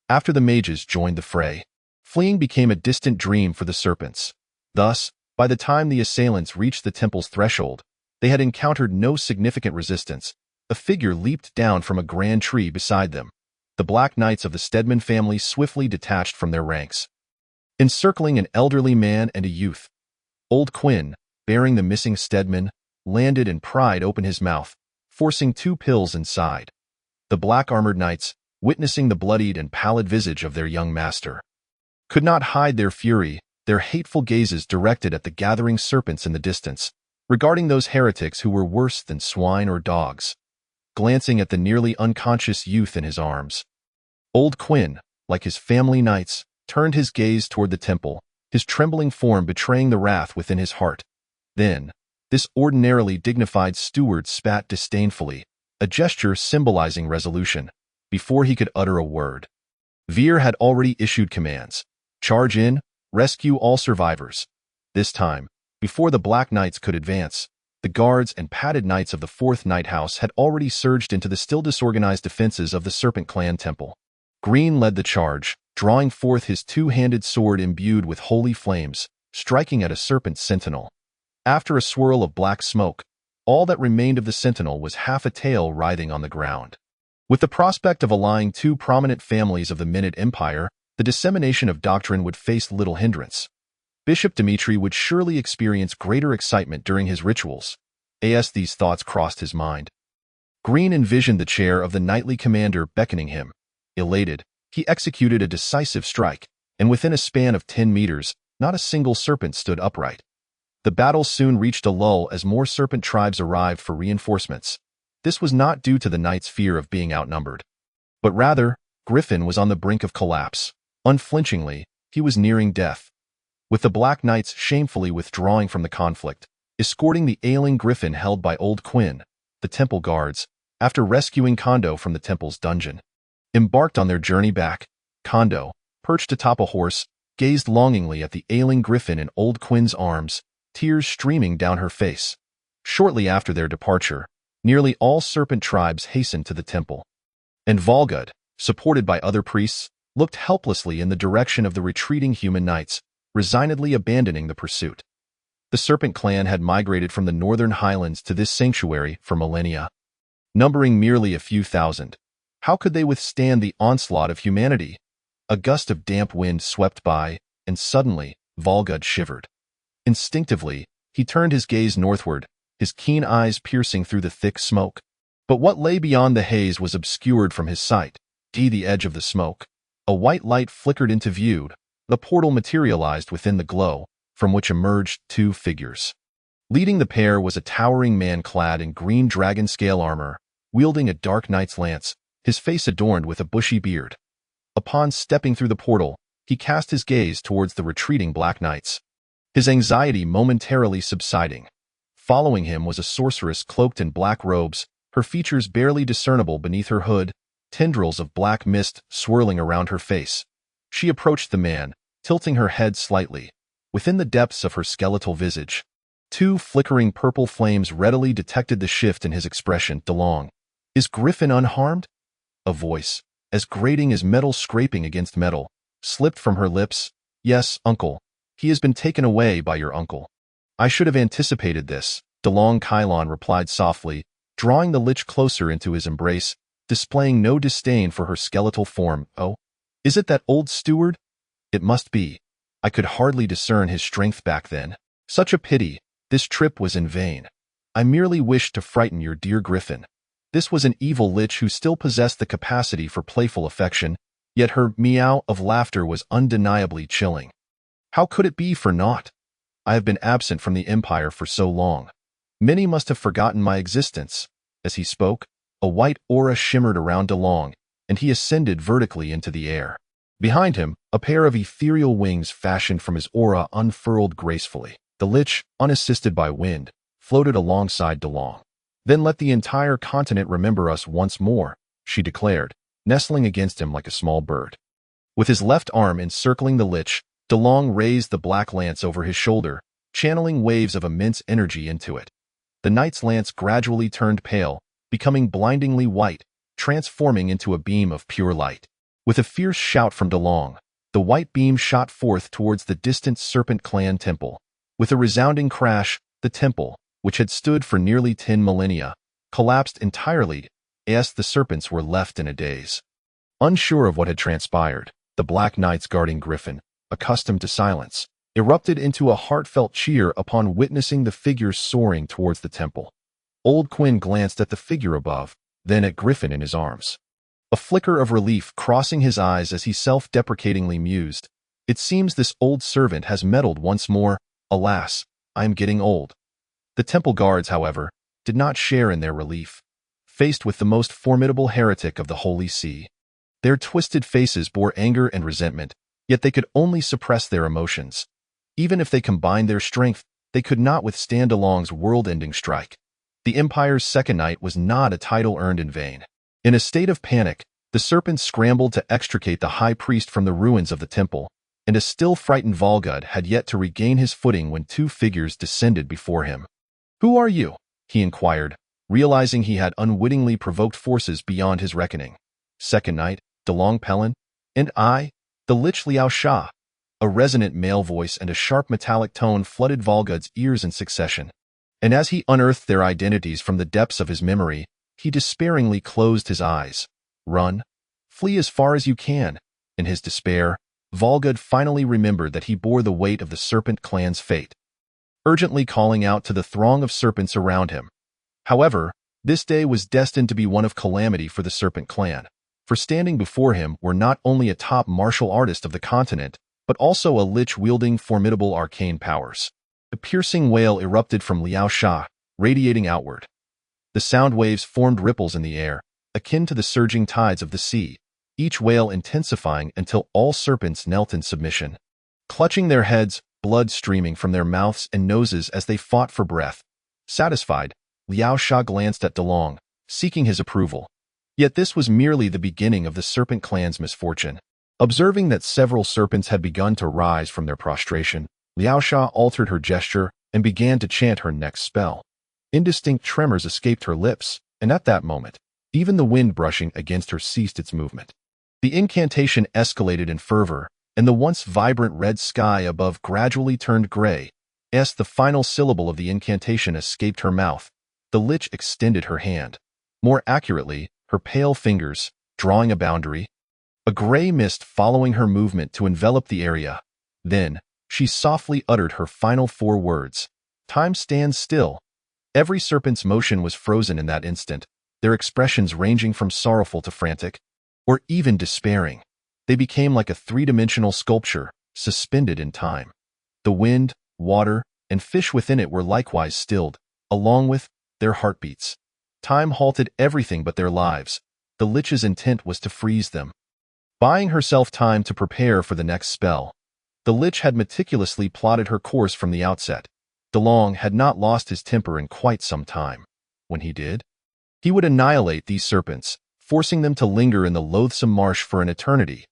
After the mages joined the fray, fleeing became a distant dream for the serpents. Thus, by the time the assailants reached the temple's threshold, they had encountered no significant resistance. A figure leaped down from a grand tree beside them. The Black Knights of the Stedman family swiftly detached from their ranks. Encircling an elderly man and a youth, Old Quinn, bearing the missing Stedman, landed and pried open his mouth, forcing 2 pills inside. The black-armored knights, witnessing the bloodied and pallid visage of their young master, could not hide their fury, their hateful gazes directed at the gathering serpents in the distance, regarding those heretics who were worse than swine or dogs. Glancing at the nearly unconscious youth in his arms, Old Quinn, like his family knights, turned his gaze toward the temple, his trembling form betraying the wrath within his heart. Then, this ordinarily dignified steward spat disdainfully, a gesture symbolizing resolution, before he could utter a word. Veer had already issued commands. Charge in, rescue all survivors. This time, before the Black Knights could advance, the guards and padded knights of the 4th Night House had already surged into the still disorganized defenses of the Serpent Clan temple. Green led the charge, drawing forth his 2-handed sword imbued with holy flames, striking at a serpent sentinel. After a swirl of black smoke, all that remained of the sentinel was half a tail writhing on the ground. With the prospect of allying 2 prominent families of the Minute Empire, the dissemination of doctrine would face little hindrance. Bishop Dmitri would surely experience greater excitement during his rituals. As these thoughts crossed his mind, Green envisioned the chair of the knightly commander beckoning him. Elated, he executed a decisive strike, and within a span of 10 meters, not a single serpent stood upright. The battle soon reached a lull as more serpent tribes arrived for reinforcements. This was not due to the knights' fear of being outnumbered, but rather, Griffin was on the brink of collapse. Unflinchingly, he was nearing death. With the Black Knights shamefully withdrawing from the conflict, escorting the ailing Griffin held by Old Quinn, the temple guards, after rescuing Kondo from the temple's dungeon, embarked on their journey back. Kondo, perched atop a horse, gazed longingly at the ailing Griffin in Old Quinn's arms, tears streaming down her face. Shortly after their departure, nearly all serpent tribes hastened to the temple, and Volgud, supported by other priests, looked helplessly in the direction of the retreating human knights, resignedly abandoning the pursuit. The Serpent Clan had migrated from the northern highlands to this sanctuary for millennia. Numbering merely a few thousand, how could they withstand the onslaught of humanity? A gust of damp wind swept by, and suddenly, Volgud shivered. Instinctively, he turned his gaze northward, his keen eyes piercing through the thick smoke. But what lay beyond the haze was obscured from his sight. The edge of the smoke. A white light flickered into view. The portal materialized within the glow, from which emerged two figures. Leading the pair was a towering man clad in green dragon scale armor, wielding a dark knight's lance, his face adorned with a bushy beard. Upon stepping through the portal, he cast his gaze towards the retreating black knights, his anxiety momentarily subsiding. Following him was a sorceress cloaked in black robes, her features barely discernible beneath her hood, tendrils of black mist swirling around her face. She approached the man, tilting her head slightly. Within the depths of her skeletal visage, two flickering purple flames readily detected the shift in his expression. DeLong. Is Griffin unharmed? A voice, as grating as metal scraping against metal, slipped from her lips. Yes, uncle. He has been taken away by your uncle. I should have anticipated this, DeLong Kylon replied softly, drawing the lich closer into his embrace, displaying no disdain for her skeletal form. Oh, is it that old steward? It must be. I could hardly discern his strength back then. Such a pity. This trip was in vain. I merely wished to frighten your dear Griffin. This was an evil lich who still possessed the capacity for playful affection, yet her meow of laughter was undeniably chilling. How could it be for naught? I have been absent from the Empire for so long. Many must have forgotten my existence. As he spoke, a white aura shimmered around DeLong, and he ascended vertically into the air. Behind him, a pair of ethereal wings fashioned from his aura unfurled gracefully. The lich, unassisted by wind, floated alongside DeLong. Then let the entire continent remember us once more, she declared, nestling against him like a small bird. With his left arm encircling the lich, DeLong raised the black lance over his shoulder, channeling waves of immense energy into it. The knight's lance gradually turned pale, becoming blindingly white, transforming into a beam of pure light. With a fierce shout from DeLong, the white beam shot forth towards the distant Serpent Clan temple. With a resounding crash, the temple, which had stood for nearly 10 millennia, collapsed entirely as the serpents were left in a daze. Unsure of what had transpired, the Black Knights guarding Griffin, accustomed to silence, erupted into a heartfelt cheer upon witnessing the figures soaring towards the temple. Old Quinn glanced at the figure above, then at Griffin in his arms. A flicker of relief crossing his eyes as he self-deprecatingly mused, "It seems this old servant has meddled once more. Alas, I am getting old." The temple guards, however, did not share in their relief. Faced with the most formidable heretic of the Holy See, their twisted faces bore anger and resentment, yet they could only suppress their emotions. Even if they combined their strength, they could not withstand DeLong's world-ending strike. The Empire's second night was not a title earned in vain. In a state of panic, the serpents scrambled to extricate the high priest from the ruins of the temple, and a still frightened Volgud had yet to regain his footing when two figures descended before him. "Who are you?" he inquired, realizing he had unwittingly provoked forces beyond his reckoning. "Second Knight, DeLong Pelin, and I, the Lich Liao Sha." A resonant male voice and a sharp metallic tone flooded Volgud's ears in succession. And as he unearthed their identities from the depths of his memory, he despairingly closed his eyes. Run. Flee as far as you can. In his despair, Volgud finally remembered that he bore the weight of the Serpent Clan's fate, urgently calling out to the throng of serpents around him. However, this day was destined to be one of calamity for the Serpent Clan, for standing before him were not only a top martial artist of the continent, but also a lich wielding formidable arcane powers. A piercing wail erupted from Liao Sha, radiating outward. The sound waves formed ripples in the air, akin to the surging tides of the sea, each wail intensifying until all serpents knelt in submission. Clutching their heads, blood streaming from their mouths and noses as they fought for breath. Satisfied, Liao Sha glanced at DeLong, seeking his approval. Yet this was merely the beginning of the Serpent Clan's misfortune. Observing that several serpents had begun to rise from their prostration, Liao Sha altered her gesture and began to chant her next spell. Indistinct tremors escaped her lips, and at that moment, even the wind brushing against her ceased its movement. The incantation escalated in fervor, and the once vibrant red sky above gradually turned gray. As the final syllable of the incantation escaped her mouth, the lich extended her hand. More accurately, her pale fingers, drawing a boundary. a gray mist following her movement to envelop the area. Then, she softly uttered her final 4 words. Time stands still. Every serpent's motion was frozen in that instant, their expressions ranging from sorrowful to frantic, or even despairing. They became like a 3-dimensional sculpture, suspended in time. The wind, water, and fish within it were likewise stilled, along with their heartbeats. Time halted everything but their lives. The Lich's intent was to freeze them. Buying herself time to prepare for the next spell, the Lich had meticulously plotted her course from the outset. DeLong had not lost his temper in quite some time. When he did, he would annihilate these serpents, forcing them to linger in the loathsome marsh for an eternity.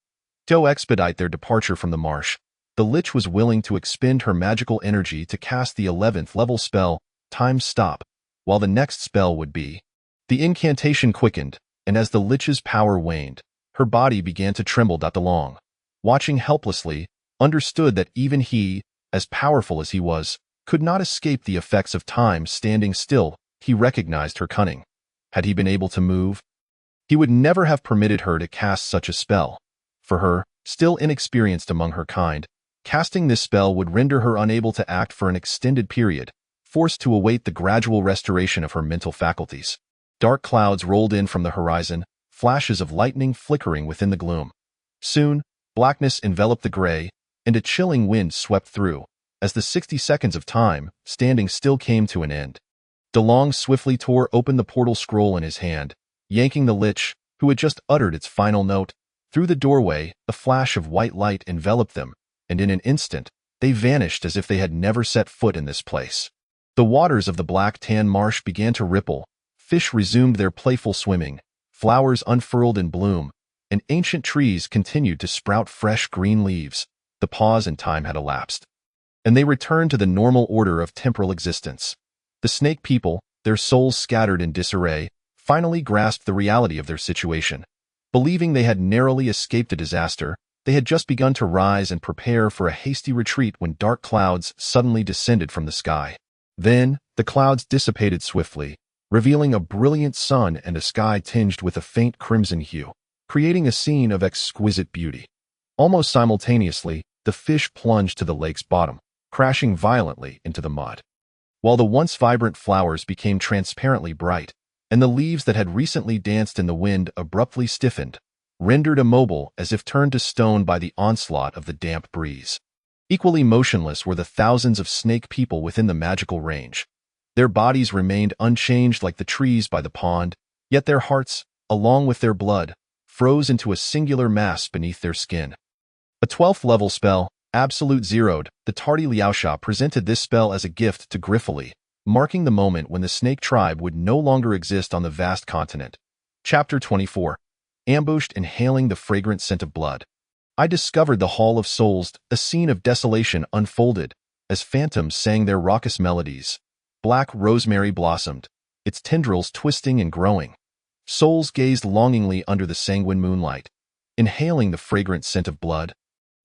To expedite their departure from the marsh, the Lich was willing to expend her magical energy to cast the 11th level spell, Time Stop, while the next spell would be. The incantation quickened, and as the Lich's power waned, her body began to tremble. DeLong, watching helplessly, understood that even he, as powerful as he was, could not escape the effects of time standing still. He recognized her cunning. Had he been able to move, he would never have permitted her to cast such a spell. For her, still inexperienced among her kind, casting this spell would render her unable to act for an extended period, forced to await the gradual restoration of her mental faculties. Dark clouds rolled in from the horizon, flashes of lightning flickering within the gloom. Soon, blackness enveloped the gray, and a chilling wind swept through, as the 60 seconds of time, standing still, came to an end. DeLong swiftly tore open the portal scroll in his hand, yanking the Lich, who had just uttered its final note. Through the doorway, a flash of white light enveloped them, and in an instant, they vanished as if they had never set foot in this place. The waters of the black-tan marsh began to ripple, fish resumed their playful swimming, flowers unfurled in bloom, and ancient trees continued to sprout fresh green leaves. The pause in time had elapsed, and they returned to the normal order of temporal existence. The snake people, their souls scattered in disarray, finally grasped the reality of their situation. Believing they had narrowly escaped a disaster, they had just begun to rise and prepare for a hasty retreat when dark clouds suddenly descended from the sky. Then, the clouds dissipated swiftly, revealing a brilliant sun and a sky tinged with a faint crimson hue, creating a scene of exquisite beauty. Almost simultaneously, the fish plunged to the lake's bottom, crashing violently into the mud. While the once vibrant flowers became transparently bright, and the leaves that had recently danced in the wind abruptly stiffened, rendered immobile as if turned to stone by the onslaught of the damp breeze. Equally motionless were the thousands of snake people within the magical range. Their bodies remained unchanged like the trees by the pond, yet their hearts, along with their blood, froze into a singular mass beneath their skin. A 12th level spell, Absolute Zeroed, the tardy Liaosha presented this spell as a gift to Griffith, marking the moment when the snake tribe would no longer exist on the vast continent. Chapter 24. Ambushed, inhaling the fragrant scent of blood. I discovered the Hall of Souls, a scene of desolation unfolded, as phantoms sang their raucous melodies. Black rosemary blossomed, its tendrils twisting and growing. Souls gazed longingly under the sanguine moonlight, inhaling the fragrant scent of blood.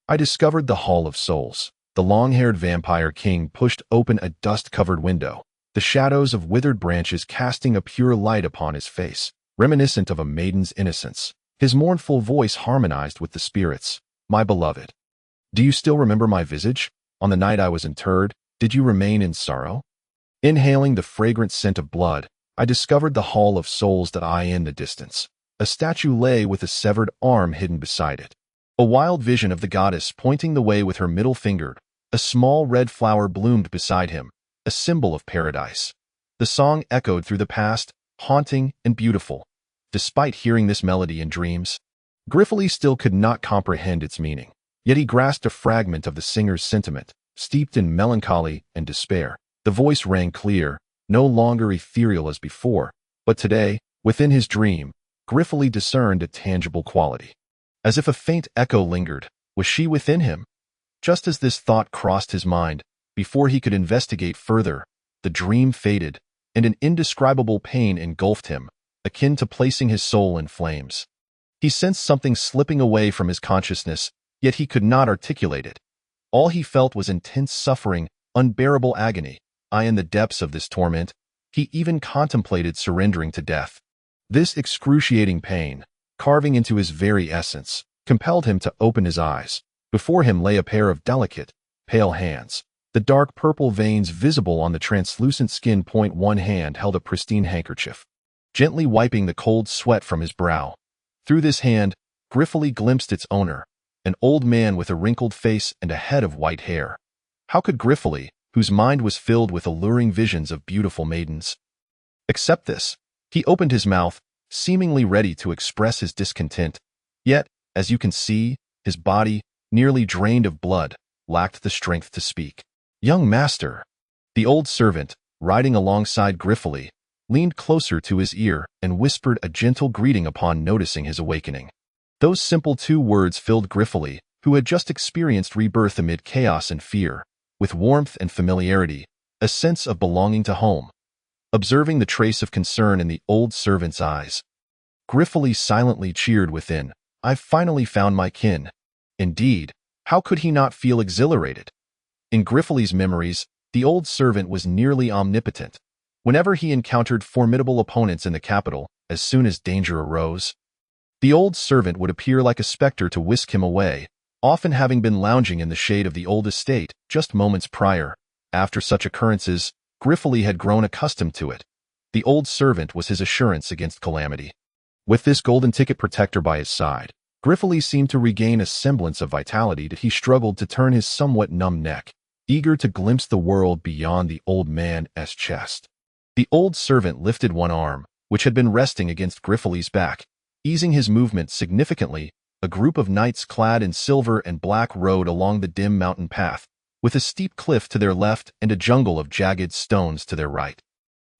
I discovered the Hall of Souls. The long-haired vampire king pushed open a dust-covered window, the shadows of withered branches casting a pure light upon his face, reminiscent of a maiden's innocence. His mournful voice harmonized with the spirits. My beloved, do you still remember my visage? On the night I was interred, did you remain in sorrow? Inhaling the fragrant scent of blood, I discovered the Hall of Souls that I in the distance. A statue lay with a severed arm hidden beside it. A wild vision of the goddess pointing the way with her middle finger. A small red flower bloomed beside him, a symbol of paradise. The song echoed through the past, haunting and beautiful. Despite hearing this melody in dreams, Griffith still could not comprehend its meaning. Yet he grasped a fragment of the singer's sentiment, steeped in melancholy and despair. The voice rang clear, no longer ethereal as before, but today, within his dream, Griffith discerned a tangible quality. As if a faint echo lingered, was she within him? Just as this thought crossed his mind, before he could investigate further, the dream faded, and an indescribable pain engulfed him, akin to placing his soul in flames. He sensed something slipping away from his consciousness, yet he could not articulate it. All he felt was intense suffering, unbearable agony. In the depths of this torment, he even contemplated surrendering to death. This excruciating pain, carving into his very essence, compelled him to open his eyes. Before him lay a pair of delicate, pale hands, the dark purple veins visible on the translucent skin. One hand held a pristine handkerchief, gently wiping the cold sweat from his brow. Through this hand, Griffith glimpsed its owner, an old man with a wrinkled face and a head of white hair. How could Griffith, whose mind was filled with alluring visions of beautiful maidens, accept this? He opened his mouth, seemingly ready to express his discontent. Yet, as you can see, his body, nearly drained of blood, lacked the strength to speak. "Young master." The old servant, riding alongside Griffith, leaned closer to his ear and whispered a gentle greeting upon noticing his awakening. Those simple 2 words filled Griffith, who had just experienced rebirth amid chaos and fear, with warmth and familiarity, a sense of belonging to home. Observing the trace of concern in the old servant's eyes, Griffith silently cheered within. "I've finally found my kin." Indeed, how could he not feel exhilarated? In Griffith's memories, the old servant was nearly omnipotent. Whenever he encountered formidable opponents in the capital, as soon as danger arose, the old servant would appear like a specter to whisk him away, often having been lounging in the shade of the old estate just moments prior. After such occurrences, Griffith had grown accustomed to it. The old servant was his assurance against calamity. With this golden ticket protector by his side, Griffith seemed to regain a semblance of vitality that he struggled to turn his somewhat numb neck, eager to glimpse the world beyond the old man's chest. The old servant lifted one arm, which had been resting against Griffith's back, easing his movement significantly. A group of knights clad in silver and black rode along the dim mountain path, with a steep cliff to their left and a jungle of jagged stones to their right.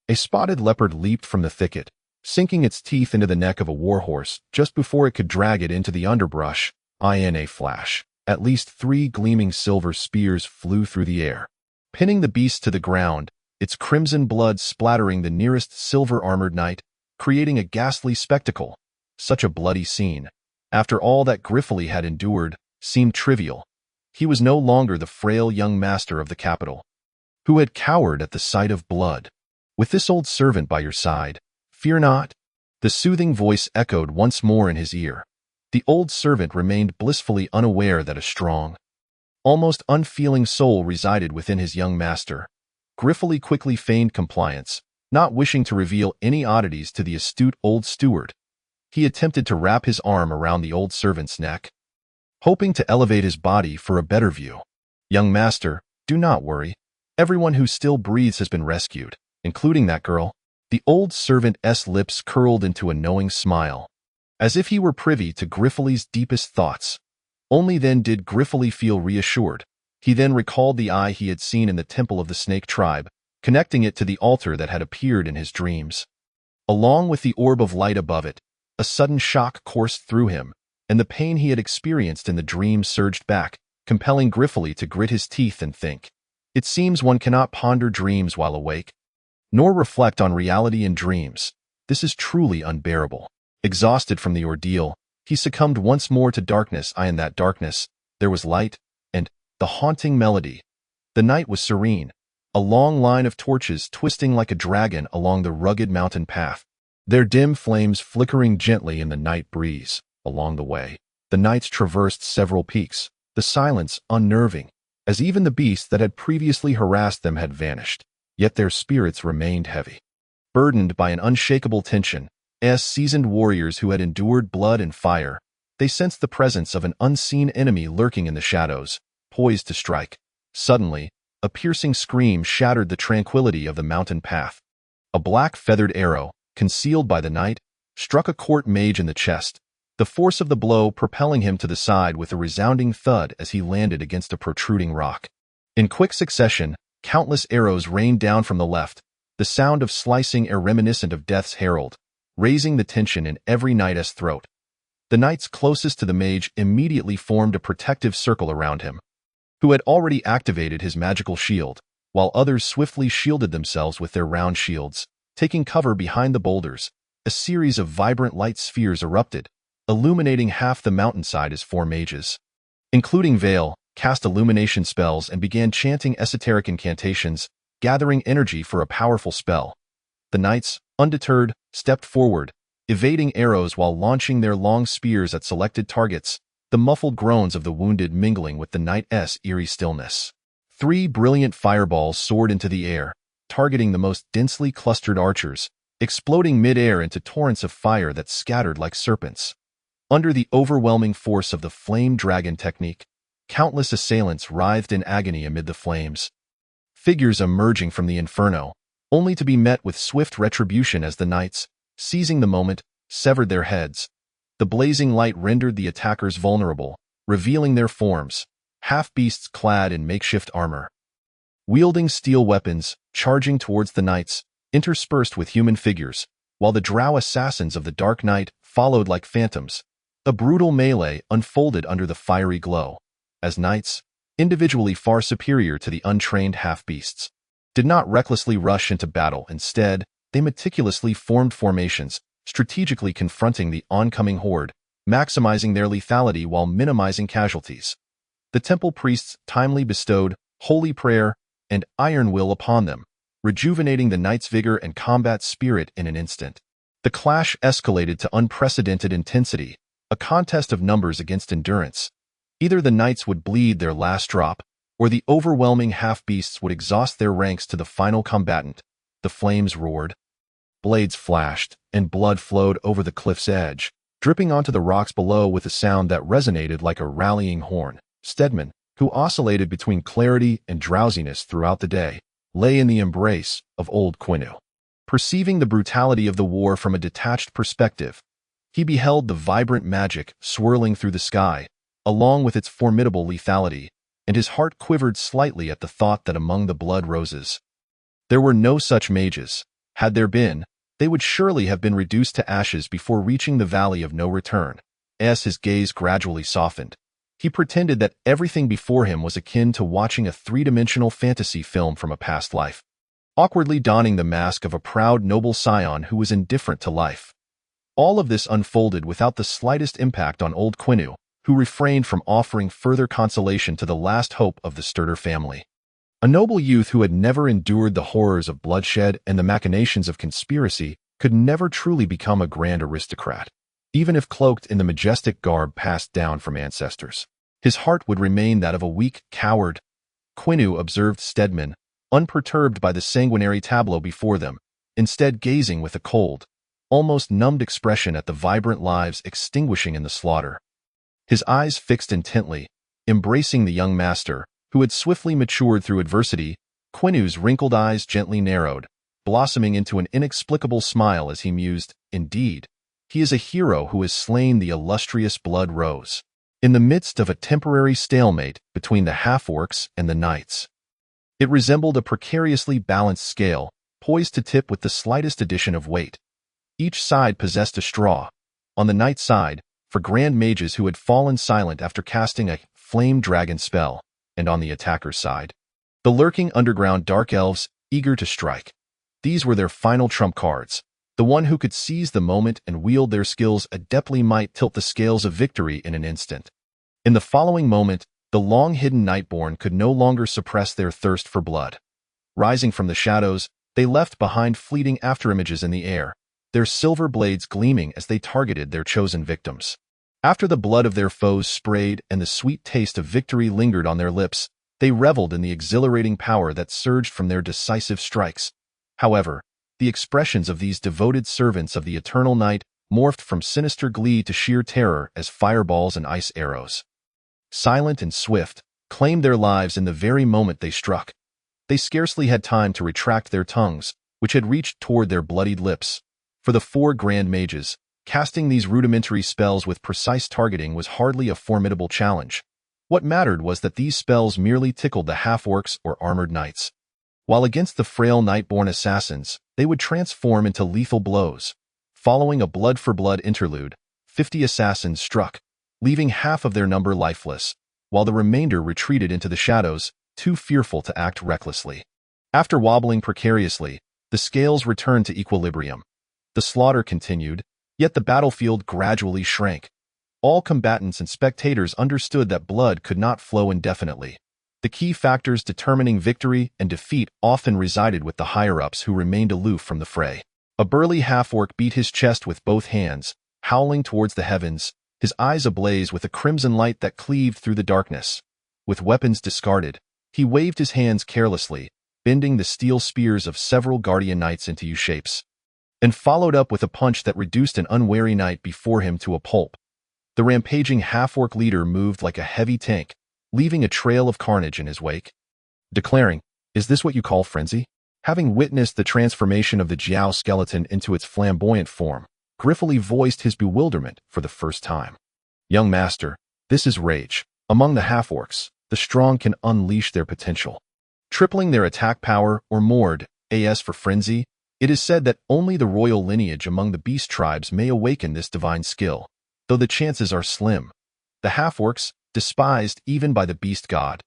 A spotted leopard leaped from the thicket, sinking its teeth into the neck of a warhorse just before it could drag it into the underbrush. In a flash, at least 3 gleaming silver spears flew through the air, pinning the beast to the ground, its crimson blood splattering the nearest silver-armored knight, creating a ghastly spectacle. Such a bloody scene, after all that Griffith had endured, seemed trivial. He was no longer the frail young master of the capital, who had cowered at the sight of blood. "With this old servant by your side, fear not." The soothing voice echoed once more in his ear. The old servant remained blissfully unaware that a strong, almost unfeeling soul resided within his young master. Griffith quickly feigned compliance, not wishing to reveal any oddities to the astute old steward. He attempted to wrap his arm around the old servant's neck, hoping to elevate his body for a better view. "Young master, do not worry. Everyone who still breathes has been rescued, including that girl." The old servant's lips curled into a knowing smile, as if he were privy to Griffith's deepest thoughts. Only then did Griffith feel reassured. He then recalled the eye he had seen in the temple of the snake tribe, connecting it to the altar that had appeared in his dreams. Along with the orb of light above it, a sudden shock coursed through him, and the pain he had experienced in the dream surged back, compelling Griffith to grit his teeth and think. It seems one cannot ponder dreams while awake, nor reflect on reality in dreams. This is truly unbearable. Exhausted from the ordeal, he succumbed once more to darkness. In that darkness, there was light, and the haunting melody. The night was serene, a long line of torches twisting like a dragon along the rugged mountain path, their dim flames flickering gently in the night breeze. Along the way, the knights traversed several peaks, the silence unnerving, as even the beasts that had previously harassed them had vanished. Yet their spirits remained heavy, burdened by an unshakable tension. As seasoned warriors who had endured blood and fire, they sensed the presence of an unseen enemy lurking in the shadows, poised to strike. Suddenly, a piercing scream shattered the tranquility of the mountain path. A black feathered arrow, concealed by the night, struck a court mage in the chest, the force of the blow propelling him to the side with a resounding thud as he landed against a protruding rock. In quick succession, countless arrows rained down from the left, the sound of slicing air reminiscent of death's herald, raising the tension in every knight's throat. The knights closest to the mage immediately formed a protective circle around him, who had already activated his magical shield, while others swiftly shielded themselves with their round shields. Taking cover behind the boulders, a series of vibrant light spheres erupted, illuminating half the mountainside as 4 mages, including Vale, cast illumination spells and began chanting esoteric incantations, gathering energy for a powerful spell. The knights, undeterred, stepped forward, evading arrows while launching their long spears at selected targets. the muffled groans of the wounded mingling with the night's eerie stillness. 3 brilliant fireballs soared into the air, targeting the most densely clustered archers, exploding mid-air into torrents of fire that scattered like serpents. Under the overwhelming force of the flame dragon technique, countless assailants writhed in agony amid the flames. Figures emerging from the inferno, only to be met with swift retribution as the knights, seizing the moment, severed their heads. The blazing light rendered the attackers vulnerable, revealing their forms, half-beasts clad in makeshift armor. Wielding steel weapons, charging towards the knights, interspersed with human figures, while the drow assassins of the Dark Knight followed like phantoms. A brutal melee unfolded under the fiery glow, as knights, individually far superior to the untrained half-beasts, did not recklessly rush into battle. Instead, they meticulously formed formations, strategically confronting the oncoming horde, maximizing their lethality while minimizing casualties. The temple priests timely bestowed holy prayer and iron will upon them, rejuvenating the knights' vigor and combat spirit in an instant. The clash escalated to unprecedented intensity, a contest of numbers against endurance. Either the knights would bleed their last drop, or the overwhelming half-beasts would exhaust their ranks to the final combatant. The flames roared, blades flashed, and blood flowed over the cliff's edge, dripping onto the rocks below with a sound that resonated like a rallying horn. Stedman, who oscillated between clarity and drowsiness throughout the day, lay in the embrace of old Quinu. Perceiving the brutality of the war from a detached perspective, he beheld the vibrant magic swirling through the sky, along with its formidable lethality, and his heart quivered slightly at the thought that among the blood roses there were no such mages. Had there been, they would surely have been reduced to ashes before reaching the valley of no return. As his gaze gradually softened, he pretended that everything before him was akin to watching a three-dimensional fantasy film from a past life, awkwardly donning the mask of a proud noble scion who was indifferent to life. All of this unfolded without the slightest impact on old Quinu, who refrained from offering further consolation to the last hope of the Sturter family. A noble youth who had never endured the horrors of bloodshed and the machinations of conspiracy could never truly become a grand aristocrat, even if cloaked in the majestic garb passed down from ancestors. His heart would remain that of a weak coward. Quinu observed Stedman, unperturbed by the sanguinary tableau before them, instead gazing with a cold, almost numbed expression at the vibrant lives extinguishing in the slaughter. His eyes fixed intently, embracing the young master, who had swiftly matured through adversity. Quinu's wrinkled eyes gently narrowed, blossoming into an inexplicable smile as he mused, "Indeed, he is a hero who has slain the illustrious Blood Rose." In the midst of a temporary stalemate between the half-orcs and the knights, it resembled a precariously balanced scale, poised to tip with the slightest addition of weight. Each side possessed a straw. On the knight side, for grand mages who had fallen silent after casting a flame dragon spell, and on the attacker's side, the lurking underground dark elves, eager to strike. These were their final trump cards. The one who could seize the moment and wield their skills adeptly might tilt the scales of victory in an instant. In the following moment, the long-hidden Nightborn could no longer suppress their thirst for blood. Rising from the shadows, they left behind fleeting afterimages in the air, their silver blades gleaming as they targeted their chosen victims. After the blood of their foes sprayed and the sweet taste of victory lingered on their lips, they reveled in the exhilarating power that surged from their decisive strikes. However, the expressions of these devoted servants of the Eternal Night morphed from sinister glee to sheer terror as fireballs and ice arrows, silent and swift, claimed their lives in the very moment they struck. They scarcely had time to retract their tongues, which had reached toward their bloodied lips. For the 4 grand mages, casting these rudimentary spells with precise targeting was hardly a formidable challenge. What mattered was that these spells merely tickled the half-orcs or armored knights, while against the frail Nightborn assassins, they would transform into lethal blows. Following a blood-for-blood interlude, 50 assassins struck, leaving half of their number lifeless, while the remainder retreated into the shadows, too fearful to act recklessly. After wobbling precariously, the scales returned to equilibrium. The slaughter continued, yet the battlefield gradually shrank. All combatants and spectators understood that blood could not flow indefinitely. The key factors determining victory and defeat often resided with the higher-ups who remained aloof from the fray. A burly half-orc beat his chest with both hands, howling towards the heavens, his eyes ablaze with a crimson light that cleaved through the darkness. With weapons discarded, he waved his hands carelessly, bending the steel spears of several guardian knights into U-shapes, and followed up with a punch that reduced an unwary knight before him to a pulp. The rampaging half-orc leader moved like a heavy tank, leaving a trail of carnage in his wake. Declaring, "Is this what you call frenzy?" Having witnessed the transformation of the Jiao skeleton into its flamboyant form, Griffith voiced his bewilderment for the first time. "Young master, this is rage. Among the half-orcs, the strong can unleash their potential, tripling their attack power or more. As for frenzy, it is said that only the royal lineage among the beast tribes may awaken this divine skill, though the chances are slim. The half-orcs, despised even by the beast god,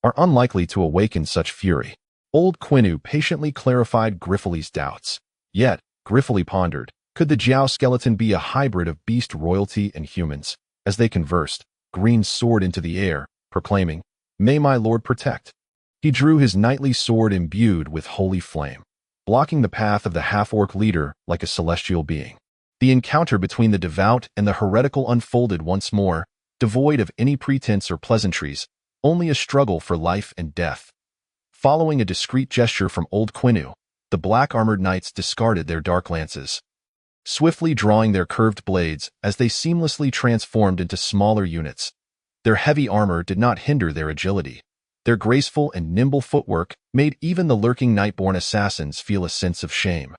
are unlikely to awaken such fury." Old Quinu patiently clarified Griffith's doubts. Yet, Griffith pondered, could the Jiao skeleton be a hybrid of beast royalty and humans? As they conversed, Green soared into the air, proclaiming, "May my lord protect." He drew his knightly sword imbued with holy flame, blocking the path of the half-orc leader like a celestial being. The encounter between the devout and the heretical unfolded once more, devoid of any pretense or pleasantries, only a struggle for life and death. Following a discreet gesture from Old Quinu, the black-armored knights discarded their dark lances, swiftly drawing their curved blades as they seamlessly transformed into smaller units. Their heavy armor did not hinder their agility. Their graceful and nimble footwork made even the lurking Nightborn assassins feel a sense of shame.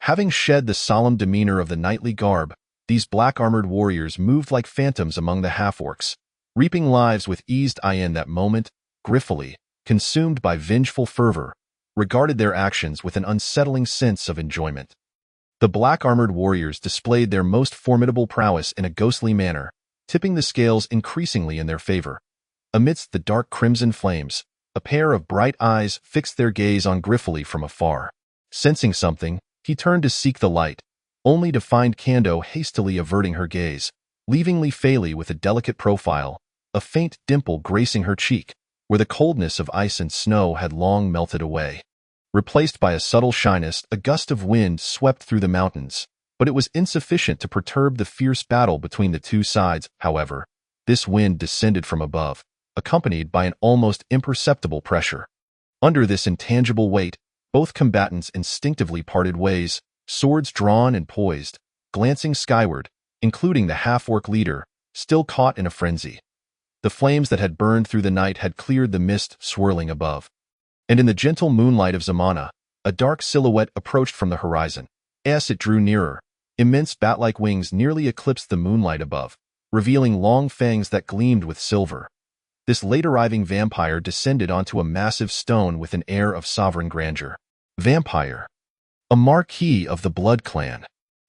Having shed the solemn demeanor of the knightly garb, these black-armored warriors moved like phantoms among the half-orcs, reaping lives with ease. In that moment, Griffith, consumed by vengeful fervor, regarded their actions with an unsettling sense of enjoyment. The black-armored warriors displayed their most formidable prowess in a ghostly manner, tipping the scales increasingly in their favor. Amidst the dark crimson flames, a pair of bright eyes fixed their gaze on Griffith from afar. Sensing something, he turned to seek the light, only to find Kando hastily averting her gaze, leaving Li Fei with a delicate profile, a faint dimple gracing her cheek, where the coldness of ice and snow had long melted away. Replaced by a subtle shyness, a gust of wind swept through the mountains, but it was insufficient to perturb the fierce battle between the two sides. However, this wind descended from above, accompanied by an almost imperceptible pressure. Under this intangible weight, both combatants instinctively parted ways, swords drawn and poised, glancing skyward, including the half-orc leader, still caught in a frenzy. The flames that had burned through the night had cleared the mist swirling above, and in the gentle moonlight of Zamana, a dark silhouette approached from the horizon. As it drew nearer, immense bat-like wings nearly eclipsed the moonlight above, revealing long fangs that gleamed with silver. This late-arriving vampire descended onto a massive stone with an air of sovereign grandeur. Vampire. A marquis of the Blood Clan.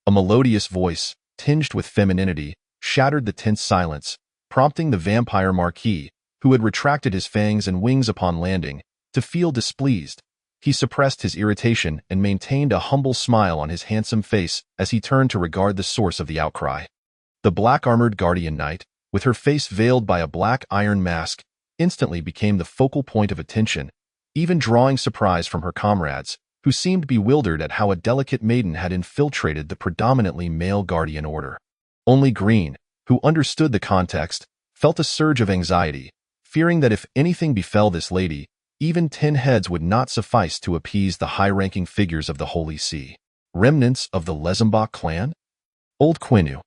A melodious voice, tinged with femininity, shattered the tense silence, prompting the vampire marquis, who had retracted his fangs and wings upon landing, to feel displeased. He suppressed his irritation and maintained a humble smile on his handsome face as he turned to regard the source of the outcry. The black-armored guardian knight, with her face veiled by a black iron mask, instantly became the focal point of attention, even drawing surprise from her comrades, who seemed bewildered at how a delicate maiden had infiltrated the predominantly male guardian order. Only Green, who understood the context, felt a surge of anxiety, fearing that if anything befell this lady, even 10 heads would not suffice to appease the high-ranking figures of the Holy See. Remnants of the Lezembach clan? Old Quinu,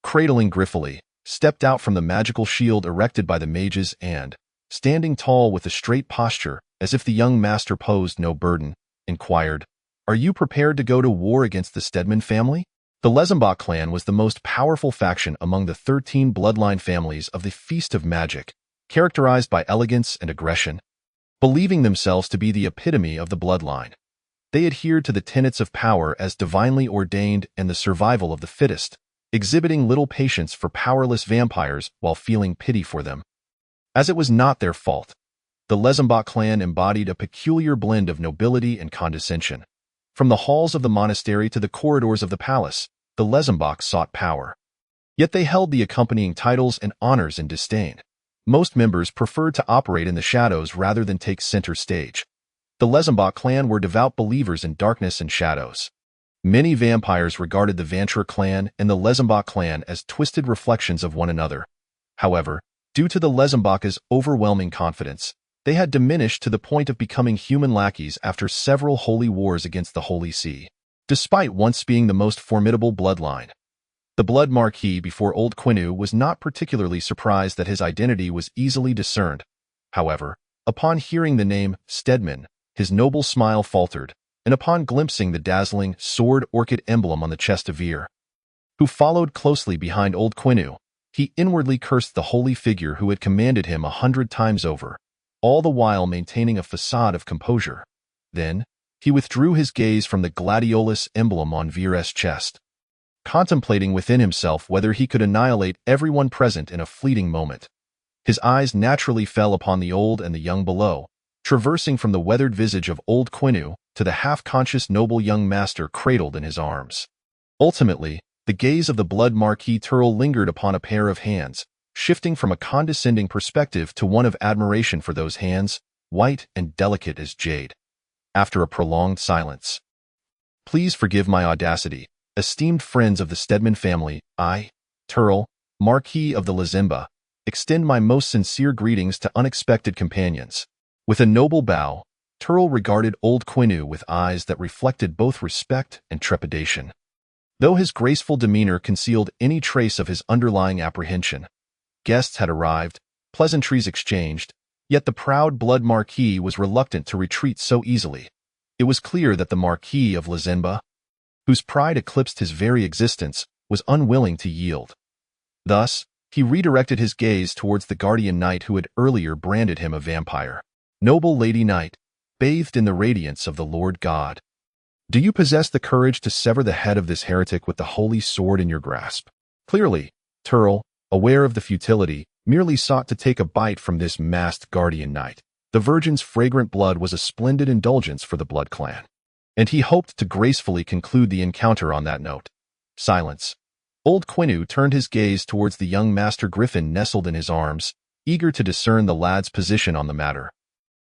cradling Griffith, stepped out from the magical shield erected by the mages and, standing tall with a straight posture, as if the young master posed no burden, inquired, "Are you prepared to go to war against the Stedman family?" The Lezembach clan was the most powerful faction among the 13 bloodline families of the Feast of Magic, characterized by elegance and aggression. Believing themselves to be the epitome of the bloodline, they adhered to the tenets of power as divinely ordained and the survival of the fittest, exhibiting little patience for powerless vampires while feeling pity for them. As it was not their fault, the Lezembach clan embodied a peculiar blend of nobility and condescension. From the halls of the monastery to the corridors of the palace, the Lezembach sought power. Yet they held the accompanying titles and honors in disdain. Most members preferred to operate in the shadows rather than take center stage. The Lezembach clan were devout believers in darkness and shadows. Many vampires regarded the Vantrur clan and the Lezenbach clan as twisted reflections of one another. However, due to the Lezenbach's overwhelming confidence, they had diminished to the point of becoming human lackeys after several holy wars against the Holy See. Despite once being the most formidable bloodline, the Blood Marquis before Old Quinu was not particularly surprised that his identity was easily discerned. However, upon hearing the name Stedman, his noble smile faltered, and upon glimpsing the dazzling sword orchid emblem on the chest of Vir, who followed closely behind Old Quinu, he inwardly cursed the holy figure who had commanded him 100 times over, all the while maintaining a facade of composure. Then, he withdrew his gaze from the gladiolus emblem on Vir's chest, contemplating within himself whether he could annihilate everyone present in a fleeting moment. His eyes naturally fell upon the old and the young below, traversing from the weathered visage of Old Quinu to the half-conscious noble young master cradled in his arms. Ultimately, the gaze of the Blood Marquis Turl lingered upon a pair of hands, shifting from a condescending perspective to one of admiration for those hands, white and delicate as jade. After a prolonged silence, "Please forgive my audacity, esteemed friends of the Stedman family. I, Turl, Marquis of the Lezenbach, extend my most sincere greetings to unexpected companions." With a noble bow, Turl regarded Old Quinu with eyes that reflected both respect and trepidation. Though his graceful demeanor concealed any trace of his underlying apprehension, guests had arrived, pleasantries exchanged, yet the proud Blood Marquis was reluctant to retreat so easily. It was clear that the Marquis of Lezenbach, whose pride eclipsed his very existence, was unwilling to yield. Thus, he redirected his gaze towards the guardian knight who had earlier branded him a vampire. "Noble Lady Knight, bathed in the radiance of the Lord God, do you possess the courage to sever the head of this heretic with the holy sword in your grasp?" Clearly, Turl, aware of the futility, merely sought to take a bite from this masked guardian knight. The virgin's fragrant blood was a splendid indulgence for the Blood clan, and he hoped to gracefully conclude the encounter on that note. Silence. Old Quinu turned his gaze towards the young Master Griffin nestled in his arms, eager to discern the lad's position on the matter.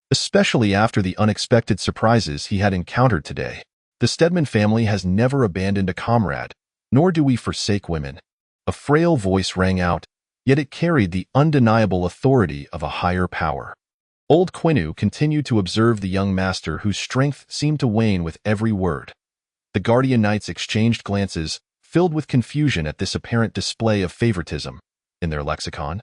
Especially after the unexpected surprises he had encountered today. The Stedman family has never abandoned a comrade, nor do we forsake women. A frail voice rang out, yet it carried the undeniable authority of a higher power. Old Quinu continued to observe the young master whose strength seemed to wane with every word. The guardian knights exchanged glances, filled with confusion at this apparent display of favoritism. In their lexicon,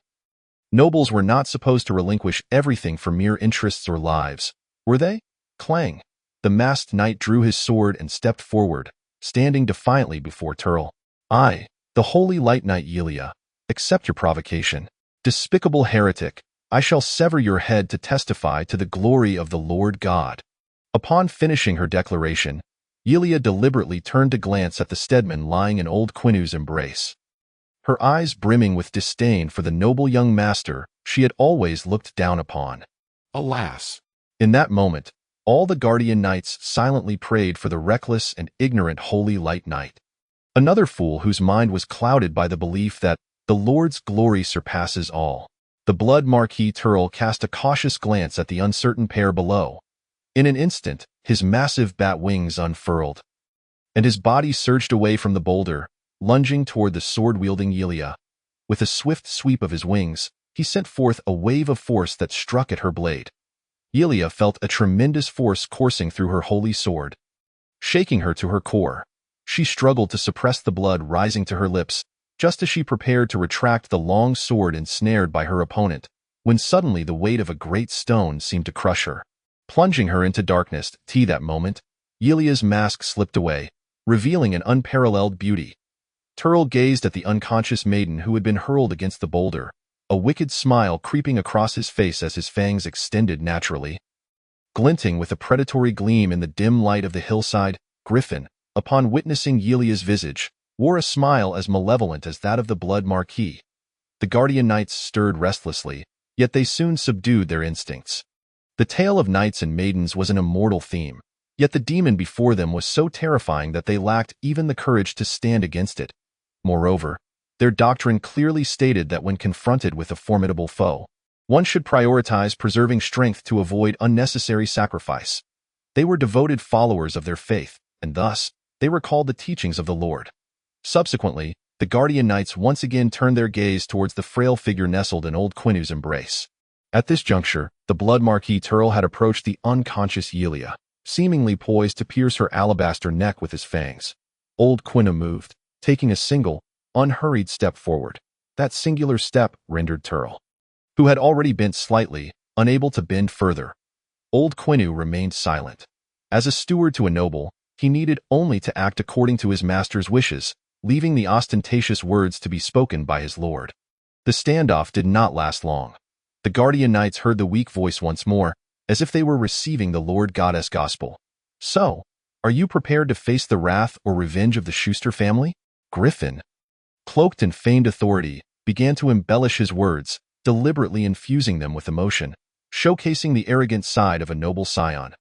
nobles were not supposed to relinquish everything for mere interests or lives, were they? Clang. The masked knight drew his sword and stepped forward, standing defiantly before Turl. "I, the holy light knight Yelia, accept your provocation. Despicable heretic, I shall sever your head to testify to the glory of the Lord God." Upon finishing her declaration, Yelia deliberately turned to glance at the Stedman lying in Old Quinu's embrace, her eyes brimming with disdain for the noble young master she had always looked down upon. Alas! In that moment, all the guardian knights silently prayed for the reckless and ignorant holy light knight. Another fool whose mind was clouded by the belief that the Lord's glory surpasses all. The Blood Marquis Turl cast a cautious glance at the uncertain pair below. In an instant, his massive bat wings unfurled, and his body surged away from the boulder, lunging toward the sword-wielding Yelia. With a swift sweep of his wings, he sent forth a wave of force that struck at her blade. Yelia felt a tremendous force coursing through her holy sword, shaking her to her core. She struggled to suppress the blood rising to her lips, just as she prepared to retract the long sword ensnared by her opponent, when suddenly the weight of a great stone seemed to crush her, plunging her into darkness. That moment, Yelia's mask slipped away, revealing an unparalleled beauty. Turl gazed at the unconscious maiden who had been hurled against the boulder, a wicked smile creeping across his face as his fangs extended naturally, glinting with a predatory gleam in the dim light of the hillside. Griffin, upon witnessing Yelia's visage, wore a smile as malevolent as that of the Blood Marquis. The guardian knights stirred restlessly, yet they soon subdued their instincts. The tale of knights and maidens was an immortal theme, yet the demon before them was so terrifying that they lacked even the courage to stand against it. Moreover, their doctrine clearly stated that when confronted with a formidable foe, one should prioritize preserving strength to avoid unnecessary sacrifice. They were devoted followers of their faith, and thus, they recalled the teachings of the Lord. Subsequently, the guardian knights once again turned their gaze towards the frail figure nestled in old Quinu's embrace. At this juncture, the blood Marquis Turl had approached the unconscious Yelia, seemingly poised to pierce her alabaster neck with his fangs. Old Quinu moved, taking a single, unhurried step forward. That singular step rendered Turl, who had already bent slightly, unable to bend further. Old Quinu remained silent. As a steward to a noble, he needed only to act according to his master's wishes, leaving the ostentatious words to be spoken by his lord. The standoff did not last long. The guardian knights heard the weak voice once more, as if they were receiving the Lord Goddess gospel. "So, are you prepared to face the wrath or revenge of the Schuster family?" Griffin, cloaked in feigned authority, began to embellish his words, deliberately infusing them with emotion, showcasing the arrogant side of a noble scion.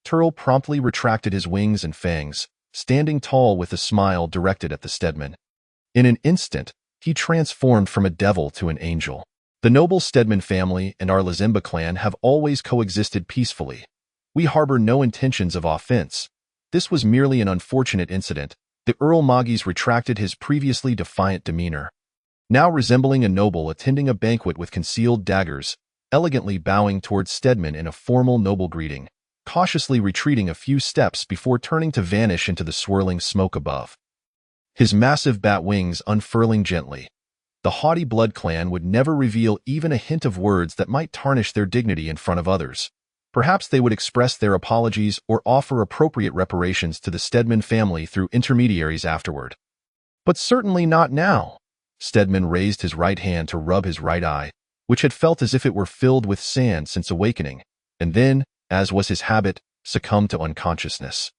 Turl promptly retracted his wings and fangs, standing tall with a smile directed at the Stedman. In an instant, he transformed from a devil to an angel. The noble Stedman family and our Lazimba clan have always coexisted peacefully. We harbor no intentions of offense. This was merely an unfortunate incident. The Earl Mogis retracted his previously defiant demeanor. Now resembling a noble attending a banquet with concealed daggers, elegantly bowing towards Stedman in a formal noble greeting, cautiously retreating a few steps before turning to vanish into the swirling smoke above. His massive bat wings unfurling gently. The haughty blood clan would never reveal even a hint of words that might tarnish their dignity in front of others. Perhaps they would express their apologies or offer appropriate reparations to the Stedman family through intermediaries afterward. But certainly not now. Stedman raised his right hand to rub his right eye, which had felt as if it were filled with sand since awakening, and then, as was his habit, succumbed to unconsciousness.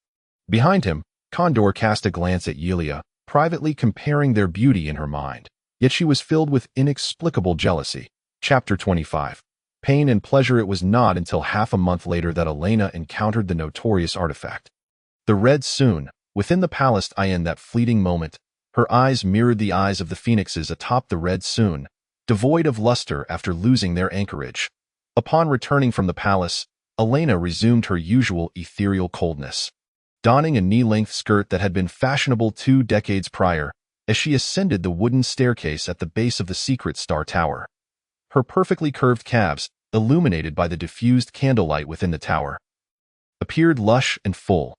Behind him, Condor cast a glance at Yelia, privately comparing their beauty in her mind. Yet she was filled with inexplicable jealousy. Chapter 25. Pain and pleasure. It was not until half a month later that Elena encountered the notorious artifact. The Red Soon, within the palace. In that fleeting moment, her eyes mirrored the eyes of the phoenixes atop the Red Soon, devoid of luster after losing their anchorage. Upon returning from the palace, Elena resumed her usual ethereal coldness. Donning a knee-length skirt that had been fashionable 2 decades prior, as she ascended the wooden staircase at the base of the secret Star Tower. Her perfectly curved calves, illuminated by the diffused candlelight within the tower, appeared lush and full.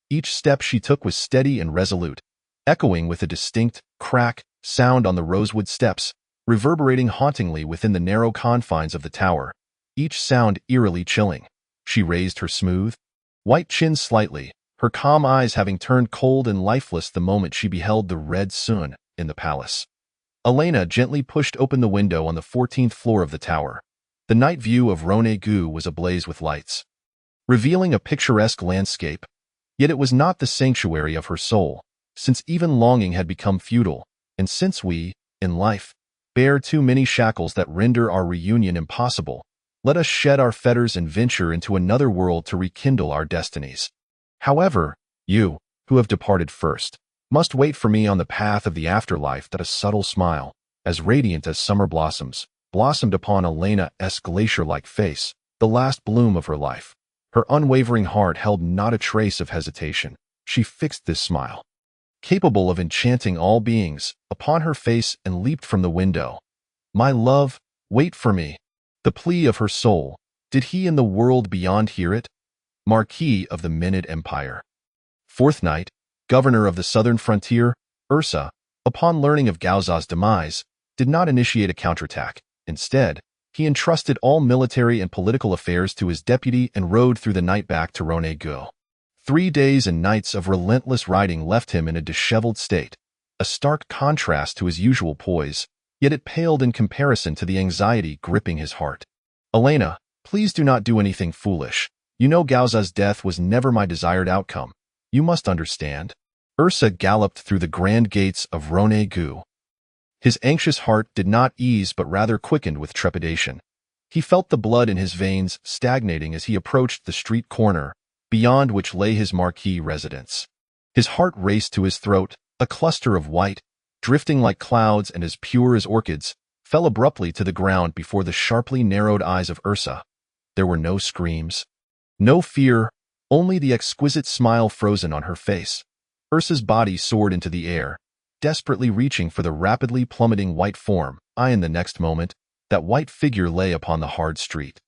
Each step she took was steady and resolute, echoing with a distinct crack sound on the rosewood steps, reverberating hauntingly within the narrow confines of the tower, each sound eerily chilling. She raised her smooth, white chin slightly, her calm eyes having turned cold and lifeless the moment she beheld the Red Sun in the palace. Elena gently pushed open the window on the 14th floor of the tower. The night view of Rone-Gu was ablaze with lights, revealing a picturesque landscape. Yet it was not the sanctuary of her soul, since even longing had become futile, and since we, in life, bear too many shackles that render our reunion impossible, let us shed our fetters and venture into another world to rekindle our destinies. However, you, who have departed first, must wait for me on the path of the afterlife. That a subtle smile, as radiant as summer blossoms, blossomed upon Elena's glacier-like face, the last bloom of her life. Her unwavering heart held not a trace of hesitation. She fixed this smile, capable of enchanting all beings, upon her face and leaped from the window. "My love, wait for me." The plea of her soul. Did he in the world beyond hear it? Marquis of the Menid Empire. Fourth Knight, governor of the southern frontier, Ursa, upon learning of Gaoza's demise, did not initiate a counterattack. Instead, he entrusted all military and political affairs to his deputy and rode through the night back to Rone-Gu. 3 days and nights of relentless riding left him in a disheveled state, a stark contrast to his usual poise, yet it paled in comparison to the anxiety gripping his heart. "Elena, please do not do anything foolish. You know Gaoza's death was never my desired outcome. You must understand." Ursa galloped through the grand gates of Rone-Gu. His anxious heart did not ease but rather quickened with trepidation. He felt the blood in his veins stagnating as he approached the street corner, beyond which lay his marquis residence. His heart raced to his throat. A cluster of white, drifting like clouds and as pure as orchids, fell abruptly to the ground before the sharply narrowed eyes of Ursa. There were no screams, no fear, only the exquisite smile frozen on her face. Ursa's body soared into the air, desperately reaching for the rapidly plummeting white form. In the next moment, that white figure lay upon the hard street.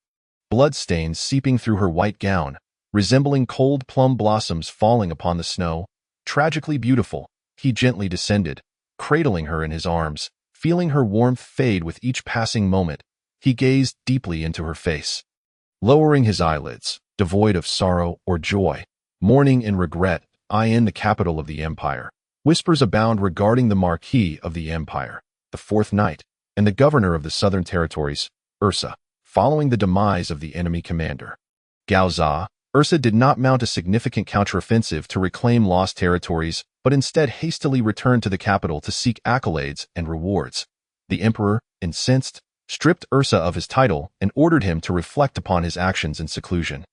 Bloodstains seeping through her white gown, resembling cold plum blossoms falling upon the snow. Tragically beautiful, he gently descended, cradling her in his arms, feeling her warmth fade with each passing moment. He gazed deeply into her face, lowering his eyelids, devoid of sorrow or joy. Mourning and regret, in the capital of the empire. Whispers abound regarding the Marquis of the Empire, the Fourth Knight, and the governor of the Southern Territories, Ursa, following the demise of the enemy commander. Gaoza, Ursa did not mount a significant counteroffensive to reclaim lost territories, but instead hastily returned to the capital to seek accolades and rewards. The emperor, incensed, stripped Ursa of his title and ordered him to reflect upon his actions in seclusion.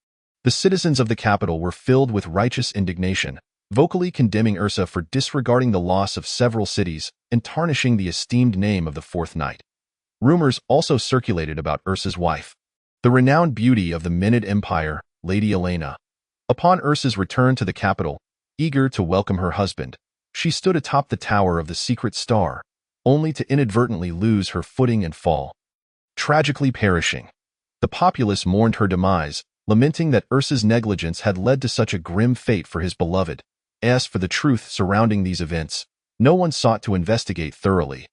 The citizens of the capital were filled with righteous indignation, vocally condemning Ursa for disregarding the loss of several cities and tarnishing the esteemed name of the Fourth Knight. Rumors also circulated about Ursa's wife, the renowned beauty of the Menid Empire, Lady Elena. Upon Ursa's return to the capital, eager to welcome her husband, she stood atop the tower of the secret star, only to inadvertently lose her footing and fall, tragically perishing. The populace mourned her demise, lamenting that Ursa's negligence had led to such a grim fate for his beloved. As for the truth surrounding these events, no one sought to investigate thoroughly.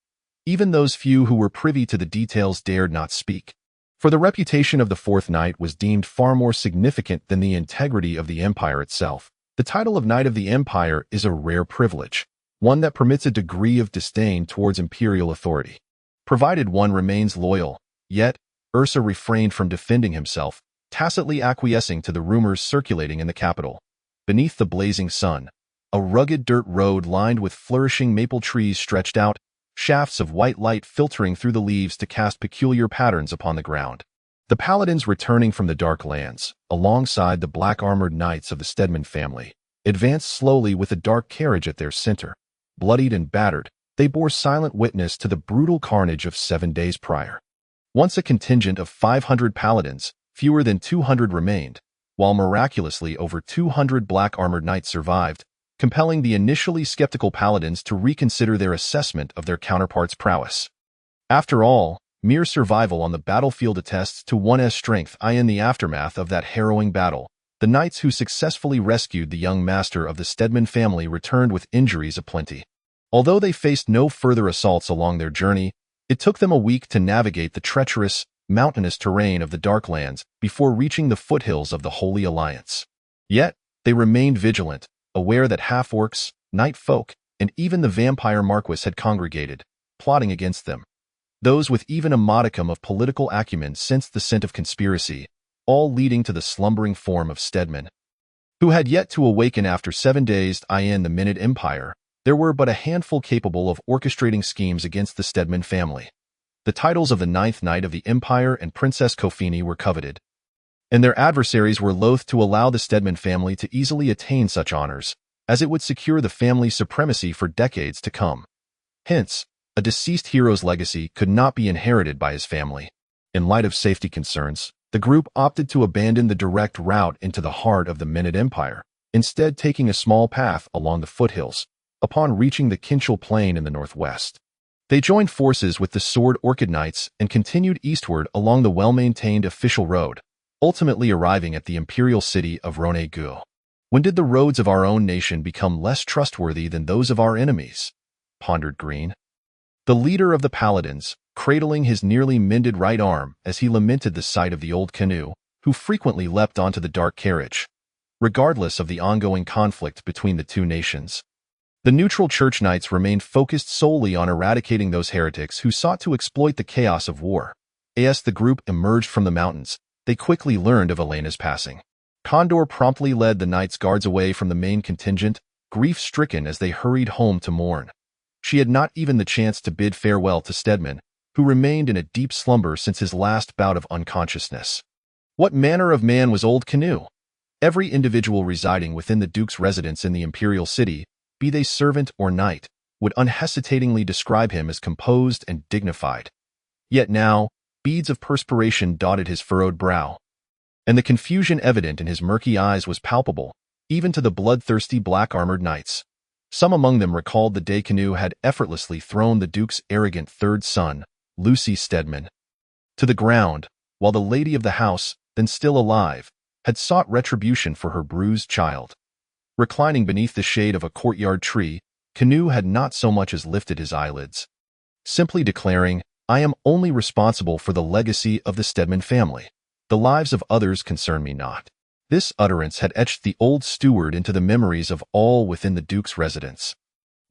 Even those few who were privy to the details dared not speak. For the reputation of the Fourth Knight was deemed far more significant than the integrity of the empire itself. The title of Knight of the Empire is a rare privilege, one that permits a degree of disdain towards imperial authority, provided one remains loyal. Yet, Ursa refrained from defending himself, tacitly acquiescing to the rumors circulating in the capital. Beneath the blazing sun, a rugged dirt road lined with flourishing maple trees stretched out, shafts of white light filtering through the leaves to cast peculiar patterns upon the ground. The paladins returning from the Dark Lands, alongside the black-armored knights of the Stedman family, advanced slowly with a dark carriage at their center. Bloodied and battered, they bore silent witness to the brutal carnage of 7 days prior. Once a contingent of 500 paladins, fewer than 200 remained, while miraculously over 200 black-armored knights survived, compelling the initially skeptical paladins to reconsider their assessment of their counterparts' prowess. After all, mere survival on the battlefield attests to one's strength. In the aftermath of that harrowing battle, the knights who successfully rescued the young master of the Stedman family returned with injuries aplenty. Although they faced no further assaults along their journey, it took them a week to navigate the treacherous, mountainous terrain of the Darklands before reaching the foothills of the Holy Alliance. Yet, they remained vigilant, aware that half-orcs, night folk, and even the vampire marquis had congregated, plotting against them. Those with even a modicum of political acumen sensed the scent of conspiracy, all leading to the slumbering form of Stedman, who had yet to awaken after 7 days. In the Menid Empire, there were but a handful capable of orchestrating schemes against the Stedman family. The titles of the 9th Knight of the Empire and Princess Kofini were coveted, and their adversaries were loath to allow the Stedman family to easily attain such honors, as it would secure the family's supremacy for decades to come. Hence, a deceased hero's legacy could not be inherited by his family. In light of safety concerns, the group opted to abandon the direct route into the heart of the Menid Empire, instead taking a small path along the foothills. Upon reaching the Kinchal Plain in the northwest, they joined forces with the Sword Orchid Knights and continued eastward along the well-maintained official road, ultimately arriving at the imperial city of Rone-Gu. When did the roads of our own nation become less trustworthy than those of our enemies? Pondered Green, the leader of the paladins, cradling his nearly mended right arm as he lamented the sight of the old canoe, who frequently leapt onto the dark carriage. Regardless of the ongoing conflict between the two nations, the neutral church knights remained focused solely on eradicating those heretics who sought to exploit the chaos of war. As the group emerged from the mountains, they quickly learned of Elena's passing. Condor promptly led the Knights Guards away from the main contingent, grief-stricken as they hurried home to mourn. She had not even the chance to bid farewell to Stedman, who remained in a deep slumber since his last bout of unconsciousness. What manner of man was Old Canoe? Every individual residing within the Duke's residence in the imperial city, be they servant or knight, would unhesitatingly describe him as composed and dignified. Yet now, beads of perspiration dotted his furrowed brow, and the confusion evident in his murky eyes was palpable, even to the bloodthirsty black-armored knights. Some among them recalled the day Canu had effortlessly thrown the Duke's arrogant third son, Lucy Stedman, to the ground, while the lady of the house, then still alive, had sought retribution for her bruised child. Reclining beneath the shade of a courtyard tree, Canu had not so much as lifted his eyelids, simply declaring, "I am only responsible for the legacy of the Stedman family. The lives of others concern me not." This utterance had etched the old steward into the memories of all within the Duke's residence,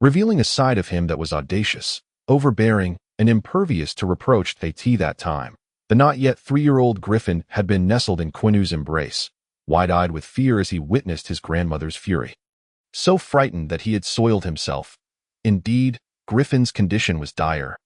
revealing a side of him that was audacious, overbearing, and impervious to reproach. At that time, the not yet 3-year-old Griffin had been nestled in Quinu's embrace, wide-eyed with fear as he witnessed his grandmother's fury. So frightened that he had soiled himself. Indeed, Griffin's condition was dire.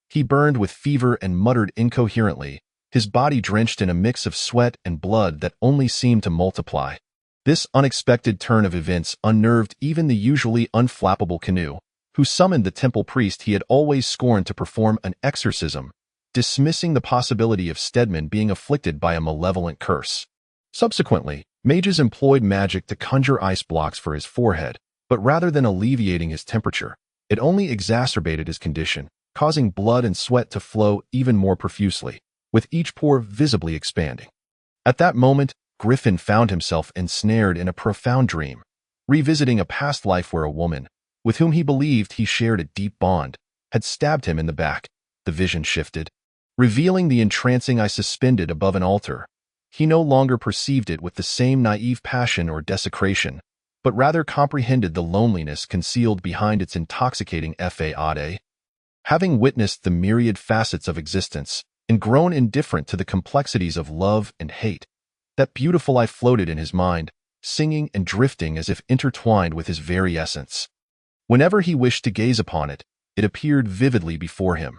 He burned with fever and muttered incoherently, his body drenched in a mix of sweat and blood that only seemed to multiply. This unexpected turn of events unnerved even the usually unflappable Canu, who summoned the temple priest he had always scorned to perform an exorcism, dismissing the possibility of Stedman being afflicted by a malevolent curse. Subsequently, mages employed magic to conjure ice blocks for his forehead, but rather than alleviating his temperature, it only exacerbated his condition, causing blood and sweat to flow even more profusely, with each pore visibly expanding. At that moment, Griffin found himself ensnared in a profound dream, revisiting a past life where a woman, with whom he believed he shared a deep bond, had stabbed him in the back. The vision shifted, revealing the entrancing eye suspended above an altar. He no longer perceived it with the same naive passion or desecration, but rather comprehended the loneliness concealed behind its intoxicating fade. Having witnessed the myriad facets of existence and grown indifferent to the complexities of love and hate, that beautiful eye floated in his mind, singing and drifting as if intertwined with his very essence. Whenever he wished to gaze upon it, it appeared vividly before him.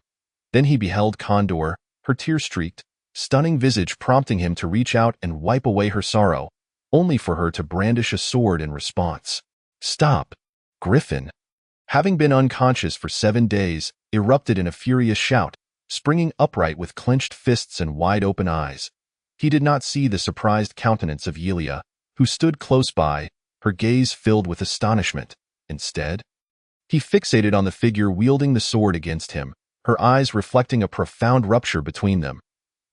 Then he beheld Condor, her tear-streaked, stunning visage prompting him to reach out and wipe away her sorrow, only for her to brandish a sword in response. "Stop, Griffin!" Having been unconscious for 7 days, erupted in a furious shout, springing upright with clenched fists and wide-open eyes. He did not see the surprised countenance of Yelia, who stood close by, her gaze filled with astonishment. Instead, he fixated on the figure wielding the sword against him, her eyes reflecting a profound rupture between them.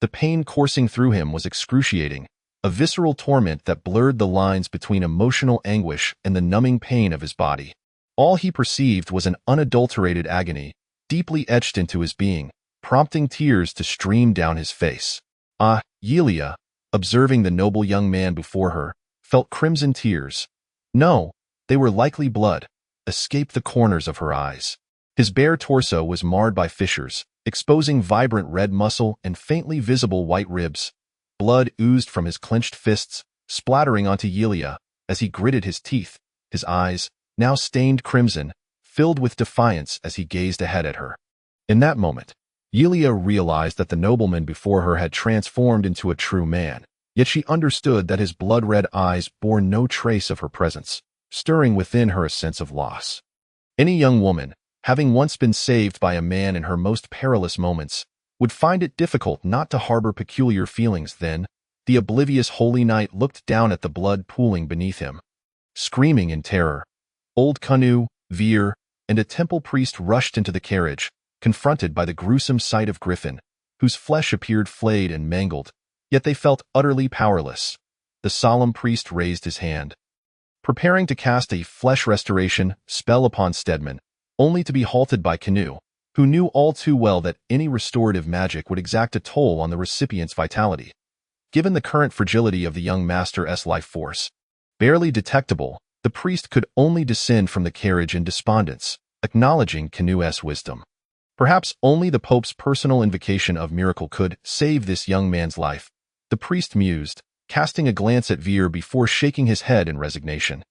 The pain coursing through him was excruciating, a visceral torment that blurred the lines between emotional anguish and the numbing pain of his body. All he perceived was an unadulterated agony, deeply etched into his being, prompting tears to stream down his face. Yelia, observing the noble young man before her, felt crimson tears. No, they were likely blood, escaped the corners of her eyes. His bare torso was marred by fissures, exposing vibrant red muscle and faintly visible white ribs. Blood oozed from his clenched fists, splattering onto Yelia as he gritted his teeth, his eyes, now stained crimson, filled with defiance as he gazed ahead at her. In that moment, Yelia realized that the nobleman before her had transformed into a true man, yet she understood that his blood-red eyes bore no trace of her presence, stirring within her a sense of loss. Any young woman, having once been saved by a man in her most perilous moments, would find it difficult not to harbor peculiar feelings. Then, the oblivious holy knight looked down at the blood pooling beneath him. Screaming in terror, old Canu, Veer, and a temple priest rushed into the carriage, confronted by the gruesome sight of Griffin, whose flesh appeared flayed and mangled, yet they felt utterly powerless. The solemn priest raised his hand, preparing to cast a flesh restoration spell upon Stedman, only to be halted by Canu, who knew all too well that any restorative magic would exact a toll on the recipient's vitality. Given the current fragility of the young master's life force, barely detectable, the priest could only descend from the carriage in despondence, acknowledging Canu's wisdom. Perhaps only the Pope's personal invocation of miracle could save this young man's life, the priest mused, casting a glance at Veer before shaking his head in resignation.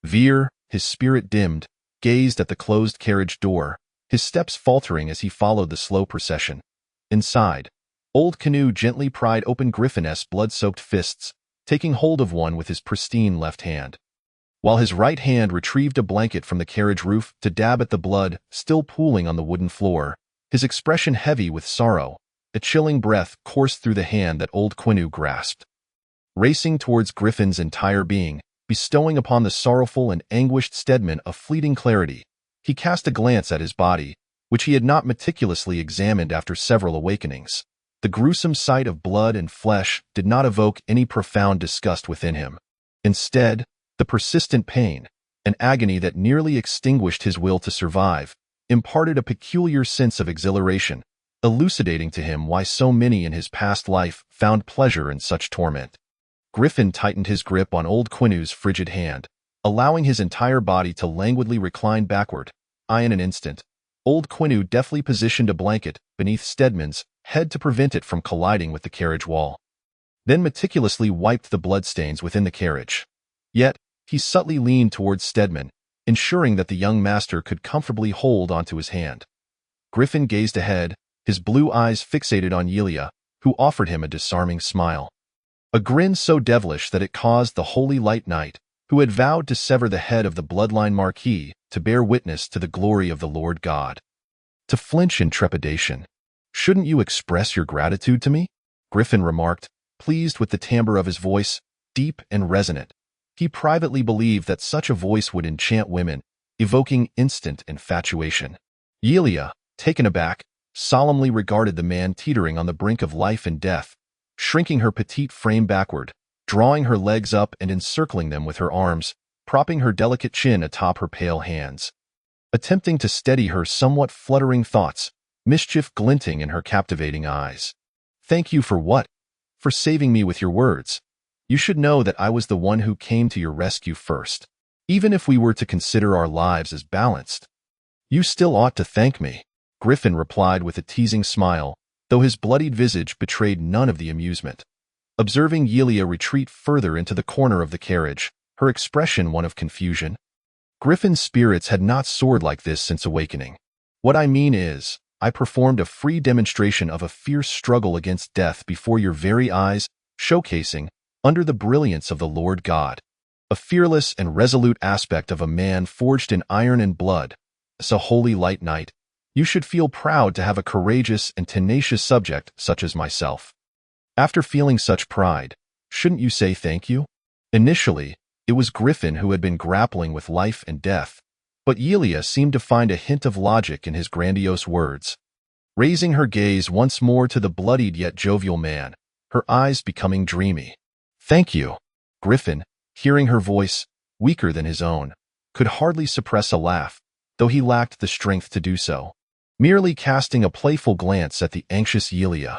Veer, his spirit dimmed, gazed at the closed carriage door, his steps faltering as he followed the slow procession. Inside, old Canu gently pried open Griffin's blood-soaked fists, taking hold of one with his pristine left hand, while his right hand retrieved a blanket from the carriage roof to dab at the blood still pooling on the wooden floor, his expression heavy with sorrow. A chilling breath coursed through the hand that old Canu grasped. Racing towards Griffin's entire being, bestowing upon the sorrowful and anguished Stedman a fleeting clarity. He cast a glance at his body, which he had not meticulously examined after several awakenings. The gruesome sight of blood and flesh did not evoke any profound disgust within him. Instead, the persistent pain, an agony that nearly extinguished his will to survive, imparted a peculiar sense of exhilaration, elucidating to him why so many in his past life found pleasure in such torment. Griffin tightened his grip on old Quinu's frigid hand, allowing his entire body to languidly recline backward. In an instant, old Quinu deftly positioned a blanket beneath Stedman's head to prevent it from colliding with the carriage wall, then meticulously wiped the bloodstains within the carriage. Yet, he subtly leaned towards Stedman, ensuring that the young master could comfortably hold onto his hand. Griffin gazed ahead, his blue eyes fixated on Yelia, who offered him a disarming smile. A grin so devilish that it caused the Holy Light Knight, who had vowed to sever the head of the bloodline marquis to bear witness to the glory of the Lord God, to flinch in trepidation. "Shouldn't you express your gratitude to me?" Griffin remarked, pleased with the timbre of his voice, deep and resonant. He privately believed that such a voice would enchant women, evoking instant infatuation. Yelia, taken aback, solemnly regarded the man teetering on the brink of life and death, shrinking her petite frame backward, drawing her legs up and encircling them with her arms, propping her delicate chin atop her pale hands. Attempting to steady her somewhat fluttering thoughts, mischief glinting in her captivating eyes. "Thank you for what? For saving me with your words. You should know that I was the one who came to your rescue first. Even if we were to consider our lives as balanced, you still ought to thank me," Griffin replied with a teasing smile, though his bloodied visage betrayed none of the amusement. Observing Yelia retreat further into the corner of the carriage, her expression one of confusion. Griffin's spirits had not soared like this since awakening. "What I mean is, I performed a free demonstration of a fierce struggle against death before your very eyes, showcasing, under the brilliance of the Lord God, a fearless and resolute aspect of a man forged in iron and blood. As a holy light knight, you should feel proud to have a courageous and tenacious subject such as myself. After feeling such pride, shouldn't you say thank you?" Initially, it was Griffin who had been grappling with life and death, but Yelia seemed to find a hint of logic in his grandiose words. Raising her gaze once more to the bloodied yet jovial man, her eyes becoming dreamy. "Thank you." Griffin, hearing her voice, weaker than his own, could hardly suppress a laugh, though he lacked the strength to do so. Merely casting a playful glance at the anxious Yelia.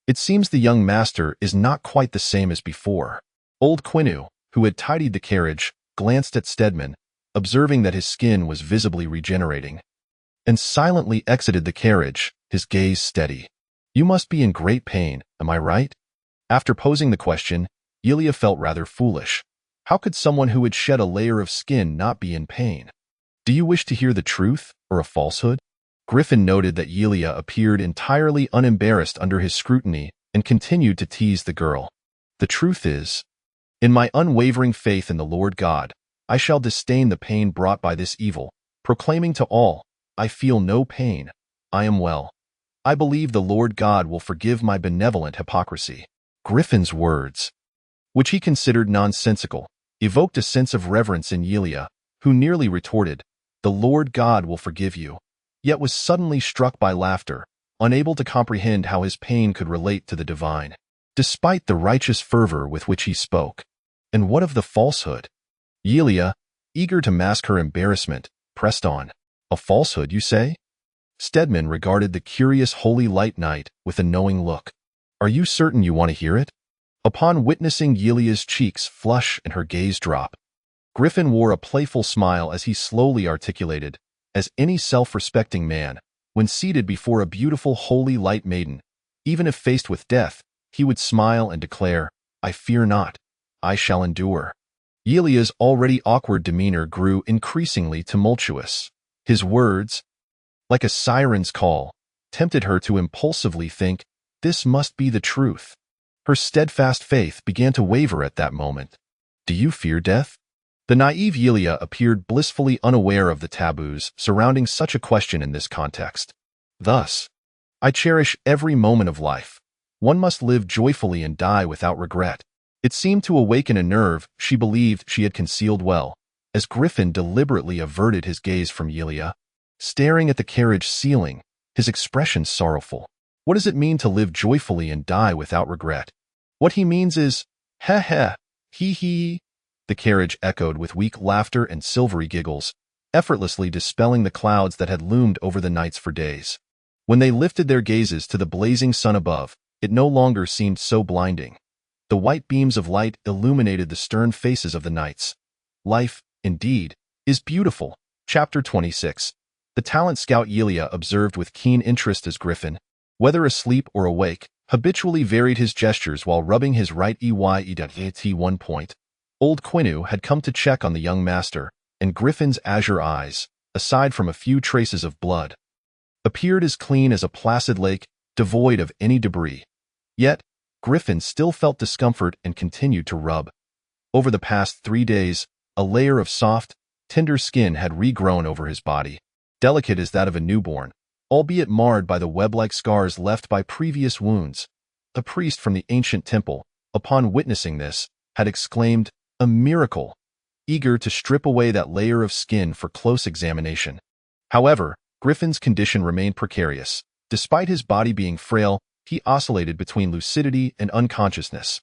"It seems the young master is not quite the same as before." Old Quinu, who had tidied the carriage, glanced at Stedman, observing that his skin was visibly regenerating, and silently exited the carriage, his gaze steady. "You must be in great pain, am I right?" After posing the question, Yelia felt rather foolish. How could someone who had shed a layer of skin not be in pain? "Do you wish to hear the truth, or a falsehood?" Griffin noted that Yelia appeared entirely unembarrassed under his scrutiny and continued to tease the girl. "The truth is, in my unwavering faith in the Lord God, I shall disdain the pain brought by this evil, proclaiming to all, I feel no pain, I am well. I believe the Lord God will forgive my benevolent hypocrisy." Griffin's words, which he considered nonsensical, evoked a sense of reverence in Yelia, who nearly retorted, "The Lord God will forgive you," yet was suddenly struck by laughter, unable to comprehend how his pain could relate to the divine, despite the righteous fervor with which he spoke. "And what of the falsehood?" Yelia, eager to mask her embarrassment, pressed on. "A falsehood, you say?" Stedman regarded the curious Holy Light Knight with a knowing look. "Are you certain you want to hear it?" Upon witnessing Yelia's cheeks flush and her gaze drop, Griffin wore a playful smile as he slowly articulated, as any self-respecting man, when seated before a beautiful holy light maiden, even if faced with death, he would smile and declare, "I fear not, I shall endure." Yelia's already awkward demeanor grew increasingly tumultuous. His words, like a siren's call, tempted her to impulsively think, this must be the truth. Her steadfast faith began to waver at that moment. "Do you fear death?" The naive Yelia appeared blissfully unaware of the taboos surrounding such a question in this context. Thus, "I cherish every moment of life. One must live joyfully and die without regret." It seemed to awaken a nerve she believed she had concealed well, as Griffin deliberately averted his gaze from Yulia, staring at the carriage ceiling, his expression sorrowful. What does it mean to live joyfully and die without regret? What he means is, heh heh, hee hee. The carriage echoed with weak laughter and silvery giggles, effortlessly dispelling the clouds that had loomed over the nights for days. When they lifted their gazes to the blazing sun above, it no longer seemed so blinding. The white beams of light illuminated the stern faces of the knights. Life, indeed, is beautiful. Chapter 26. The talent scout Yulia observed with keen interest as Griffin, whether asleep or awake, habitually varied his gestures while rubbing his right eye. At one point, old Quinu had come to check on the young master, and Griffin's azure eyes, aside from a few traces of blood, appeared as clean as a placid lake, devoid of any debris. Yet, Griffin still felt discomfort and continued to rub. Over the past 3 days, a layer of soft, tender skin had regrown over his body, delicate as that of a newborn, albeit marred by the web-like scars left by previous wounds. A priest from the ancient temple, upon witnessing this, had exclaimed, "A miracle!" eager to strip away that layer of skin for close examination. However, Griffin's condition remained precarious. Despite his body being frail, he oscillated between lucidity and unconsciousness.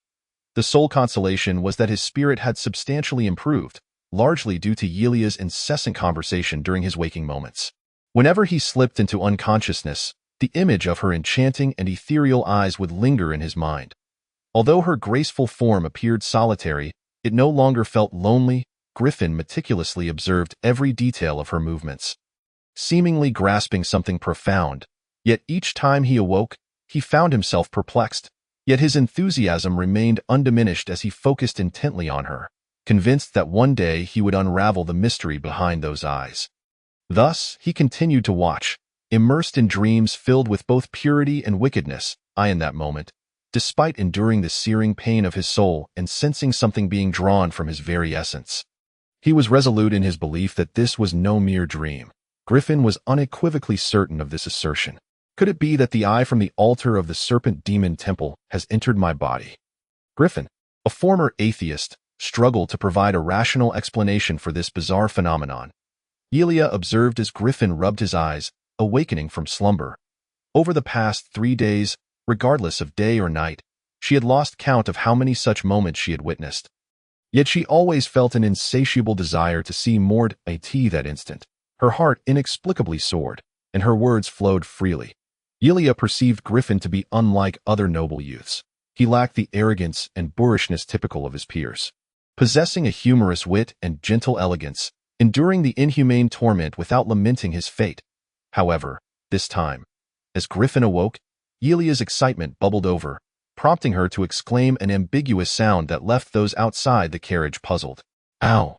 The sole consolation was that his spirit had substantially improved, largely due to Yulia's incessant conversation during his waking moments. Whenever he slipped into unconsciousness, the image of her enchanting and ethereal eyes would linger in his mind. Although her graceful form appeared solitary, it no longer felt lonely. Griffin meticulously observed every detail of her movements, seemingly grasping something profound. Yet each time he awoke, he found himself perplexed. Yet his enthusiasm remained undiminished as he focused intently on her, convinced that one day he would unravel the mystery behind those eyes. Thus, he continued to watch, immersed in dreams filled with both purity and wickedness. In that moment, despite enduring the searing pain of his soul and sensing something being drawn from his very essence, he was resolute in his belief that this was no mere dream. Griffin was unequivocally certain of this assertion. Could it be that the eye from the altar of the serpent demon temple has entered my body? Griffin, a former atheist, struggled to provide a rational explanation for this bizarre phenomenon. Yulia observed as Griffin rubbed his eyes, awakening from slumber. Over the past 3 days, regardless of day or night, she had lost count of how many such moments she had witnessed. Yet she always felt an insatiable desire to see more. That instant, her heart inexplicably soared, and her words flowed freely. Yulia perceived Griffin to be unlike other noble youths. He lacked the arrogance and boorishness typical of his peers, possessing a humorous wit and gentle elegance, enduring the inhumane torment without lamenting his fate. However, this time, as Griffin awoke, Yulia's excitement bubbled over, prompting her to exclaim an ambiguous sound that left those outside the carriage puzzled. "Ow!"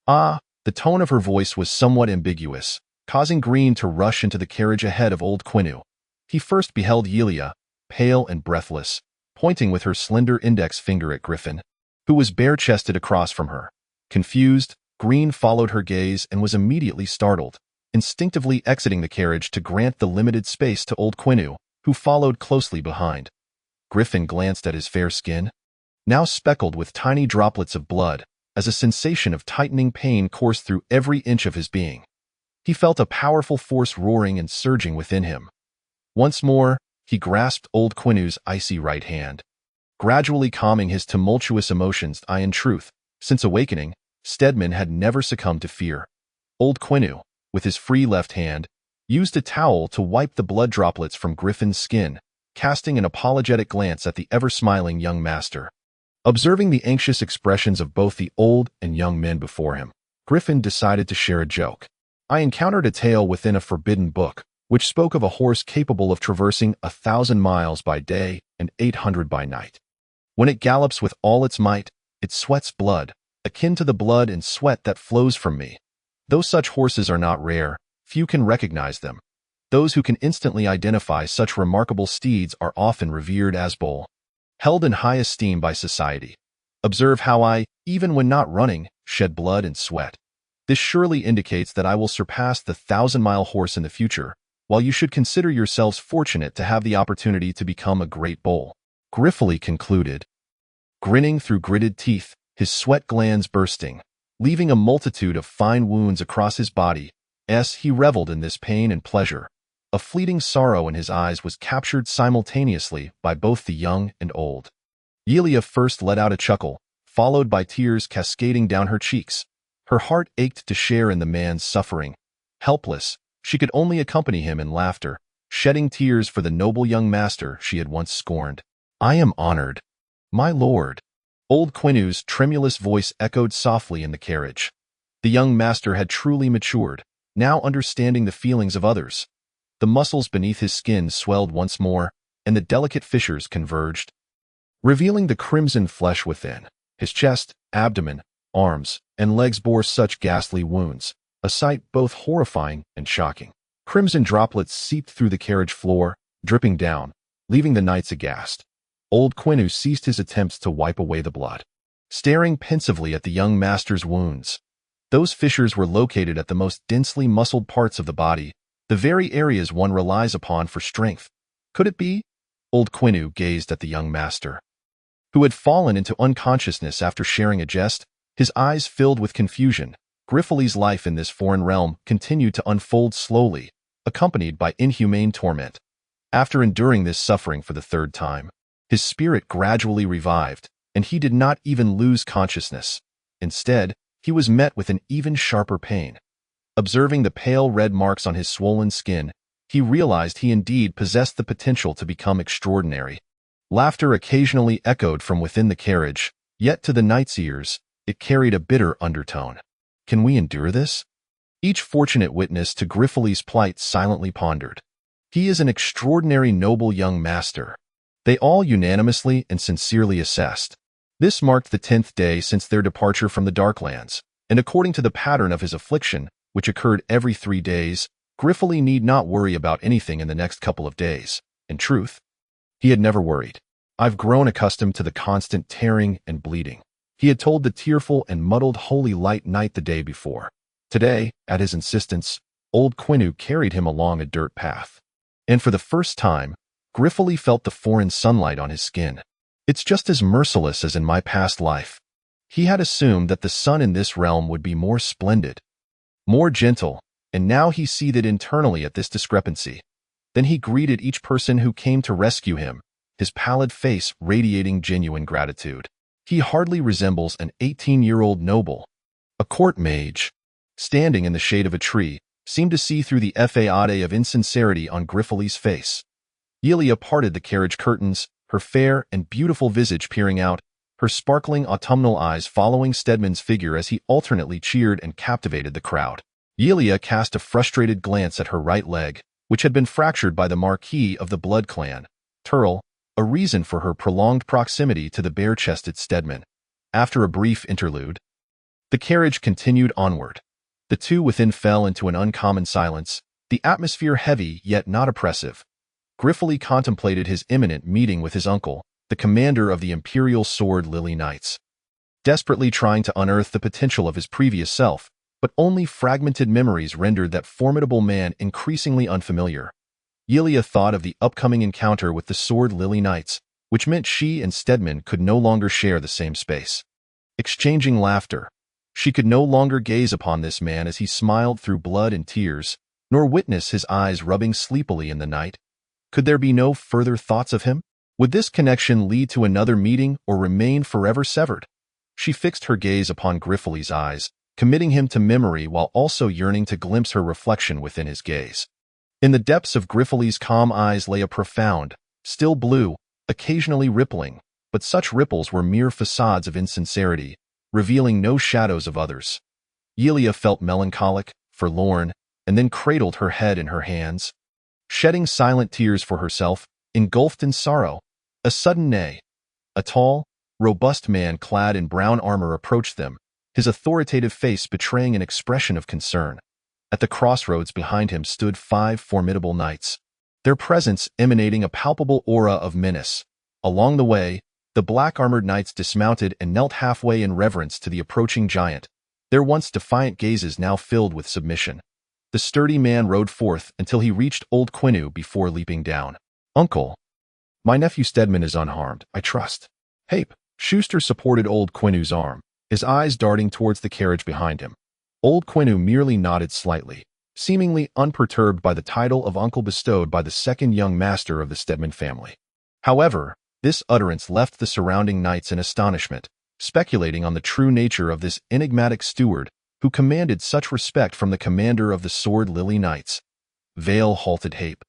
"Ah!" The tone of her voice was somewhat ambiguous, causing Green to rush into the carriage ahead of old Quinu. He first beheld Yulia, pale and breathless, pointing with her slender index finger at Griffin, who was bare-chested across from her. Confused, Green followed her gaze and was immediately startled, instinctively exiting the carriage to grant the limited space to old Quinu, who followed closely behind. Griffin glanced at his fair skin, now speckled with tiny droplets of blood, as a sensation of tightening pain coursed through every inch of his being. He felt a powerful force roaring and surging within him. Once more, he grasped old Quinu's icy right hand, gradually calming his tumultuous emotions. In truth, since awakening, Stedman had never succumbed to fear. Old Quinu, with his free left hand, used a towel to wipe the blood droplets from Griffin's skin, casting an apologetic glance at the ever-smiling young master. Observing the anxious expressions of both the old and young men before him, Griffin decided to share a joke. "I encountered a tale within a forbidden book, which spoke of a horse capable of traversing 1,000 miles by day and 800 by night. When it gallops with all its might, it sweats blood, akin to the blood and sweat that flows from me. Though such horses are not rare, few can recognize them. Those who can instantly identify such remarkable steeds are often revered as bull, held in high esteem by society. Observe how I, even when not running, shed blood and sweat. This surely indicates that I will surpass the 1,000-mile horse in the future, while you should consider yourselves fortunate to have the opportunity to become a great bull," Griffith concluded. grinning through gritted teeth, his sweat glands bursting, leaving a multitude of fine wounds across his body. He reveled in this pain and pleasure. A fleeting sorrow in his eyes was captured simultaneously by both the young and old. Yelia first let out a chuckle, followed by tears cascading down her cheeks. Her heart ached to share in the man's suffering. Helpless, she could only accompany him in laughter, shedding tears for the noble young master she had once scorned. "I am honored, my lord." Old Quinu's tremulous voice echoed softly in the carriage. The young master had truly matured, now understanding the feelings of others. The muscles beneath his skin swelled once more, and the delicate fissures converged, revealing the crimson flesh within. His chest, abdomen, arms, and legs bore such ghastly wounds, a sight both horrifying and shocking. Crimson droplets seeped through the carriage floor, dripping down, leaving the knights aghast. Old Quinu ceased his attempts to wipe away the blood, staring pensively at the young master's wounds. Those fissures were located at the most densely muscled parts of the body, the very areas one relies upon for strength. Could it be? Old Quinu gazed at the young master, who had fallen into unconsciousness after sharing a jest, his eyes filled with confusion. Griffith's life in this foreign realm continued to unfold slowly, accompanied by inhumane torment. After enduring this suffering for the third time, his spirit gradually revived, and he did not even lose consciousness. Instead, he was met with an even sharper pain. Observing the pale red marks on his swollen skin, he realized he indeed possessed the potential to become extraordinary. Laughter occasionally echoed from within the carriage, yet to the knight's ears, it carried a bitter undertone. Can we endure this? Each fortunate witness to Griffith's plight silently pondered. He is an extraordinary noble young master. They all unanimously and sincerely assessed. This marked the 10th day since their departure from the Darklands, and according to the pattern of his affliction, which occurred every 3 days, Griffith need not worry about anything in the next couple of days. In truth, he had never worried. "I've grown accustomed to the constant tearing and bleeding," he had told the tearful and muddled Holy Light Knight the day before. Today, at his insistence, Old Quinu carried him along a dirt path. And for the first time, Griffith felt the foreign sunlight on his skin. "It's just as merciless as in my past life." He had assumed that the sun in this realm would be more splendid, more gentle, and now he seethed internally at this discrepancy. Then he greeted each person who came to rescue him, his pallid face radiating genuine gratitude. He hardly resembles an 18-year-old noble. A court mage, standing in the shade of a tree, seemed to see through the facade of insincerity on Griffith's face. Yelia parted the carriage curtains, her fair and beautiful visage peering out, her sparkling autumnal eyes following Stedman's figure as he alternately cheered and captivated the crowd. Yelia cast a frustrated glance at her right leg, which had been fractured by the Marquis of the Blood Clan, Turl, a reason for her prolonged proximity to the bare-chested Stedman. After a brief interlude, the carriage continued onward. The two within fell into an uncommon silence, the atmosphere heavy yet not oppressive. Griffith contemplated his imminent meeting with his uncle, the commander of the Imperial Sword Lily Knights, desperately trying to unearth the potential of his previous self, but only fragmented memories rendered that formidable man increasingly unfamiliar. Yelia thought of the upcoming encounter with the Sword Lily Knights, which meant she and Stedman could no longer share the same space. Exchanging laughter, she could no longer gaze upon this man as he smiled through blood and tears, nor witness his eyes rubbing sleepily in the night. Could there be no further thoughts of him? Would this connection lead to another meeting or remain forever severed? She fixed her gaze upon Griffith's eyes, committing him to memory while also yearning to glimpse her reflection within his gaze. In the depths of Griffith's calm eyes lay a profound, still blue, occasionally rippling, but such ripples were mere facades of insincerity, revealing no shadows of others. Yelia felt melancholic, forlorn, and then cradled her head in her hands, shedding silent tears for herself, engulfed in sorrow. A sudden neigh. A tall, robust man clad in brown armor approached them, his authoritative face betraying an expression of concern. At the crossroads behind him stood 5 formidable knights, their presence emanating a palpable aura of menace. Along the way, the black-armored knights dismounted and knelt halfway in reverence to the approaching giant, their once defiant gazes now filled with submission. The sturdy man rode forth until he reached Old Quinu before leaping down. "Uncle, my nephew Stedman is unharmed, I trust." "Hape," Schuster supported old Quinu's arm, his eyes darting towards the carriage behind him. Old Quinu merely nodded slightly, seemingly unperturbed by the title of uncle bestowed by the second young master of the Stedman family. However, this utterance left the surrounding knights in astonishment, speculating on the true nature of this enigmatic steward who commanded such respect from the commander of the Sword Lily Knights. Vale halted Hape,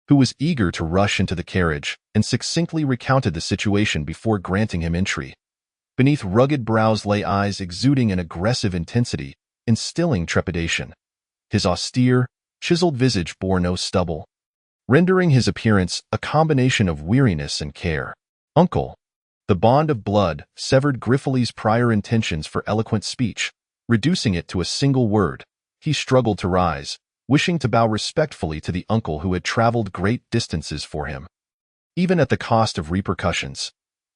who was eager to rush into the carriage, and succinctly recounted the situation before granting him entry. Beneath rugged brows lay eyes exuding an aggressive intensity, instilling trepidation. His austere, chiseled visage bore no stubble, rendering his appearance a combination of weariness and care. Uncle. The bond of blood severed Griffith's prior intentions for eloquent speech, reducing it to a single word. He struggled to rise, wishing to bow respectfully to the uncle who had traveled great distances for him, even at the cost of repercussions.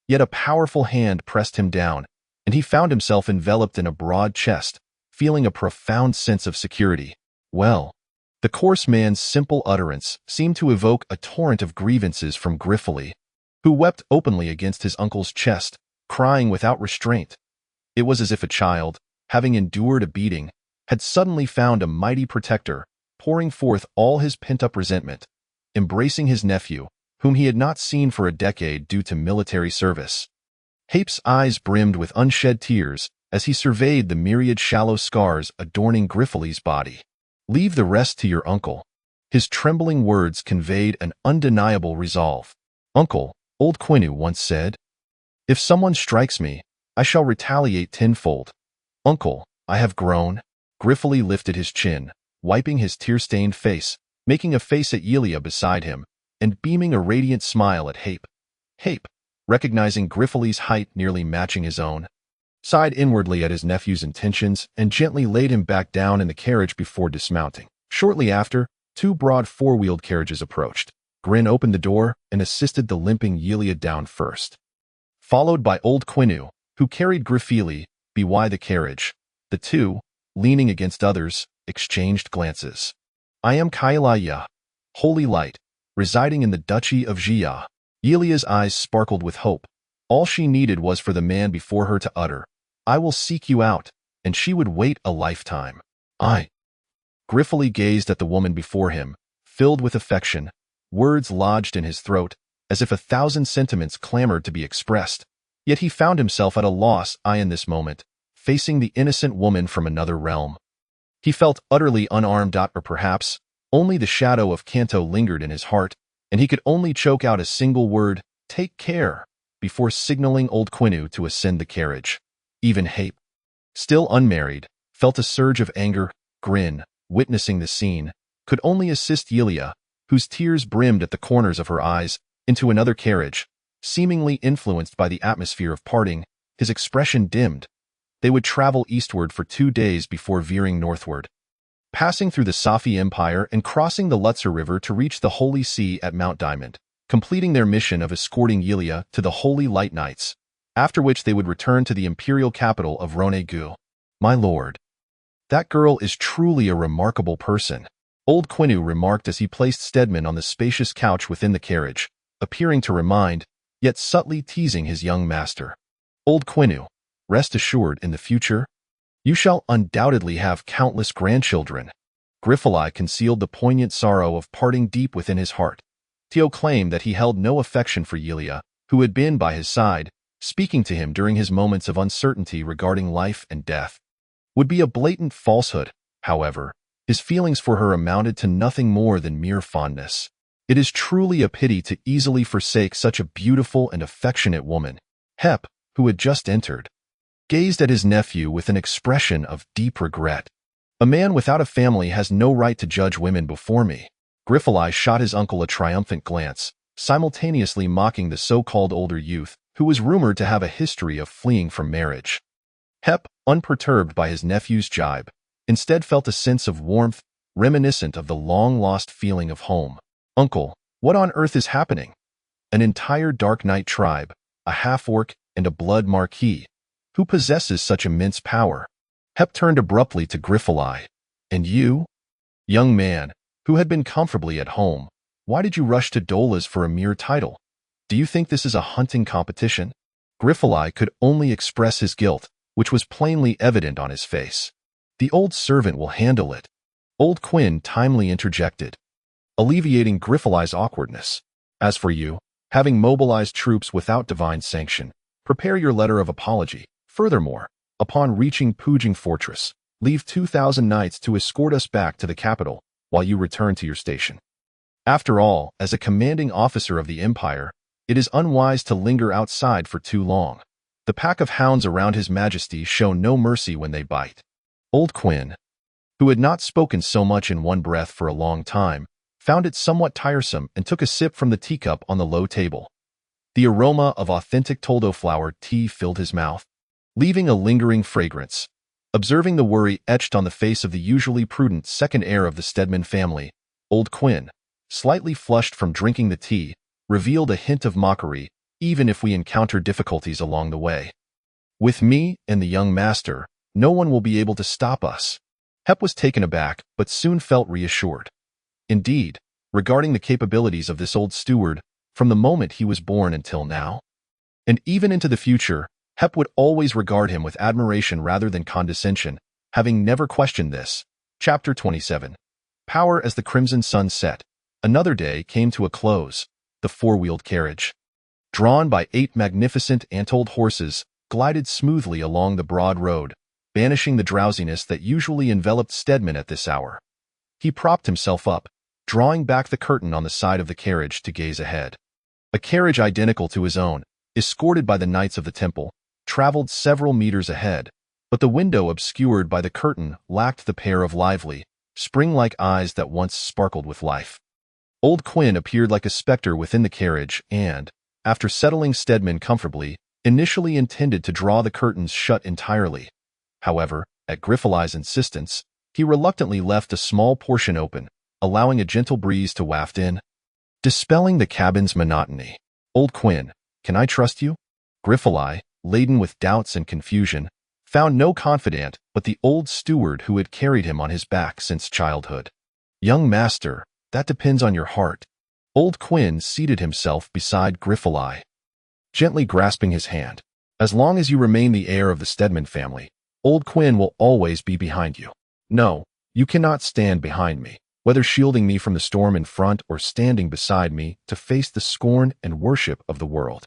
Yet a powerful hand pressed him down, and he found himself enveloped in a broad chest, feeling a profound sense of security. Well, the coarse man's simple utterance seemed to evoke a torrent of grievances from Griffith, who wept openly against his uncle's chest, crying without restraint. It was as if a child, having endured a beating, had suddenly found a mighty protector, pouring forth all his pent-up resentment, embracing his nephew, whom he had not seen for a decade due to military service. Hape's eyes brimmed with unshed tears as he surveyed the myriad shallow scars adorning Griffith's body. "Leave the rest to your uncle." His trembling words conveyed an undeniable resolve. "Uncle," old Quinu once said, "if someone strikes me, I shall retaliate tenfold." "Uncle, I have grown." Griffith lifted his chin, wiping his tear-stained face, making a face at Yelia beside him, and beaming a radiant smile at Hape. Hape, recognizing Griffith's height nearly matching his own, sighed inwardly at his nephew's intentions and gently laid him back down in the carriage before dismounting. Shortly after, two broad four-wheeled carriages approached. Grin opened the door and assisted the limping Yelia down first, followed by old Quinu, who carried Griffith by the carriage. The two, leaning against others, exchanged glances. "I am Kailaya, holy light, residing in the Duchy of Jia." Yelia's eyes sparkled with hope. All she needed was for the man before her to utter, "I will seek you out," and she would wait a lifetime. Griffith gazed at the woman before him, filled with affection, words lodged in his throat, as if 1,000 sentiments clamored to be expressed. Yet he found himself at a loss in this moment, facing the innocent woman from another realm. He felt utterly unarmed, or perhaps only the shadow of Kanto lingered in his heart, and he could only choke out a single word, "Take care," before signaling old Quinu to ascend the carriage. Even Hape, still unmarried, felt a surge of anger. Grin, witnessing the scene, could only assist Yelia, whose tears brimmed at the corners of her eyes, into another carriage. Seemingly influenced by the atmosphere of parting, his expression dimmed. They would travel eastward for 2 days before veering northward, passing through the Safi Empire and crossing the Lutzer River to reach the Holy See at Mount Diamond, completing their mission of escorting Yelia to the Holy Light Knights, after which they would return to the imperial capital of Rone-gu. "My lord, that girl is truly a remarkable person," old Quinu remarked as he placed Stedman on the spacious couch within the carriage, appearing to remind, yet subtly teasing his young master. "Old Quinu, rest assured in the future, you shall undoubtedly have countless grandchildren." Griffith concealed the poignant sorrow of parting deep within his heart. Teo claimed that he held no affection for Yelia, who had been by his side, speaking to him during his moments of uncertainty regarding life and death. Would be a blatant falsehood, however. His feelings for her amounted to nothing more than mere fondness. It is truly a pity to easily forsake such a beautiful and affectionate woman. Hep, who had just entered, gazed at his nephew with an expression of deep regret. "A man without a family has no right to judge women before me." Griffith shot his uncle a triumphant glance, simultaneously mocking the so-called older youth, who was rumored to have a history of fleeing from marriage. Hep, unperturbed by his nephew's jibe, instead felt a sense of warmth, reminiscent of the long-lost feeling of home. "Uncle, what on earth is happening?" An entire Dark Knight tribe, a half-orc and a blood marquis, who possesses such immense power. Hep turned abruptly to Griffith. "And you, young man, who had been comfortably at home, why did you rush to Dolas for a mere title? Do you think this is a hunting competition?" Griffith could only express his guilt, which was plainly evident on his face. The old servant will handle it. Old Quinn timely interjected, alleviating Griffith's awkwardness. As for you, having mobilized troops without divine sanction, prepare your letter of apology. Furthermore, upon reaching Pujing Fortress, leave 2,000 knights to escort us back to the capital while you return to your station. After all, as a commanding officer of the Empire, it is unwise to linger outside for too long. The pack of hounds around His Majesty show no mercy when they bite. Old Quinn, who had not spoken so much in one breath for a long time, found it somewhat tiresome and took a sip from the teacup on the low table. The aroma of authentic toldo flower tea filled his mouth, leaving a lingering fragrance. Observing the worry etched on the face of the usually prudent second heir of the Stedman family, Old Quinn, slightly flushed from drinking the tea, revealed a hint of mockery, even if we encounter difficulties along the way. With me and the young master, no one will be able to stop us. Hep was taken aback, but soon felt reassured. Indeed, regarding the capabilities of this old steward, from the moment he was born until now, and even into the future, Hep would always regard him with admiration rather than condescension, having never questioned this. Chapter 27. Power as the crimson sun set. Another day came to a close. The four-wheeled carriage, drawn by 8 magnificent ant-old horses, glided smoothly along the broad road, banishing the drowsiness that usually enveloped Stedman at this hour. He propped himself up, drawing back the curtain on the side of the carriage to gaze ahead. A carriage identical to his own, escorted by the Knights of the Temple, traveled several meters ahead, but the window obscured by the curtain lacked the pair of lively, spring-like eyes that once sparkled with life. Old Quinn appeared like a specter within the carriage and, after settling Stedman comfortably, initially intended to draw the curtains shut entirely. However, at Griffith's insistence, he reluctantly left a small portion open, allowing a gentle breeze to waft in, dispelling the cabin's monotony. Old Quinn, can I trust you? Griffith, laden with doubts and confusion, found no confidant but the old steward who had carried him on his back since childhood. Young master, that depends on your heart. Old Quinn seated himself beside Griffith, gently grasping his hand. As long as you remain the heir of the Stedman family, Old Quinn will always be behind you. No, you cannot stand behind me, whether shielding me from the storm in front or standing beside me to face the scorn and worship of the world.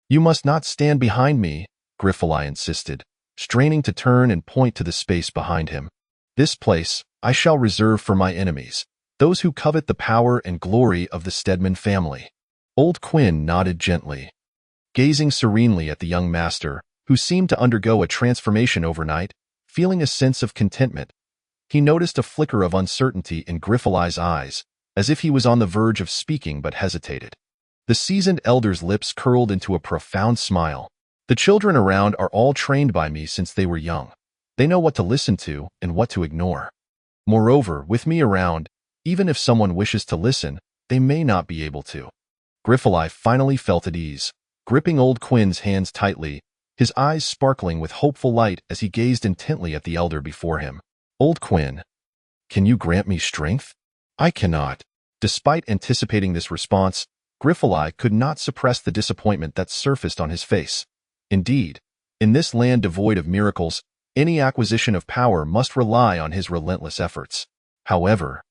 You must not stand behind me, Griffith insisted, straining to turn and point to the space behind him. This place I shall reserve for my enemies, those who covet the power and glory of the Stedman family. Old Quinn nodded gently, gazing serenely at the young master, who seemed to undergo a transformation overnight, feeling a sense of contentment. He noticed a flicker of uncertainty in Griffith's eyes, as if he was on the verge of speaking but hesitated. The seasoned elder's lips curled into a profound smile. The children around are all trained by me since they were young. They know what to listen to and what to ignore. Moreover, with me around, even if someone wishes to listen, they may not be able to. Griffith finally felt at ease, gripping Old Quinn's hands tightly, his eyes sparkling with hopeful light as he gazed intently at the elder before him. Old Quinn, can you grant me strength? I cannot. Despite anticipating this response, Griffith could not suppress the disappointment that surfaced on his face. Indeed, in this land devoid of miracles, any acquisition of power must rely on his relentless efforts. However,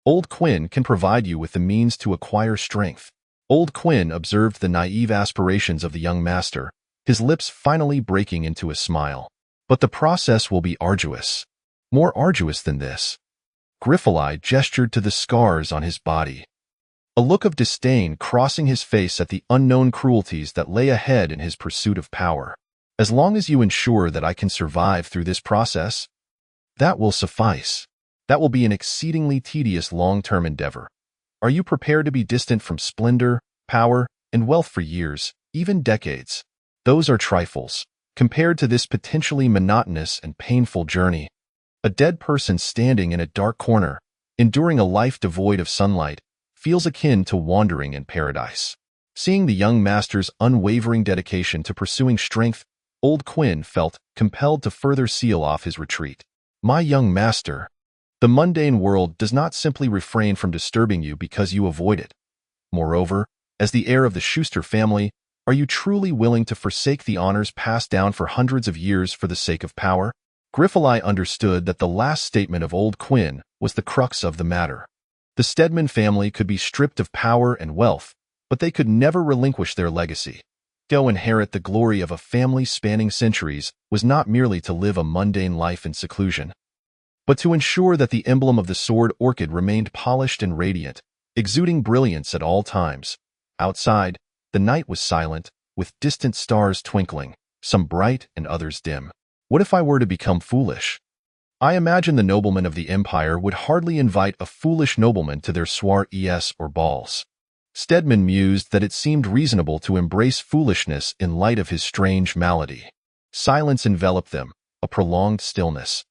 Old Quinn can provide you with the means to acquire strength. Old Quinn observed the naive aspirations of the young master, his lips finally breaking into a smile. But the process will be arduous. More arduous than this. Griffith gestured to the scars on his body, a look of disdain crossing his face at the unknown cruelties that lay ahead in his pursuit of power. As long as you ensure that I can survive through this process, that will suffice. That will be an exceedingly tedious long-term endeavor. Are you prepared to be distant from splendor, power, and wealth for years, even decades? Those are trifles, compared to this potentially monotonous and painful journey. A dead person standing in a dark corner, enduring a life devoid of sunlight, feels akin to wandering in paradise. Seeing the young master's unwavering dedication to pursuing strength, Old Quinn felt compelled to further seal off his retreat. My young master, the mundane world does not simply refrain from disturbing you because you avoid it. Moreover, as the heir of the Schuster family, Are you truly willing to forsake the honors passed down for hundreds of years for the sake of power? Griffith understood that the last statement of Old Quinn was the crux of the matter. The Stedman family could be stripped of power and wealth, but they could never relinquish their legacy. To inherit the glory of a family spanning centuries was not merely to live a mundane life in seclusion, but to ensure that the emblem of the sword orchid remained polished and radiant, exuding brilliance at all times. Outside, the night was silent, with distant stars twinkling, some bright and others dim. What if I were to become foolish? I imagine the noblemen of the empire would hardly invite a foolish nobleman to their soirees or balls. Stedman mused that it seemed reasonable to embrace foolishness in light of his strange malady. Silence enveloped them, a prolonged stillness.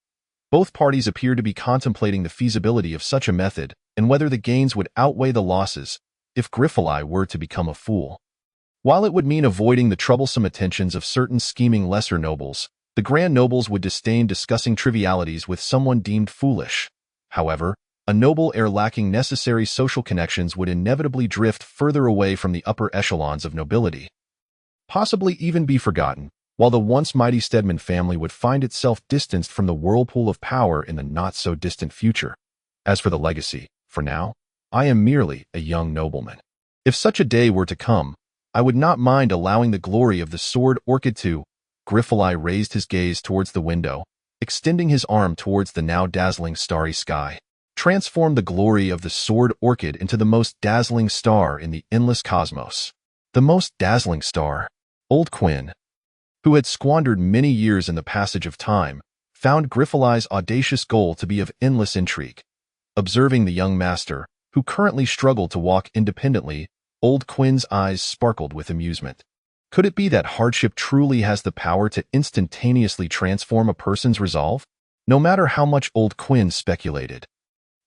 Both parties appeared to be contemplating the feasibility of such a method and whether the gains would outweigh the losses if Griffith were to become a fool. While it would mean avoiding the troublesome attentions of certain scheming lesser nobles, the grand nobles would disdain discussing trivialities with someone deemed foolish. However, a noble heir lacking necessary social connections would inevitably drift further away from the upper echelons of nobility, possibly even be forgotten, while the once mighty Stedman family would find itself distanced from the whirlpool of power in the not-so-distant future. As for the legacy, for now, I am merely a young nobleman. If such a day were to come, I would not mind allowing the glory of the sword orchid to— Griffith raised his gaze towards the window, extending his arm towards the now dazzling starry sky. Transform the glory of the sword orchid into the most dazzling star in the endless cosmos. The most dazzling star. Old Quinn, who had squandered many years in the passage of time, found Griffith's audacious goal to be of endless intrigue. Observing the young master, who currently struggled to walk independently, Old Quinn's eyes sparkled with amusement. Could it be that hardship truly has the power to instantaneously transform a person's resolve? No matter how much Old Quinn speculated,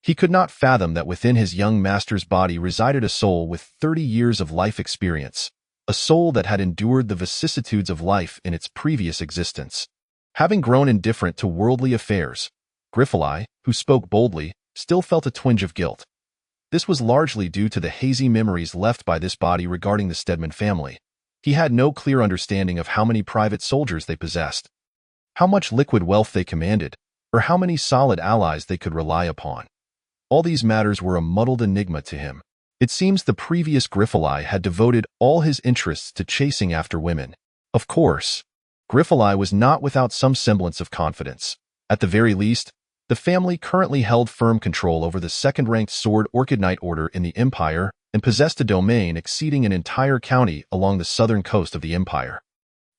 he could not fathom that within his young master's body resided a soul with 30 years of life experience, a soul that had endured the vicissitudes of life in its previous existence. Having grown indifferent to worldly affairs, Griffith, who spoke boldly, still felt a twinge of guilt. This was largely due to the hazy memories left by this body regarding the Stedman family. He had no clear understanding of how many private soldiers they possessed, how much liquid wealth they commanded, or how many solid allies they could rely upon. All these matters were a muddled enigma to him. It seems the previous Griffith had devoted all his interests to chasing after women. Of course, Griffith was not without some semblance of confidence. At the very least, the family currently held firm control over the second-ranked sword orchid knight order in the empire and possessed a domain exceeding an entire county along the southern coast of the empire.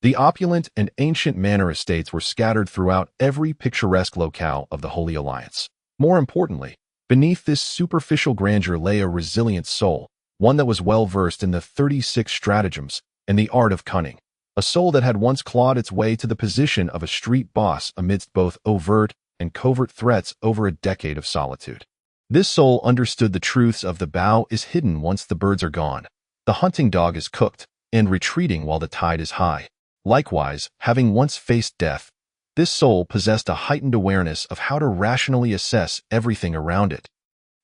The opulent and ancient manor estates were scattered throughout every picturesque locale of the Holy Alliance. More importantly, beneath this superficial grandeur lay a resilient soul, one that was well-versed in the 36 stratagems and the art of cunning, a soul that had once clawed its way to the position of a street boss amidst both overt and covert threats over a decade of solitude. This soul understood the truths of the bow is hidden once the birds are gone, the hunting dog is cooked, and retreating while the tide is high. Likewise, having once faced death, this soul possessed a heightened awareness of how to rationally assess everything around it,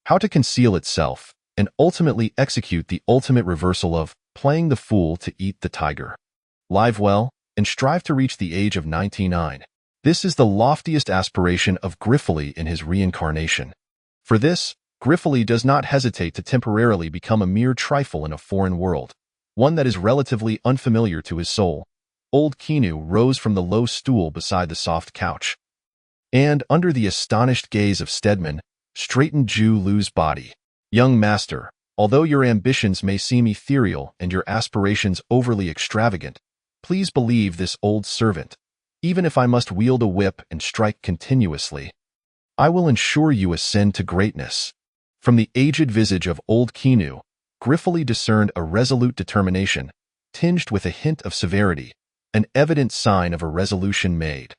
how to conceal itself, and ultimately execute the ultimate reversal of playing the fool to eat the tiger. Live well, and strive to reach the age of 99. This is the loftiest aspiration of Griffith in his reincarnation. For this, Griffith does not hesitate to temporarily become a mere trifle in a foreign world, one that is relatively unfamiliar to his soul. Old Kinu rose from the low stool beside the soft couch, and, under the astonished gaze of Stedman, straightened Ju Lu's body. Young master, although your ambitions may seem ethereal and your aspirations overly extravagant, please believe this old servant. Even if I must wield a whip and strike continuously, I will ensure you ascend to greatness. From the aged visage of Old Kinu, Griffith discerned a resolute determination, tinged with a hint of severity, an evident sign of a resolution made.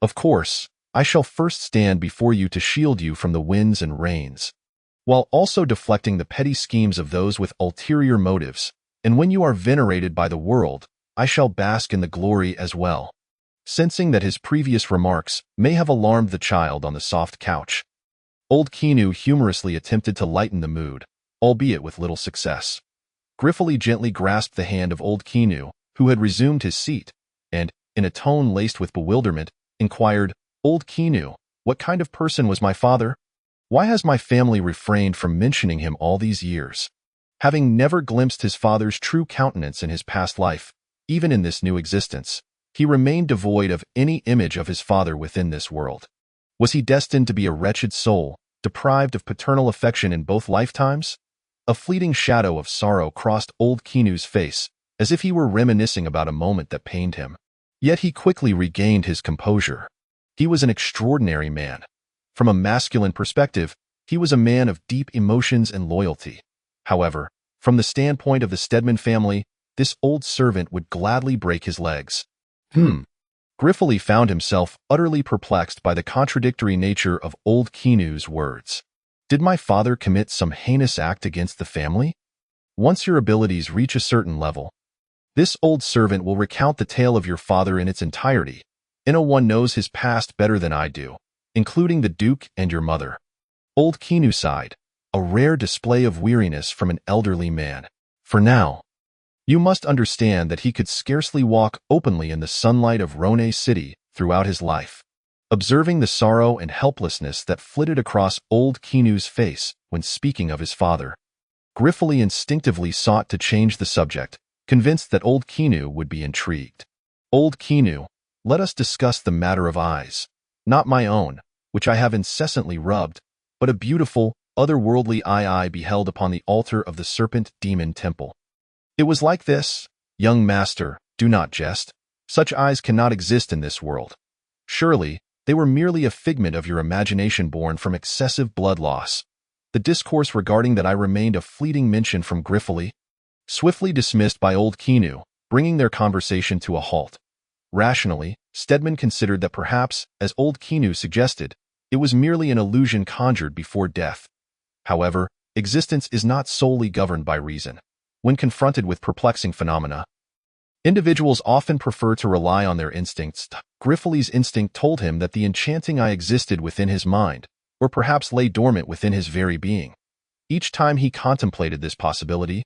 Of course, I shall first stand before you to shield you from the winds and rains, while also deflecting the petty schemes of those with ulterior motives, and when you are venerated by the world, I shall bask in the glory as well. Sensing that his previous remarks may have alarmed the child on the soft couch, Old Kinu humorously attempted to lighten the mood, albeit with little success. Griffith gently grasped the hand of old Kinu, who had resumed his seat, and, in a tone laced with bewilderment, inquired, "Old Kinu, what kind of person was my father? Why has my family refrained from mentioning him all these years?" Having never glimpsed his father's true countenance in his past life, even in this new existence, he remained devoid of any image of his father within this world. Was he destined to be a wretched soul, deprived of paternal affection in both lifetimes? A fleeting shadow of sorrow crossed old Kinu's face, as if he were reminiscing about a moment that pained him. Yet he quickly regained his composure. He was an extraordinary man. From a masculine perspective, he was a man of deep emotions and loyalty. However, from the standpoint of the Stedman family, this old servant would gladly break his legs. Griffith found himself utterly perplexed by the contradictory nature of old Kinu's words. Did my father commit some heinous act against the family? Once your abilities reach a certain level, this old servant will recount the tale of your father in its entirety. One knows his past better than I do, including the Duke and your mother. Old Kinu sighed, a rare display of weariness from an elderly man. For now, you must understand that he could scarcely walk openly in the sunlight of Rone City throughout his life. Observing the sorrow and helplessness that flitted across old Kinu's face when speaking of his father, Griffith instinctively sought to change the subject, convinced that old Kinu would be intrigued. "Old Kinu, let us discuss the matter of eyes. Not my own, which I have incessantly rubbed, but a beautiful, otherworldly eye I beheld upon the altar of the Serpent Demon Temple. It was like this, young master, do not jest. Such eyes cannot exist in this world. Surely, they were merely a figment of your imagination born from excessive blood loss." The discourse regarding that I remained a fleeting mention from Griffith, swiftly dismissed by old Kinu, bringing their conversation to a halt. Rationally, Stedman considered that perhaps, as old Kinu suggested, it was merely an illusion conjured before death. However, existence is not solely governed by reason. When confronted with perplexing phenomena, individuals often prefer to rely on their instincts. Griffith's instinct told him that the enchanting eye existed within his mind, or perhaps lay dormant within his very being. Each time he contemplated this possibility,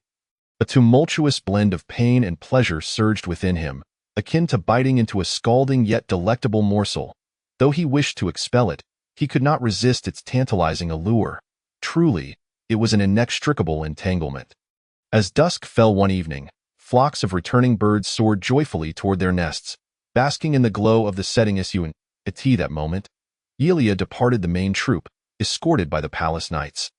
a tumultuous blend of pain and pleasure surged within him, akin to biting into a scalding yet delectable morsel. Though he wished to expel it, he could not resist its tantalizing allure. Truly, it was an inextricable entanglement. As dusk fell one evening, flocks of returning birds soared joyfully toward their nests, basking in the glow of the setting sun. At that moment, Yelia departed the main troop, escorted by the palace knights.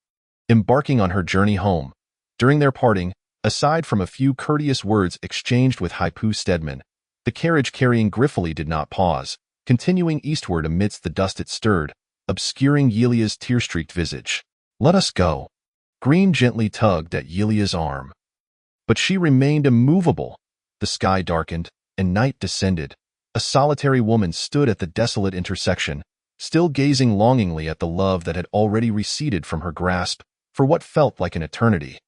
Embarking on her journey home, during their parting, aside from a few courteous words exchanged with Haipu Stedman, the carriage carrying Griffith did not pause, continuing eastward amidst the dust it stirred, obscuring Yelia's tear-streaked visage. "Let us go." Green gently tugged at Yelia's arm. But she remained immovable. The sky darkened, and night descended. A solitary woman stood at the desolate intersection, still gazing longingly at the love that had already receded from her grasp for what felt like an eternity.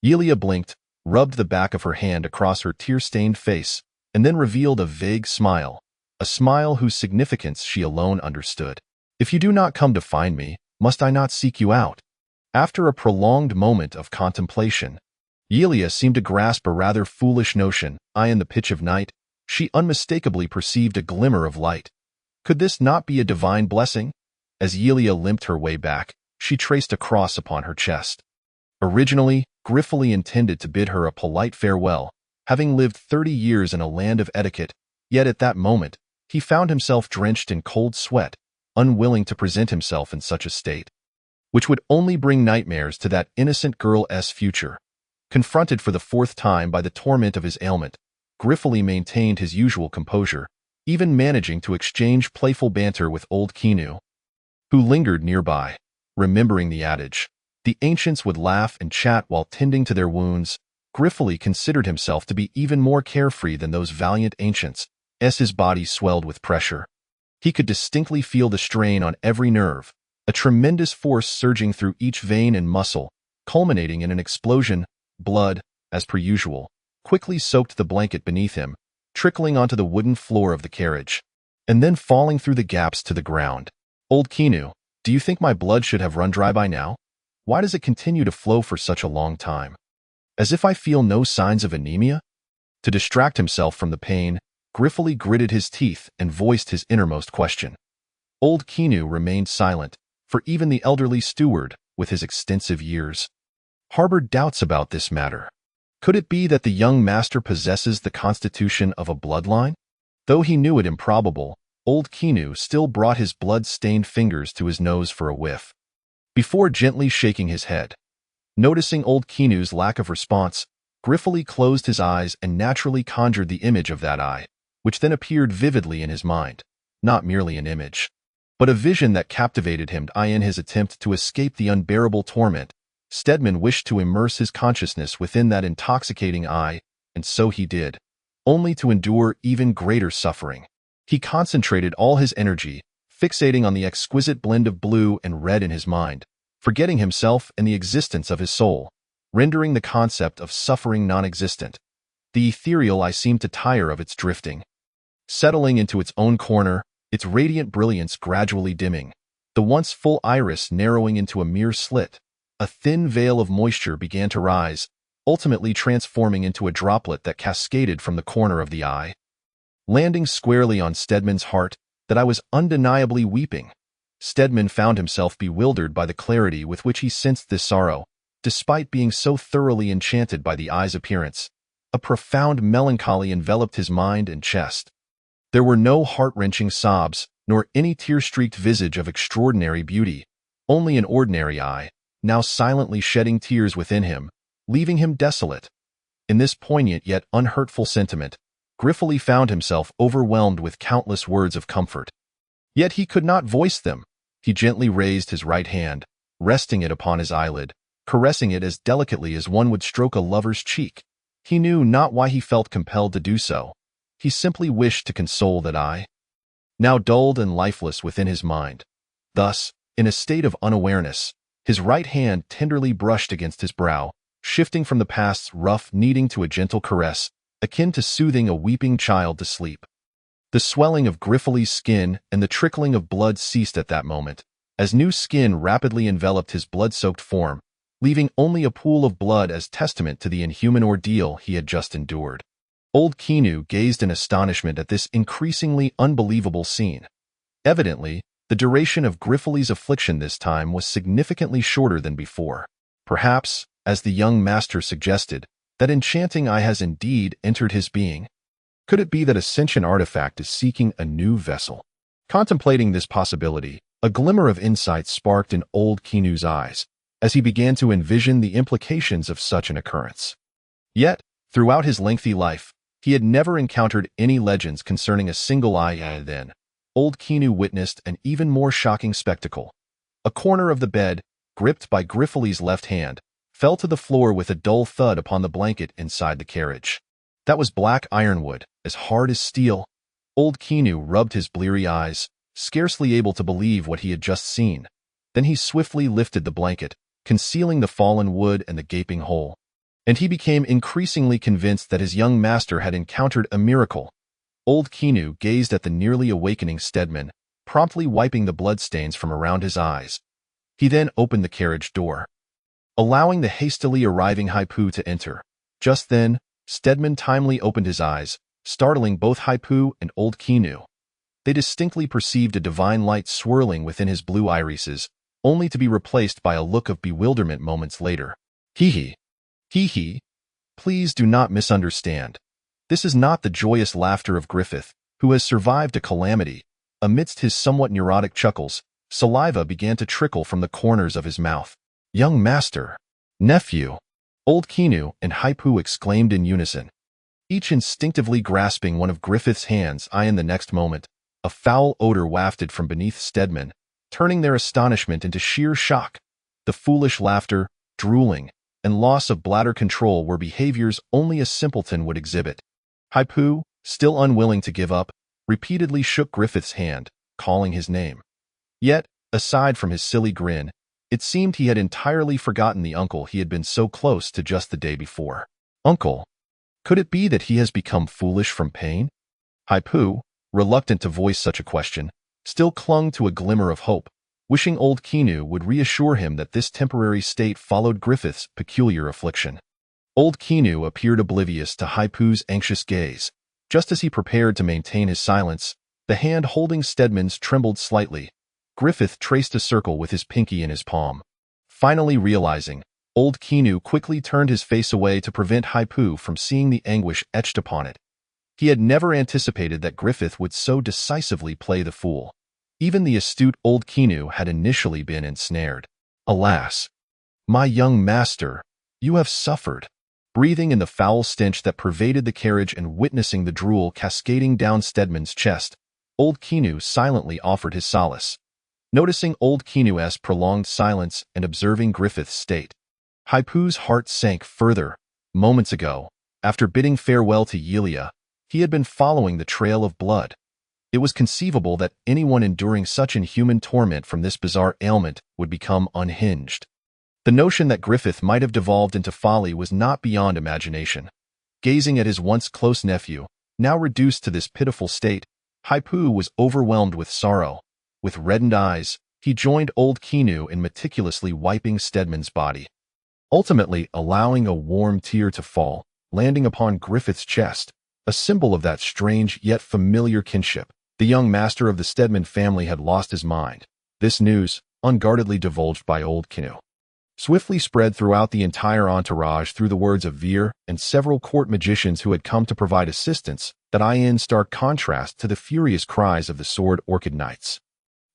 Yelia blinked, rubbed the back of her hand across her tear-stained face, and then revealed a vague smile, a smile whose significance she alone understood. "If you do not come to find me, must I not seek you out?" After a prolonged moment of contemplation, Yelia seemed to grasp a rather foolish notion. In the pitch of night, she unmistakably perceived a glimmer of light. Could this not be a divine blessing? As Yelia limped her way back, she traced a cross upon her chest. Originally, Griffith intended to bid her a polite farewell, having lived 30 years in a land of etiquette, yet at that moment, he found himself drenched in cold sweat, unwilling to present himself in such a state, which would only bring nightmares to that innocent girl's future. Confronted for the 4th time by the torment of his ailment, Griffith maintained his usual composure, even managing to exchange playful banter with old Kinu, who lingered nearby. Remembering the adage, the ancients would laugh and chat while tending to their wounds, Griffith considered himself to be even more carefree than those valiant ancients, as his body swelled with pressure. He could distinctly feel the strain on every nerve, a tremendous force surging through each vein and muscle, culminating in an explosion. Blood, as per usual, quickly soaked the blanket beneath him, trickling onto the wooden floor of the carriage, and then falling through the gaps to the ground. "Old Kinu, do you think my blood should have run dry by now? Why does it continue to flow for such a long time?" As if I feel no signs of anemia? To distract himself from the pain, Griffith gritted his teeth and voiced his innermost question. Old Kinu remained silent, for even the elderly steward, with his extensive years, harbored doubts about this matter. Could it be that the young master possesses the constitution of a bloodline? Though he knew it improbable, old Kinu still brought his blood-stained fingers to his nose for a whiff, before gently shaking his head. Noticing old Kinu's lack of response, Griffith closed his eyes and naturally conjured the image of that eye, which then appeared vividly in his mind, not merely an image, but a vision that captivated him. In his attempt to escape the unbearable torment, Stedman wished to immerse his consciousness within that intoxicating eye, and so he did, only to endure even greater suffering. He concentrated all his energy, fixating on the exquisite blend of blue and red in his mind, forgetting himself and the existence of his soul, rendering the concept of suffering non-existent. The ethereal eye seemed to tire of its drifting, settling into its own corner, its radiant brilliance gradually dimming, the once full iris narrowing into a mere slit. A thin veil of moisture began to rise, ultimately transforming into a droplet that cascaded from the corner of the eye, landing squarely on Stedman's heart. That I was undeniably weeping. Stedman found himself bewildered by the clarity with which he sensed this sorrow, despite being so thoroughly enchanted by the eye's appearance. A profound melancholy enveloped his mind and chest. There were no heart-wrenching sobs, nor any tear-streaked visage of extraordinary beauty, only an ordinary eye, now silently shedding tears within him, leaving him desolate. In this poignant yet unhurtful sentiment, Griffith found himself overwhelmed with countless words of comfort. Yet he could not voice them. He gently raised his right hand, resting it upon his eyelid, caressing it as delicately as one would stroke a lover's cheek. He knew not why he felt compelled to do so. He simply wished to console that eye, now dulled and lifeless within his mind. Thus, in a state of unawareness, his right hand tenderly brushed against his brow, shifting from the past's rough kneading to a gentle caress, akin to soothing a weeping child to sleep. The swelling of Griffith's skin and the trickling of blood ceased at that moment, as new skin rapidly enveloped his blood-soaked form, leaving only a pool of blood as testament to the inhuman ordeal he had just endured. Old Kinu gazed in astonishment at this increasingly unbelievable scene. Evidently, the duration of Griffith's affliction this time was significantly shorter than before. Perhaps, as the young master suggested, that enchanting eye has indeed entered his being. Could it be that a sentient artifact is seeking a new vessel? Contemplating this possibility, a glimmer of insight sparked in old Kinu's eyes, as he began to envision the implications of such an occurrence. Yet, throughout his lengthy life, he had never encountered any legends concerning a single eye. Then, old Kinu witnessed an even more shocking spectacle. A corner of the bed, gripped by Griffith's left hand, fell to the floor with a dull thud upon the blanket inside the carriage. That was black ironwood, as hard as steel. Old Kinu rubbed his bleary eyes, scarcely able to believe what he had just seen. Then he swiftly lifted the blanket, concealing the fallen wood and the gaping hole. And he became increasingly convinced that his young master had encountered a miracle. Old Kinu gazed at the nearly awakening Stedman, promptly wiping the bloodstains from around his eyes. He then opened the carriage door, allowing the hastily arriving Haipu to enter. Just then, Stedman timely opened his eyes, startling both Haipu and old Kinu. They distinctly perceived a divine light swirling within his blue irises, only to be replaced by a look of bewilderment moments later. Hee hee. Please do not misunderstand. This is not the joyous laughter of Griffith, who has survived a calamity. Amidst his somewhat neurotic chuckles, saliva began to trickle from the corners of his mouth. Young master, nephew, old Kinu and Haipu exclaimed in unison, each instinctively grasping one of Griffith's hands. In the next moment, a foul odor wafted from beneath Stedman, turning their astonishment into sheer shock. The foolish laughter, drooling, and loss of bladder control were behaviors only a simpleton would exhibit. Haipu, still unwilling to give up, repeatedly shook Griffith's hand, calling his name. Yet, aside from his silly grin, it seemed he had entirely forgotten the uncle he had been so close to just the day before. Uncle, could it be that he has become foolish from pain? Haipu, reluctant to voice such a question, still clung to a glimmer of hope, wishing old Kinu would reassure him that this temporary state followed Griffith's peculiar affliction. Old Kinu appeared oblivious to Haipu's anxious gaze. Just as he prepared to maintain his silence, the hand holding Stedman's trembled slightly. Griffith traced a circle with his pinky in his palm. Finally realizing, Old Kinu quickly turned his face away to prevent Haipu from seeing the anguish etched upon it. He had never anticipated that Griffith would so decisively play the fool. Even the astute Old Kinu had initially been ensnared. Alas, my young master, you have suffered. Breathing in the foul stench that pervaded the carriage and witnessing the drool cascading down Stedman's chest, Old Kinu silently offered his solace. Noticing Old Kinu's prolonged silence and observing Griffith's state, Haipu's heart sank further. Moments ago, after bidding farewell to Yelia, he had been following the trail of blood. It was conceivable that anyone enduring such inhuman torment from this bizarre ailment would become unhinged. The notion that Griffith might have devolved into folly was not beyond imagination. Gazing at his once close nephew, now reduced to this pitiful state, Haipu was overwhelmed with sorrow. With reddened eyes, he joined Old Kinu in meticulously wiping Stedman's body, ultimately allowing a warm tear to fall, landing upon Griffith's chest, a symbol of that strange yet familiar kinship. The young master of the Stedman family had lost his mind. This news, unguardedly divulged by Old Kinu, swiftly spread throughout the entire entourage through the words of Veer and several court magicians who had come to provide assistance, that in stark contrast to the furious cries of the Sword Orchid Knights,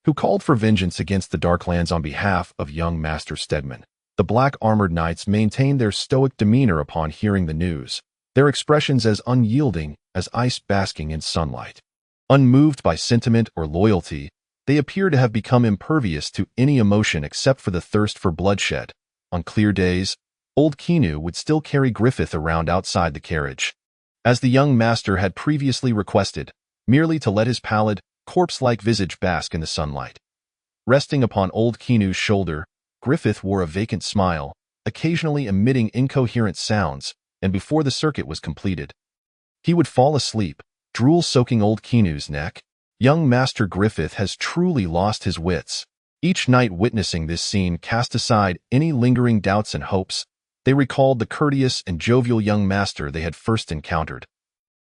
who called for vengeance against the Darklands on behalf of young Master Stedman. The black-armored knights maintained their stoic demeanor upon hearing the news, their expressions as unyielding as ice basking in sunlight. Unmoved by sentiment or loyalty, they appear to have become impervious to any emotion except for the thirst for bloodshed. On clear days, Old Kinu would still carry Griffith around outside the carriage, as the young master had previously requested, merely to let his pallid, corpse-like visage bask in the sunlight. Resting upon Old Kinu's shoulder, Griffith wore a vacant smile, occasionally emitting incoherent sounds, and before the circuit was completed, he would fall asleep, drool soaking Old Kinu's neck. Young Master Griffith has truly lost his wits. Each night witnessing this scene cast aside any lingering doubts and hopes. They recalled the courteous and jovial young master they had first encountered.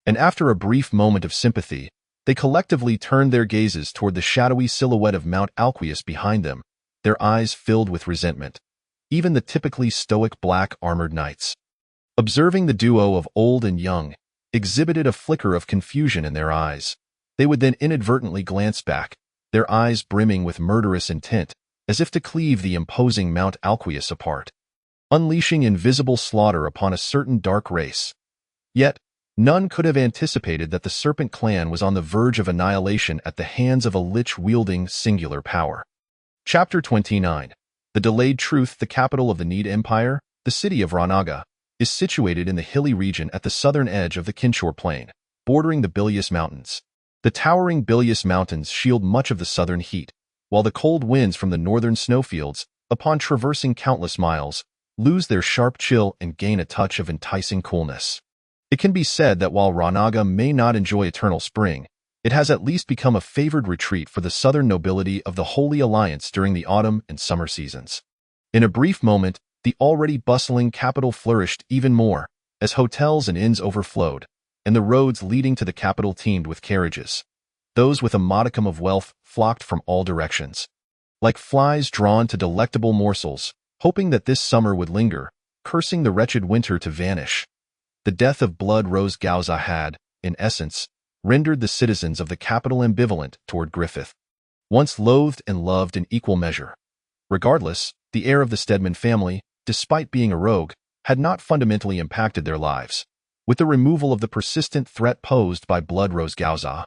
And after a brief moment of sympathy, they collectively turned their gazes toward the shadowy silhouette of Mount Alqueus behind them, their eyes filled with resentment. Even the typically stoic black-armored knights, observing the duo of old and young, exhibited a flicker of confusion in their eyes. They would then inadvertently glance back, their eyes brimming with murderous intent, as if to cleave the imposing Mount Alqueus apart, unleashing invisible slaughter upon a certain dark race. Yet, none could have anticipated that the Serpent Clan was on the verge of annihilation at the hands of a lich-wielding singular power. Chapter 29. The Delayed Truth. The capital of the Need Empire, the city of Ranaga, is situated in the hilly region at the southern edge of the Kinshore Plain, bordering the Bilious Mountains. The towering Bilious Mountains shield much of the southern heat, while the cold winds from the northern snowfields, upon traversing countless miles, lose their sharp chill and gain a touch of enticing coolness. It can be said that while Ranaga may not enjoy eternal spring, it has at least become a favored retreat for the southern nobility of the Holy Alliance during the autumn and summer seasons. In a brief moment, the already bustling capital flourished even more, as hotels and inns overflowed, and the roads leading to the capital teemed with carriages. Those with a modicum of wealth flocked from all directions, like flies drawn to delectable morsels, hoping that this summer would linger, cursing the wretched winter to vanish. The death of Blood Rose Gauza had, in essence, rendered the citizens of the capital ambivalent toward Griffith, once loathed and loved in equal measure. Regardless, the heir of the Stedman family, despite being a rogue, had not fundamentally impacted their lives. With the removal of the persistent threat posed by Blood Rose Gauza,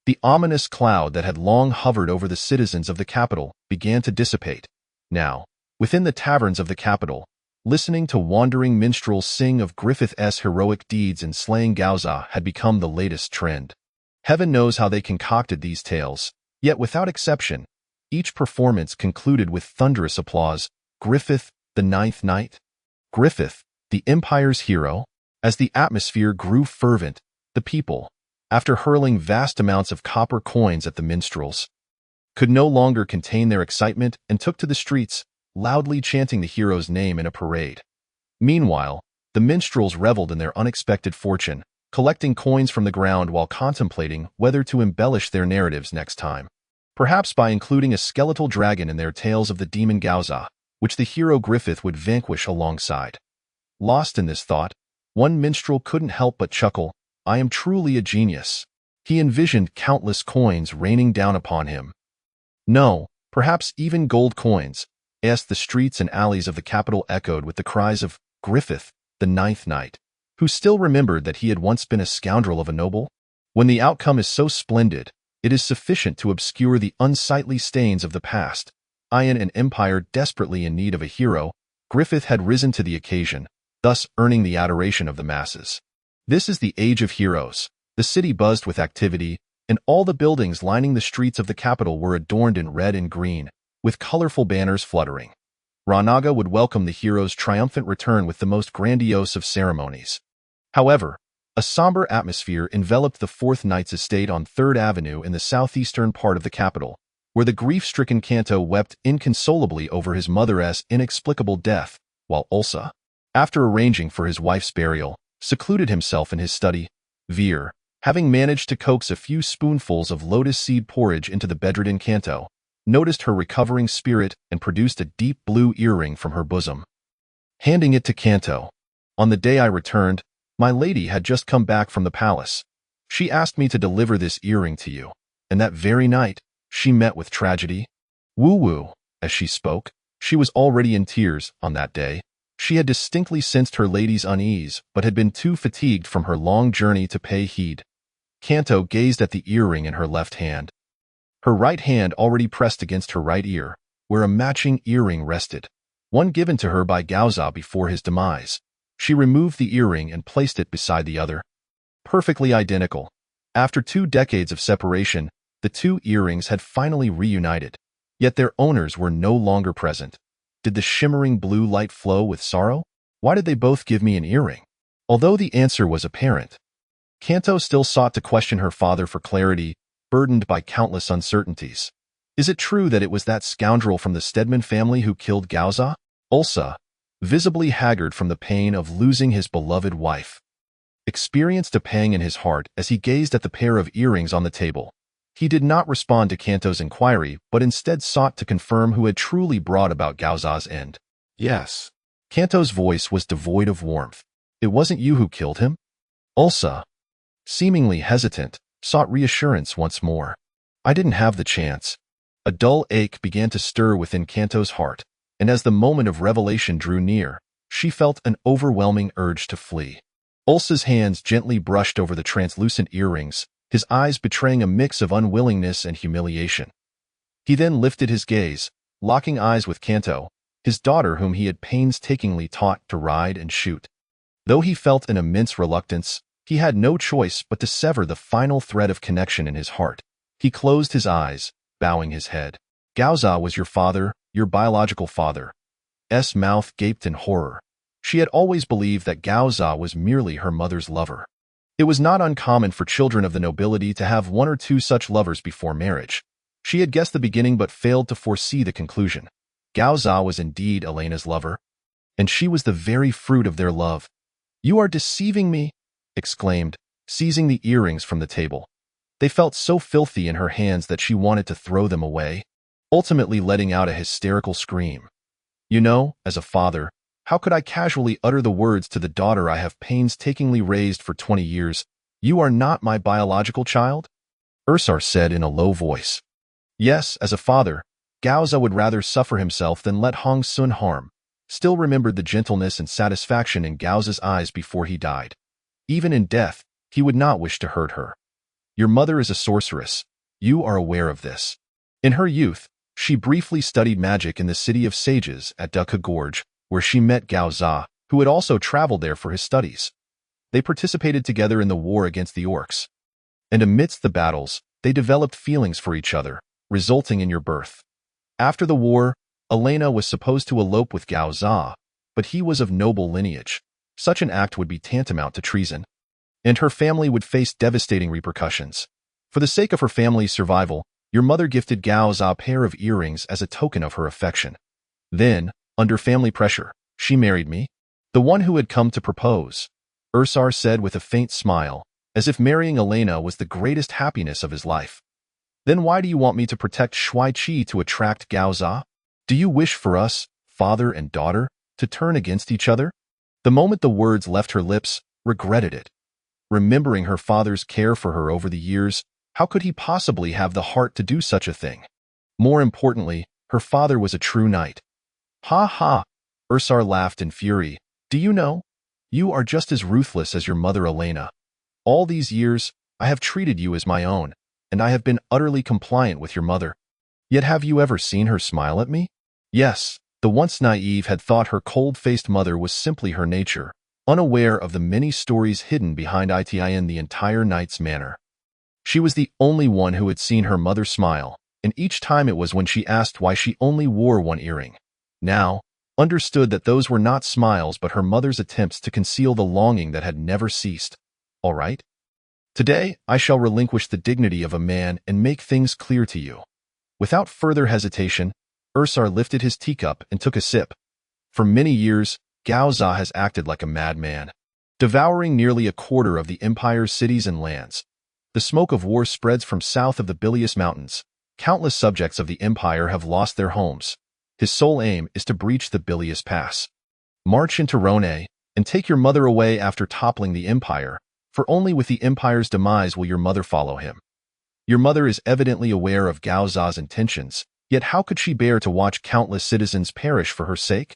the ominous cloud that had long hovered over the citizens of the capital began to dissipate. Now, within the taverns of the capital, listening to wandering minstrels sing of Griffith's heroic deeds in slaying Gauza had become the latest trend. Heaven knows how they concocted these tales, yet without exception, each performance concluded with thunderous applause. Griffith, the Ninth Knight? Griffith, the Empire's hero? As the atmosphere grew fervent, the people, after hurling vast amounts of copper coins at the minstrels, could no longer contain their excitement and took to the streets, loudly chanting the hero's name in a parade. Meanwhile, The minstrels reveled in their unexpected fortune, collecting coins from the ground while contemplating whether to embellish their narratives next time. Perhaps by including a skeletal dragon in their tales of the demon Gauza, which the hero Griffith would vanquish alongside. Lost in this thought, one minstrel couldn't help but chuckle. I am truly a genius. He envisioned countless coins raining down upon him. No, perhaps even gold coins, as the streets and alleys of the capital echoed with the cries of Griffith, the ninth knight, who still remembered that he had once been a scoundrel of a noble. When the outcome is so splendid, it is sufficient to obscure the unsightly stains of the past. In an empire desperately in need of a hero, Griffith had risen to the occasion, thus earning the adoration of the masses. This is the age of heroes. The city buzzed with activity, and all the buildings lining the streets of the capital were adorned in red and green, with colorful banners fluttering. Ranaga would welcome the hero's triumphant return with the most grandiose of ceremonies. However, a somber atmosphere enveloped the Fourth Knight's estate on 3rd Avenue in the southeastern part of the capital, where the grief-stricken Kanto wept inconsolably over his mother's inexplicable death, while Ulsa, after arranging for his wife's burial, secluded himself in his study. Veer, having managed to coax a few spoonfuls of lotus seed porridge into the bedridden Kanto, noticed her recovering spirit and produced a deep blue earring from her bosom. Handing it to Kanto. On the day I returned, my lady had just come back from the palace. She asked me to deliver this earring to you, and that very night, she met with tragedy. Woo-woo, as she spoke, she was already in tears on that day. She had distinctly sensed her lady's unease, but had been too fatigued from her long journey to pay heed. Kanto gazed at the earring in her left hand. Her right hand already pressed against her right ear, where a matching earring rested, one given to her by Gauza before his demise. She removed the earring and placed it beside the other. Perfectly identical. After 2 decades of separation, the 2 earrings had finally reunited, yet their owners were no longer present. Did the shimmering blue light flow with sorrow? Why did they both give me an earring? Although the answer was apparent, Kanto still sought to question her father for clarity, burdened by countless uncertainties. Is it true that it was that scoundrel from the Stedman family who killed Gauza? Ulsa, visibly haggard from the pain of losing his beloved wife, experienced a pang in his heart as he gazed at the pair of earrings on the table. He did not respond to Kanto's inquiry, but instead sought to confirm who had truly brought about Gauza's end. Yes. Kanto's voice was devoid of warmth. It wasn't you who killed him? Ulsa, seemingly hesitant, sought reassurance once more. I didn't have the chance. A dull ache began to stir within Kanto's heart, and as the moment of revelation drew near, she felt an overwhelming urge to flee. Ulsa's hands gently brushed over the translucent earrings, his eyes betraying a mix of unwillingness and humiliation. He then lifted his gaze, locking eyes with Kanto, his daughter whom he had painstakingly taught to ride and shoot. Though he felt an immense reluctance, he had no choice but to sever the final thread of connection in his heart. He closed his eyes, bowing his head. Gauza was your father, your biological father. S mouth gaped in horror. She had always believed that Gauza was merely her mother's lover. It was not uncommon for children of the nobility to have 1 or 2 such lovers before marriage. She had guessed the beginning but failed to foresee the conclusion. Gauza was indeed Elena's lover, and she was the very fruit of their love. You are deceiving me, exclaimed, seizing the earrings from the table. They felt so filthy in her hands that she wanted to throw them away, ultimately letting out a hysterical scream. You know, as a father, how could I casually utter the words to the daughter I have painstakingly raised for 20 years? You are not my biological child? Ursar said in a low voice. Yes, as a father, Gauza would rather suffer himself than let Hong Sun harm. Still remembered the gentleness and satisfaction in Gauza's eyes before he died. Even in death, he would not wish to hurt her. Your mother is a sorceress. You are aware of this. In her youth, she briefly studied magic in the city of sages at Dukkha Gorge, where she met Gauza, who had also traveled there for his studies. They participated together in the war against the orcs. And amidst the battles, they developed feelings for each other, resulting in your birth. After the war, Elena was supposed to elope with Gauza, but he was of noble lineage. Such an act would be tantamount to treason, and her family would face devastating repercussions. For the sake of her family's survival, your mother gifted Gauza a pair of earrings as a token of her affection. Then, under family pressure, she married me. The one who had come to propose, Ursar said with a faint smile, as if marrying Elena was the greatest happiness of his life. Then why do you want me to protect Shui Qi to attract Gao Za? Do you wish for us, father and daughter, to turn against each other? The moment the words left her lips, regretted it. Remembering her father's care for her over the years, how could he possibly have the heart to do such a thing? More importantly, her father was a true knight. Ha ha! Ursar laughed in fury. Do you know? You are just as ruthless as your mother Elena. All these years, I have treated you as my own, and I have been utterly compliant with your mother. Yet have you ever seen her smile at me? Yes, the once naive had thought her cold-faced mother was simply her nature, unaware of the many stories hidden behind in the entire knight's manner. She was the only one who had seen her mother smile, and each time it was when she asked why she only wore one earring. Now, understood that those were not smiles but her mother's attempts to conceal the longing that had never ceased. All right? Today, I shall relinquish the dignity of a man and make things clear to you. Without further hesitation, Ursar lifted his teacup and took a sip. For many years, Gao Za has acted like a madman, devouring nearly a quarter of the Empire's cities and lands. The smoke of war spreads from south of the Bilious Mountains. Countless subjects of the Empire have lost their homes. His sole aim is to breach the Bilious Pass. March into Rhone, and take your mother away after toppling the Empire, for only with the Empire's demise will your mother follow him. Your mother is evidently aware of Gao Za's intentions, yet how could she bear to watch countless citizens perish for her sake?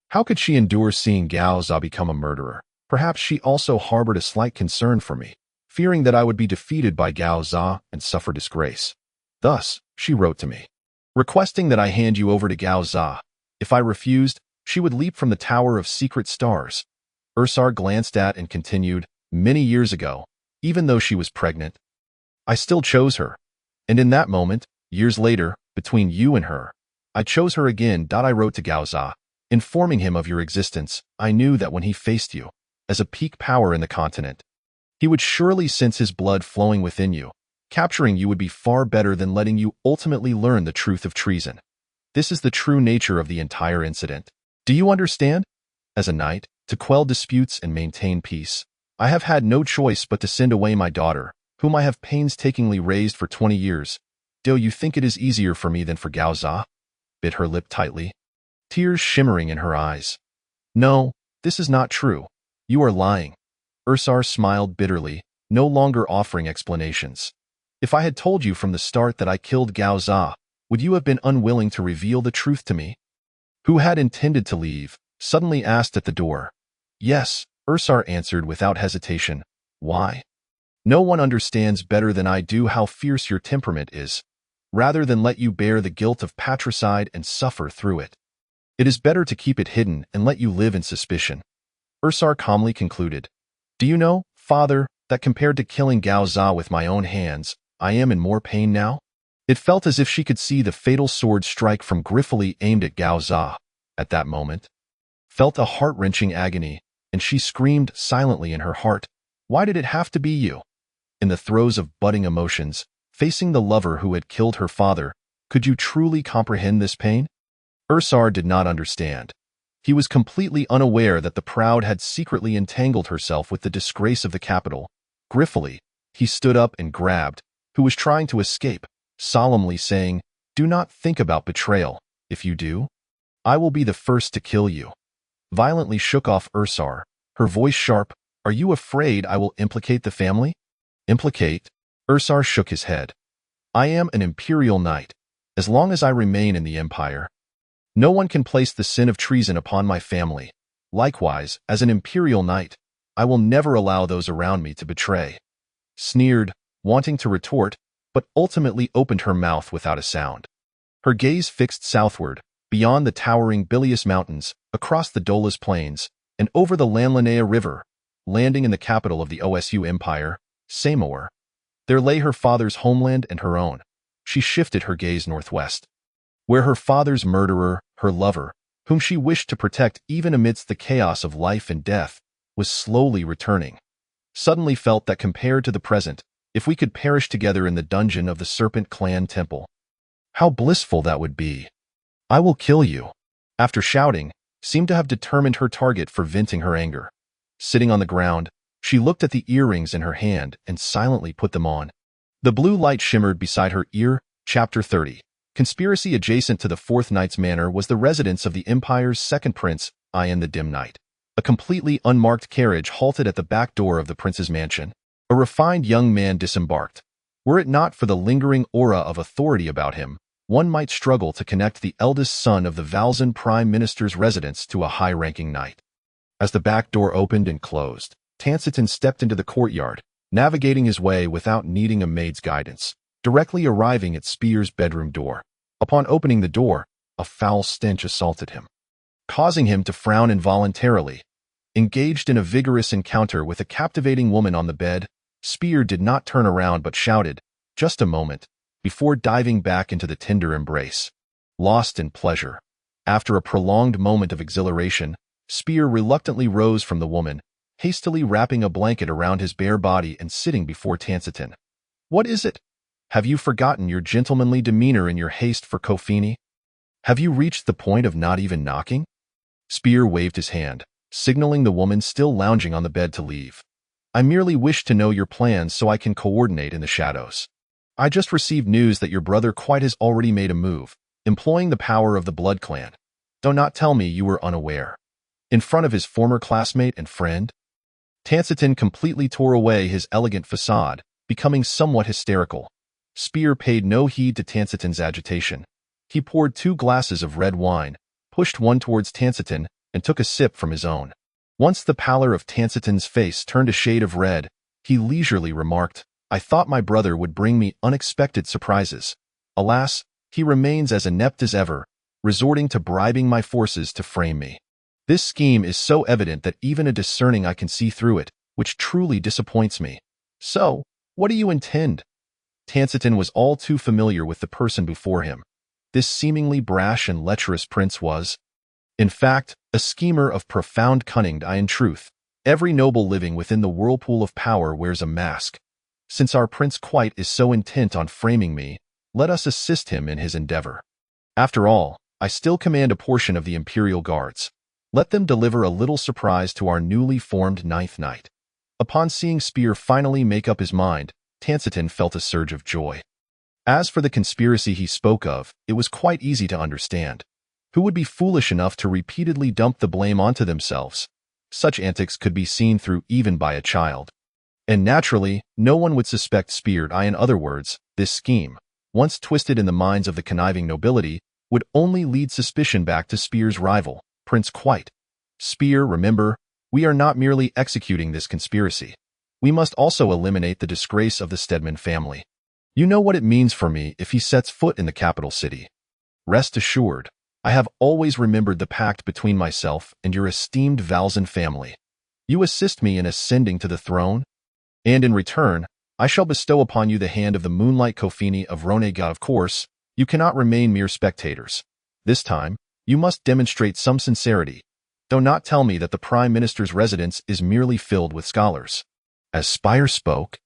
How could she endure seeing Gao Za become a murderer? Perhaps she also harbored a slight concern for me, fearing that I would be defeated by Gao Za and suffer disgrace. Thus, she wrote to me, requesting that I hand you over to Gao Za. If I refused, she would leap from the Tower of Secret Stars. Ursar glanced at and continued, many years ago, even though she was pregnant, I still chose her. And in that moment, years later, between you and her, I chose her again. I wrote to Gao Za, informing him of your existence. I knew that when he faced you, as a peak power in the continent, he would surely sense his blood flowing within you. Capturing you would be far better than letting you ultimately learn the truth of treason. This is the true nature of the entire incident. Do you understand? As a knight, to quell disputes and maintain peace, I have had no choice but to send away my daughter, whom I have painstakingly raised for 20 years. Do you think it is easier for me than for Gao Za? Bit her lip tightly, tears shimmering in her eyes. No, this is not true. You are lying. Ursar smiled bitterly, no longer offering explanations. If I had told you from the start that I killed Gao Za, would you have been unwilling to reveal the truth to me? Who had intended to leave, suddenly asked at the door. Yes, Ursar answered without hesitation. Why? No one understands better than I do how fierce your temperament is. Rather than let you bear the guilt of patricide and suffer through it, it is better to keep it hidden and let you live in suspicion. Ursar calmly concluded. Do you know, father, that compared to killing Gao Za with my own hands, I am in more pain now? It felt as if she could see the fatal sword strike from Griffith aimed at Gao Za. At that moment, felt a heart-wrenching agony, and she screamed silently in her heart, why did it have to be you? In the throes of budding emotions, facing the lover who had killed her father, could you truly comprehend this pain? Ursar did not understand. He was completely unaware that the proud had secretly entangled herself with the disgrace of the capital. Griffith, he stood up and grabbed, who was trying to escape, solemnly saying, do not think about betrayal. If you do, I will be the first to kill you. Violently shook off Ursar, her voice sharp, are you afraid I will implicate the family? Implicate? Ursar shook his head. I am an imperial knight. As long as I remain in the Empire, no one can place the sin of treason upon my family. Likewise, as an imperial knight, I will never allow those around me to betray. Sneered, wanting to retort, but ultimately opened her mouth without a sound. Her gaze fixed southward, beyond the towering Bilious Mountains, across the Dolas Plains, and over the Lanlanea River, landing in the capital of the Osu Empire, Samor. There lay her father's homeland and her own. She shifted her gaze northwest, where her father's murderer, her lover, whom she wished to protect even amidst the chaos of life and death, was slowly returning. Suddenly felt that compared to the present, if we could perish together in the dungeon of the Serpent Clan Temple, how blissful that would be. I will kill you. After shouting, seemed to have determined her target for venting her anger. Sitting on the ground, she looked at the earrings in her hand and silently put them on. The blue light shimmered beside her ear. Chapter 30. Conspiracy. Adjacent to the fourth knight's manor was the residence of the Empire's second prince, Ian the Dim Knight. A completely unmarked carriage halted at the back door of the prince's mansion. A refined young man disembarked. Were it not for the lingering aura of authority about him, one might struggle to connect the eldest son of the Valzan Prime Minister's residence to a high-ranking knight. As the back door opened and closed, Tansitin stepped into the courtyard, navigating his way without needing a maid's guidance, directly arriving at Spear's bedroom door. Upon opening the door, a foul stench assaulted him, causing him to frown involuntarily. Engaged in a vigorous encounter with a captivating woman on the bed, Spear did not turn around but shouted, "Just a moment," before diving back into the tender embrace. Lost in pleasure. After a prolonged moment of exhilaration, Spear reluctantly rose from the woman, hastily wrapping a blanket around his bare body and sitting before Tansitin. "What is it? Have you forgotten your gentlemanly demeanor in your haste for Kofini? Have you reached the point of not even knocking?" Spear waved his hand, signaling the woman still lounging on the bed to leave. "I merely wish to know your plans so I can coordinate in the shadows. I just received news that your brother quite has already made a move, employing the power of the Blood Clan. Do not tell me you were unaware." In front of his former classmate and friend? Tansitin completely tore away his elegant facade, becoming somewhat hysterical. Spear paid no heed to Tansitin's agitation. He poured 2 glasses of red wine, pushed one towards Tansitin, and took a sip from his own. Once the pallor of Tansitin's face turned a shade of red, he leisurely remarked, "I thought my brother would bring me unexpected surprises. Alas, he remains as inept as ever, resorting to bribing my forces to frame me. This scheme is so evident that even a discerning eye can see through it, which truly disappoints me. So, what do you intend?" Tansitin was all too familiar with the person before him. This seemingly brash and lecherous prince was, in fact, a schemer of profound cunning. In truth, every noble living within the whirlpool of power wears a mask. Since our Prince Quite is so intent on framing me, let us assist him in his endeavor. After all, I still command a portion of the Imperial Guards. Let them deliver a little surprise to our newly formed Ninth Knight. Upon seeing Spear finally make up his mind, Tansitin felt a surge of joy. As for the conspiracy he spoke of, it was quite easy to understand. Who would be foolish enough to repeatedly dump the blame onto themselves? Such antics could be seen through even by a child. And naturally, no one would suspect Spear. In other words, this scheme, once twisted in the minds of the conniving nobility, would only lead suspicion back to Spear's rival, Prince Quite. Spear, remember, we are not merely executing this conspiracy. We must also eliminate the disgrace of the Stedman family. You know what it means for me if he sets foot in the capital city. Rest assured, I have always remembered the pact between myself and your esteemed Valzan family. You assist me in ascending to the throne, and in return, I shall bestow upon you the hand of the Moonlight Kofini of Ronega. Of course, you cannot remain mere spectators. This time, you must demonstrate some sincerity. Do not tell me that the Prime Minister's residence is merely filled with scholars. As Spear spoke,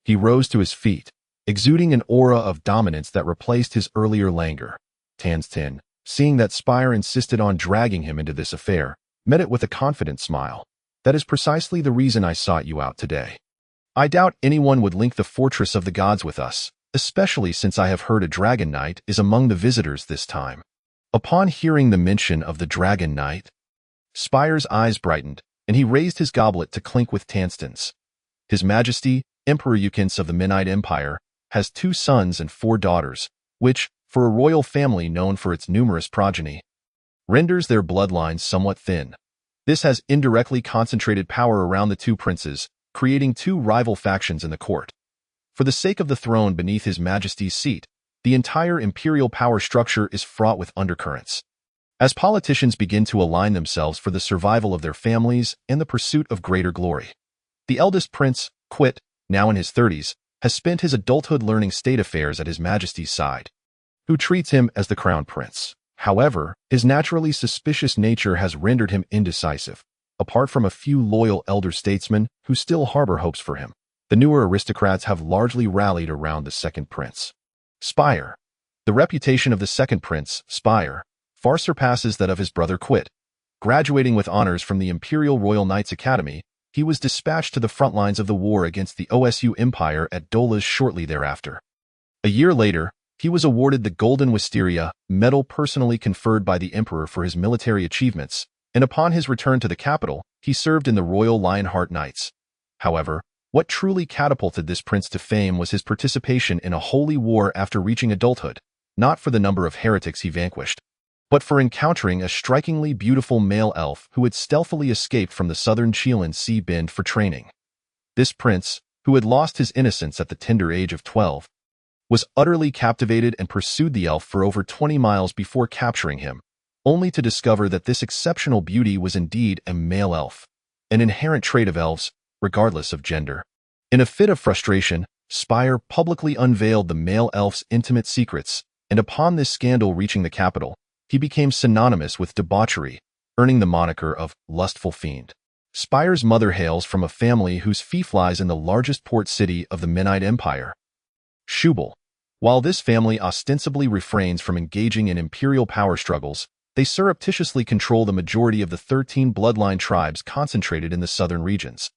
he rose to his feet, exuding an aura of dominance that replaced his earlier languor. Tansitin, seeing that Spear insisted on dragging him into this affair, met it with a confident smile. "That is precisely the reason I sought you out today. I doubt anyone would link the Fortress of the Gods with us, especially since I have heard a Dragon Knight is among the visitors this time." Upon hearing the mention of the Dragon Knight, Spear's eyes brightened, and he raised his goblet to clink with Tansitin's. His Majesty, Emperor Ukins of the Midnight Empire, has 2 sons and 4 daughters, which, for a royal family known for its numerous progeny, renders their bloodlines somewhat thin. This has indirectly concentrated power around the 2 princes, creating 2 rival factions in the court. For the sake of the throne beneath His Majesty's seat, the entire imperial power structure is fraught with undercurrents. As politicians begin to align themselves for the survival of their families and the pursuit of greater glory, the eldest prince, Quit, now in his 30s, has spent his adulthood learning state affairs at His Majesty's side, who treats him as the crown prince. However, his naturally suspicious nature has rendered him indecisive. Apart from a few loyal elder statesmen who still harbor hopes for him, the newer aristocrats have largely rallied around the second prince. Spear. The reputation of the second prince, Spear, far surpasses that of his brother Quit. Graduating with honors from the Imperial Royal Knights Academy, he was dispatched to the front lines of the war against the Osu Empire at Dolas shortly thereafter. A year later, he was awarded the Golden Wisteria medal personally conferred by the Emperor for his military achievements, and upon his return to the capital, he served in the Royal Lionheart Knights. However, what truly catapulted this prince to fame was his participation in a holy war after reaching adulthood, not for the number of heretics he vanquished, but for encountering a strikingly beautiful male elf who had stealthily escaped from the southern Chelan Sea Bend for training. This prince, who had lost his innocence at the tender age of 12, was utterly captivated and pursued the elf for over 20 miles before capturing him, only to discover that this exceptional beauty was indeed a male elf, an inherent trait of elves, regardless of gender. In a fit of frustration, Spire publicly unveiled the male elf's intimate secrets, and upon this scandal reaching the capital, he became synonymous with debauchery, earning the moniker of lustful fiend. Spire's mother hails from a family whose fief lies in the largest port city of the Menite Empire, Shubal. While this family ostensibly refrains from engaging in imperial power struggles, they surreptitiously control the majority of the 13 bloodline tribes concentrated in the southern regions.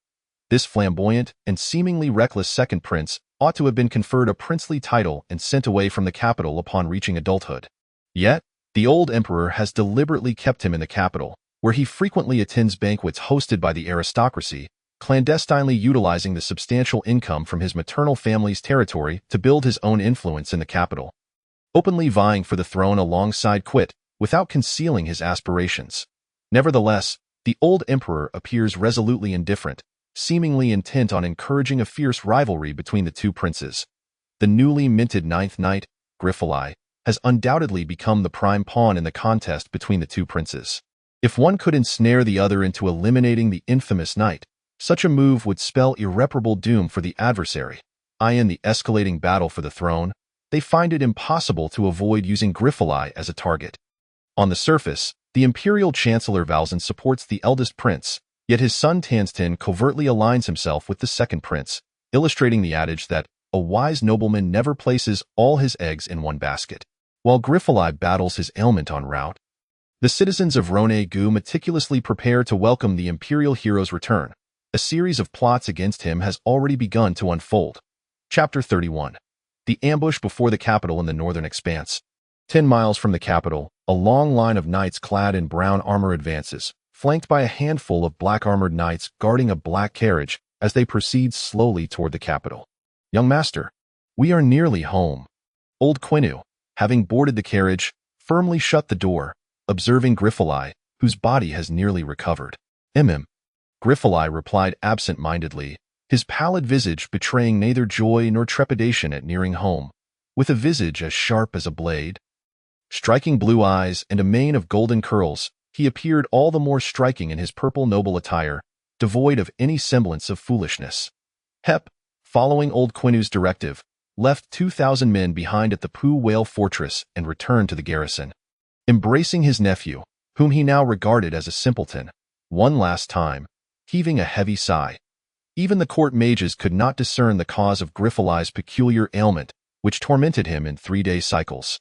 This flamboyant and seemingly reckless second prince ought to have been conferred a princely title and sent away from the capital upon reaching adulthood. Yet, the old emperor has deliberately kept him in the capital, where he frequently attends banquets hosted by the aristocracy, clandestinely utilizing the substantial income from his maternal family's territory to build his own influence in the capital, openly vying for the throne alongside Quit, without concealing his aspirations. Nevertheless, the old emperor appears resolutely indifferent, seemingly intent on encouraging a fierce rivalry between the two princes. The newly minted ninth knight, Griffith, has undoubtedly become the prime pawn in the contest between the two princes. If one could ensnare the other into eliminating the infamous knight, such a move would spell irreparable doom for the adversary. In the escalating battle for the throne, they find it impossible to avoid using Griffith as a target. On the surface, the imperial chancellor Valzan supports the eldest prince, yet his son Tanstin covertly aligns himself with the second prince, illustrating the adage that a wise nobleman never places all his eggs in one basket. While Griffith battles his ailment en route, the citizens of Rone-Gu meticulously prepare to welcome the imperial hero's return. A series of plots against him has already begun to unfold. Chapter 31. The ambush before the capital in the northern expanse. 10 miles from the capital, a long line of knights clad in brown armor advances, flanked by a handful of black-armored knights guarding a black carriage as they proceed slowly toward the capital. "Young master, we are nearly home." Old Quinu, having boarded the carriage, firmly shut the door, observing Griffith, whose body has nearly recovered. Griffith replied absent-mindedly, his pallid visage betraying neither joy nor trepidation at nearing home, with a visage as sharp as a blade. Striking blue eyes and a mane of golden curls, he appeared all the more striking in his purple noble attire, devoid of any semblance of foolishness. Hep, following old Quinu's directive, left 2,000 men behind at the Poo Whale Fortress and returned to the garrison. Embracing his nephew, whom he now regarded as a simpleton, one last time, heaving a heavy sigh. Even the court mages could not discern the cause of Griffith's peculiar ailment, which tormented him in 3-day cycles.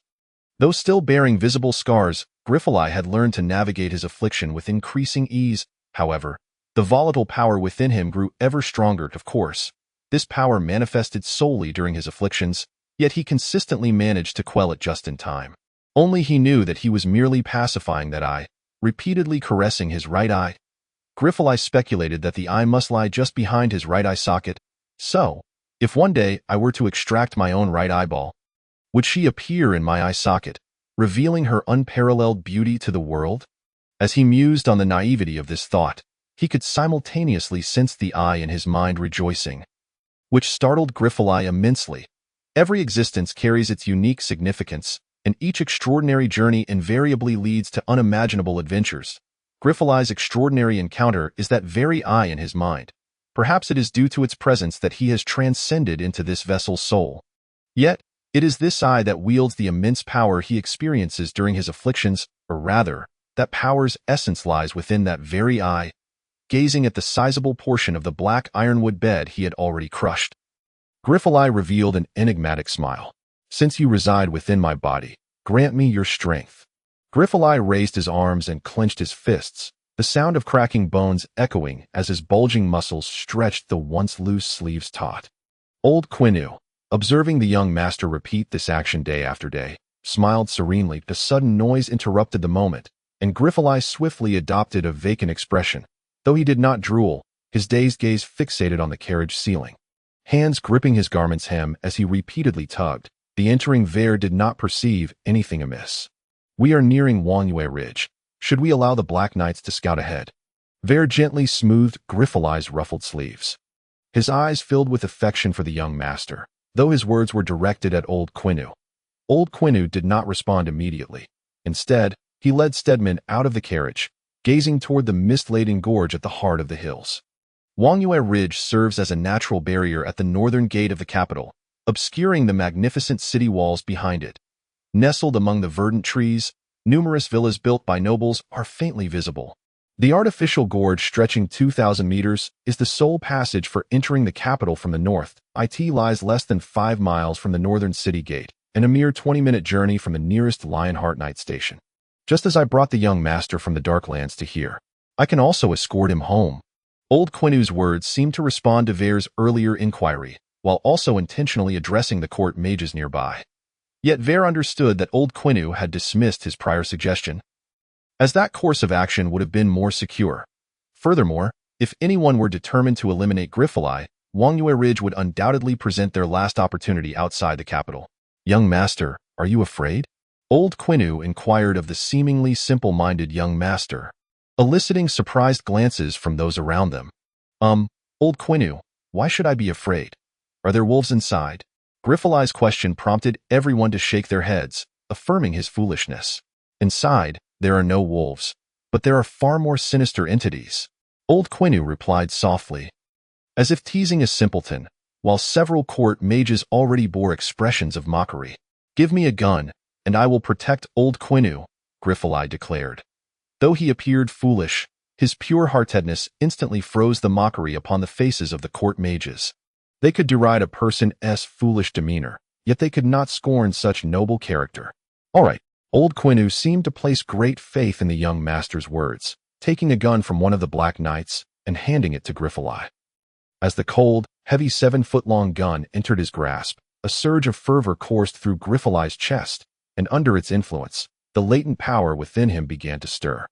Though still bearing visible scars, Griffith had learned to navigate his affliction with increasing ease. However, the volatile power within him grew ever stronger. Of course, this power manifested solely during his afflictions, yet he consistently managed to quell it just in time. Only he knew that he was merely pacifying that eye, repeatedly caressing his right eye. Griffith speculated that the eye must lie just behind his right eye socket. So, if one day I were to extract my own right eyeball, would she appear in my eye socket, revealing her unparalleled beauty to the world? As he mused on the naivety of this thought, he could simultaneously sense the eye in his mind rejoicing, which startled Griffith immensely. Every existence carries its unique significance, and each extraordinary journey invariably leads to unimaginable adventures. Griffith's extraordinary encounter is that very eye in his mind. Perhaps it is due to its presence that he has transcended into this vessel's soul. Yet, it is this eye that wields the immense power he experiences during his afflictions, or rather, that power's essence lies within that very eye, gazing at the sizable portion of the black ironwood bed he had already crushed. Griffith revealed an enigmatic smile. "Since you reside within my body, grant me your strength." Griffith raised his arms and clenched his fists, the sound of cracking bones echoing as his bulging muscles stretched the once loose sleeves taut. Old Quinu, observing the young master repeat this action day after day, smiled serenely. The sudden noise interrupted the moment, and Griffith swiftly adopted a vacant expression. Though he did not drool, his dazed gaze fixated on the carriage ceiling. Hands gripping his garment's hem as he repeatedly tugged, the entering Ver did not perceive anything amiss. We are nearing Wangyue Ridge. Should we allow the Black Knights to scout ahead? Ver gently smoothed Griffith's ruffled sleeves. His eyes filled with affection for the young master, though his words were directed at Old Quinu. Old Quinu did not respond immediately. Instead, he led Stedman out of the carriage, gazing toward the mist-laden gorge at the heart of the hills. Wangyue Ridge serves as a natural barrier at the northern gate of the capital, obscuring the magnificent city walls behind it. Nestled among the verdant trees, numerous villas built by nobles are faintly visible. The artificial gorge stretching 2,000 meters is the sole passage for entering the capital from the north. It lies less than 5 miles from the northern city gate, and a mere 20-minute journey from the nearest Lionheart Night station. Just as I brought the young master from the Darklands to here, I can also escort him home. Old Quinu's words seemed to respond to Ver's earlier inquiry, while also intentionally addressing the court mages nearby. Yet Ver understood that Old Quinu had dismissed his prior suggestion, as that course of action would have been more secure. Furthermore, if anyone were determined to eliminate Griffith, Wangyue Ridge would undoubtedly present their last opportunity outside the capital. Young master, are you afraid? Old Quinu inquired of the seemingly simple-minded young master, eliciting surprised glances from those around them. Old Quinu, why should I be afraid? Are there wolves inside? Griffith's question prompted everyone to shake their heads, affirming his foolishness. Inside, there are no wolves, but there are far more sinister entities. Old Quinu replied softly, as if teasing a simpleton, while several court mages already bore expressions of mockery. Give me a gun, and I will protect Old Quinu, Griffith declared. Though he appeared foolish, his pure-heartedness instantly froze the mockery upon the faces of the court mages. They could deride a person's foolish demeanor, yet they could not scorn such noble character. All right. Old Quinu seemed to place great faith in the young master's words, taking a gun from one of the Black Knights and handing it to Griffith. As the cold, heavy 7-foot-long gun entered his grasp, a surge of fervor coursed through Griffith's chest, and under its influence, the latent power within him began to stir.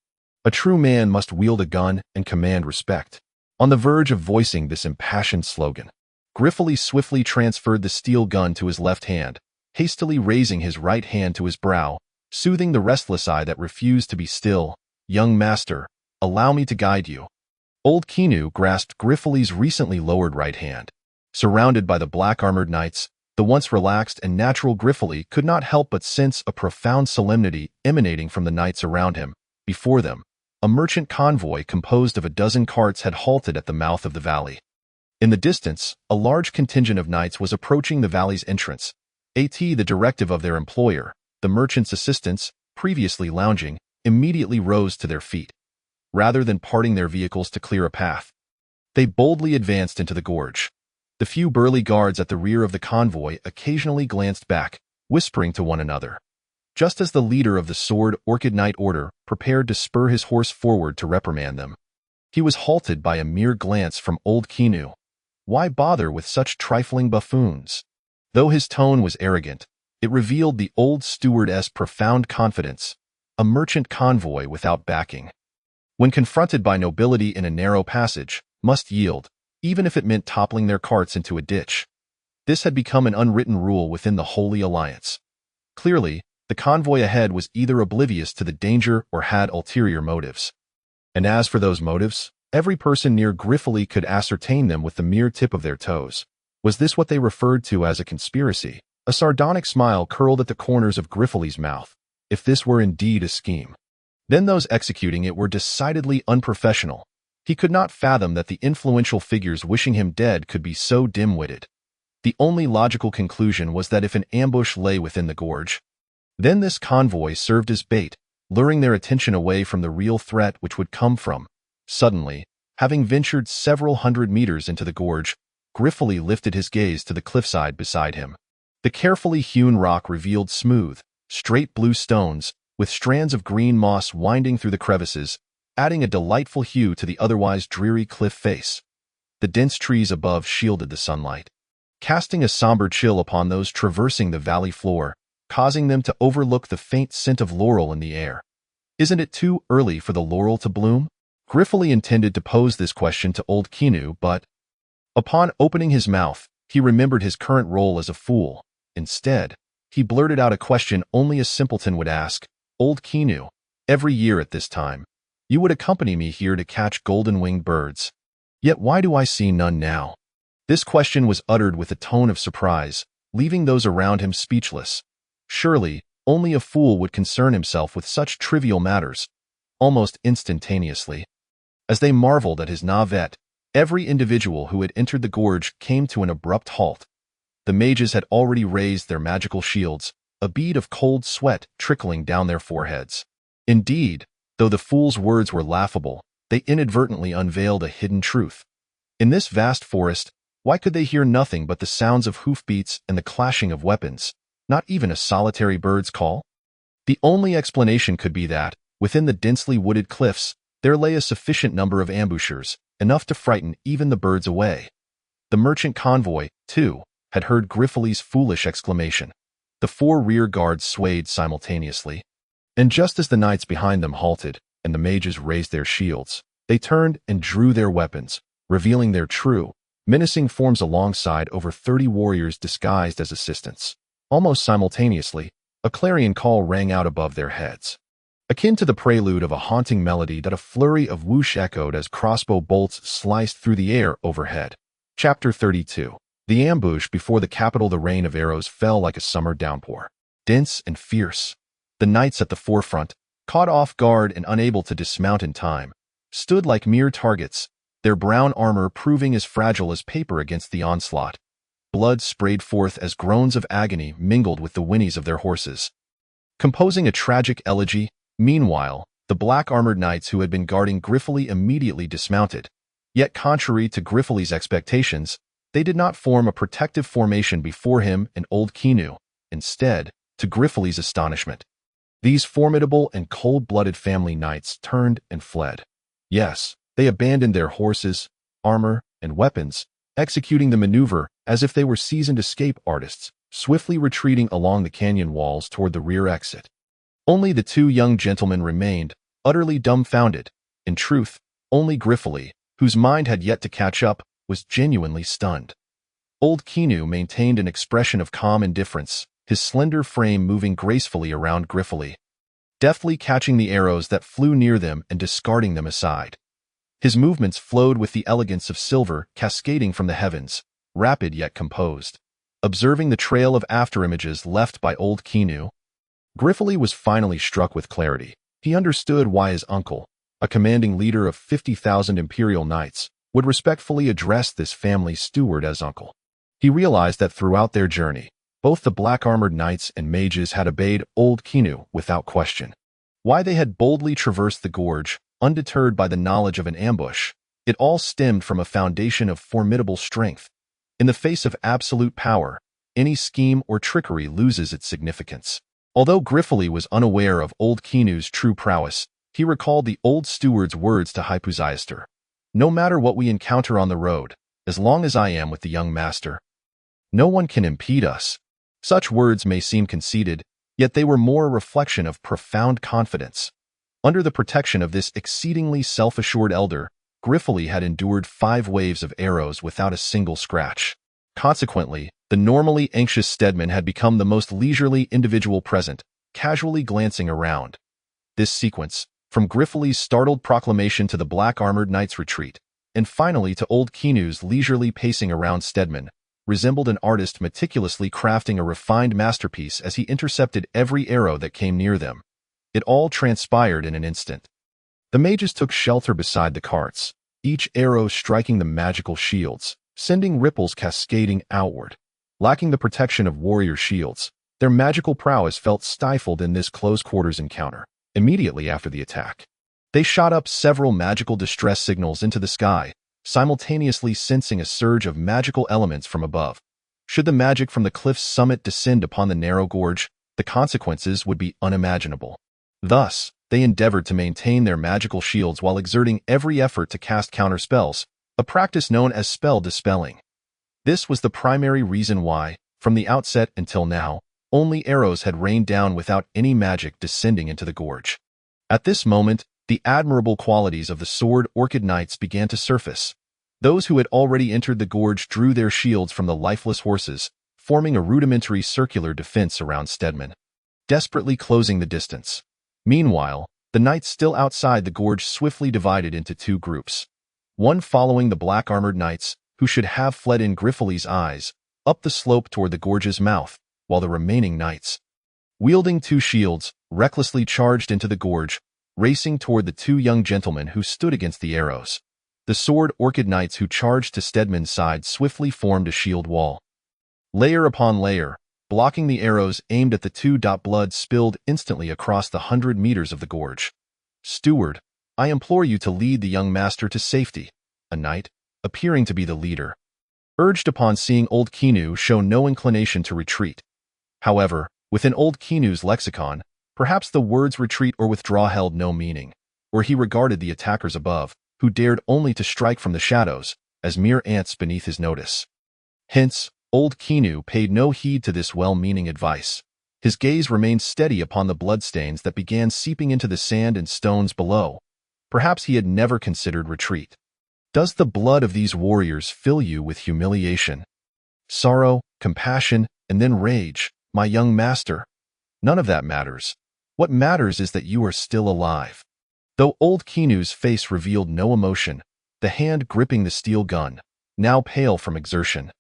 A true man must wield a gun and command respect. On the verge of voicing this impassioned slogan, Griffith swiftly transferred the steel gun to his left hand, hastily raising his right hand to his brow, soothing the restless eye that refused to be still. Young master, allow me to guide you. Old Quinu grasped Griffith's recently lowered right hand. Surrounded by the black-armored knights, the once relaxed and natural Griffith could not help but sense a profound solemnity emanating from the knights around him. Before them, a merchant convoy composed of a dozen carts had halted at the mouth of the valley. In the distance, a large contingent of knights was approaching the valley's entrance. The directive of their employer, the merchant's assistants, previously lounging, immediately rose to their feet. Rather than parting their vehicles to clear a path, they boldly advanced into the gorge. The few burly guards at the rear of the convoy occasionally glanced back, whispering to one another. Just as the leader of the Sword Orchid Knight Order prepared to spur his horse forward to reprimand them, he was halted by a mere glance from Old Quinu. Why bother with such trifling buffoons? Though his tone was arrogant, it revealed the old steward's profound confidence, a merchant convoy without backing, when confronted by nobility in a narrow passage, must yield, even if it meant toppling their carts into a ditch. This had become an unwritten rule within the Holy Alliance. Clearly, the convoy ahead was either oblivious to the danger or had ulterior motives. And as for those motives, every person near Griffith could ascertain them with the mere tip of their toes. Was this what they referred to as a conspiracy? A sardonic smile curled at the corners of Griffith's mouth. If this were indeed a scheme, then those executing it were decidedly unprofessional. He could not fathom that the influential figures wishing him dead could be so dim-witted. The only logical conclusion was that if an ambush lay within the gorge, then this convoy served as bait, luring their attention away from the real threat which would come from. Suddenly, having ventured several hundred meters into the gorge, Griffith lifted his gaze to the cliffside beside him. The carefully hewn rock revealed smooth, straight blue stones, with strands of green moss winding through the crevices, adding a delightful hue to the otherwise dreary cliff face. The dense trees above shielded the sunlight, casting a somber chill upon those traversing the valley floor, causing them to overlook the faint scent of laurel in the air. Isn't it too early for the laurel to bloom? Griffith intended to pose this question to old Kinu, but upon opening his mouth, he remembered his current role as a fool. Instead, he blurted out a question only a simpleton would ask. Old Kinu, every year at this time, you would accompany me here to catch golden-winged birds. Yet why do I see none now? This question was uttered with a tone of surprise, leaving those around him speechless. Surely, only a fool would concern himself with such trivial matters. Almost instantaneously, as they marveled at his navet, every individual who had entered the gorge came to an abrupt halt. The mages had already raised their magical shields, a bead of cold sweat trickling down their foreheads. Indeed, though the fool's words were laughable, they inadvertently unveiled a hidden truth. In this vast forest, why could they hear nothing but the sounds of hoofbeats and the clashing of weapons, not even a solitary bird's call? The only explanation could be that, within the densely wooded cliffs, there lay a sufficient number of ambushers, enough to frighten even the birds away. The merchant convoy, too, had heard Griffith's foolish exclamation. The 4 rear guards swayed simultaneously, and just as the knights behind them halted and the mages raised their shields, they turned and drew their weapons, revealing their true, menacing forms alongside over 30 warriors disguised as assistants. Almost simultaneously, a clarion call rang out above their heads, akin to the prelude of a haunting melody that a flurry of whoosh echoed as crossbow bolts sliced through the air overhead. Chapter 32. The ambush before the capital. The rain of arrows fell like a summer downpour, dense and fierce. The knights at the forefront, caught off guard and unable to dismount in time, stood like mere targets, their brown armor proving as fragile as paper against the onslaught. Blood sprayed forth as groans of agony mingled with the whinnies of their horses. Composing a tragic elegy, meanwhile, the black-armored knights who had been guarding Griffith immediately dismounted. Yet contrary to Griffith's expectations, they did not form a protective formation before him and old Kinu. Instead, to Griffith's astonishment, these formidable and cold-blooded family knights turned and fled. Yes, they abandoned their horses, armor, and weapons, executing the maneuver as if they were seasoned escape artists, swiftly retreating along the canyon walls toward the rear exit. Only the 2 young gentlemen remained, utterly dumbfounded. In truth, only Griffith, whose mind had yet to catch up, was genuinely stunned. Old Kinu maintained an expression of calm indifference, his slender frame moving gracefully around Griffith, deftly catching the arrows that flew near them and discarding them aside. His movements flowed with the elegance of silver cascading from the heavens, rapid yet composed. Observing the trail of afterimages left by old Kinu, Griffith was finally struck with clarity. He understood why his uncle, a commanding leader of 50,000 imperial knights, would respectfully address this family steward as uncle. He realized that throughout their journey, both the black-armored knights and mages had obeyed old Kinu without question. Why they had boldly traversed the gorge, undeterred by the knowledge of an ambush, it all stemmed from a foundation of formidable strength. In the face of absolute power, any scheme or trickery loses its significance. Although Griffith was unaware of old Kinu's true prowess, he recalled the old steward's words to Hypuzaister. No matter what we encounter on the road, as long as I am with the young master, no one can impede us. Such words may seem conceited, yet they were more a reflection of profound confidence. Under the protection of this exceedingly self-assured elder, Griffith had endured 5 waves of arrows without a single scratch. Consequently, the normally anxious Stedman had become the most leisurely individual present, casually glancing around. This sequence, from Griffith's startled proclamation to the black-armored knight's retreat, and finally to old Kinu's leisurely pacing around Stedman, resembled an artist meticulously crafting a refined masterpiece as he intercepted every arrow that came near them. It all transpired in an instant. The mages took shelter beside the carts, each arrow striking the magical shields, sending ripples cascading outward. Lacking the protection of warrior shields, their magical prowess felt stifled in this close-quarters encounter. Immediately after the attack, they shot up several magical distress signals into the sky, simultaneously sensing a surge of magical elements from above. Should the magic from the cliff's summit descend upon the narrow gorge, the consequences would be unimaginable. Thus, they endeavored to maintain their magical shields while exerting every effort to cast counter spells, a practice known as spell dispelling. This was the primary reason why, from the outset until now, only arrows had rained down without any magic descending into the gorge. At this moment, the admirable qualities of the sword orchid knights began to surface. Those who had already entered the gorge drew their shields from the lifeless horses, forming a rudimentary circular defense around Stedman, desperately closing the distance. Meanwhile, the knights still outside the gorge swiftly divided into two groups. One following the black-armored knights, who should have fled in Griffith's eyes, up the slope toward the gorge's mouth, while the remaining knights, wielding two shields, recklessly charged into the gorge, racing toward the two young gentlemen who stood against the arrows. The sword orchid knights who charged to Stedman's side swiftly formed a shield wall, layer upon layer, blocking the arrows aimed at the two. Blood spilled instantly across the 100 meters of the gorge. "Steward, I implore you to lead the young master to safety," a knight, appearing to be the leader, urged upon seeing old Kinu show no inclination to retreat. However, within old Kinu's lexicon, perhaps the words retreat or withdraw held no meaning, or he regarded the attackers above, who dared only to strike from the shadows, as mere ants beneath his notice. Hence, old Kinu paid no heed to this well-meaning advice. His gaze remained steady upon the bloodstains that began seeping into the sand and stones below. Perhaps he had never considered retreat. Does the blood of these warriors fill you with humiliation, sorrow, compassion, and then rage, my young master? None of that matters. What matters is that you are still alive. Though old Kinu's face revealed no emotion, the hand gripping the steel gun, now pale from exertion,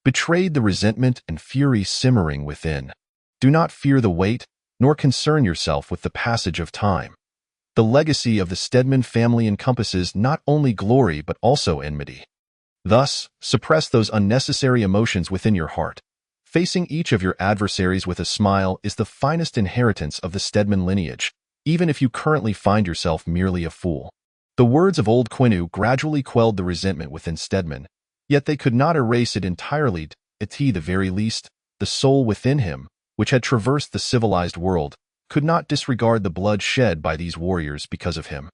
betrayed the resentment and fury simmering within. Do not fear the weight, nor concern yourself with the passage of time. The legacy of the Stedman family encompasses not only glory but also enmity. Thus, suppress those unnecessary emotions within your heart. Facing each of your adversaries with a smile is the finest inheritance of the Stedman lineage, even if you currently find yourself merely a fool. The words of old Quinu gradually quelled the resentment within Stedman, yet they could not erase it entirely. At the very least, the soul within him, which had traversed the civilized world, could not disregard the blood shed by these warriors because of him.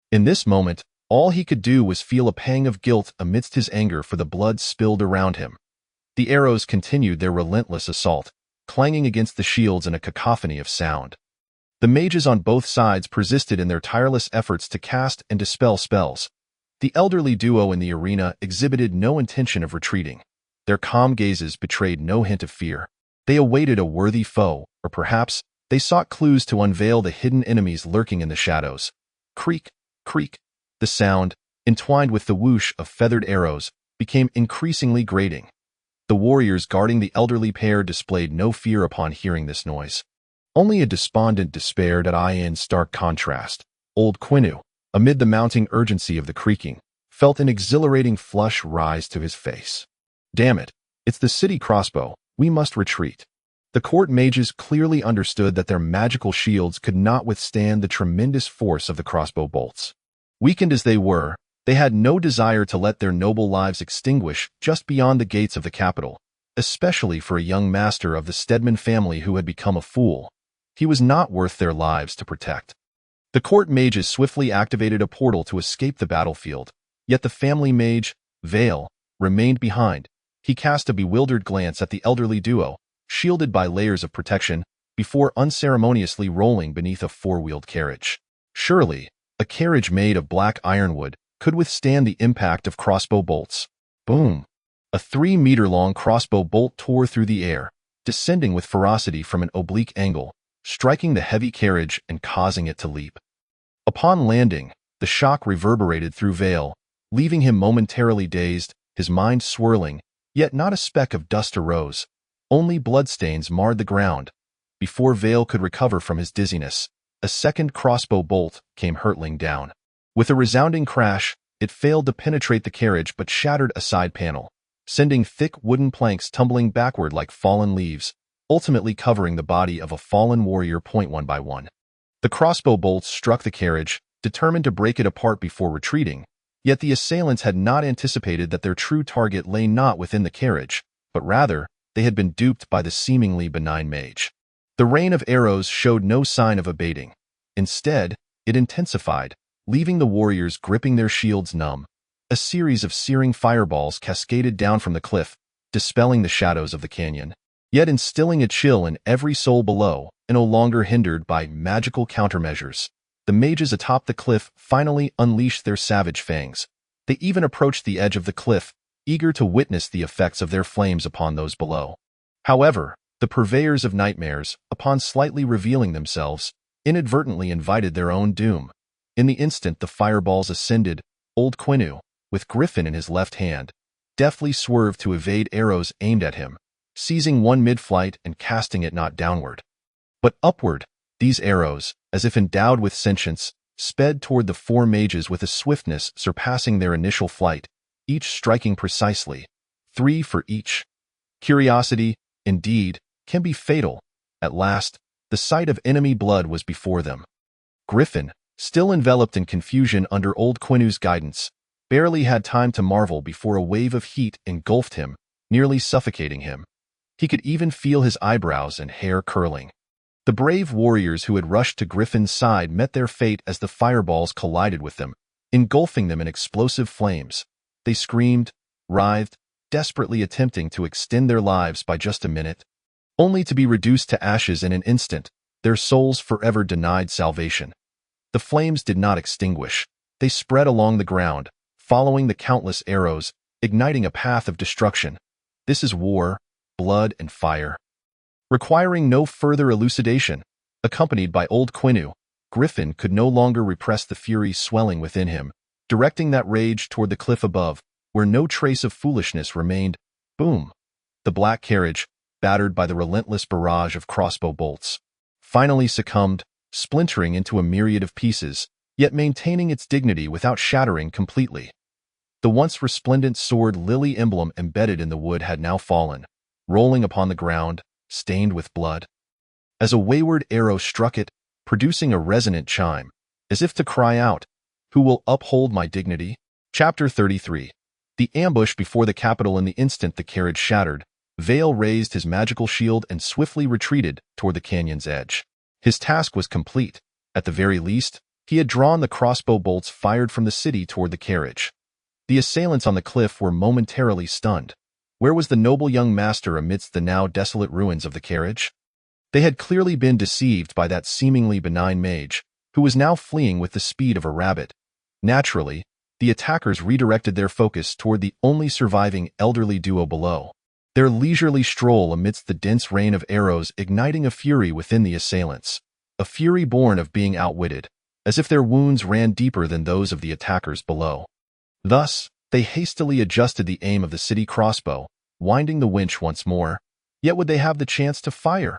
In this moment, all he could do was feel a pang of guilt amidst his anger for the blood spilled around him. The arrows continued their relentless assault, clanging against the shields in a cacophony of sound. The mages on both sides persisted in their tireless efforts to cast and dispel spells. The elderly duo in the arena exhibited no intention of retreating. Their calm gazes betrayed no hint of fear. They awaited a worthy foe, or perhaps they sought clues to unveil the hidden enemies lurking in the shadows. Creak, creak. The sound, entwined with the whoosh of feathered arrows, became increasingly grating. The warriors guarding the elderly pair displayed no fear upon hearing this noise. Only a despondent despair. In stark contrast, old Quinu, amid the mounting urgency of the creaking, felt an exhilarating flush rise to his face. "Damn it, it's the city crossbow. We must retreat." The court mages clearly understood that their magical shields could not withstand the tremendous force of the crossbow bolts. Weakened as they were, they had no desire to let their noble lives extinguish just beyond the gates of the capital, especially for a young master of the Stedman family who had become a fool. He was not worth their lives to protect. The court mages swiftly activated a portal to escape the battlefield, yet the family mage, Vale, remained behind. He cast a bewildered glance at the elderly duo, shielded by layers of protection, before unceremoniously rolling beneath a four-wheeled carriage. Surely, a carriage made of black ironwood could withstand the impact of crossbow bolts. Boom! A 3-meter-long crossbow bolt tore through the air, descending with ferocity from an oblique angle, striking the heavy carriage and causing it to leap. Upon landing, the shock reverberated through Vale, leaving him momentarily dazed, his mind swirling, yet not a speck of dust arose. Only bloodstains marred the ground. Before Vale could recover from his dizziness, a second crossbow bolt came hurtling down. With a resounding crash, it failed to penetrate the carriage but shattered a side panel, sending thick wooden planks tumbling backward like fallen leaves, ultimately covering the body of a fallen warrior one by one. The crossbow bolts struck the carriage, determined to break it apart before retreating, yet the assailants had not anticipated that their true target lay not within the carriage, but rather, they had been duped by the seemingly benign mage. The rain of arrows showed no sign of abating. Instead, it intensified, leaving the warriors gripping their shields numb. A series of searing fireballs cascaded down from the cliff, dispelling the shadows of the canyon, yet instilling a chill in every soul below, and no longer hindered by magical countermeasures. The mages atop the cliff finally unleashed their savage fangs. They even approached the edge of the cliff, eager to witness the effects of their flames upon those below. However, the purveyors of nightmares, upon slightly revealing themselves, inadvertently invited their own doom. In the instant the fireballs ascended, old Quinu, with Griffin in his left hand, deftly swerved to evade arrows aimed at him, seizing one mid-flight and casting it not downward, but upward. These arrows, as if endowed with sentience, sped toward the four mages with a swiftness surpassing their initial flight, each striking precisely, 3 for each. Curiosity, indeed, can be fatal. At last, the sight of enemy blood was before them. Griffin, still enveloped in confusion under old Quinu's guidance, barely had time to marvel before a wave of heat engulfed him, nearly suffocating him. He could even feel his eyebrows and hair curling. The brave warriors who had rushed to Griffin's side met their fate as the fireballs collided with them, engulfing them in explosive flames. They screamed, writhed, desperately attempting to extend their lives by just a minute, only to be reduced to ashes in an instant, their souls forever denied salvation. The flames did not extinguish. They spread along the ground, following the countless arrows, igniting a path of destruction. This is war, blood, and fire. Requiring no further elucidation, accompanied by old Quinu, Griffin could no longer repress the fury swelling within him, directing that rage toward the cliff above, where no trace of foolishness remained. Boom! The black carriage, battered by the relentless barrage of crossbow bolts, finally succumbed, splintering into a myriad of pieces, yet maintaining its dignity without shattering completely. The once resplendent sword lily emblem embedded in the wood had now fallen, rolling upon the ground, stained with blood. As a wayward arrow struck it, producing a resonant chime, as if to cry out, "Who will uphold my dignity?" Chapter 33. The ambush before the capital. In the instant the carriage shattered, Vale raised his magical shield and swiftly retreated toward the canyon's edge. His task was complete. At the very least, he had drawn the crossbow bolts fired from the city toward the carriage. The assailants on the cliff were momentarily stunned. Where was the noble young master amidst the now desolate ruins of the carriage? They had clearly been deceived by that seemingly benign mage, who was now fleeing with the speed of a rabbit. Naturally, the attackers redirected their focus toward the only surviving elderly duo below. Their leisurely stroll amidst the dense rain of arrows igniting a fury within the assailants, a fury born of being outwitted, as if their wounds ran deeper than those of the attackers below. Thus, they hastily adjusted the aim of the city crossbow, winding the winch once more. Yet would they have the chance to fire?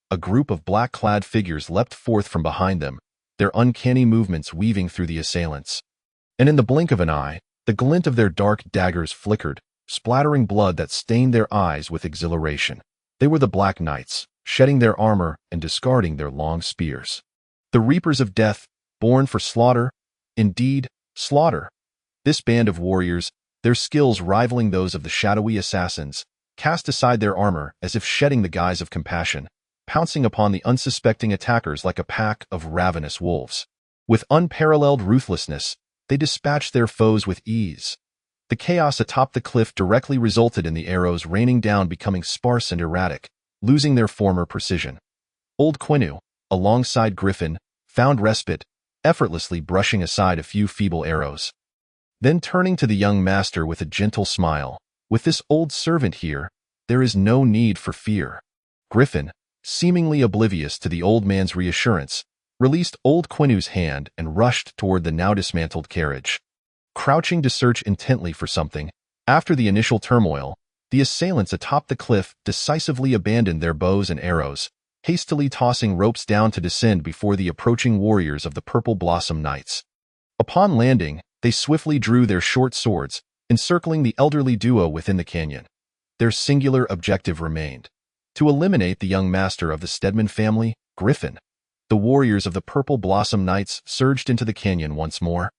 A group of black-clad figures leapt forth from behind them, their uncanny movements weaving through the assailants. And in the blink of an eye, the glint of their dark daggers flickered, splattering blood that stained their eyes with exhilaration. They were the Black Knights, shedding their armor and discarding their long spears. The Reapers of Death, born for slaughter, indeed, slaughter. This band of warriors, their skills rivaling those of the shadowy assassins, cast aside their armor as if shedding the guise of compassion, pouncing upon the unsuspecting attackers like a pack of ravenous wolves. With unparalleled ruthlessness, they dispatched their foes with ease. The chaos atop the cliff directly resulted in the arrows raining down becoming sparse and erratic, losing their former precision. Old Quinu, alongside Griffin, found respite, effortlessly brushing aside a few feeble arrows. Then turning to the young master with a gentle smile, "With this old servant here, there is no need for fear." Griffin, seemingly oblivious to the old man's reassurance, released old Quinu's hand and rushed toward the now dismantled carriage. Crouching to search intently for something, after the initial turmoil, the assailants atop the cliff decisively abandoned their bows and arrows, hastily tossing ropes down to descend before the approaching warriors of the Purple Blossom Knights. Upon landing, they swiftly drew their short swords, encircling the elderly duo within the canyon. Their singular objective remained: to eliminate the young master of the Stedman family, Griffin. The warriors of the Purple Blossom Knights surged into the canyon once more,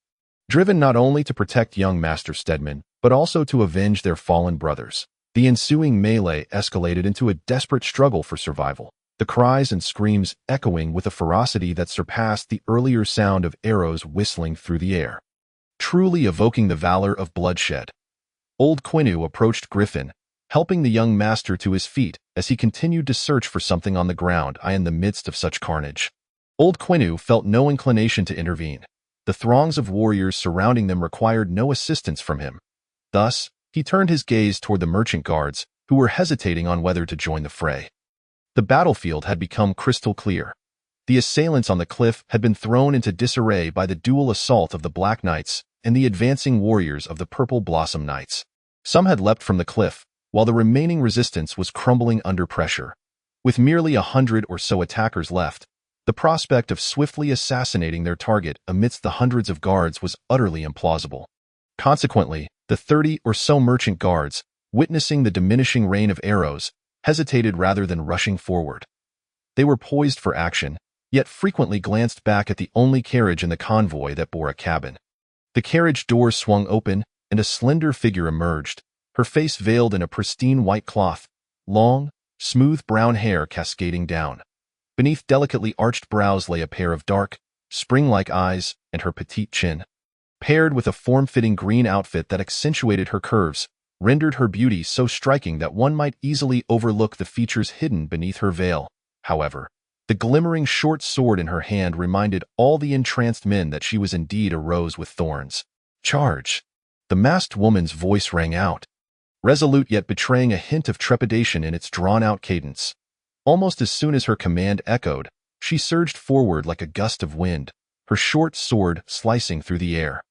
driven not only to protect young Master Stedman, but also to avenge their fallen brothers. The ensuing melee escalated into a desperate struggle for survival. the cries and screams echoing with a ferocity that surpassed the earlier sound of arrows whistling through the air, truly evoking the valor of bloodshed. Old Quinu approached Griffin, helping the young master to his feet as he continued to search for something on the ground in the midst of such carnage. Old Quinu felt no inclination to intervene. The throngs of warriors surrounding them required no assistance from him. Thus, he turned his gaze toward the merchant guards, who were hesitating on whether to join the fray. The battlefield had become crystal clear. The assailants on the cliff had been thrown into disarray by the dual assault of the Black Knights and the advancing warriors of the Purple Blossom Knights. Some had leapt from the cliff, while the remaining resistance was crumbling under pressure. With merely 100 or so attackers left, the prospect of swiftly assassinating their target amidst the hundreds of guards was utterly implausible. Consequently, the 30 or so merchant guards, witnessing the diminishing rain of arrows, hesitated rather than rushing forward. They were poised for action, yet frequently glanced back at the only carriage in the convoy that bore a cabin. The carriage door swung open, and a slender figure emerged, her face veiled in a pristine white cloth, long, smooth brown hair cascading down. Beneath delicately arched brows lay a pair of dark, spring-like eyes and her petite chin. Paired with a form-fitting green outfit that accentuated her curves, rendered her beauty so striking that one might easily overlook the features hidden beneath her veil. However, the glimmering short sword in her hand reminded all the entranced men that she was indeed a rose with thorns. "Charge!" The masked woman's voice rang out, resolute yet betraying a hint of trepidation in its drawn-out cadence. Almost as soon as her command echoed, she surged forward like a gust of wind, her short sword slicing through the air.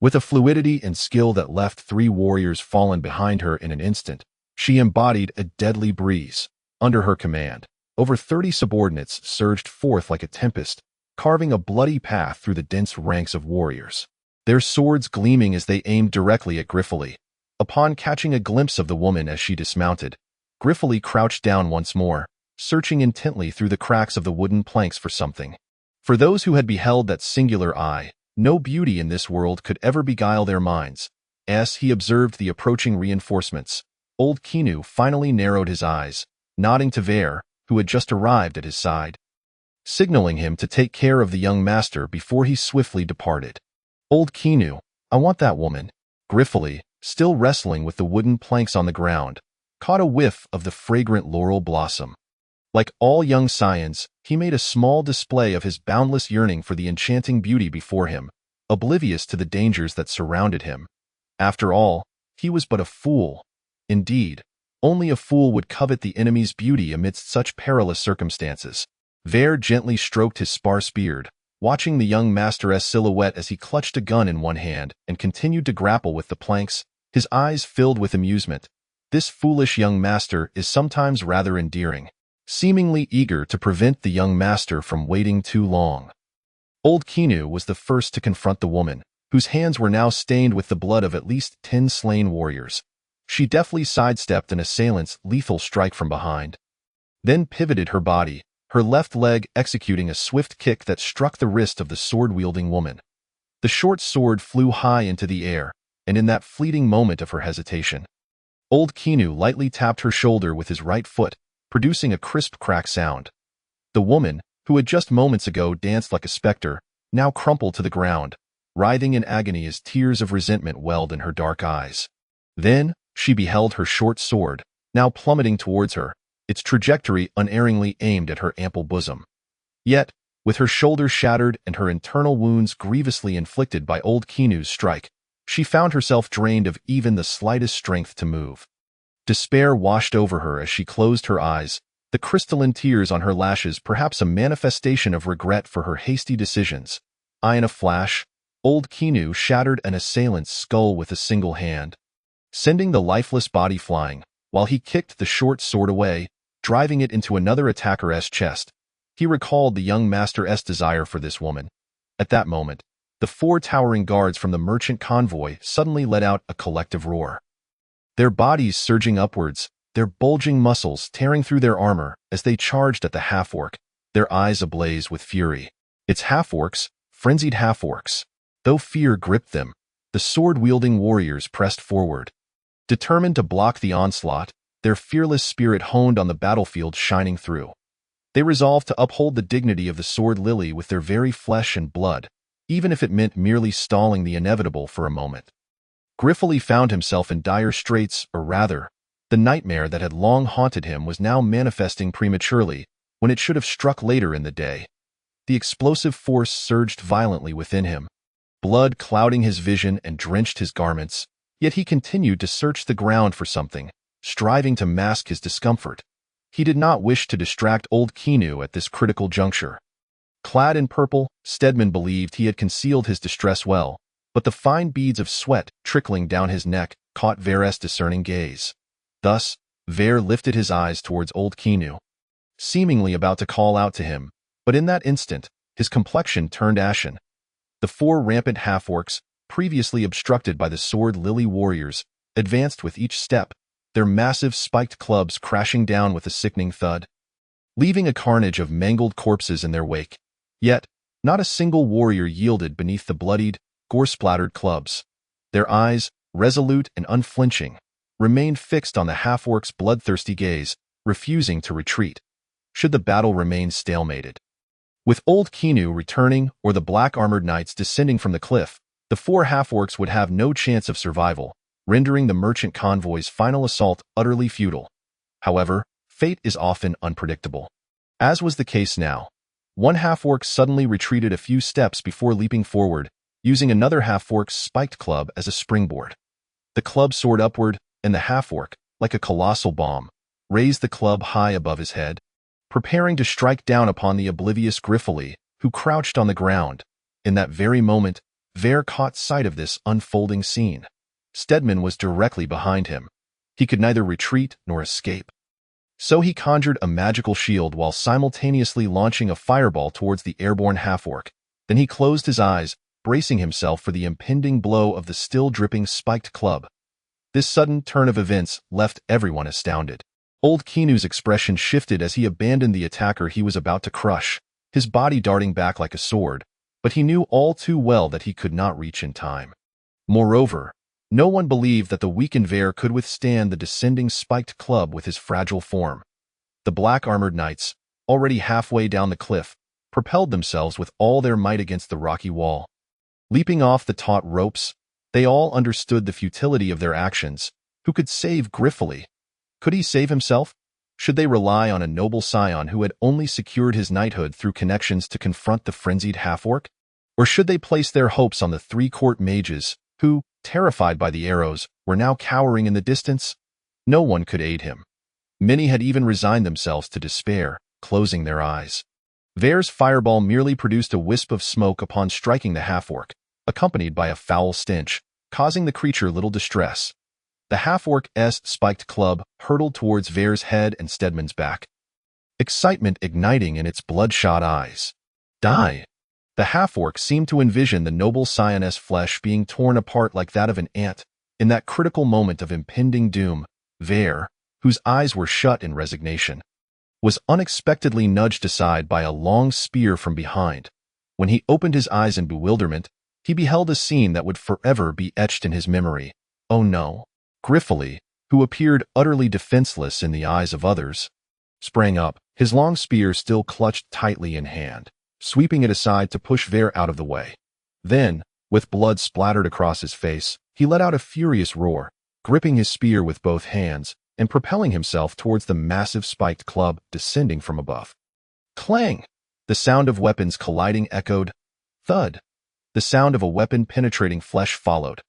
With a fluidity and skill that left 3 warriors fallen behind her in an instant, she embodied a deadly breeze. Under her command, over 30 subordinates surged forth like a tempest, carving a bloody path through the dense ranks of warriors, their swords gleaming as they aimed directly at Griffith. Upon catching a glimpse of the woman as she dismounted, Griffith crouched down once more, searching intently through the cracks of the wooden planks for something. For those who had beheld that singular eye, no beauty in this world could ever beguile their minds. As he observed the approaching reinforcements, old Quinu finally narrowed his eyes, nodding to Vare, who had just arrived at his side, signaling him to take care of the young master before he swiftly departed. "Old Quinu, I want that woman." Griffith, still wrestling with the wooden planks on the ground, caught a whiff of the fragrant laurel blossom. Like all young scions, he made a small display of his boundless yearning for the enchanting beauty before him, oblivious to the dangers that surrounded him. After all, he was but a fool. Indeed, only a fool would covet the enemy's beauty amidst such perilous circumstances. Vare gently stroked his sparse beard, watching the young master's silhouette as he clutched a gun in one hand and continued to grapple with the planks, his eyes filled with amusement. This foolish young master is sometimes rather endearing, seemingly eager to prevent the young master from waiting too long. Old Quinu was the first to confront the woman, whose hands were now stained with the blood of at least 10 slain warriors. She deftly sidestepped an assailant's lethal strike from behind, then pivoted her body, her left leg executing a swift kick that struck the wrist of the sword-wielding woman. The short sword flew high into the air, and in that fleeting moment of her hesitation, old Quinu lightly tapped her shoulder with his right foot, producing a crisp crack sound. The woman, who had just moments ago danced like a specter, now crumpled to the ground, writhing in agony as tears of resentment welled in her dark eyes. Then, she beheld her short sword, now plummeting towards her, its trajectory unerringly aimed at her ample bosom. Yet, with her shoulders shattered and her internal wounds grievously inflicted by old Quinu's strike, she found herself drained of even the slightest strength to move. Despair washed over her as she closed her eyes, the crystalline tears on her lashes perhaps a manifestation of regret for her hasty decisions. In a flash, old Quinu shattered an assailant's skull with a single hand, sending the lifeless body flying, while he kicked the short sword away, driving it into another attacker's chest. He recalled the young master's desire for this woman. At that moment, the 4 towering guards from the merchant convoy suddenly let out a collective roar. Their bodies surging upwards, their bulging muscles tearing through their armor as they charged at the half-orc, their eyes ablaze with fury. It's half-orcs, frenzied half-orcs. Though fear gripped them, the sword-wielding warriors pressed forward, determined to block the onslaught, their fearless spirit honed on the battlefield shining through. They resolved to uphold the dignity of the sword lily with their very flesh and blood, even if it meant merely stalling the inevitable for a moment. Griffith found himself in dire straits, or rather, the nightmare that had long haunted him was now manifesting prematurely when it should have struck later in the day. The explosive force surged violently within him, blood clouding his vision and drenched his garments, yet he continued to search the ground for something, striving to mask his discomfort. He did not wish to distract old Kinu at this critical juncture. Clad in purple, Stedman believed he had concealed his distress well, but the fine beads of sweat trickling down his neck caught Ver's discerning gaze. Thus, Ver lifted his eyes towards old Kinu, seemingly about to call out to him, but in that instant, his complexion turned ashen. The 4 rampant half-orcs, previously obstructed by the sword lily warriors, advanced with each step, their massive spiked clubs crashing down with a sickening thud, leaving a carnage of mangled corpses in their wake. Yet, not a single warrior yielded beneath the bloodied, gore-splattered clubs. Their eyes, resolute and unflinching, remained fixed on the half-orc's bloodthirsty gaze, refusing to retreat, should the battle remain stalemated. With old Kinu returning or the black-armored knights descending from the cliff, the 4 half-orcs would have no chance of survival, rendering the merchant convoy's final assault utterly futile. However, fate is often unpredictable. As was the case now, one half-orc suddenly retreated a few steps before leaping forward, using another half-orc's spiked club as a springboard. The club soared upward, and the half-orc, like a colossal bomb, raised the club high above his head, preparing to strike down upon the oblivious Griffith, who crouched on the ground. In that very moment, Ver caught sight of this unfolding scene. Stedman was directly behind him. He could neither retreat nor escape. So he conjured a magical shield while simultaneously launching a fireball towards the airborne half-orc. Then he closed his eyes, bracing himself for the impending blow of the still-dripping spiked club. This sudden turn of events left everyone astounded. Old Kinu's expression shifted as he abandoned the attacker he was about to crush, his body darting back like a sword, but he knew all too well that he could not reach in time. Moreover, no one believed that the weakened Ver could withstand the descending spiked club with his fragile form. The black-armored knights, already halfway down the cliff, propelled themselves with all their might against the rocky wall. Leaping off the taut ropes, they all understood the futility of their actions. Who could save Griffith? Could he save himself? Should they rely on a noble scion who had only secured his knighthood through connections to confront the frenzied half-orc? Or should they place their hopes on the 3 court mages, who, terrified by the arrows, were now cowering in the distance? No one could aid him. Many had even resigned themselves to despair, closing their eyes. Ver's fireball merely produced a wisp of smoke upon striking the half-orc, accompanied by a foul stench, causing the creature little distress. The half-orc's spiked club hurtled towards Ver's head and Stedman's back, excitement igniting in its bloodshot eyes. Die! The half-orc seemed to envision the noble scion's flesh being torn apart like that of an ant. In that critical moment of impending doom, Ver, whose eyes were shut in resignation, was unexpectedly nudged aside by a long spear from behind. When he opened his eyes in bewilderment, he beheld a scene that would forever be etched in his memory. Oh no! Griffith, who appeared utterly defenseless in the eyes of others, sprang up, his long spear still clutched tightly in hand, sweeping it aside to push Ver out of the way. Then, with blood splattered across his face, he let out a furious roar, gripping his spear with both hands and propelling himself towards the massive spiked club descending from above. Clang! The sound of weapons colliding echoed. Thud! The sound of a weapon penetrating flesh followed.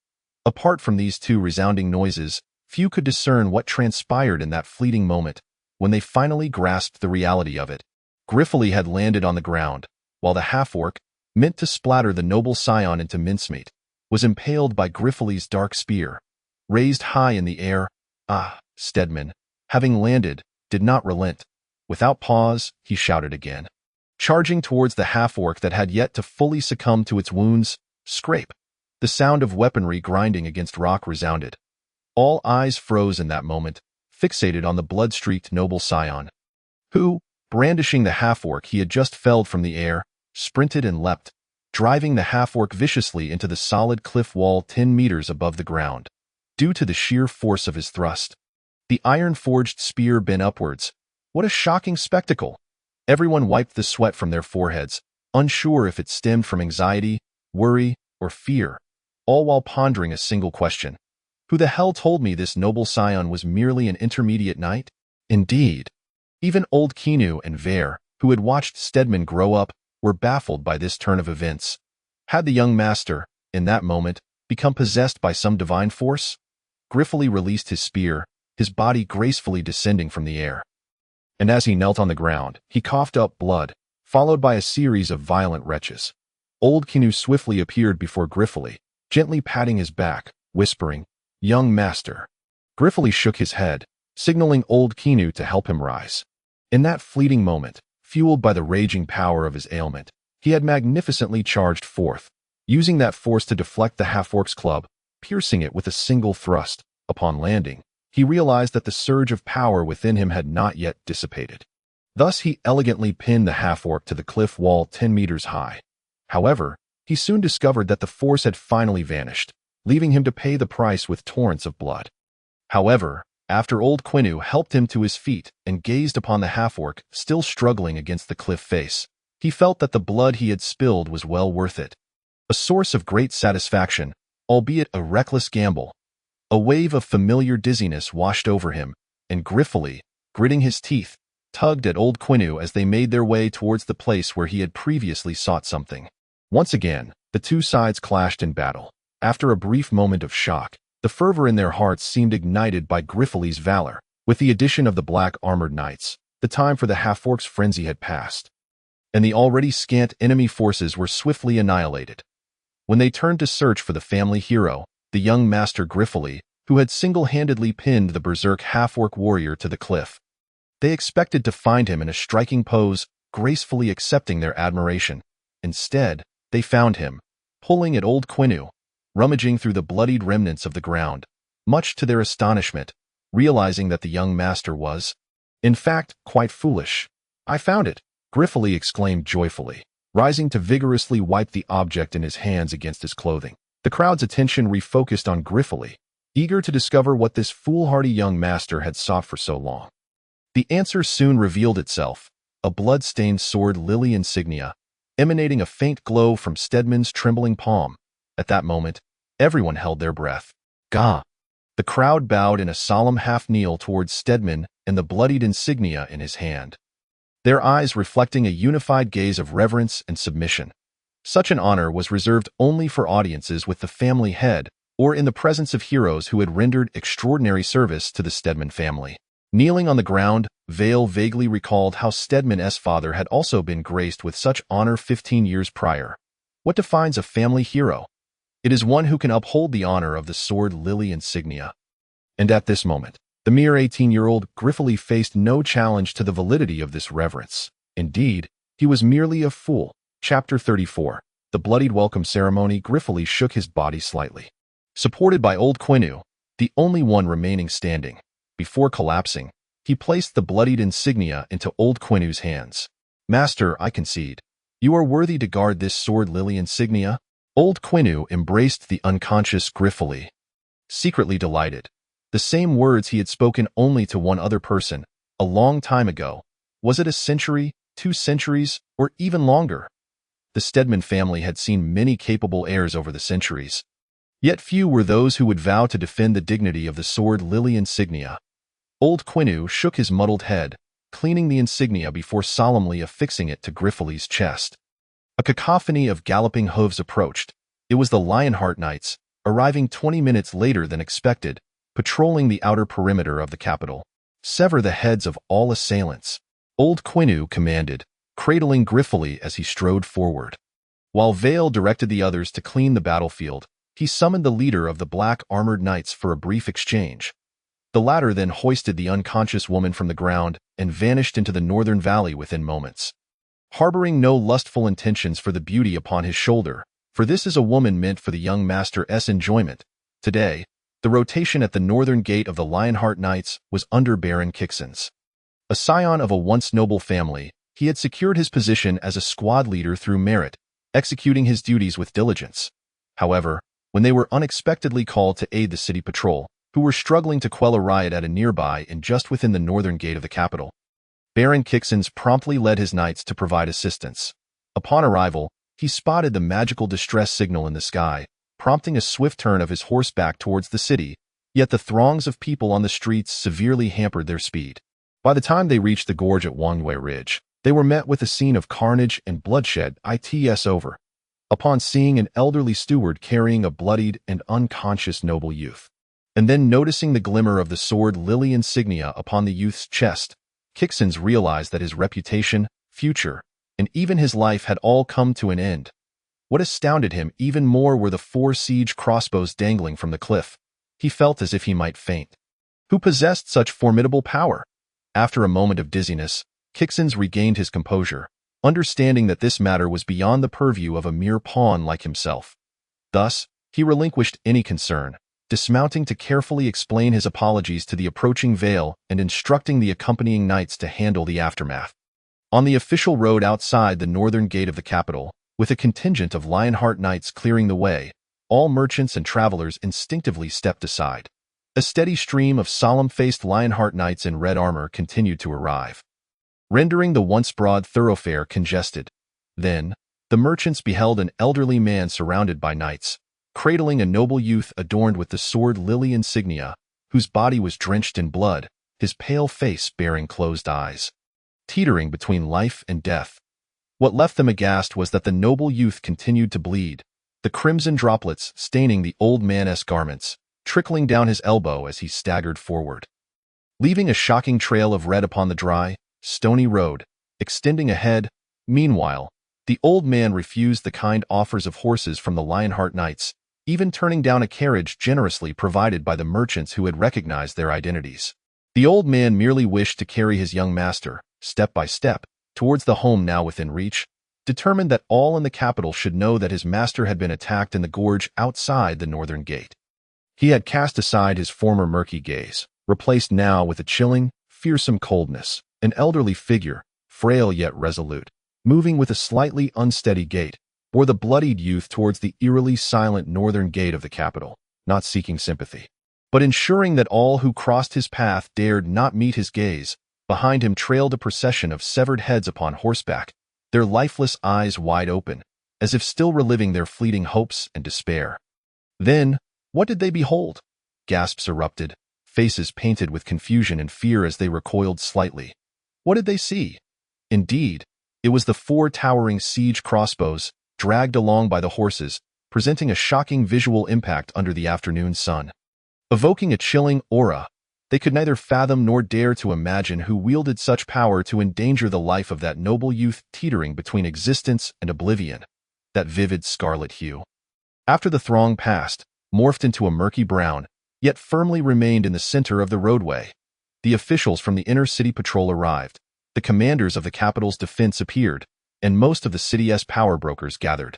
Apart from these 2 resounding noises, few could discern what transpired in that fleeting moment. When they finally grasped the reality of it, Griffith had landed on the ground, while the half-orc, meant to splatter the noble scion into mincemeat, was impaled by Griffith's dark spear. Raised high in the air, Stedman, having landed, did not relent. Without pause, he shouted again. Charging towards the half-orc that had yet to fully succumb to its wounds, scrape! The sound of weaponry grinding against rock resounded. All eyes froze in that moment, fixated on the blood-streaked noble scion, who, brandishing the half-orc he had just felled from the air, sprinted and leapt, driving the half-orc viciously into the solid cliff wall 10 meters above the ground. Due to the sheer force of his thrust, the iron-forged spear bent upwards. What a shocking spectacle! Everyone wiped the sweat from their foreheads, unsure if it stemmed from anxiety, worry, or fear, all while pondering a single question. Who the hell told me this noble scion was merely an intermediate knight? Indeed. Even old Kinu and Vare, who had watched Stedman grow up, were baffled by this turn of events. Had the young master, in that moment, become possessed by some divine force? Griffith released his spear, his body gracefully descending from the air. And as he knelt on the ground, he coughed up blood, followed by a series of violent retches. Old Kinu swiftly appeared before Griffith, gently patting his back, whispering, "Young master." Griffith shook his head, signaling old Kinu to help him rise. In that fleeting moment, fueled by the raging power of his ailment, he had magnificently charged forth, using that force to deflect the half-orc's club, piercing it with a single thrust. Upon landing, he realized that the surge of power within him had not yet dissipated. Thus he elegantly pinned the half-orc to the cliff wall 10 meters high. However, he soon discovered that the force had finally vanished, leaving him to pay the price with torrents of blood. However, after old Quinu helped him to his feet and gazed upon the half-orc still struggling against the cliff face, he felt that the blood he had spilled was well worth it. A source of great satisfaction, albeit a reckless gamble. A wave of familiar dizziness washed over him, and Griffith, gritting his teeth, tugged at old Quinu as they made their way towards the place where he had previously sought something. Once again, the two sides clashed in battle. After a brief moment of shock, the fervor in their hearts seemed ignited by Griffith's valor. With the addition of the black armored knights, the time for the half-orc's frenzy had passed, and the already scant enemy forces were swiftly annihilated. When they turned to search for the family hero, the young master Griffith, who had single-handedly pinned the berserk half-orc warrior to the cliff, they expected to find him in a striking pose, gracefully accepting their admiration. Instead, they found him, pulling at old Quinu, rummaging through the bloodied remnants of the ground, much to their astonishment, realizing that the young master was, in fact, quite foolish. "I found it," Griffith exclaimed joyfully, rising to vigorously wipe the object in his hands against his clothing. The crowd's attention refocused on Griffith, eager to discover what this foolhardy young master had sought for so long. The answer soon revealed itself, a blood-stained sword lily insignia, emanating a faint glow from Stedman's trembling palm. At that moment, everyone held their breath. Gah! The crowd bowed in a solemn half-kneel towards Stedman and the bloodied insignia in his hand, their eyes reflecting a unified gaze of reverence and submission. Such an honor was reserved only for audiences with the family head or in the presence of heroes who had rendered extraordinary service to the Stedman family. Kneeling on the ground, Vale vaguely recalled how Stedman's father had also been graced with such honor 15 years prior. What defines a family hero? It is one who can uphold the honor of the sword lily insignia. And at this moment, the mere 18-year-old Griffith faced no challenge to the validity of this reverence. Indeed, he was merely a fool. Chapter 34. The bloodied welcome ceremony. Griffith shook his body slightly. Supported by old Quinu, the only one remaining standing, before collapsing, he placed the bloodied insignia into old Quinu's hands. "Master, I concede. You are worthy to guard this sword lily insignia." Old Quinu embraced the unconscious Griffith, secretly delighted. The same words he had spoken only to one other person, a long time ago. Was it a century, 2 centuries, or even longer? The Stedman family had seen many capable heirs over the centuries. Yet few were those who would vow to defend the dignity of the sword lily insignia. Old Quinu shook his muddled head, cleaning the insignia before solemnly affixing it to Griffith's chest. A cacophony of galloping hooves approached. It was the Lionheart Knights, arriving 20 minutes later than expected, patrolling the outer perimeter of the capital. "Sever the heads of all assailants," old Quinu commanded, cradling Griffith as he strode forward. While Vale directed the others to clean the battlefield, he summoned the leader of the black armored knights for a brief exchange. The latter then hoisted the unconscious woman from the ground and vanished into the northern valley within moments. Harboring no lustful intentions for the beauty upon his shoulder, for this is a woman meant for the young master's enjoyment, today, the rotation at the northern gate of the Lionheart Knights was under Baron Kixons. A scion of a once noble family, he had secured his position as a squad leader through merit, executing his duties with diligence. However, when they were unexpectedly called to aid the city patrol, who were struggling to quell a riot at a nearby and just within the northern gate of the capital, Baron Kixins promptly led his knights to provide assistance. Upon arrival, he spotted the magical distress signal in the sky, prompting a swift turn of his horse back towards the city, yet the throngs of people on the streets severely hampered their speed. By the time they reached the gorge at Wangwei Ridge, they were met with a scene of carnage and bloodshed its over, upon seeing an elderly steward carrying a bloodied and unconscious noble youth. And then noticing the glimmer of the sword lily insignia upon the youth's chest, Kixins realized that his reputation, future, and even his life had all come to an end. What astounded him even more were the 4 siege crossbows dangling from the cliff. He felt as if he might faint. Who possessed such formidable power? After a moment of dizziness, Kixins regained his composure, understanding that this matter was beyond the purview of a mere pawn like himself. Thus, he relinquished any concern, dismounting to carefully explain his apologies to the approaching Vale and instructing the accompanying knights to handle the aftermath. On the official road outside the northern gate of the capital, with a contingent of Lionheart knights clearing the way, all merchants and travelers instinctively stepped aside. A steady stream of solemn-faced Lionheart knights in red armor continued to arrive, rendering the once broad thoroughfare congested. Then, the merchants beheld an elderly man surrounded by knights, cradling a noble youth adorned with the sword lily insignia, whose body was drenched in blood, his pale face bearing closed eyes, teetering between life and death. What left them aghast was that the noble youth continued to bleed, the crimson droplets staining the old man's garments, trickling down his elbow as he staggered forward, leaving a shocking trail of red upon the dry, stony road, extending ahead. Meanwhile, the old man refused the kind offers of horses from the Lionheart knights, even turning down a carriage generously provided by the merchants who had recognized their identities. The old man merely wished to carry his young master, step by step, towards the home now within reach, determined that all in the capital should know that his master had been attacked in the gorge outside the northern gate. He had cast aside his former murky gaze, replaced now with a chilling, fearsome coldness. An elderly figure, frail yet resolute, moving with a slightly unsteady gait, bore the bloodied youth towards the eerily silent northern gate of the capital, not seeking sympathy, but ensuring that all who crossed his path dared not meet his gaze. Behind him trailed a procession of severed heads upon horseback, their lifeless eyes wide open, as if still reliving their fleeting hopes and despair. Then, what did they behold? Gasps erupted, faces painted with confusion and fear as they recoiled slightly. What did they see? Indeed, it was the 4 towering siege crossbows, dragged along by the horses, presenting a shocking visual impact under the afternoon sun. Evoking a chilling aura, they could neither fathom nor dare to imagine who wielded such power to endanger the life of that noble youth teetering between existence and oblivion, that vivid scarlet hue. After the throng passed, morphed into a murky brown, yet firmly remained in the center of the roadway, the officials from the inner city patrol arrived, the commanders of the capital's defense appeared, and most of the city's power brokers gathered.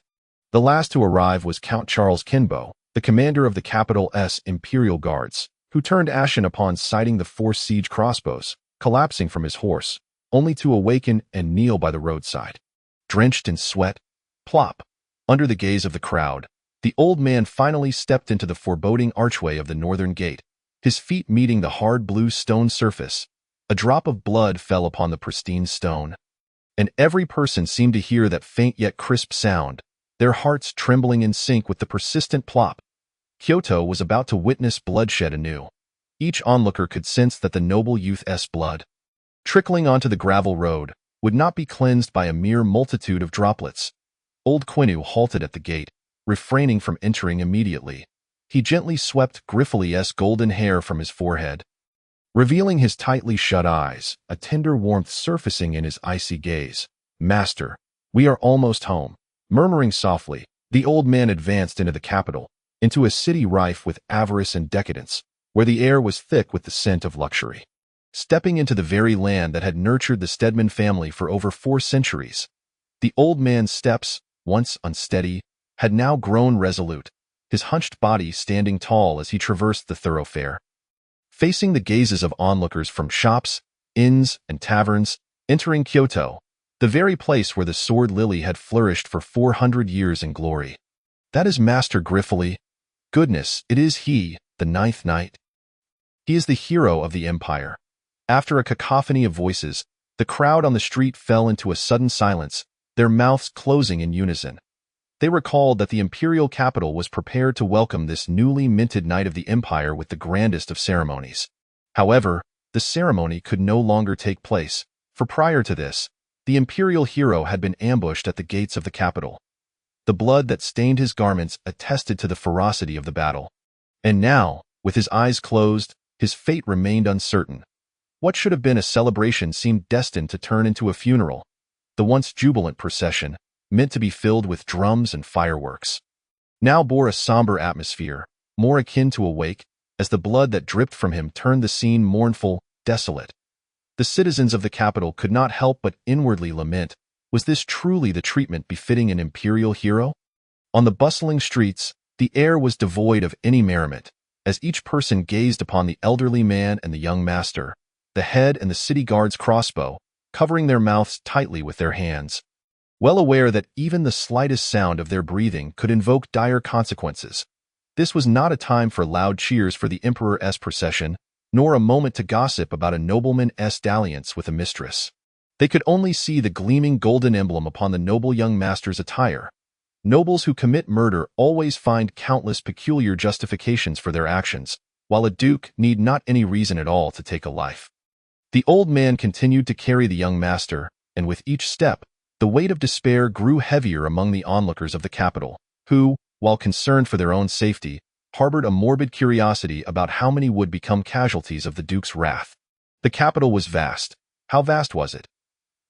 The last to arrive was Count Charles Kinbo, the commander of the capital's Imperial Guards, who turned ashen upon sighting the 4 siege crossbows, collapsing from his horse, only to awaken and kneel by the roadside. Drenched in sweat, plop, under the gaze of the crowd, the old man finally stepped into the foreboding archway of the northern gate, his feet meeting the hard blue stone surface. A drop of blood fell upon the pristine stone, and every person seemed to hear that faint yet crisp sound, their hearts trembling in sync with the persistent plop. Kyoto was about to witness bloodshed anew. Each onlooker could sense that the noble youth's blood, trickling onto the gravel road, would not be cleansed by a mere multitude of droplets. Old Quinu halted at the gate, refraining from entering immediately. He gently swept Griffith's golden hair from his forehead, revealing his tightly shut eyes, a tender warmth surfacing in his icy gaze. "Master, we are almost home." Murmuring softly, the old man advanced into the capital, into a city rife with avarice and decadence, where the air was thick with the scent of luxury. Stepping into the very land that had nurtured the Stedman family for over 4 centuries, the old man's steps, once unsteady, had now grown resolute, his hunched body standing tall as he traversed the thoroughfare. Facing the gazes of onlookers from shops, inns, and taverns, entering Kyoto, the very place where the sword lily had flourished for 400 years in glory. "That is Master Griffith. Goodness, it is he, the 9th knight. He is the hero of the empire." After a cacophony of voices, The crowd on the street fell into a sudden silence, their mouths closing in unison. They recalled that the imperial capital was prepared to welcome this newly minted knight of the empire with the grandest of ceremonies. However, the ceremony could no longer take place, for prior to this, the imperial hero had been ambushed at the gates of the capital. The blood that stained his garments attested to the ferocity of the battle. And now, with his eyes closed, his fate remained uncertain. What should have been a celebration seemed destined to turn into a funeral. The once jubilant procession, meant to be filled with drums and fireworks, now bore a somber atmosphere, more akin to a wake, as the blood that dripped from him turned the scene mournful, desolate. The citizens of the capital could not help but inwardly lament, was this truly the treatment befitting an imperial hero? On the bustling streets, the air was devoid of any merriment, as each person gazed upon the elderly man and the young master, the head and the city guard's crossbow, covering their mouths tightly with their hands, well aware that even the slightest sound of their breathing could invoke dire consequences. This was not a time for loud cheers for the emperor's procession, nor a moment to gossip about a nobleman's dalliance with a mistress. They could only see the gleaming golden emblem upon the noble young master's attire. Nobles who commit murder always find countless peculiar justifications for their actions, while a duke need not any reason at all to take a life. The old man continued to carry the young master, and with each step, the weight of despair grew heavier among the onlookers of the capital, who, while concerned for their own safety, harbored a morbid curiosity about how many would become casualties of the duke's wrath. The capital was vast. How vast was it?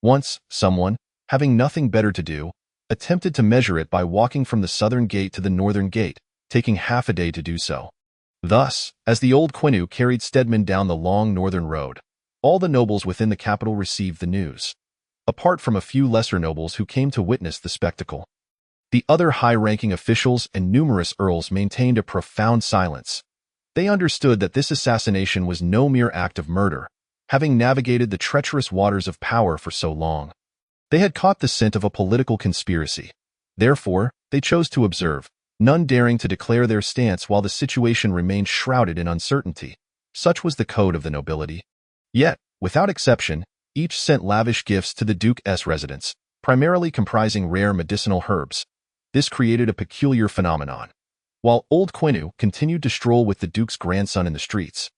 Once, someone, having nothing better to do, attempted to measure it by walking from the southern gate to the northern gate, taking half a day to do so. Thus, as the old Quinu carried Stedman down the long northern road, all the nobles within the capital received the news, apart from a few lesser nobles who came to witness the spectacle. The other high-ranking officials and numerous earls maintained a profound silence. They understood that this assassination was no mere act of murder, having navigated the treacherous waters of power for so long. They had caught the scent of a political conspiracy. Therefore, they chose to observe, none daring to declare their stance while the situation remained shrouded in uncertainty. Such was the code of the nobility. Yet, without exception, each sent lavish gifts to the duke's residence, primarily comprising rare medicinal herbs. This created a peculiar phenomenon. While old Quinu continued to stroll with the duke's grandson in the streets,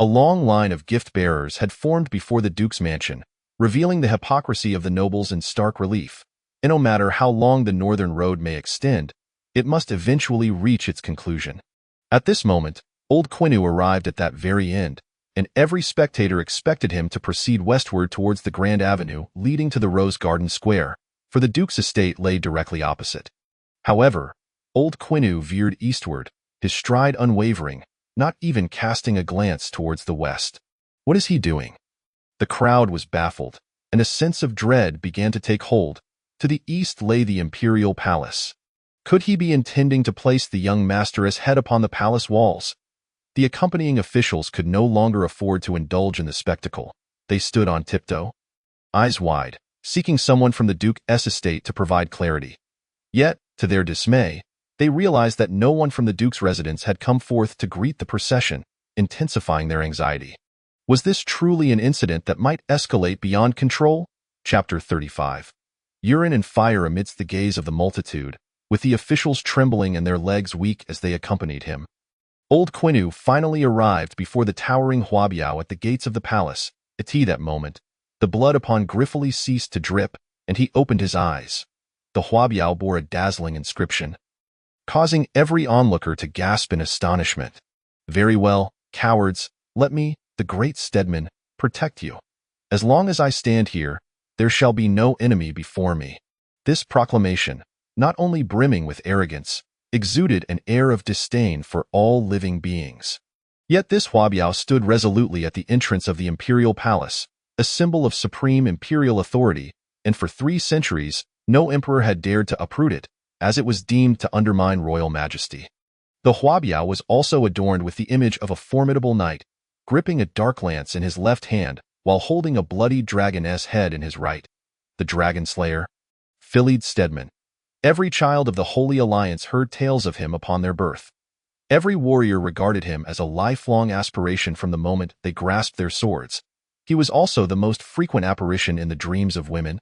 a long line of gift-bearers had formed before the duke's mansion, revealing the hypocrisy of the nobles in stark relief. And no matter how long the northern road may extend, it must eventually reach its conclusion. At this moment, old Quinu arrived at that very end, and every spectator expected him to proceed westward towards the grand avenue leading to the Rose Garden Square, for the duke's estate lay directly opposite. However, old Quinu veered eastward, his stride unwavering, not even casting a glance towards the west. What is he doing? The crowd was baffled, and a sense of dread began to take hold. To the east lay the imperial palace. Could he be intending to place the young master's head upon the palace walls? The accompanying officials could no longer afford to indulge in the spectacle. They stood on tiptoe, eyes wide, seeking someone from the duke's estate to provide clarity. Yet, to their dismay, they realized that no one from the duke's residence had come forth to greet the procession, intensifying their anxiety. Was this truly an incident that might escalate beyond control? Chapter 35. Urine and fire amidst the gaze of the multitude, with the officials trembling and their legs weak as they accompanied him. Old Quinu finally arrived before the towering Huabiao at the gates of the palace. At that moment, the blood upon Griffith ceased to drip, and he opened his eyes. The Huabiao bore a dazzling inscription, causing every onlooker to gasp in astonishment. Very well, cowards, let me, the great Stedman, protect you. As long as I stand here, there shall be no enemy before me. This proclamation, not only brimming with arrogance, exuded an air of disdain for all living beings. Yet this Huabiao stood resolutely at the entrance of the imperial palace, a symbol of supreme imperial authority, and for 3 centuries, no emperor had dared to uproot it, as it was deemed to undermine royal majesty. The Huabiao was also adorned with the image of a formidable knight, gripping a dark lance in his left hand while holding a bloody dragon's head in his right. The dragon slayer, Philid Stedman. Every child of the Holy Alliance heard tales of him upon their birth. Every warrior regarded him as a lifelong aspiration from the moment they grasped their swords. He was also the most frequent apparition in the dreams of women,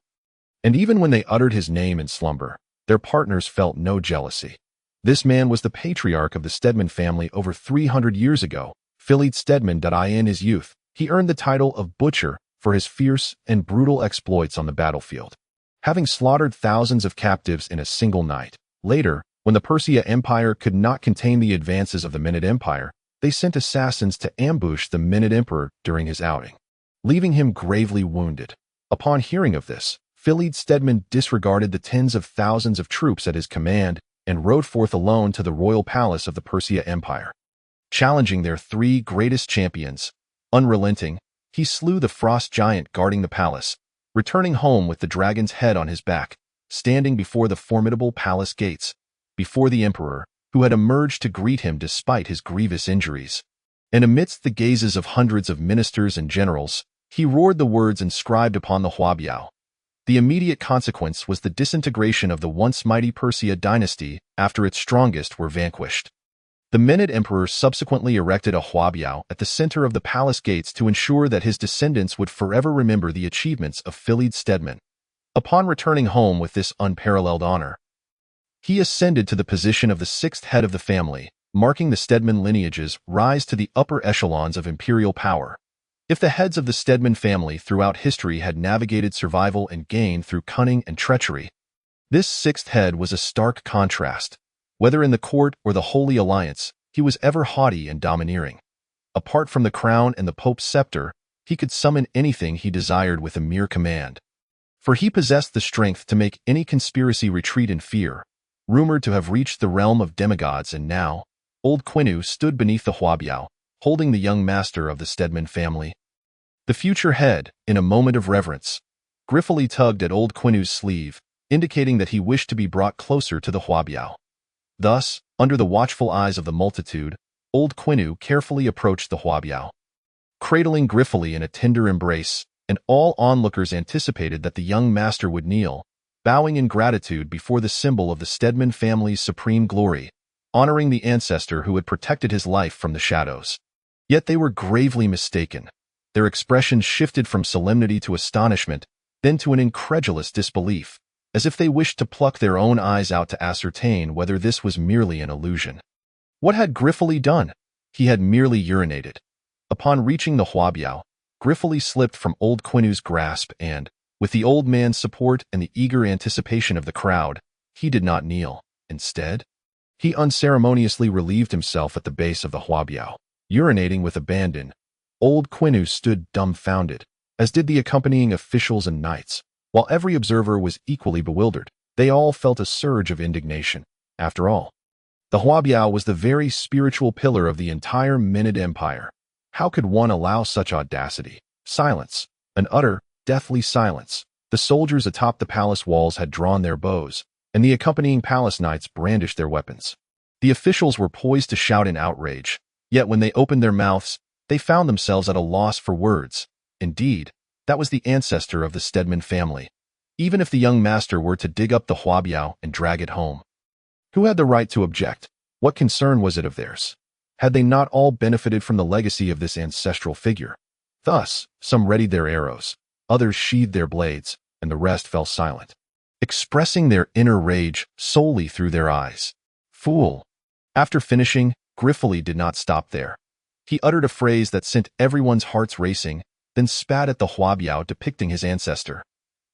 and even when they uttered his name in slumber, their partners felt no jealousy. This man was the patriarch of the Stedman family over 300 years ago. Philippe Stedman died in his youth. He earned the title of Butcher for his fierce and brutal exploits on the battlefield, having slaughtered thousands of captives in a single night. Later, when the Persia Empire could not contain the advances of the Minute Empire, they sent assassins to ambush the Minute Emperor during his outing, leaving him gravely wounded. Upon hearing of this, Philippe Stedman disregarded the tens of thousands of troops at his command and rode forth alone to the royal palace of the Persia Empire. Challenging their three greatest champions, unrelenting, he slew the frost giant guarding the palace, returning home with the dragon's head on his back, standing before the formidable palace gates, before the emperor, who had emerged to greet him despite his grievous injuries. And amidst the gazes of hundreds of ministers and generals, he roared the words inscribed upon the Huabiao. The immediate consequence was the disintegration of the once mighty Persia dynasty after its strongest were vanquished. The Minute Emperor subsequently erected a Huabiao at the center of the palace gates to ensure that his descendants would forever remember the achievements of Philippe Stedman. Upon returning home with this unparalleled honor, he ascended to the position of the sixth head of the family, marking the Stedman lineage's rise to the upper echelons of imperial power. If the heads of the Stedman family throughout history had navigated survival and gain through cunning and treachery, this sixth head was a stark contrast. Whether in the court or the Holy Alliance, he was ever haughty and domineering. Apart from the crown and the Pope's scepter, he could summon anything he desired with a mere command. For he possessed the strength to make any conspiracy retreat in fear, rumored to have reached the realm of demigods, and now, old Quinu stood beneath the Huabiao, holding the young master of the Stedman family. The future head, in a moment of reverence, griffily tugged at old Quinu's sleeve, indicating that he wished to be brought closer to the Huabiao. Thus, under the watchful eyes of the multitude, old Quinu carefully approached the Huabiao, cradling Griffith in a tender embrace, and all onlookers anticipated that the young master would kneel, bowing in gratitude before the symbol of the Stedman family's supreme glory, honoring the ancestor who had protected his life from the shadows. Yet they were gravely mistaken. Their expressions shifted from solemnity to astonishment, then to an incredulous disbelief, as if they wished to pluck their own eyes out to ascertain whether this was merely an illusion. What had Griffith done? He had merely urinated. Upon reaching the Huabiao, Griffith slipped from old Quinu's grasp and, with the old man's support and the eager anticipation of the crowd, he did not kneel. Instead, he unceremoniously relieved himself at the base of the Huabiao. Urinating with abandon, old Quinu stood dumbfounded, as did the accompanying officials and knights. While every observer was equally bewildered, they all felt a surge of indignation. After all, the Huabiao was the very spiritual pillar of the entire Minute Empire. How could one allow such audacity? Silence. An utter, deathly silence. The soldiers atop the palace walls had drawn their bows, and the accompanying palace knights brandished their weapons. The officials were poised to shout in outrage, yet when they opened their mouths, they found themselves at a loss for words. Indeed, that was the ancestor of the Stedman family. Even if the young master were to dig up the Huabiao and drag it home, who had the right to object? What concern was it of theirs? Had they not all benefited from the legacy of this ancestral figure? Thus, some readied their arrows, others sheathed their blades, and the rest fell silent, expressing their inner rage solely through their eyes. Fool! After finishing, Griffith did not stop there. He uttered a phrase that sent everyone's hearts racing, then spat at the Huabiao depicting his ancestor.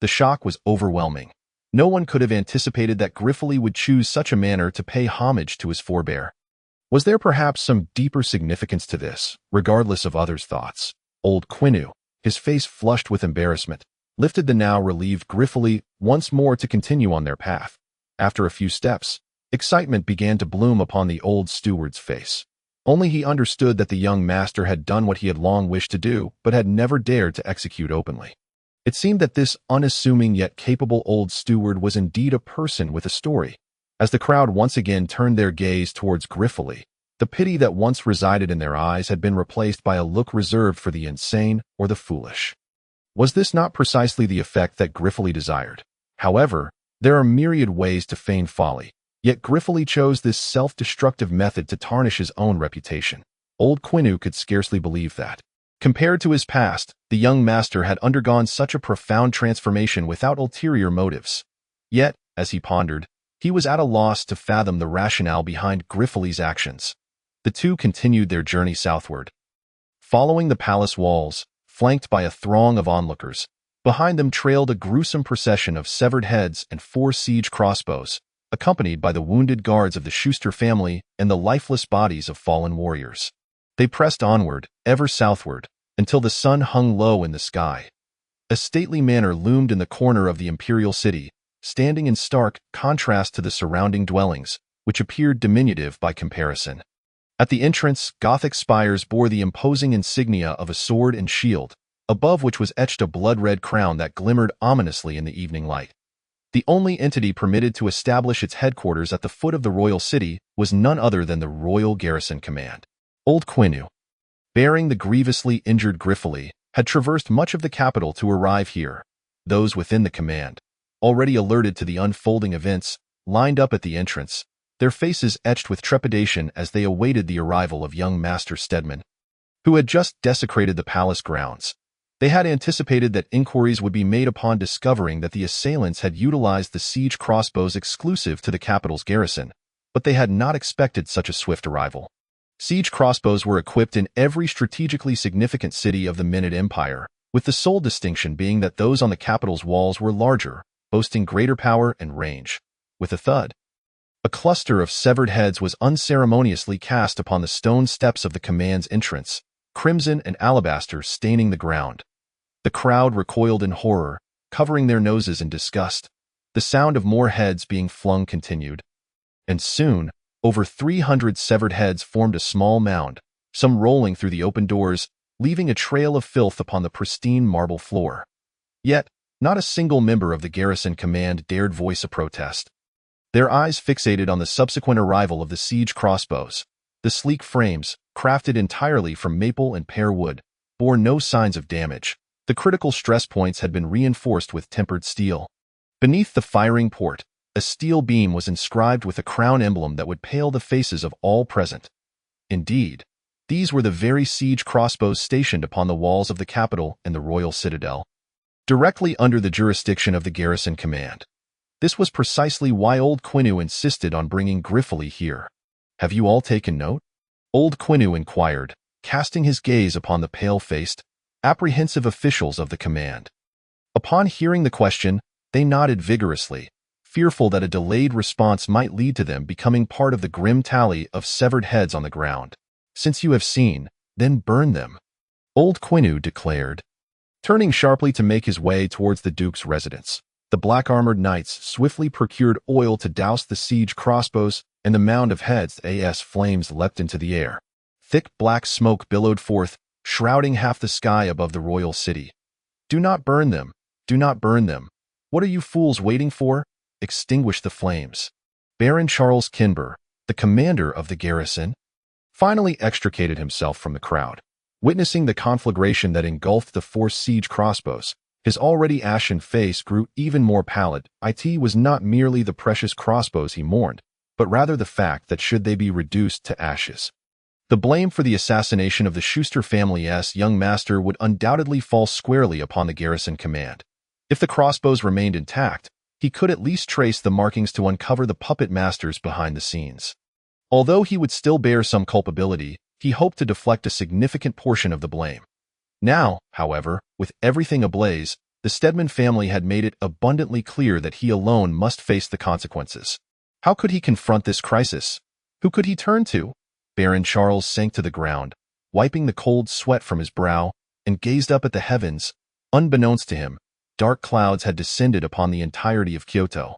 The shock was overwhelming. No one could have anticipated that Griffith would choose such a manner to pay homage to his forebear. Was there perhaps some deeper significance to this, regardless of others' thoughts? Old Quinu, his face flushed with embarrassment, lifted the now relieved Griffith once more to continue on their path. After a few steps, excitement began to bloom upon the old steward's face. Only he understood that the young master had done what he had long wished to do, but had never dared to execute openly. It seemed that this unassuming yet capable old steward was indeed a person with a story. As the crowd once again turned their gaze towards Griffith, the pity that once resided in their eyes had been replaced by a look reserved for the insane or the foolish. Was this not precisely the effect that Griffith desired? However, there are myriad ways to feign folly. Yet Griffith chose this self-destructive method to tarnish his own reputation. Old Quinu could scarcely believe that. Compared to his past, the young master had undergone such a profound transformation without ulterior motives. Yet, as he pondered, he was at a loss to fathom the rationale behind Griffith's actions. The two continued their journey southward. Following the palace walls, flanked by a throng of onlookers, behind them trailed a gruesome procession of severed heads and 4 siege crossbows, accompanied by the wounded guards of the Schuster family and the lifeless bodies of fallen warriors. They pressed onward, ever southward, until the sun hung low in the sky. A stately manor loomed in the corner of the imperial city, standing in stark contrast to the surrounding dwellings, which appeared diminutive by comparison. At the entrance, Gothic spires bore the imposing insignia of a sword and shield, above which was etched a blood-red crown that glimmered ominously in the evening light. The only entity permitted to establish its headquarters at the foot of the royal city was none other than the Royal Garrison Command. Old Quinu, bearing the grievously injured Griffith, had traversed much of the capital to arrive here. Those within the command, already alerted to the unfolding events, lined up at the entrance, their faces etched with trepidation as they awaited the arrival of young Master Stedman, who had just desecrated the palace grounds. They had anticipated that inquiries would be made upon discovering that the assailants had utilized the siege crossbows exclusive to the capital's garrison, but they had not expected such a swift arrival. Siege crossbows were equipped in every strategically significant city of the Minute Empire, with the sole distinction being that those on the capital's walls were larger, boasting greater power and range. With a thud, a cluster of severed heads was unceremoniously cast upon the stone steps of the command's entrance, crimson and alabaster staining the ground. The crowd recoiled in horror, covering their noses in disgust. The sound of more heads being flung continued. And soon, over 300 severed heads formed a small mound, some rolling through the open doors, leaving a trail of filth upon the pristine marble floor. Yet, not a single member of the garrison command dared voice a protest. Their eyes fixated on the subsequent arrival of the siege crossbows. The sleek frames, crafted entirely from maple and pear wood, bore no signs of damage. The critical stress points had been reinforced with tempered steel. Beneath the firing port, a steel beam was inscribed with a crown emblem that would pale the faces of all present. Indeed, these were the very siege crossbows stationed upon the walls of the capital and the royal citadel, directly under the jurisdiction of the garrison command. This was precisely why Old Quinu insisted on bringing Griffith here. "Have you all taken note?" Old Quinu inquired, casting his gaze upon the pale-faced, apprehensive officials of the command. Upon hearing the question, they nodded vigorously, fearful that a delayed response might lead to them becoming part of the grim tally of severed heads on the ground. "Since you have seen, then burn them," Old Quinu declared. Turning sharply to make his way towards the Duke's residence, the black-armored knights swiftly procured oil to douse the siege crossbows, and the mound of heads as flames leapt into the air. Thick black smoke billowed forth, shrouding half the sky above the royal city. "Do not burn them! Do not burn them! What are you fools waiting for? Extinguish the flames!" Baron Charles Kinber, the commander of the garrison, finally extricated himself from the crowd. Witnessing the conflagration that engulfed the 4 siege crossbows, his already ashen face grew even more pallid. It was not merely the precious crossbows he mourned, but rather the fact that should they be reduced to ashes, the blame for the assassination of the Schuster family's young master would undoubtedly fall squarely upon the garrison command. If the crossbows remained intact, he could at least trace the markings to uncover the puppet masters behind the scenes. Although he would still bear some culpability, he hoped to deflect a significant portion of the blame. Now, however, with everything ablaze, the Stedman family had made it abundantly clear that he alone must face the consequences. How could he confront this crisis? Who could he turn to? Baron Charles sank to the ground, wiping the cold sweat from his brow, and gazed up at the heavens. Unbeknownst to him, dark clouds had descended upon the entirety of Kyoto.